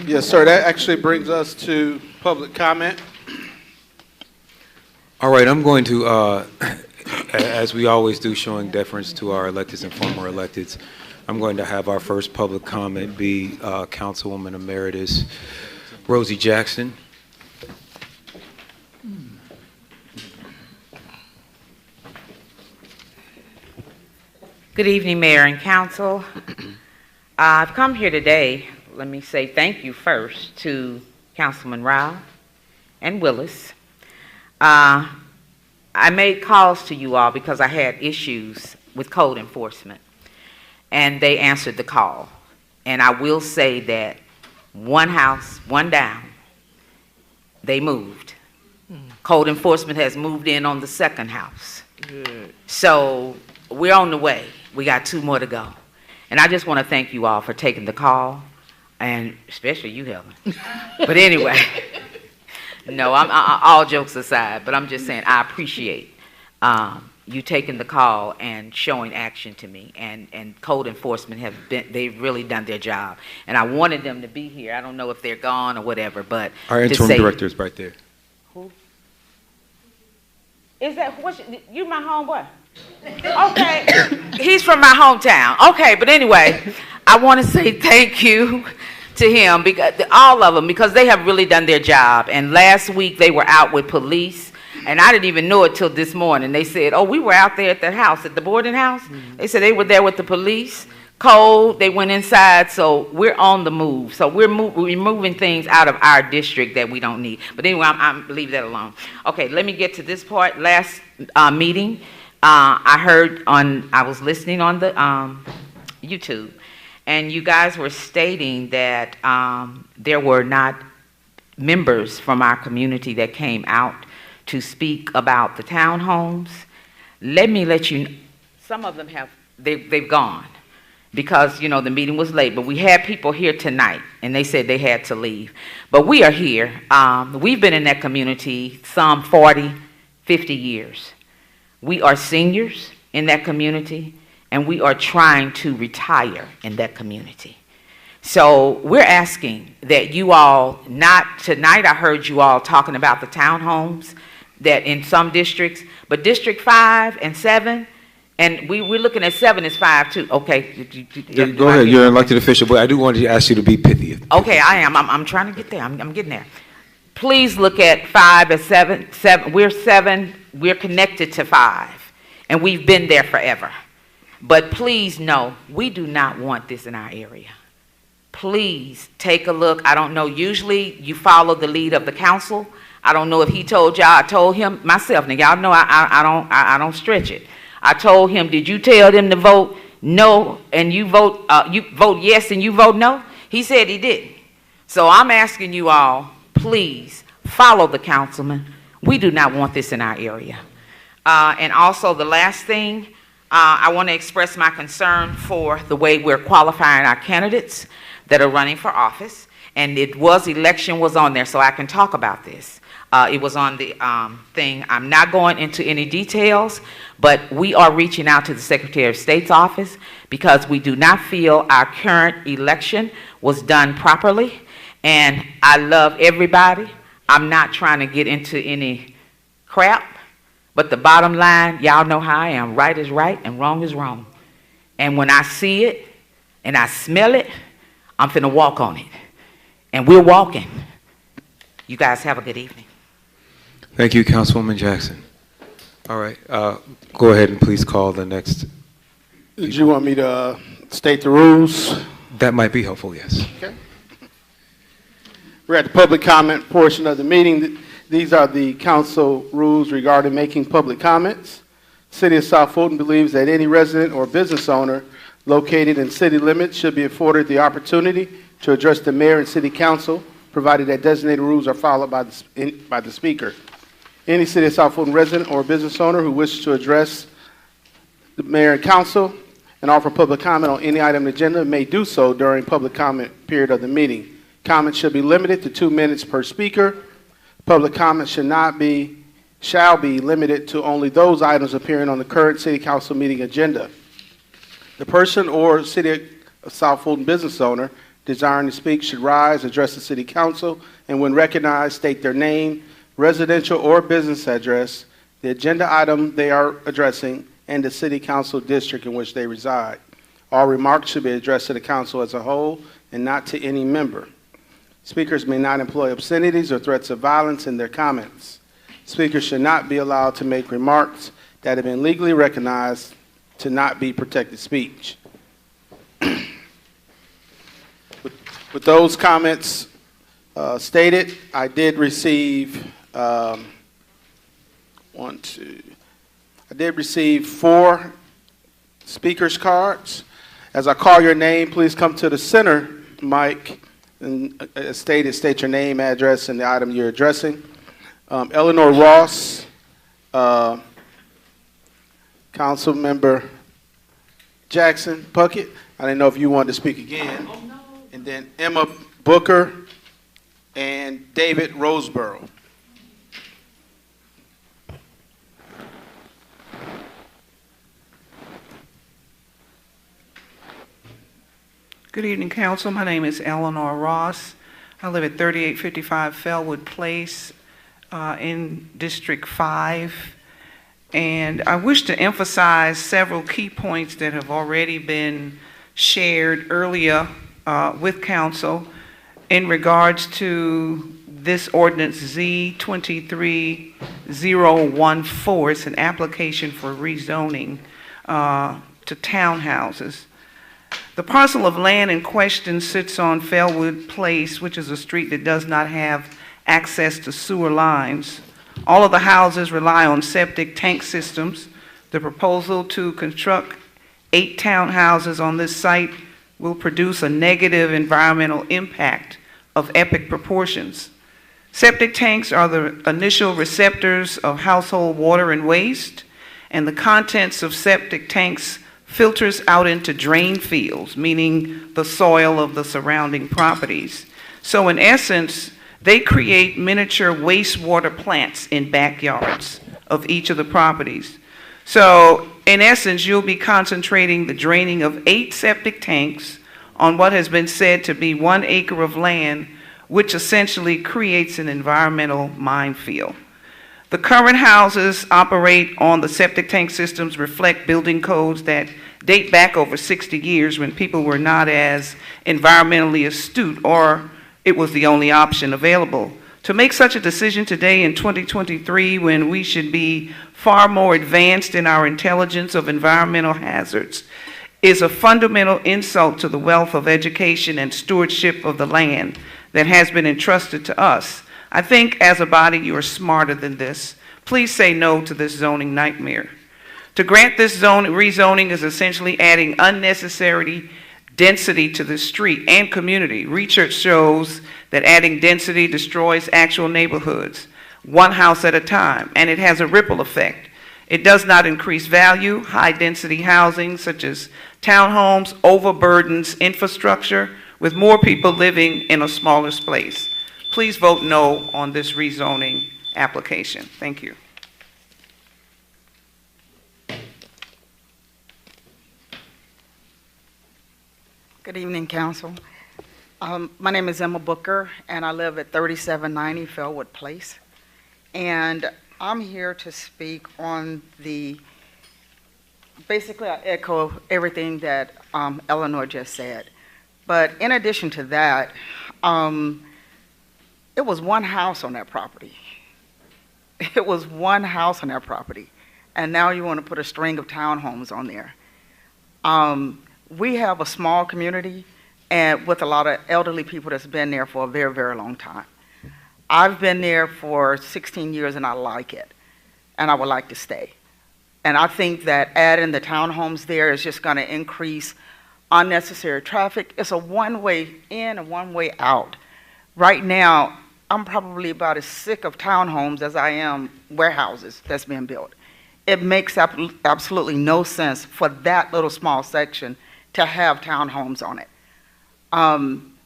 Yes, sir. That actually brings us to public comment. All right, I'm going to, as we always do, showing deference to our electeds and former electeds, I'm going to have our first public comment be Councilwoman Emeritus Rosie Jackson. Good evening, Mayor and Council. I've come here today, let me say thank you first to Councilman Rao and Willis. I made calls to you all because I had issues with code enforcement, and they answered the call. And I will say that one house, one down, they moved. Code enforcement has moved in on the second house. Good. So we're on the way. We got 2 more to go. And I just want to thank you all for taking the call, and especially you, Helen. But anyway, no, I'm all jokes aside, but I'm just saying I appreciate you taking the call and showing action to me. And code enforcement they've really done their job. And I wanted them to be here. I don't know if they're gone or whatever, but Our to interim say- director is right there. Who? Is that, you my homeboy? Okay, he's from my hometown. Okay, but anyway, I want to say thank you to him, because all of them, because they have really done their job. And last week they were out with police, and I didn't even know it till this morning. They said, "Oh, we were out there at the house, at the boarding house." They said they were there with the police. Code, they went inside, so we're on the move. So we're moving things out of our district that we don't need. But anyway, I'm leave that alone. Okay, let me get to this part. Last meeting, I was listening on the YouTube, and you guys were stating that there were not members from our community that came out to speak about the townhomes. Let me let you know, some of them they've gone, because, you know, the meeting was late, but we had people here tonight, and they said they had to leave. But we are here. We've been in that community some 40, 50 years. We are seniors in that community, and we are trying to retire in that community. So we're asking that you all, not tonight, I heard you all talking about the townhomes that in some districts, but District 5 and 7, and we're looking at 7 as 5 too. Okay. Go ahead, you're an elected official, but I do want to ask you to be pithy. Okay, I am. I'm trying to get there. I'm getting there. Please look at 5 as 7. We're 7. We're connected to 5, and we've been there forever. But please know, we do not want this in our area. Please take a look. I don't know. Usually, you follow the lead of the council. I don't know if he told y'all. I told him myself. Now y'all know I don't stretch it. I told him, did you tell them to vote no and you vote yes and you vote no? He said he didn't. So I'm asking you all, please follow the councilman. We do not want this in our area. And also the last thing, I want to express my concern for the way we're qualifying our candidates that are running for office. And election was on there, so I can talk about this. It was on the thing. I'm not going into any details, but we are reaching out to the Secretary of State's office because we do not feel our current election was done properly. And I love everybody. I'm not trying to get into any crap, but the bottom line, y'all know how I am. Right is right and wrong is wrong. And when I see it and I smell it, I'm finna walk on it. And we're walking. You guys have a good evening. Thank you, Councilwoman Jackson. All right, go ahead and please call the next. Did you want me to state the rules? That might be helpful, yes. Okay. We're at the public comment portion of the meeting. These are the council rules regarding making public comments. City of South Fulton believes that any resident or business owner located in city limits should be afforded the opportunity to address the mayor and city council, provided that designated rules are followed by the speaker. Any City of South Fulton resident or business owner who wishes to address the mayor and council and offer public comment on any item on the agenda may do so during public comment period of the meeting. Comments should be limited to 2 minutes per speaker. Public comment shall be limited to only those items appearing on the current city council meeting agenda. The person or City of South Fulton business owner desiring to speak should rise, address the city council, and when recognized, state their name, residential or business address, the agenda item they are addressing, and the city council district in which they reside. All remarks should be addressed to the council as a whole and not to any member. Speakers may not employ obscenities or threats of violence in their comments. Speakers should not be allowed to make remarks that have been legally recognized to not be protected speech. With those comments stated, I did receive I did receive 4 speakers cards. As I call your name, please come to the center mic and state your name, address, and the item you're addressing. Eleanor Ross, Council Member Jackson Puckett. I didn't know if you wanted to speak again. Oh, no. And then Emma Booker and David Roseborough. Good evening, Council. My name is Eleanor Ross. I live at 3855 Fellwood Place in District 5. And I wish to emphasize several key points that have already been shared earlier with Council in regards to this ordinance Z23014. It's an application for rezoning to townhouses. The parcel of land in question sits on Fellwood Place, which is a street that does not have access to sewer lines. All of the houses rely on septic tank systems. The proposal to construct 8 townhouses on this site will produce a negative environmental impact of epic proportions. Septic tanks are the initial receptors of household water and waste, and the contents of septic tanks filters out into drain fields, meaning the soil of the surrounding properties. So in essence, they create miniature wastewater plants in backyards of each of the properties. So in essence, you'll be concentrating the draining of 8 septic tanks on what has been said to be 1 acre of land, which essentially creates an environmental minefield. The current houses operate on the septic tank systems, reflect building codes that date back over 60 years when people were not as environmentally astute, or it was the only option available. To make such a decision today in 2023, when we should be far more advanced in our intelligence of environmental hazards, is a fundamental insult to the wealth of education and stewardship of the land that has been entrusted to us. I think as a body you are smarter than this. Please say no to this zoning nightmare. To grant this rezoning is essentially adding unnecessary density to the street and community. Research shows that adding density destroys actual neighborhoods, 1 house at a time, and it has a ripple effect. It does not increase value. High-density housing, such as townhomes, overburdens infrastructure with more people living in a smaller space. Please vote no on this rezoning application. Thank you. Good evening, Council. My name is Emma Booker, and I live at 3790 Fellwood Place. And I'm here to speak on basically I echo everything that Eleanor just said. But in addition to that, it was 1 house on that property. It was 1 house on that property. And now you want to put a string of townhomes on there. We have a small community and with a lot of elderly people that's been there for a very, very long time. I've been there for 16 years and I like it, and I would like to stay. And I think that adding the townhomes there is just going to increase unnecessary traffic. It's a one-way in and one-way out. Right now, I'm probably about as sick of townhomes as I am warehouses that's being built. It makes absolutely no sense for that little small section to have townhomes on it.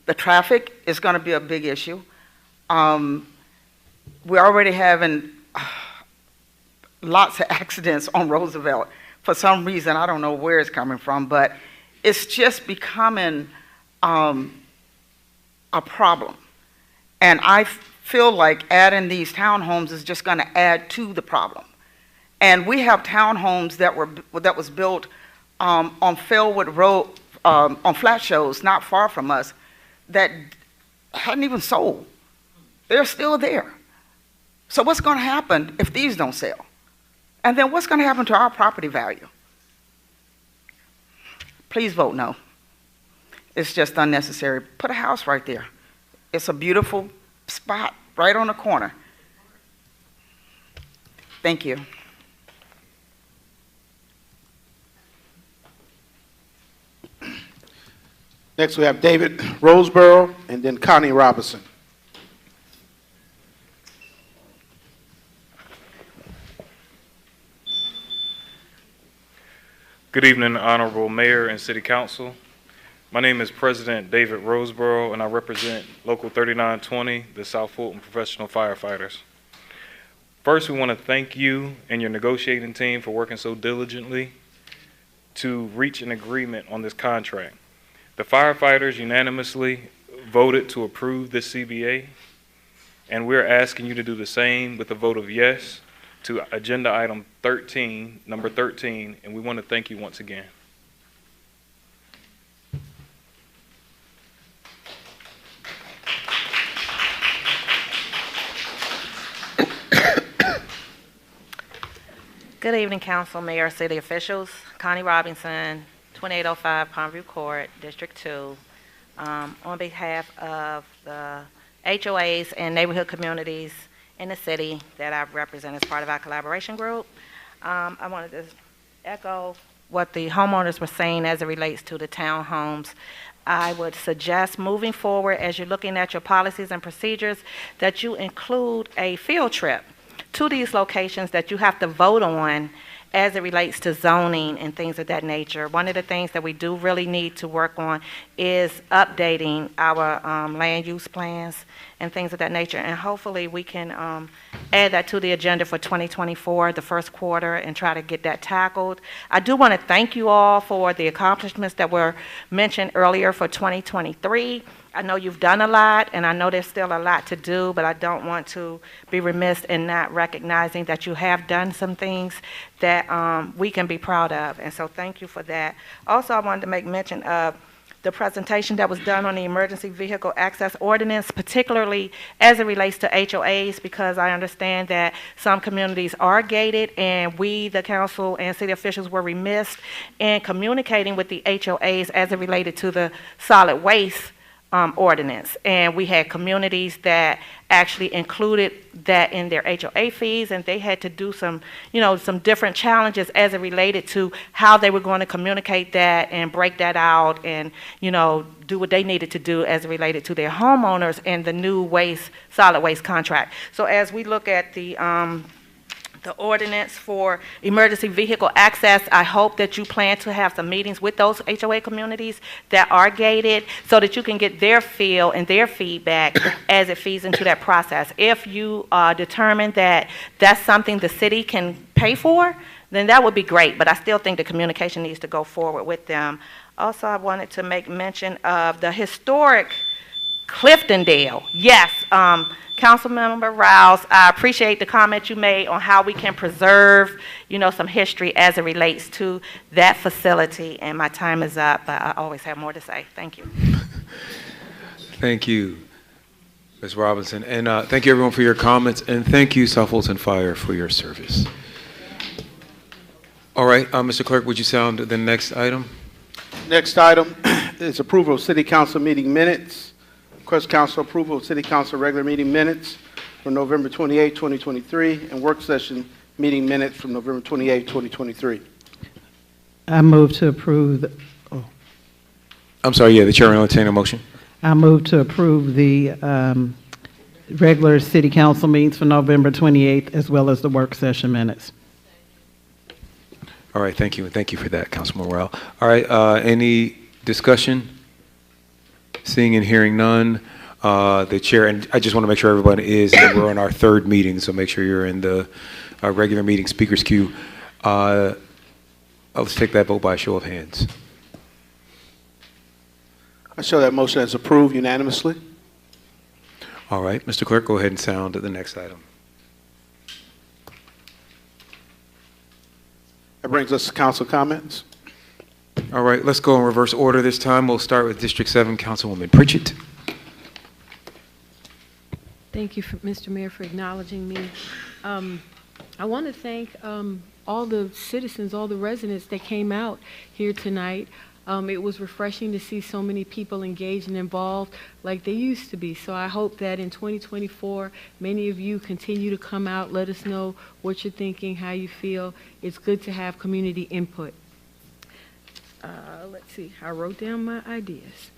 The traffic is going to be a big issue. We're already having lots of accidents on Roosevelt. For some reason, I don't know where it's coming from, but it's just becoming a problem. And I feel like adding these townhomes is just going to add to the problem. And we have townhomes that was built on Fairwood Road, on flat shows not far from us, that hadn't even sold. They're still there. So what's going to happen if these don't sell? And then what's going to happen to our property value? Please vote no. It's just unnecessary. Put a house right there. It's a beautiful spot right on the corner. Thank you. Next, we have David Roseborough and then Connie Robinson. Good evening, Honorable Mayor and City Council. My name is President David Roseborough, and I represent Local 3920, the South Fulton Professional Firefighters. First, we want to thank you and your negotiating team for working so diligently to reach an agreement on this contract. The firefighters unanimously voted to approve this CBA, and we're asking you to do the same with a vote of yes to agenda item 13, number 13, and we want to thank you once again. Good evening, Council, Mayor, City officials. Connie Robinson, 2805 Pondview Court, District 2. On behalf of the HOAs and neighborhood communities in the city that I represent as part of our collaboration group, I wanted to echo what the homeowners were saying as it relates to the townhomes. I would suggest moving forward, as you're looking at your policies and procedures, that you include a field trip to these locations that you have to vote on as it relates to zoning and things of that nature. One of the things that we do really need to work on is updating our land use plans and things of that nature, and hopefully we can add that to the agenda for 2024, the first quarter, and try to get that tackled. I do want to thank you all for the accomplishments that were mentioned earlier for 2023. I know you've done a lot, and I know there's still a lot to do, but I don't want to be remiss in not recognizing that you have done some things that we can be proud of, and so thank you for that. Also, I wanted to make mention of the presentation that was done on the Emergency Vehicle Access Ordinance, particularly as it relates to HOAs, because I understand that some communities are gated, and we, the council and city officials, were remiss in communicating with the HOAs as it related to the solid waste ordinance. And we had communities that actually included that in their HOA fees, and they had to do some, some different challenges as it related to how they were going to communicate that and break that out and, do what they needed to do as it related to their homeowners and the new solid waste contract. So as we look at the ordinance for emergency vehicle access, I hope that you plan to have some meetings with those HOA communities that are gated so that you can get their feel and their feedback as it feeds into that process. If you determine that that's something the city can pay for, then that would be great, but I still think the communication needs to go forward with them. Also, I wanted to make mention of the historic Cliftondale. Yes, Councilmember Rouse, I appreciate the comment you made on how we can preserve, some history as it relates to that facility. And my time is up, but I always have more to say. Thank you. Thank you, Ms. Robinson. And thank you, everyone, for your comments. And thank you, South Fulton Fire, for your service. All right, Mr. Clerk, would you sound the next item? Next item is approval of City Council meeting minutes. Request Council approval of City Council regular meeting minutes for November 28, 2023, and work session meeting minutes from November 28, 2023. I move to approve. I'm sorry, yeah, the chair will entertain a motion. I move to approve the regular City Council meetings for November 28th, as well as the work session minutes. All right, thank you, and thank you for that, Councilman Morrell. All right, any discussion? Seeing and hearing none, the chair, and I just want to make sure everybody is, and we're on our third meeting, so make sure you're in the regular meeting speakers queue. Let's take that vote by a show of hands. I show that motion as approved unanimously. All right, Mr. Clerk, go ahead and sound the next item. That brings us to council comments. All right, let's go in reverse order this time. We'll start with District 7, Councilwoman Pritchett. Thank you, Mr. Mayor, for acknowledging me. I want to thank all the citizens, all the residents that came out here tonight. It was refreshing to see so many people engaged and involved like they used to be. So I hope that in 2024, many of you continue to come out, let us know what you're thinking, how you feel. It's good to have community input. Let's see, I wrote down my ideas.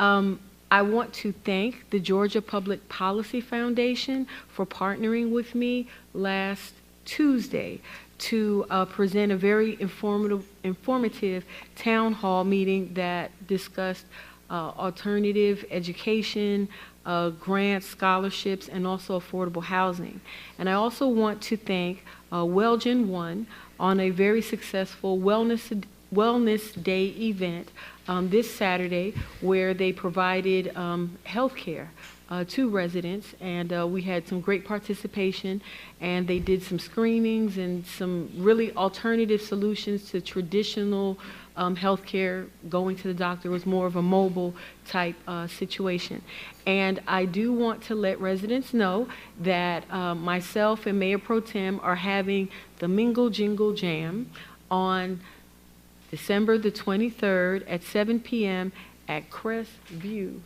I want to thank the Georgia Public Policy Foundation for partnering with me last Tuesday to present a very informative town hall meeting that discussed alternative education, grants, scholarships, and also affordable housing. And I also want to thank Wellgen One on a very successful Wellness Day event this Saturday, where they provided health care to residents, and we had some great participation, and they did some screenings and some really alternative solutions to traditional health care. Going to the doctor was more of a mobile type situation. And I do want to let residents know that myself and Mayor Pro Tem are having the Mingle Jingle Jam on December the 23rd at 7 p.m. at Crestwood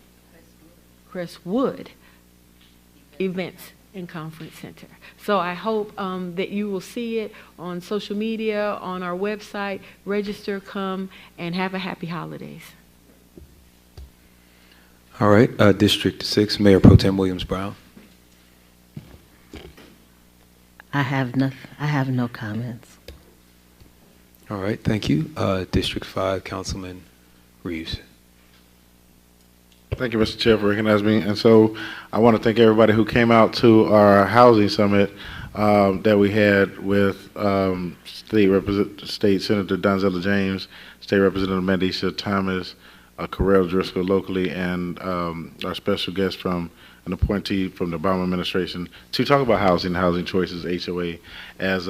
Events and Conference Center. So I hope that you will see it on social media, on our website. Register, come, and have a happy holidays. All right, District 6, Mayor Pro Tem Williams Brown. I have no comments. All right, thank you. District 5, Councilman Reeves. Thank you, Mr. Chair, for recognizing me. And so I want to thank everybody who came out to our housing summit that we had with State Senator Donzella James, State Representative Mandisha Thomas, Correll Driscoll locally, and our special guest from an appointee from the Obama administration to talk about housing, housing choices, HOA. As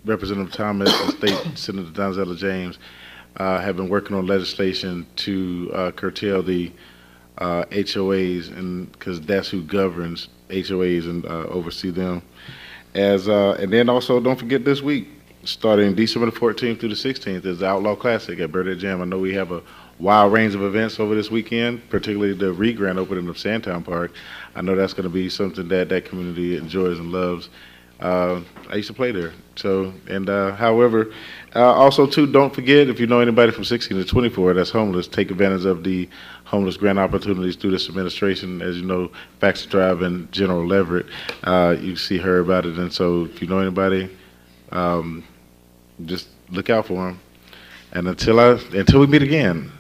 Representative Thomas and State Senator Donzella James have been working on legislation to curtail the HOAs, and because that's who governs HOAs and oversee them. And then also, don't forget this week, starting December the 14th through the 16th, is the Outlaw Classic at Birthday Jam. I know we have a wide range of events over this weekend, particularly the re-grand opening of Sandtown Park. I know that's going to be something that that community enjoys and loves. I used to play there. So, and however, also too, don't forget, if you know anybody from 16 to 24 that's homeless, take advantage of the homeless grant opportunities through this administration. As you know, Baxter Drive and General Leverett, you see her about it. And so if you know anybody, just look out for them. And until we meet again,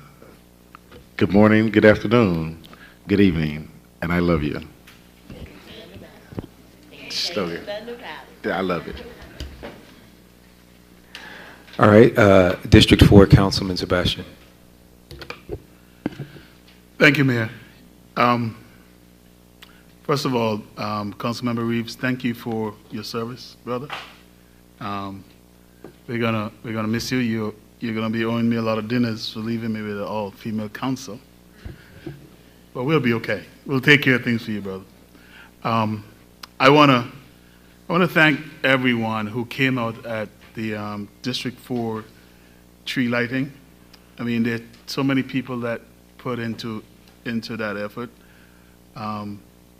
good morning, good afternoon, good evening, and I love you. So, I love it. All right, District 4, Councilman Sebastian. Thank you, Mayor. First of all, Councilmember Reeves, thank you for your service, brother. We're gonna miss you. You're gonna be owing me a lot of dinners for leaving me with an all-female council, but we'll be okay. We'll take care of things for you, brother. I wanna thank everyone who came out at the District 4 tree lighting. I mean, there are so many people that put into that effort.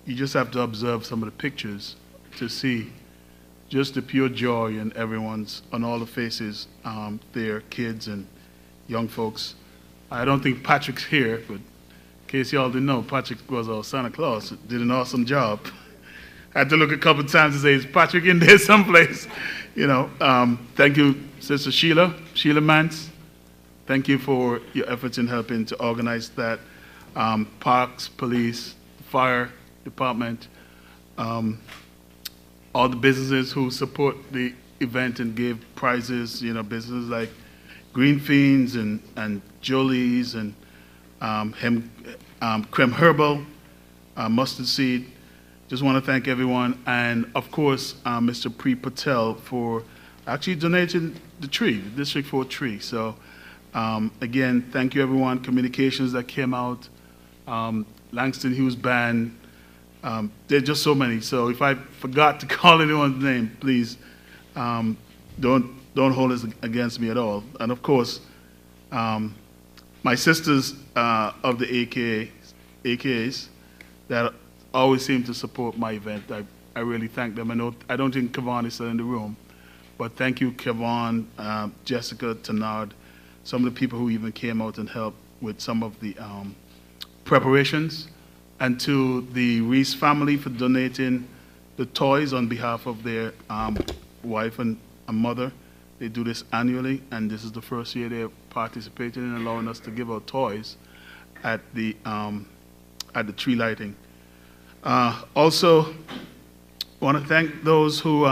You just have to observe some of the pictures to see just the pure joy in on all the faces there, kids and young folks. I don't think Patrick's here, but in case y'all didn't know, Patrick was our Santa Claus, did an awesome job. I had to look a couple of times to say, is Patrick in there someplace? Thank you, Sister Sheila Mance. Thank you for your efforts in helping to organize that. Parks, police, fire department, all the businesses who support the event and gave prizes, businesses like Green Fiends and Jolie's and Creme Herbal, mustard seed. Just want to thank everyone, and of course, Mr. Pri Patel for actually donating the tree, the District 4 tree. So, again, thank you everyone. Communications that came out, Langston Hughes Band. There are just so many. So if I forgot to call anyone's name, please don't hold this against me at all. And of course, my sisters of the AKAs that always seem to support my event. I really thank them. I don't think Kevon is still in the room, but thank you, Kevon, Jessica, Tanard, some of the people who even came out and helped with some of the preparations, and to the Reese family for donating the toys on behalf of their wife and mother. They do this annually, and this is the first year they're participating in allowing us to give out toys at the tree lighting. Also, want to thank those who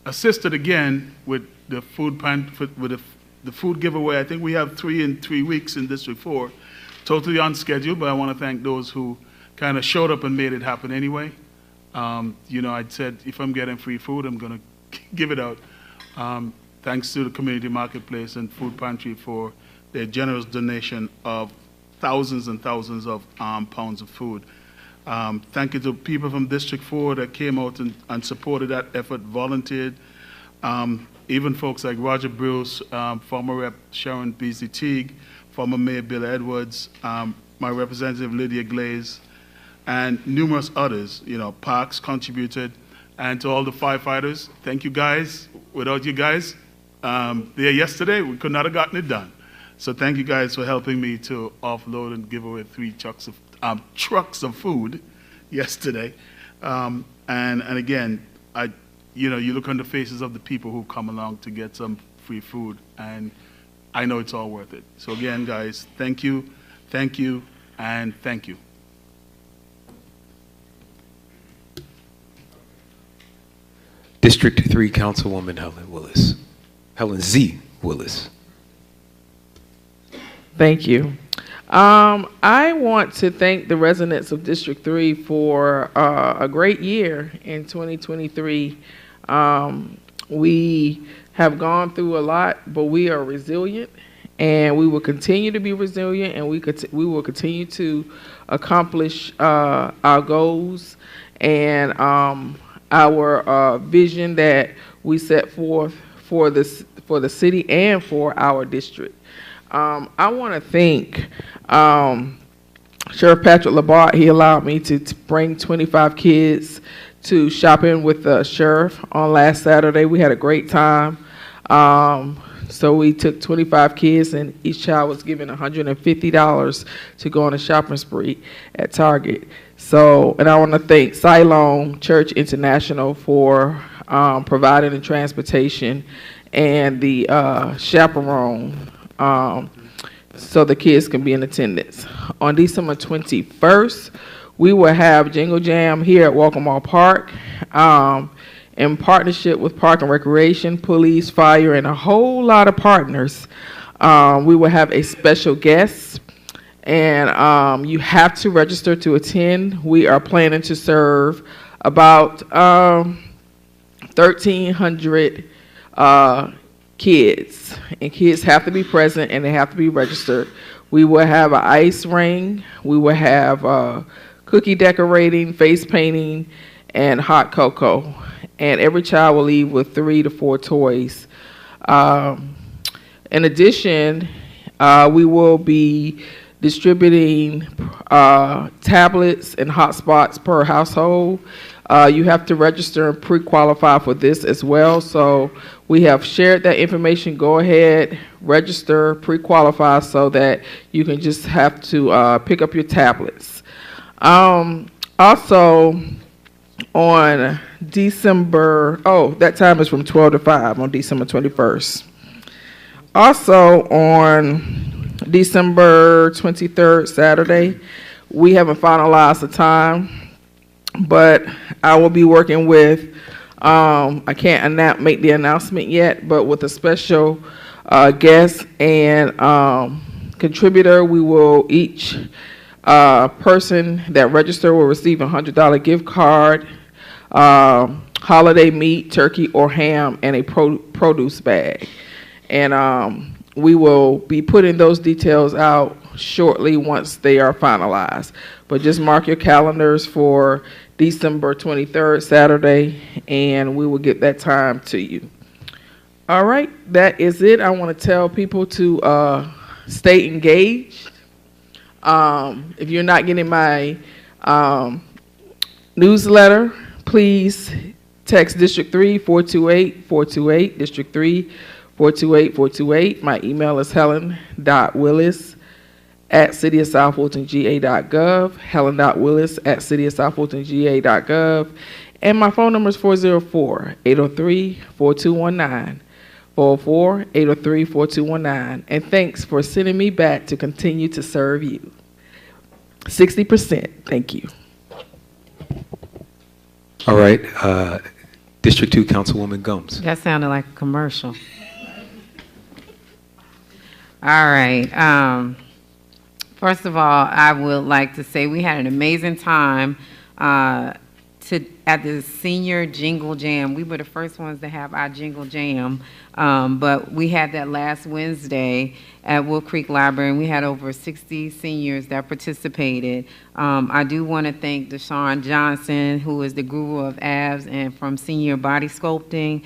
assisted again with the food the food giveaway. I think we have 3 in 3 weeks in District 4, totally on schedule, but I want to thank those who kind of showed up and made it happen anyway. You know, I'd said if I'm getting free food, I'm going to give it out. Thanks to the Community Marketplace and Food Pantry for their generous donation of thousands and thousands of pounds of food. Thank you to people from District 4 that came out and supported that effort, volunteered. Even folks like Roger Bruce, former Rep Sharon Beasley Teague, former Mayor Bill Edwards, my representative Lydia Glaze, and numerous others. You know, Parks contributed, and to all the firefighters, thank you guys. Without you guys there yesterday, we could not have gotten it done. So thank you guys for helping me to offload and give away 3 trucks of food yesterday. And again, you know, you look on the faces of the people who come along to get some free food, and I know it's all worth it. So again, guys, thank you, and thank you. District 3 Councilwoman Helen Z. Willis. Thank you. I want to thank the residents of District 3 for a great year in 2023. We have gone through a lot, but we are resilient, and we will continue to be resilient, and we will continue to accomplish our goals and our vision that we set forth for the city and for our district. I want to thank Sheriff Patrick Labarre. He allowed me to bring 25 kids to shopping with the sheriff on last Saturday. We had a great time. So we took 25 kids, and each child was given $150 to go on a shopping spree at Target. So, and I want to thank Siloam Church International for providing the transportation and the chaperone so the kids can be in attendance. On December 21st, we will have Jingle Jam here at Walkmore Park in partnership with Park and Recreation, Police, Fire, and a whole lot of partners. We will have a special guest, and you have to register to attend. We are planning to serve about 1,300 kids, and kids have to be present and they have to be registered. We will have an ice ring, we will have cookie decorating, face painting, and hot cocoa, and every child will leave with 3 to 4 toys. In addition, we will be distributing tablets and hotspots per household. You have to register and pre-qualify for this as well. So we have shared that information. Go ahead, register, pre-qualify so that you can just have to pick up your tablets. Also, on December, that time is from 12 to 5 on December 21st. Also, on December 23rd, Saturday, we haven't finalized the time, but I will be working with, I can't make the announcement yet, but with a special guest and contributor, we will each person that register will receive a $100 gift card, holiday meat, turkey or ham, and a produce bag. And we will be putting those details out shortly once they are finalized. But just mark your calendars for December 23rd, Saturday, and we will get that time to you. All right, that is it. I want to tell people to stay engaged. If you're not getting my newsletter, please text District 3 428-428, District 3 428-428. My email is helen.willis@cityofsouthfultonga.gov, helen.willis@cityofsouthfultonga.gov, and my phone number is 404-803-4219, 404-803-4219. And thanks for sending me back to continue to serve you. 60%. Thank you. All right, District 2, Councilwoman Gums. That sounded like a commercial. All right. First of all, I would like to say we had an amazing time at the senior Jingle Jam. We were the first ones to have our Jingle Jam, but we had that last Wednesday at Wood Creek Library, and we had over 60 seniors that participated. I do want to thank Deshaun Johnson, who is the guru of abs and from Senior Body Sculpting,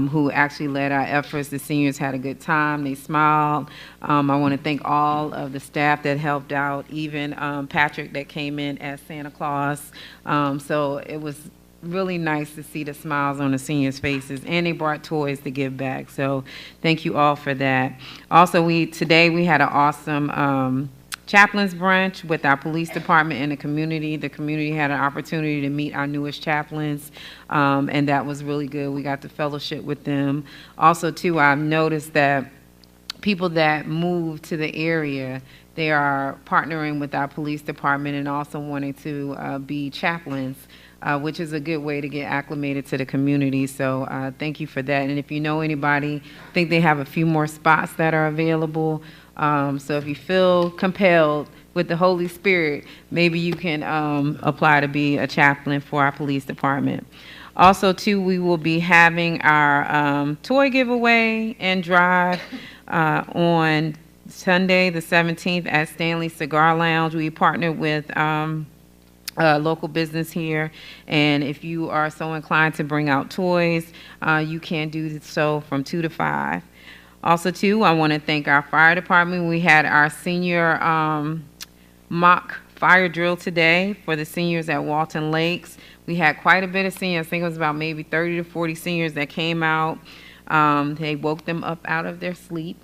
who actually led our efforts. The seniors had a good time. They smiled. I want to thank all of the staff that helped out, even Patrick that came in as Santa Claus. So it was really nice to see the smiles on the seniors' faces, and they brought toys to give back. So thank you all for that. Also, today we had an awesome chaplains brunch with our police department and the community. The community had an opportunity to meet our newest chaplains, and that was really good. We got to fellowship with them. Also, too, I've noticed that people that move to the area, they are partnering with our police department and also wanting to be chaplains, which is a good way to get acclimated to the community. So thank you for that. And if you know anybody, I think they have a few more spots that are available. So if you feel compelled with the Holy Spirit, maybe you can apply to be a chaplain for our police department. Also, too, we will be having our toy giveaway and drive on Sunday, the 17th, at Stanley Cigar Lounge. We partnered with local business here, and if you are so inclined to bring out toys, you can do so from 2 to 5. Also, too, I want to thank our fire department. We had our senior mock fire drill today for the seniors at Walton Lakes. We had quite a bit of seniors. I think it was about maybe 30 to 40 seniors that came out. They woke them up out of their sleep,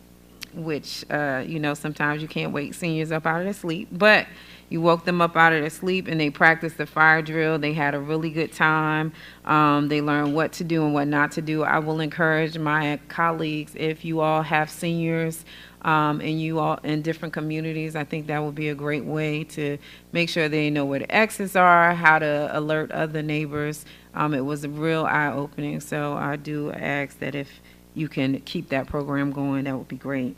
which, sometimes you can't wake seniors up out of their sleep, but you woke them up out of their sleep and they practiced the fire drill. They had a really good time. They learned what to do and what not to do. I will encourage my colleagues, if you all have seniors and you all in different communities, I think that would be a great way to make sure they know where the exits are, how to alert other neighbors. It was a real eye-opening, so I do ask that if you can keep that program going, that would be great.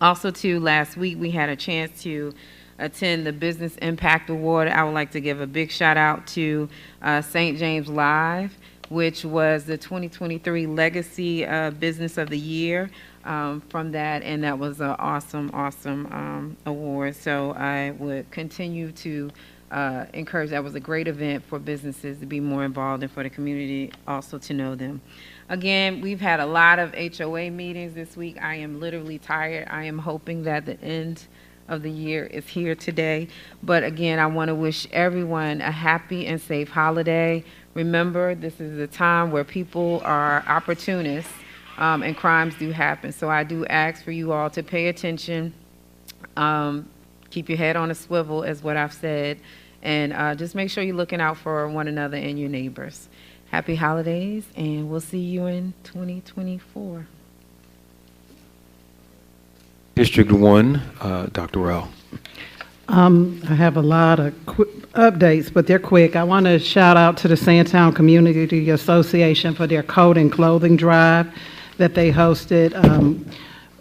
Also, too, last week we had a chance to attend the Business Impact Award. I would like to give a big shout out to St. James Live, which was the 2023 Legacy Business of the Year from that, and that was an awesome award. So I would continue to encourage. That was a great event for businesses to be more involved and for the community also to know them. Again, we've had a lot of HOA meetings this week. I am literally tired. I am hoping that the end of the year is here today. But again, I want to wish everyone a happy and safe holiday. Remember, this is a time where people are opportunists and crimes do happen. So I do ask for you all to pay attention, keep your head on a swivel, is what I've said, and just make sure you're looking out for one another and your neighbors. Happy holidays, and we'll see you in 2024. District 1, Dr. Rao. I have a lot of updates, but they're quick. I want to shout out to the Sandtown Community Association for their coat and clothing drive that they hosted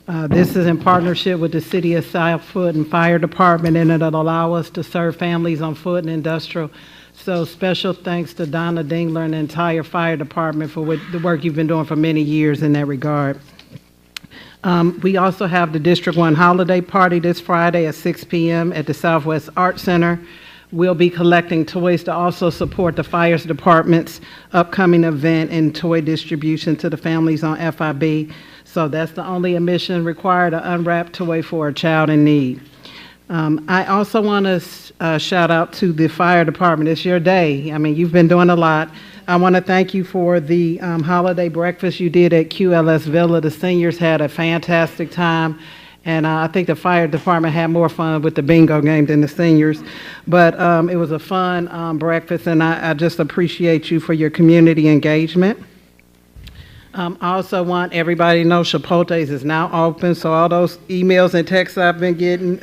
This is in partnership with the City of South Fulton Fire Department, and it'll allow us to serve families on Fulton Industrial. So special thanks to Donna Dingler and the entire fire department for the work you've been doing for many years in that regard. We also have the District 1 holiday party this Friday at 6 p.m. at the Southwest Art Center. We'll be collecting toys to also support the fire department's upcoming event and toy distribution to the families on FIB. So that's the only admission required, an unwrapped toy for a child in need. I also want to shout out to the fire department. It's your day. I mean, you've been doing a lot. I want to thank you for the holiday breakfast you did at QLS Villa. The seniors had a fantastic time, and I think the fire department had more fun with the bingo game than the seniors. But it was a fun breakfast, and I just appreciate you for your community engagement. I also want everybody to know Chipotle's is now open, so all those emails and texts I've been getting,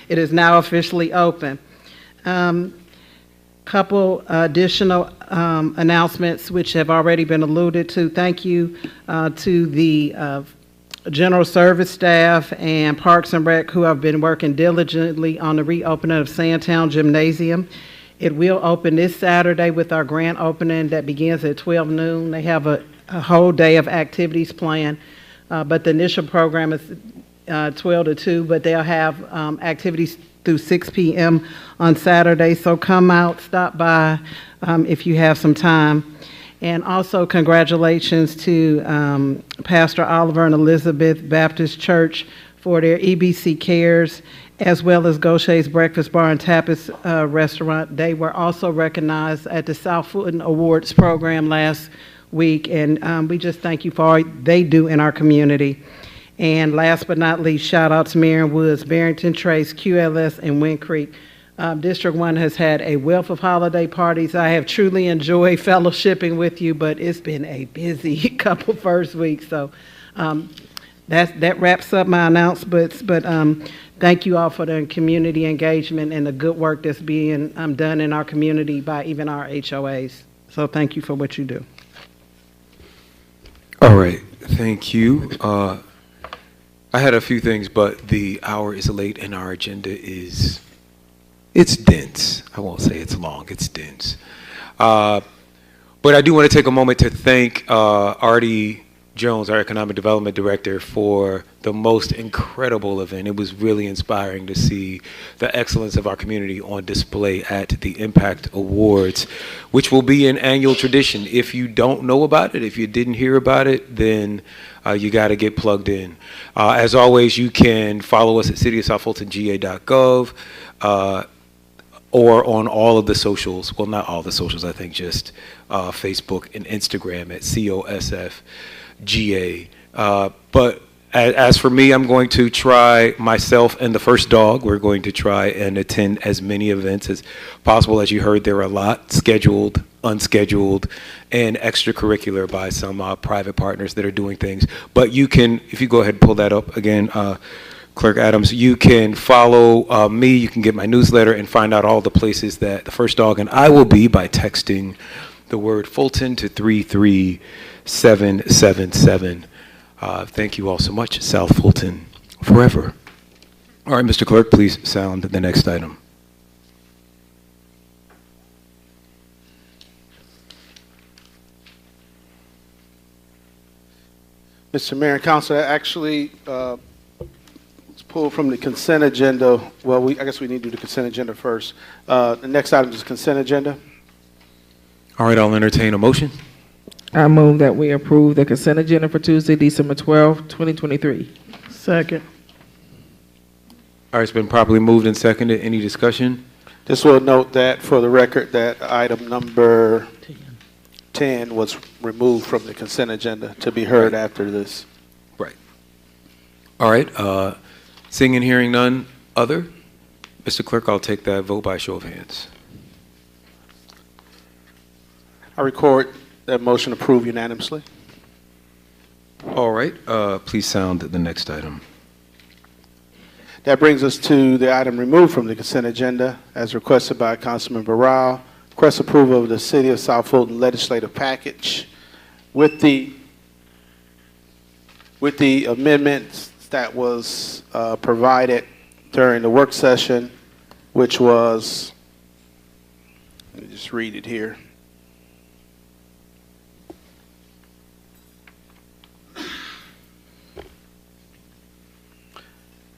it is now officially open. Couple additional announcements which have already been alluded to. Thank you to the general service staff and Parks and Rec who have been working diligently on the reopening of Sandtown Gymnasium. It will open this Saturday with our grand opening that begins at 12 noon. They have a whole day of activities planned, but the initial program is 12 to 2, but they'll have activities through 6 p.m. on Saturday, so come out, stop by if you have some time. And also congratulations to Pastor Oliver and Elizabeth Baptist Church for their EBC Cares, as well as Gaucher's Breakfast Bar and Tapas Restaurant. They were also recognized at the South Fulton Awards program last week, and we just thank you for all they do in our community. And last but not least, shout out to Marion Woods, Barrington Trace, QLS, and Wind Creek. District 1 has had a wealth of holiday parties. I have truly enjoyed fellowshipping with you, but it's been a busy couple first weeks. So that wraps up my announcements, but thank you all for the community engagement and the good work that's being done in our community by even our HOAs. So thank you for what you do. All right, thank you. I had a few things, but the hour is late and our agenda is, it's dense. I won't say it's long, it's dense. But I do want to take a moment to thank Artie Jones, our Economic Development Director, for the most incredible event. It was really inspiring to see the excellence of our community on display at the Impact Awards, which will be an annual tradition. If you don't know about it, if you didn't hear about it, then you got to get plugged in. As always, you can follow us at cityofsouthfultonga.gov or on all of the socials. Well, not all the socials, I think just Facebook and Instagram at COSFGA. But as for me, I'm going to try, myself and the first dog, we're going to try and attend as many events as possible. As you heard, there are a lot scheduled, unscheduled, and extracurricular by some private partners that are doing things. But you can, if you go ahead and pull that up again, Clerk Adams, you can follow me, you can get my newsletter and find out all the places that the first dog and I will be by texting the word Fulton to 33777. Thank you all so much. South Fulton forever. All right, Mr. Clerk, please sound the next item. Mr. Mayor and Council, that actually it's pulled from the consent agenda. Well, I guess we need to do the consent agenda first. The next item is consent agenda. All right, I'll entertain a motion. I move that we approve the consent agenda for Tuesday, December 12, 2023. Second. All right, it's been properly moved and seconded. Any discussion? Just will note that for the record that item number 10 was removed from the consent agenda to be heard after this. Right. All right, seeing and hearing none other, Mr. Clerk, I'll take that vote by show of hands. I record that motion approved unanimously. All right, please sound the next item. That brings us to the item removed from the consent agenda as requested by Councilman Barral. Request approval of the City of South Fulton legislative package with the amendments that was provided during the work session, which was, let me just read it here.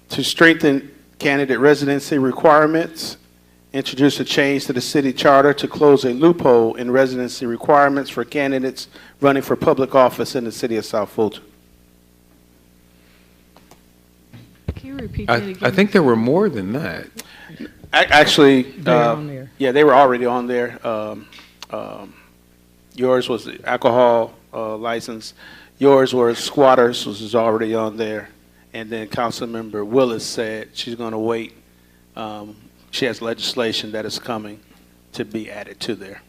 To strengthen candidate residency requirements, introduce a change to the city charter to close a loophole in residency requirements for candidates running for public office in the city of South Fulton. Can you repeat that again? I think there were more than that. Actually, They're on there. yeah, they were already on there. Yours was the alcohol license. Yours was squatters, which is already on there. And then Councilmember Willis said she's going to wait. She has legislation that is coming to be added to there.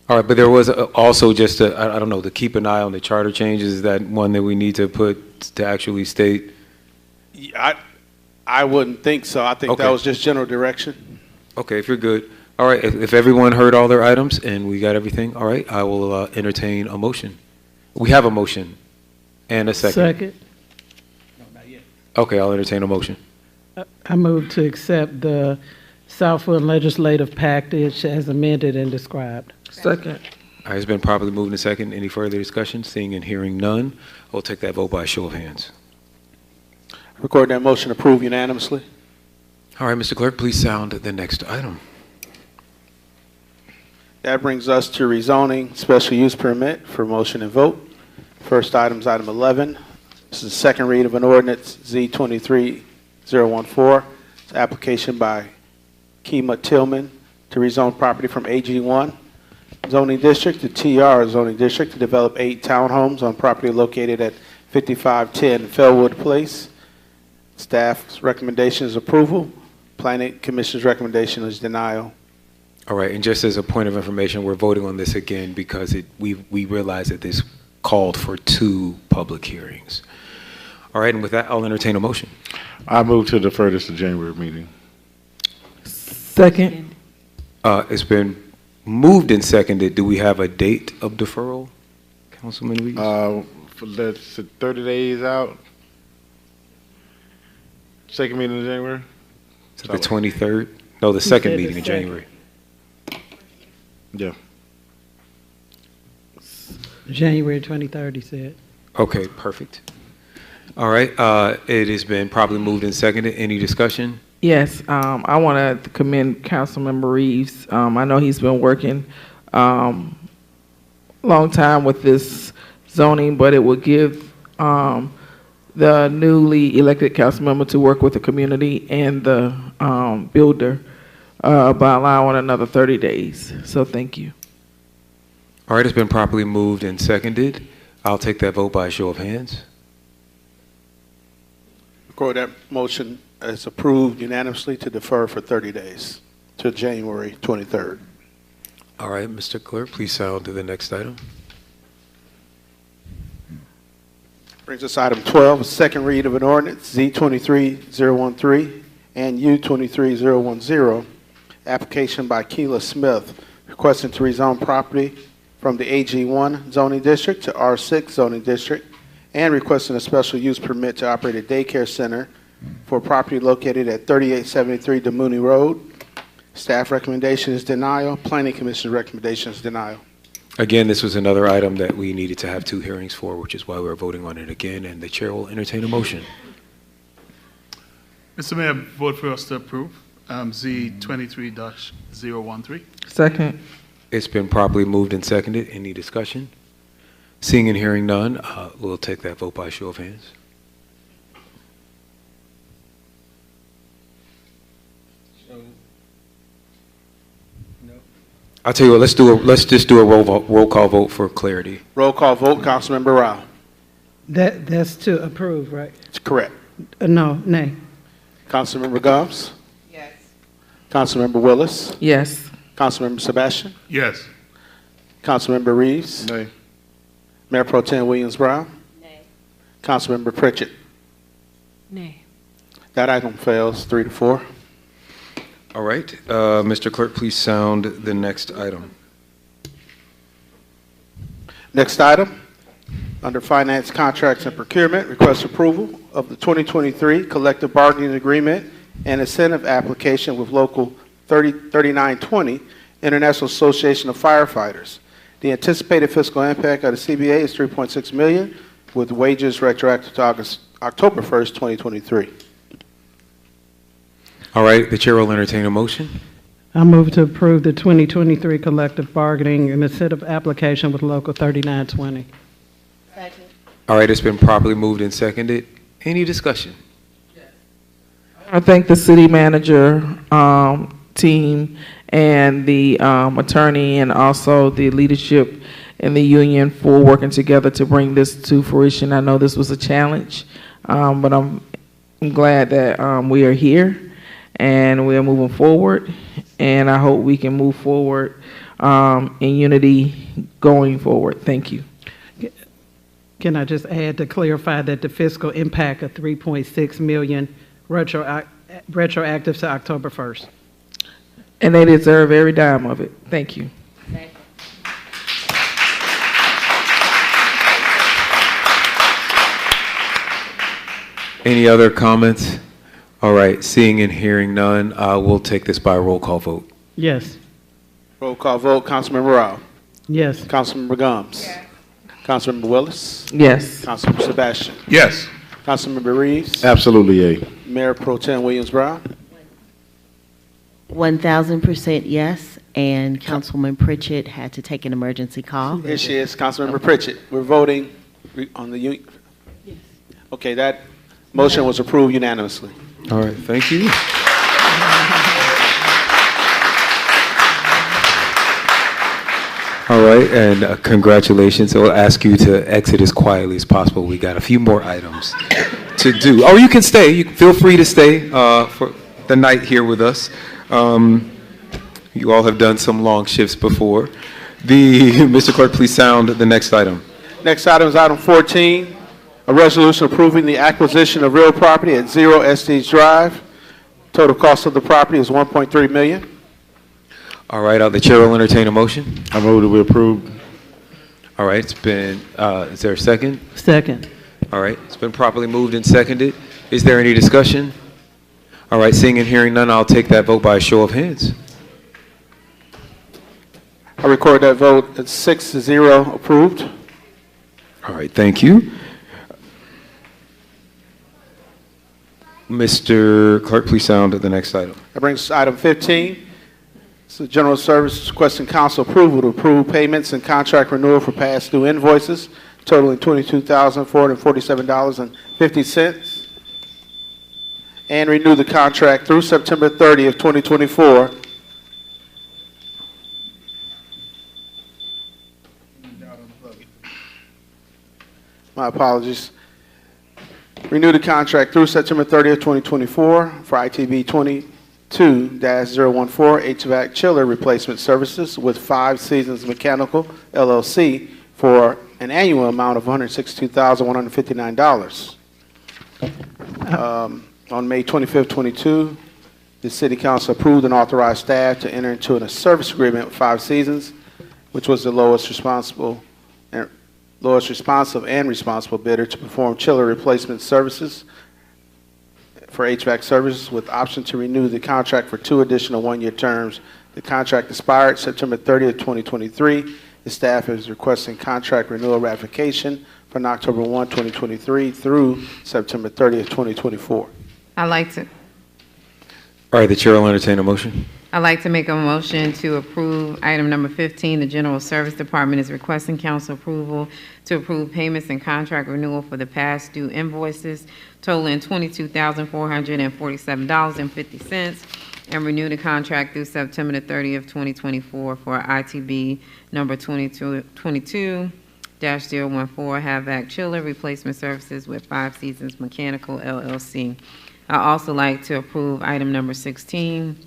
All right, but there was also just I don't know, to keep an eye on the charter changes. Is that one that we need to put to actually state? I wouldn't think so. I think that was just general direction. Okay, if you're good. All right, if everyone heard all their items and we got everything, all right, I will entertain a motion. We have a motion and a second. Second. Okay, I'll entertain a motion. I move to accept the South Fulton legislative package as amended and described. Second. All right, it's been properly moved and second. Any further discussion? Seeing and hearing none, we'll take that vote by a show of hands. Record that motion approved unanimously. All right, Mr. Clerk, please sound the next item. That brings us to rezoning special use permit for motion and vote. First item is item 11. This is the second read of an ordinance Z23014. It's an application by Kema Tillman to rezone property from AG1 zoning district to TR zoning district to develop 8 townhomes on property located at 5510 Fellwood Place. Staff's recommendation is approval. Planning Commission's recommendation is denial. All right, and just as a point of information, we're voting on this again because we realize that this called for 2 public hearings. All right, and with that, I'll entertain a motion. I move to defer this to January meeting. Second. It's been moved and seconded. Do we have a date of deferral, Councilman Reeves? That's 30 days out. Second meeting in January? So the 23rd? No, the second said the meeting in second. January. Yeah. January 23rd, he said. Okay, perfect. All right, it has been properly moved and seconded. Any discussion? Yes, I want to commend Councilmember Reeves. I know he's been working long time with this zoning, but it will give the newly elected council member to work with the community and the builder by allowing another 30 days. So thank you. All right, it's been properly moved and seconded. I'll take that vote by a show of hands. Record that motion as approved unanimously to defer for 30 days to January 23rd. All right, Mr. Clerk, please sound to the next item. Brings us item 12, second read of an ordinance Z23013 and U23010. Application by Keela Smith requesting to rezone property from the AG1 zoning district to R6 zoning district and requesting a special use permit to operate a daycare center for property located at 3873 DeMooney Road. Staff recommendation is denial. Planning Commission's recommendation is denial. Again, this was another item that we needed to have 2 hearings for, which is why we're voting on it again, and the chair will entertain a motion. Mr. Mayor, vote for us to approve Z23-013. Second. It's been properly moved and seconded. Any discussion? Seeing and hearing none, we'll take that vote by a show of hands. I'll tell you what, let's just do a roll call vote for clarity. Roll call vote, Councilmember Rao. That's to approve, right? It's correct. No, nay. Councilmember Gomes? Yes. Councilmember Willis? Yes. Councilmember Sebastian? Yes. Councilmember Reeves? Nay. Mayor Pro Tem Williams-Brown? Nay. Councilmember Pritchett? Nay. That item fails 3-4. All right, Mr. Clerk, please sound the next item. Next item, Under Finance, Contracts, and Procurement, request approval of the 2023 collective bargaining agreement and incentive application with Local 3920, International Association of Firefighters. The anticipated fiscal impact of the CBA is $3.6 million, with wages retroactive to October 1st, 2023. All right, the chair will entertain a motion. I move to approve the 2023 collective bargaining and incentive application with Local 3920. All right, it's been properly moved and seconded. Any discussion? I thank the city manager team and the attorney and also the leadership in the union for working together to bring this to fruition. I know this was a challenge, but I'm glad that we are here and we are moving forward, and I hope we can move forward in unity going forward. Thank you. Can I just add to clarify that the fiscal impact of $3.6 million retroactive to October 1st? And they deserve every dime of it. Thank you. Any other comments? All right, seeing and hearing none, we'll take this by a roll call vote. Yes. Roll call vote, Councilmember Rao. Yes. Councilmember Gomes. Yes. Councilmember Willis. Yes. Councilmember Sebastian. Yes. Councilmember Reeves. Absolutely, yea. Mayor Pro Tem Williams Brown. 1000% yes, and Councilwoman Pritchett had to take an emergency call. Here she is, Councilmember Pritchett. We're voting on the union. Okay, that motion was approved unanimously. All right, thank you. All right, and congratulations. We'll ask you to exit as quietly as possible. We got a few more items to do. Oh, you can stay. You feel free to stay for the night here with us. You all have done some long shifts before. Mr. Clerk, please sound the next item. Next item is item 14, a resolution approving the acquisition of real property at 0 Estes Drive. Total cost of the property is $1.3 million. All right, the chair will entertain a motion. I move that we approve. All right, it's been, is there a second? Second. All right, it's been properly moved and seconded. Is there any discussion? All right, seeing and hearing none, I'll take that vote by a show of hands. I record that vote at 6-0 approved. All right, thank you. Mr. Clerk, please sound the next item. That brings us to item 15. This is General Services requesting council approval to approve payments and contract renewal for past due invoices totaling $22,447.50 and renew the contract through September 30th, 2024. My apologies. Renew the contract through September 30th, 2024 for ITB 22-014 HVAC chiller replacement services with 5 Seasons Mechanical, LLC for an annual amount of $162,159. On May 25th, 22, the City Council approved and authorized staff to enter into a service agreement with 5 Seasons, which was the lowest responsive and responsible bidder to perform chiller replacement services for HVAC services with option to renew the contract for 2 additional 1-year terms. The contract expired September 30th, 2023. The staff is requesting contract renewal ratification from October 1, 2023 through September 30th, 2024. I'd like to The chair will entertain a motion. I'd like to make a motion to approve item number 15. The General Service Department is requesting council approval to approve payments and contract renewal for the past due invoices totaling $22,447.50 and renew the contract through September the 30th, 2024 for ITB number 22-014 HVAC chiller replacement services with 5 Seasons Mechanical, LLC. I'd also like to approve item number 16.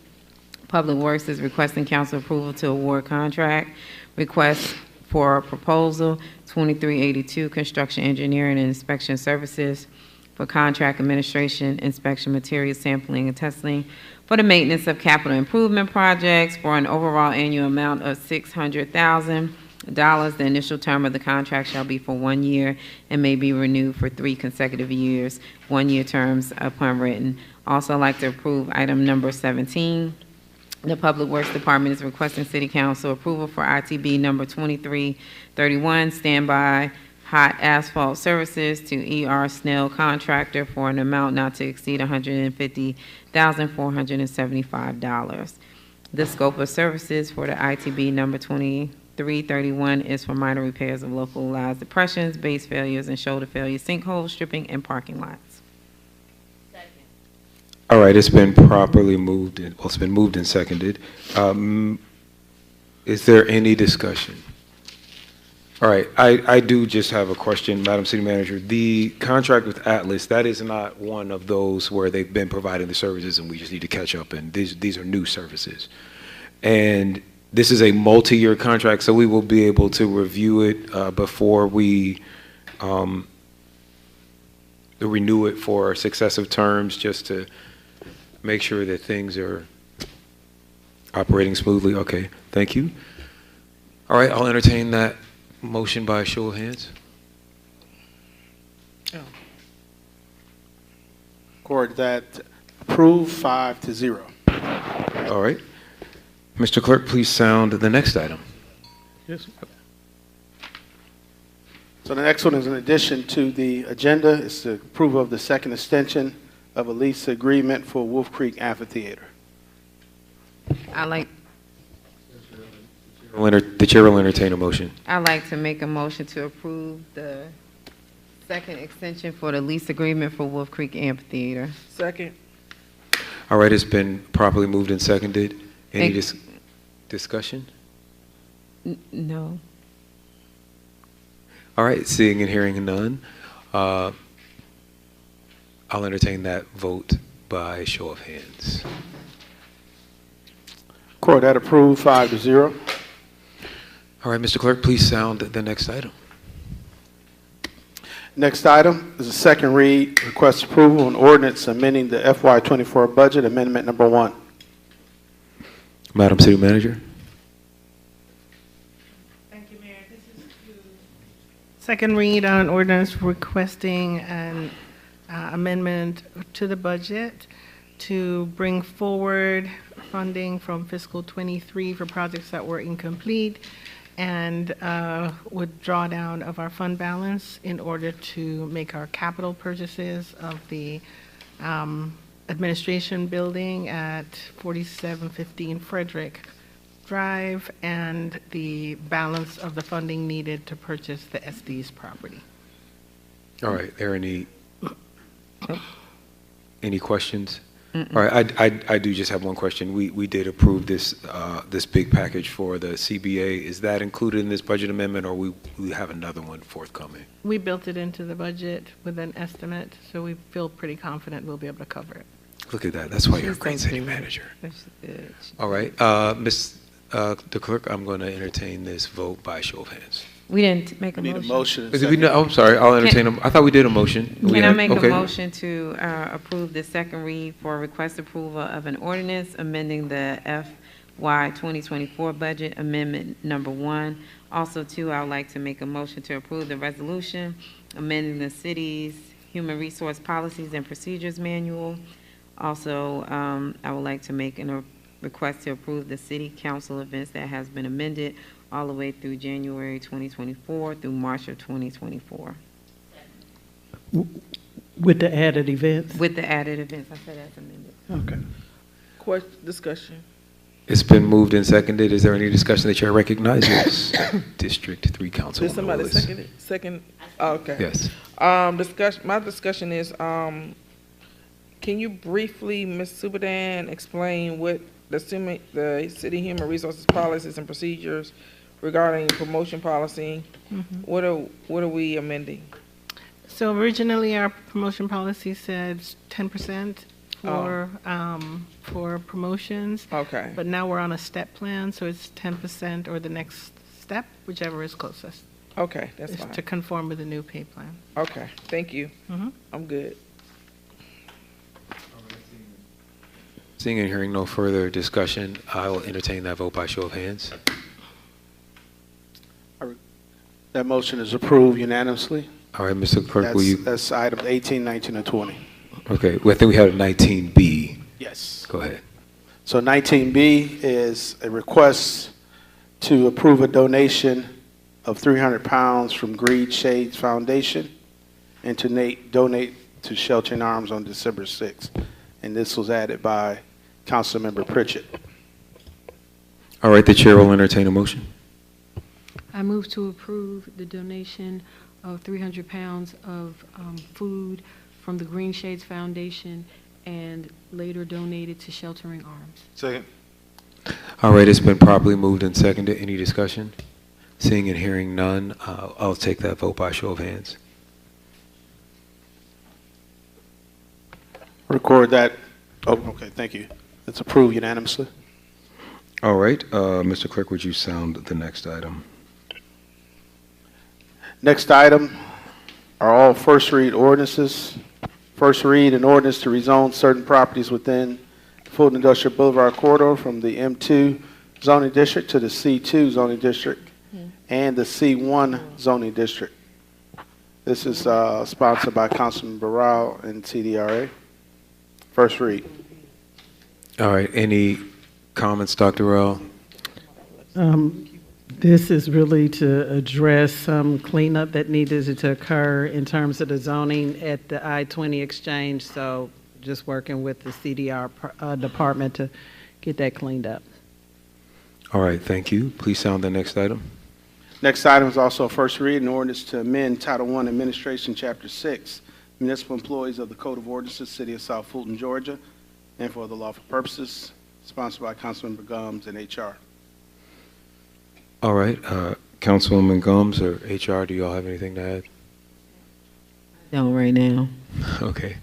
Public Works is requesting council approval to award contract request for proposal 2382 Construction Engineering and Inspection Services for contract administration, inspection, material sampling, and testing for the maintenance of capital improvement projects for an overall annual amount of $600,000 The initial term of the contract shall be for 1 year and may be renewed for 3 consecutive years, 1-year terms upon written. Also, I'd like to approve item number 17. The Public Works Department is requesting City Council approval for ITB number 2331, standby hot asphalt services to ER Snell Contractor for an amount not to exceed $150,475. The scope of services for the ITB number 2331 is for minor repairs of localized depressions, base failures, and shoulder failures, sinkholes, stripping, and parking lots. All right, it's been properly moved, well, it's been moved and seconded. Is there any discussion? All right, I do just have a question, Madam City Manager. The contract with Atlas, that is not one of those where they've been providing the services and we just need to catch up, and these are new services. And this is a multi-year contract, so we will be able to review it before we renew it for successive terms, just to make sure that things are operating smoothly. Okay, thank you. All right, I'll entertain that motion by a show of hands. Record that approved 5-0. All right. Mr. Clerk, please sound the next item. Yes. So the next one is in addition to the agenda. It's the approval of the second extension of a lease agreement for Wolf Creek Amphitheater. The chair will entertain a motion. I'd like to make a motion to approve the second extension for the lease agreement for Wolf Creek Amphitheater. Second. All right, it's been properly moved and seconded. Any discussion? No. All right, seeing and hearing none, I'll entertain that vote by show of hands. Record that approved 5-0. All right, Mr. Clerk, please sound the next item. Next item is a second read, request approval on ordinance amending the FY24 budget, amendment number 1. Madam City Manager. Thank you, Mayor. This is second read on ordinance requesting an amendment to the budget to bring forward funding from fiscal 23 for projects that were incomplete and would draw down of our fund balance in order to make our capital purchases of the administration building at 4715 Frederick Drive and the balance of the funding needed to purchase the SD's property. All right, there any questions? All right, I do just have one question. We did approve this this big package for the CBA. Is that included in this budget amendment, or we have another one forthcoming? We built it into the budget with an estimate, so we feel pretty confident we'll be able to cover it. Look at that. That's why you're a great city manager. All right, the clerk, I'm going to entertain this vote by show of hands. We didn't make a Need motion. a motion. Did we no, I'm sorry. I'll entertain them. I thought we did a motion. Can I make a motion to approve the second read for request approval of an ordinance amending the FY 2024 budget amendment number 1. Also, 2, I would like to make a motion to approve the resolution amending the city's human resource policies and procedures manual. Also, I would like to make a request to approve the city council events that has been amended all the way through January 2024 through March of 2024. With the added events? With the added events, I said that's amended. Okay. Discussion. It's been moved and seconded. Is there any discussion the chair recognizes? District 3 Council. Did somebody second it? Second? Oh, okay. Yes. My discussion is, can you briefly, Ms. Subadan, explain what the city human resources policies and procedures regarding promotion policy, what are we amending? So originally, our promotion policy said 10% for promotions. Okay. But now we're on a step plan, so it's 10% or the next step, whichever is closest. Okay, that's fine. To conform with the new pay plan. Okay, thank you. I'm good. Seeing and hearing no further discussion, I will entertain that vote by show of hands. That motion is approved unanimously. All right, Mr. Clerk, will you? That's items 18, 19, and 20. Okay, well, I think we have 19B. Yes. Go ahead. So 19B is a request to approve a donation of 300 pounds from Greed Shades Foundation and to donate to Sheltering Arms on December 6th. And this was added by Councilmember Pritchett. All right, the chair will entertain a motion. I move to approve the donation of 300 pounds of food from the Green Shades Foundation and later donated to Sheltering Arms. Second. All right, it's been properly moved and seconded. Any discussion? Seeing and hearing none, I'll take that vote by show of hands. Record that. Oh, okay, thank you. It's approved unanimously. All right, Mr. Clerk, would you sound the next item? Next item are all first read ordinances. First read an ordinance to rezone certain properties within the Fulton Industrial Boulevard corridor from the M2 zoning district to the C2 zoning district and the C1 zoning district. This is sponsored by Councilman Barral and TDRA. First read. All right, any comments, Dr. Rowell? This is really to address some cleanup that needed to occur in terms of the zoning at the I-20 exchange. So just working with the CDR department to get that cleaned up. All right, thank you. Please sound the next item. Next item is also a first read, an ordinance to amend Title I Administration, Chapter 6, Municipal Employees of the Code of Ordinances, City of South Fulton, Georgia, and for other lawful purposes, sponsored by Councilmember Gumbs and HR. All right, Councilwoman Gomes or HR, do you all have anything to add? Don't right now. Okay.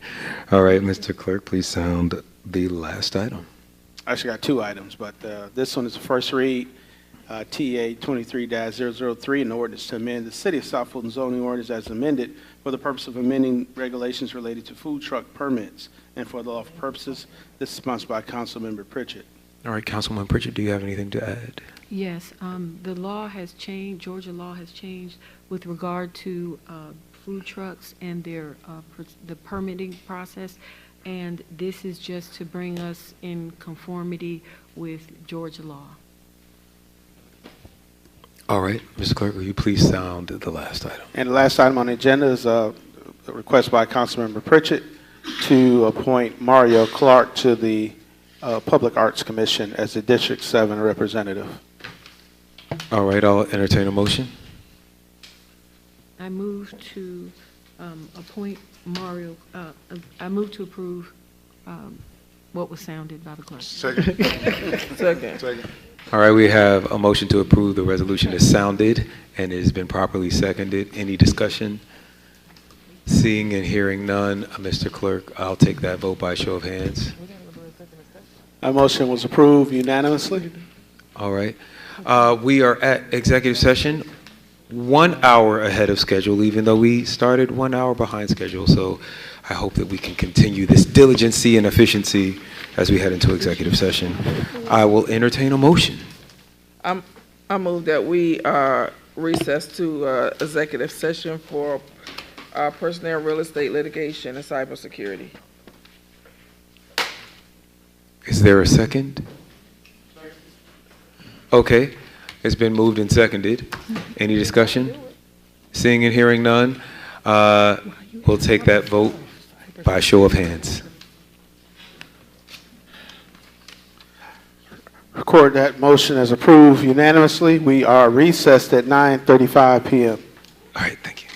All right, Mr. Clerk, please sound the last item. I actually got two items, but this one is a first read, TA 23-003, an ordinance to amend the City of South Fulton zoning ordinance as amended for the purpose of amending regulations related to food truck permits and for the lawful purposes. This is sponsored by Councilmember Pritchett. All right, Councilwoman Pritchett, do you have anything to add? Yes, the law has changed, Georgia law has changed with regard to food trucks and their the permitting process, and this is just to bring us in conformity with Georgia law. All right, Mr. Clerk, will you please sound the last item? And the last item on the agenda is a request by Councilmember Pritchett to appoint Mario Clark to the Public Arts Commission as the District 7 representative. All right, I'll entertain a motion. I move to appoint Mario, I move to approve what was sounded by the clerk. Second. Second. All right, we have a motion to approve the resolution as sounded, and it has been properly seconded. Any discussion? Seeing and hearing none, Mr. Clerk, I'll take that vote by show of hands. My motion was approved unanimously. All right. We are at executive session 1 hour ahead of schedule, even though we started 1 hour behind schedule. So I hope that we can continue this diligency and efficiency as we head into executive session. I will entertain a motion. I move that we recess to executive session for personnel, real estate litigation, and cybersecurity. Is there a second? Okay, it's been moved and seconded. Any discussion? Seeing and hearing none, we'll take that vote by show of hands. Record that motion as approved unanimously. We are recessed at 9:35 p.m. All right, thank you.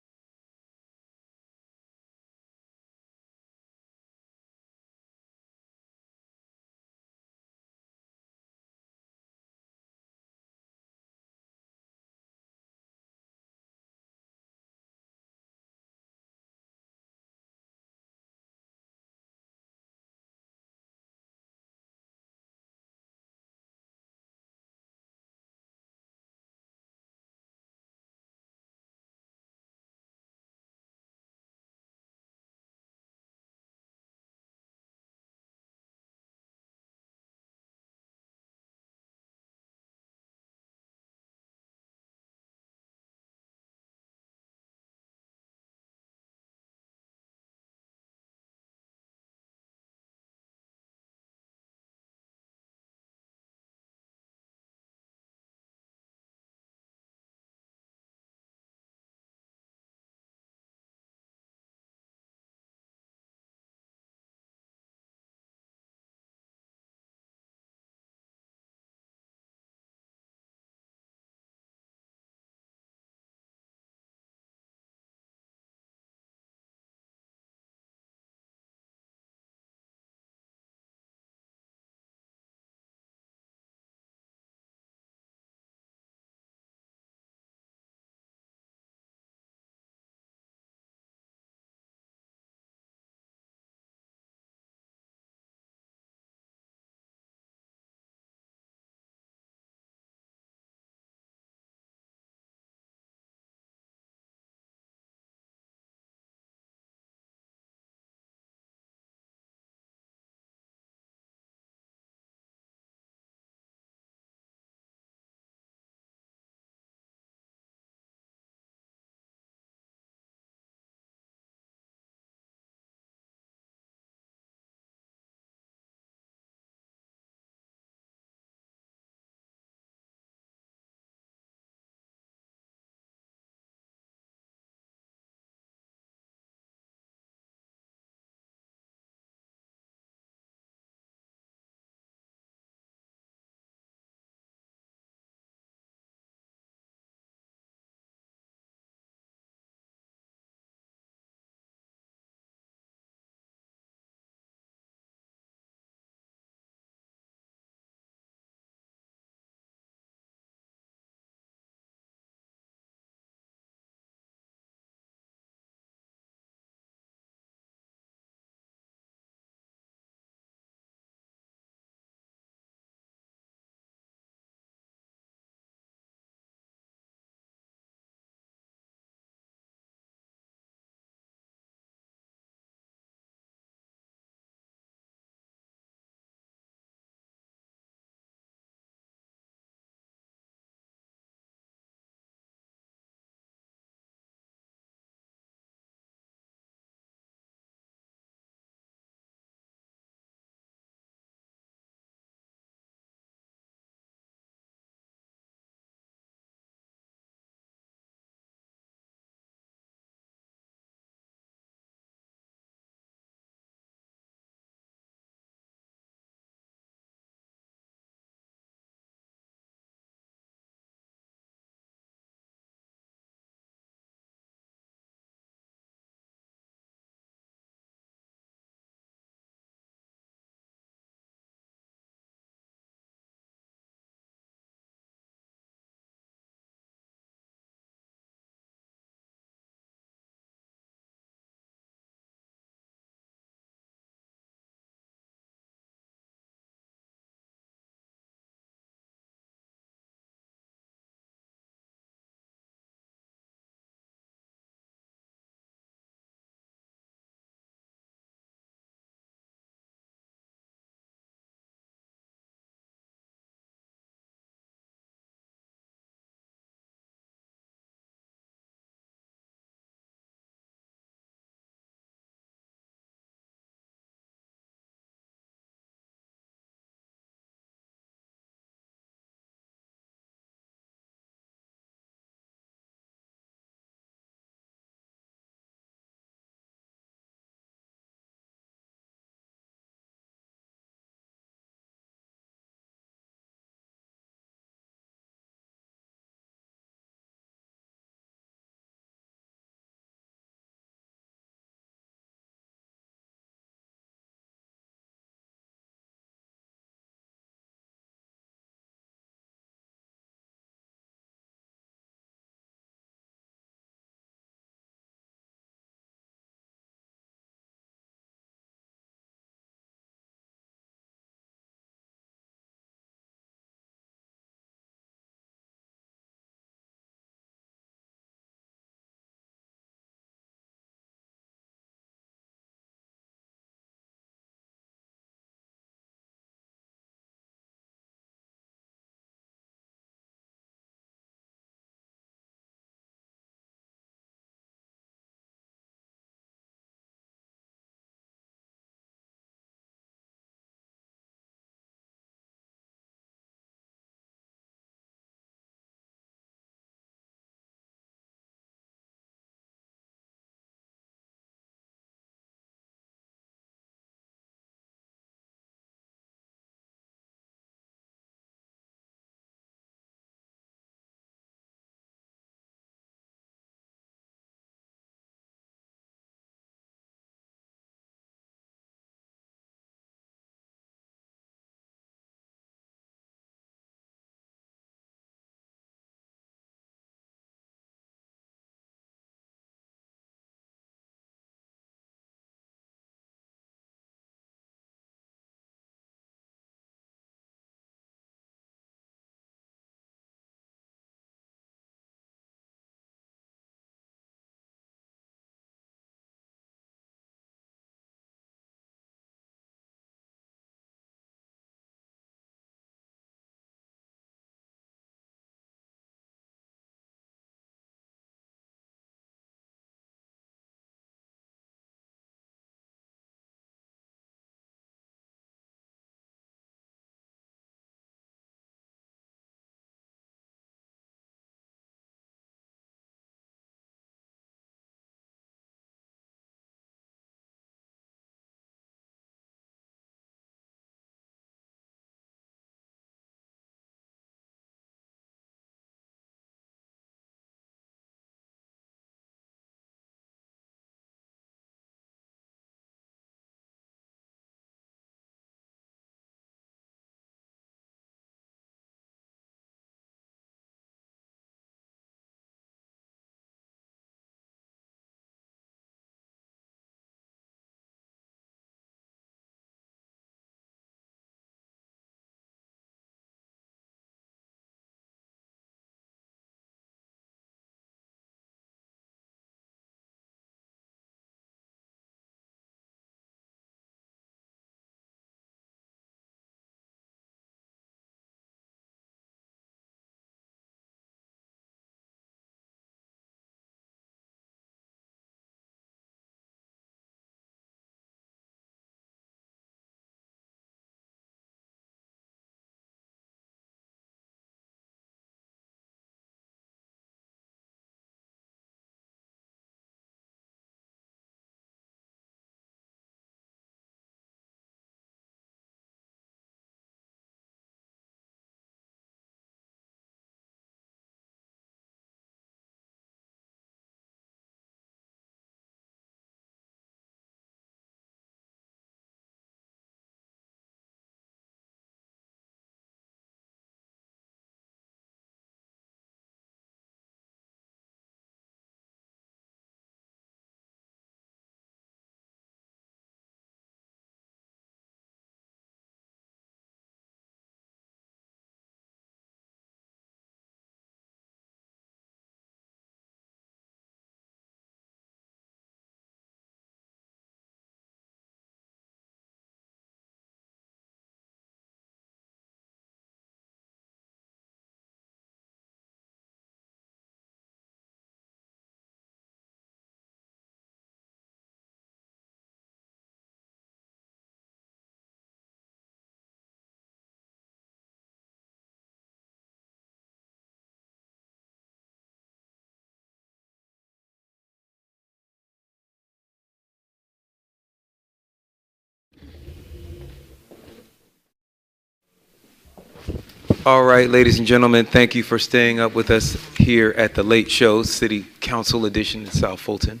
All right, ladies and gentlemen, thank you for staying up with us here at the Late Show, City Council Edition in South Fulton,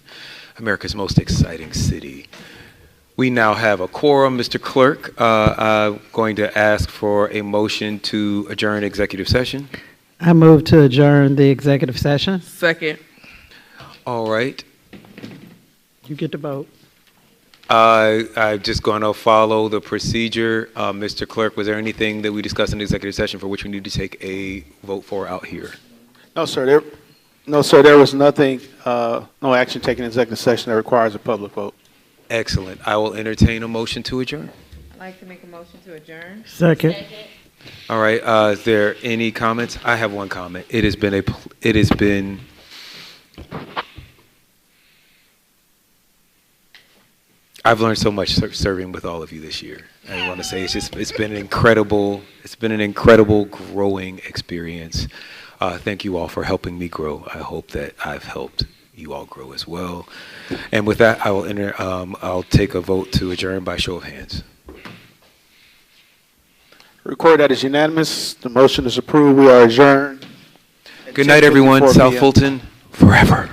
America's most exciting city. We now have a quorum. Mr. Clerk, I'm going to ask for a motion to adjourn executive session. I move to adjourn the executive session. Second. All right. You get to vote. I'm just going to follow the procedure. Mr. Clerk, was there anything that we discussed in the executive session for which we need to take a vote for out here? No, sir. There was nothing, no action taken in executive session that requires a public vote. Excellent. I will entertain a motion to adjourn. I'd like to make a motion to adjourn. Second. All right. Is there any comments? I have one comment. I've learned so much serving with all of you this year. I want to say it's been an incredible growing experience. Thank you all for helping me grow. I hope that I've helped you all grow as well. And with that, I'll take a vote to adjourn by show of hands. Record that is unanimous. The motion is approved. We are adjourned. Good night, everyone. South Fulton, forever.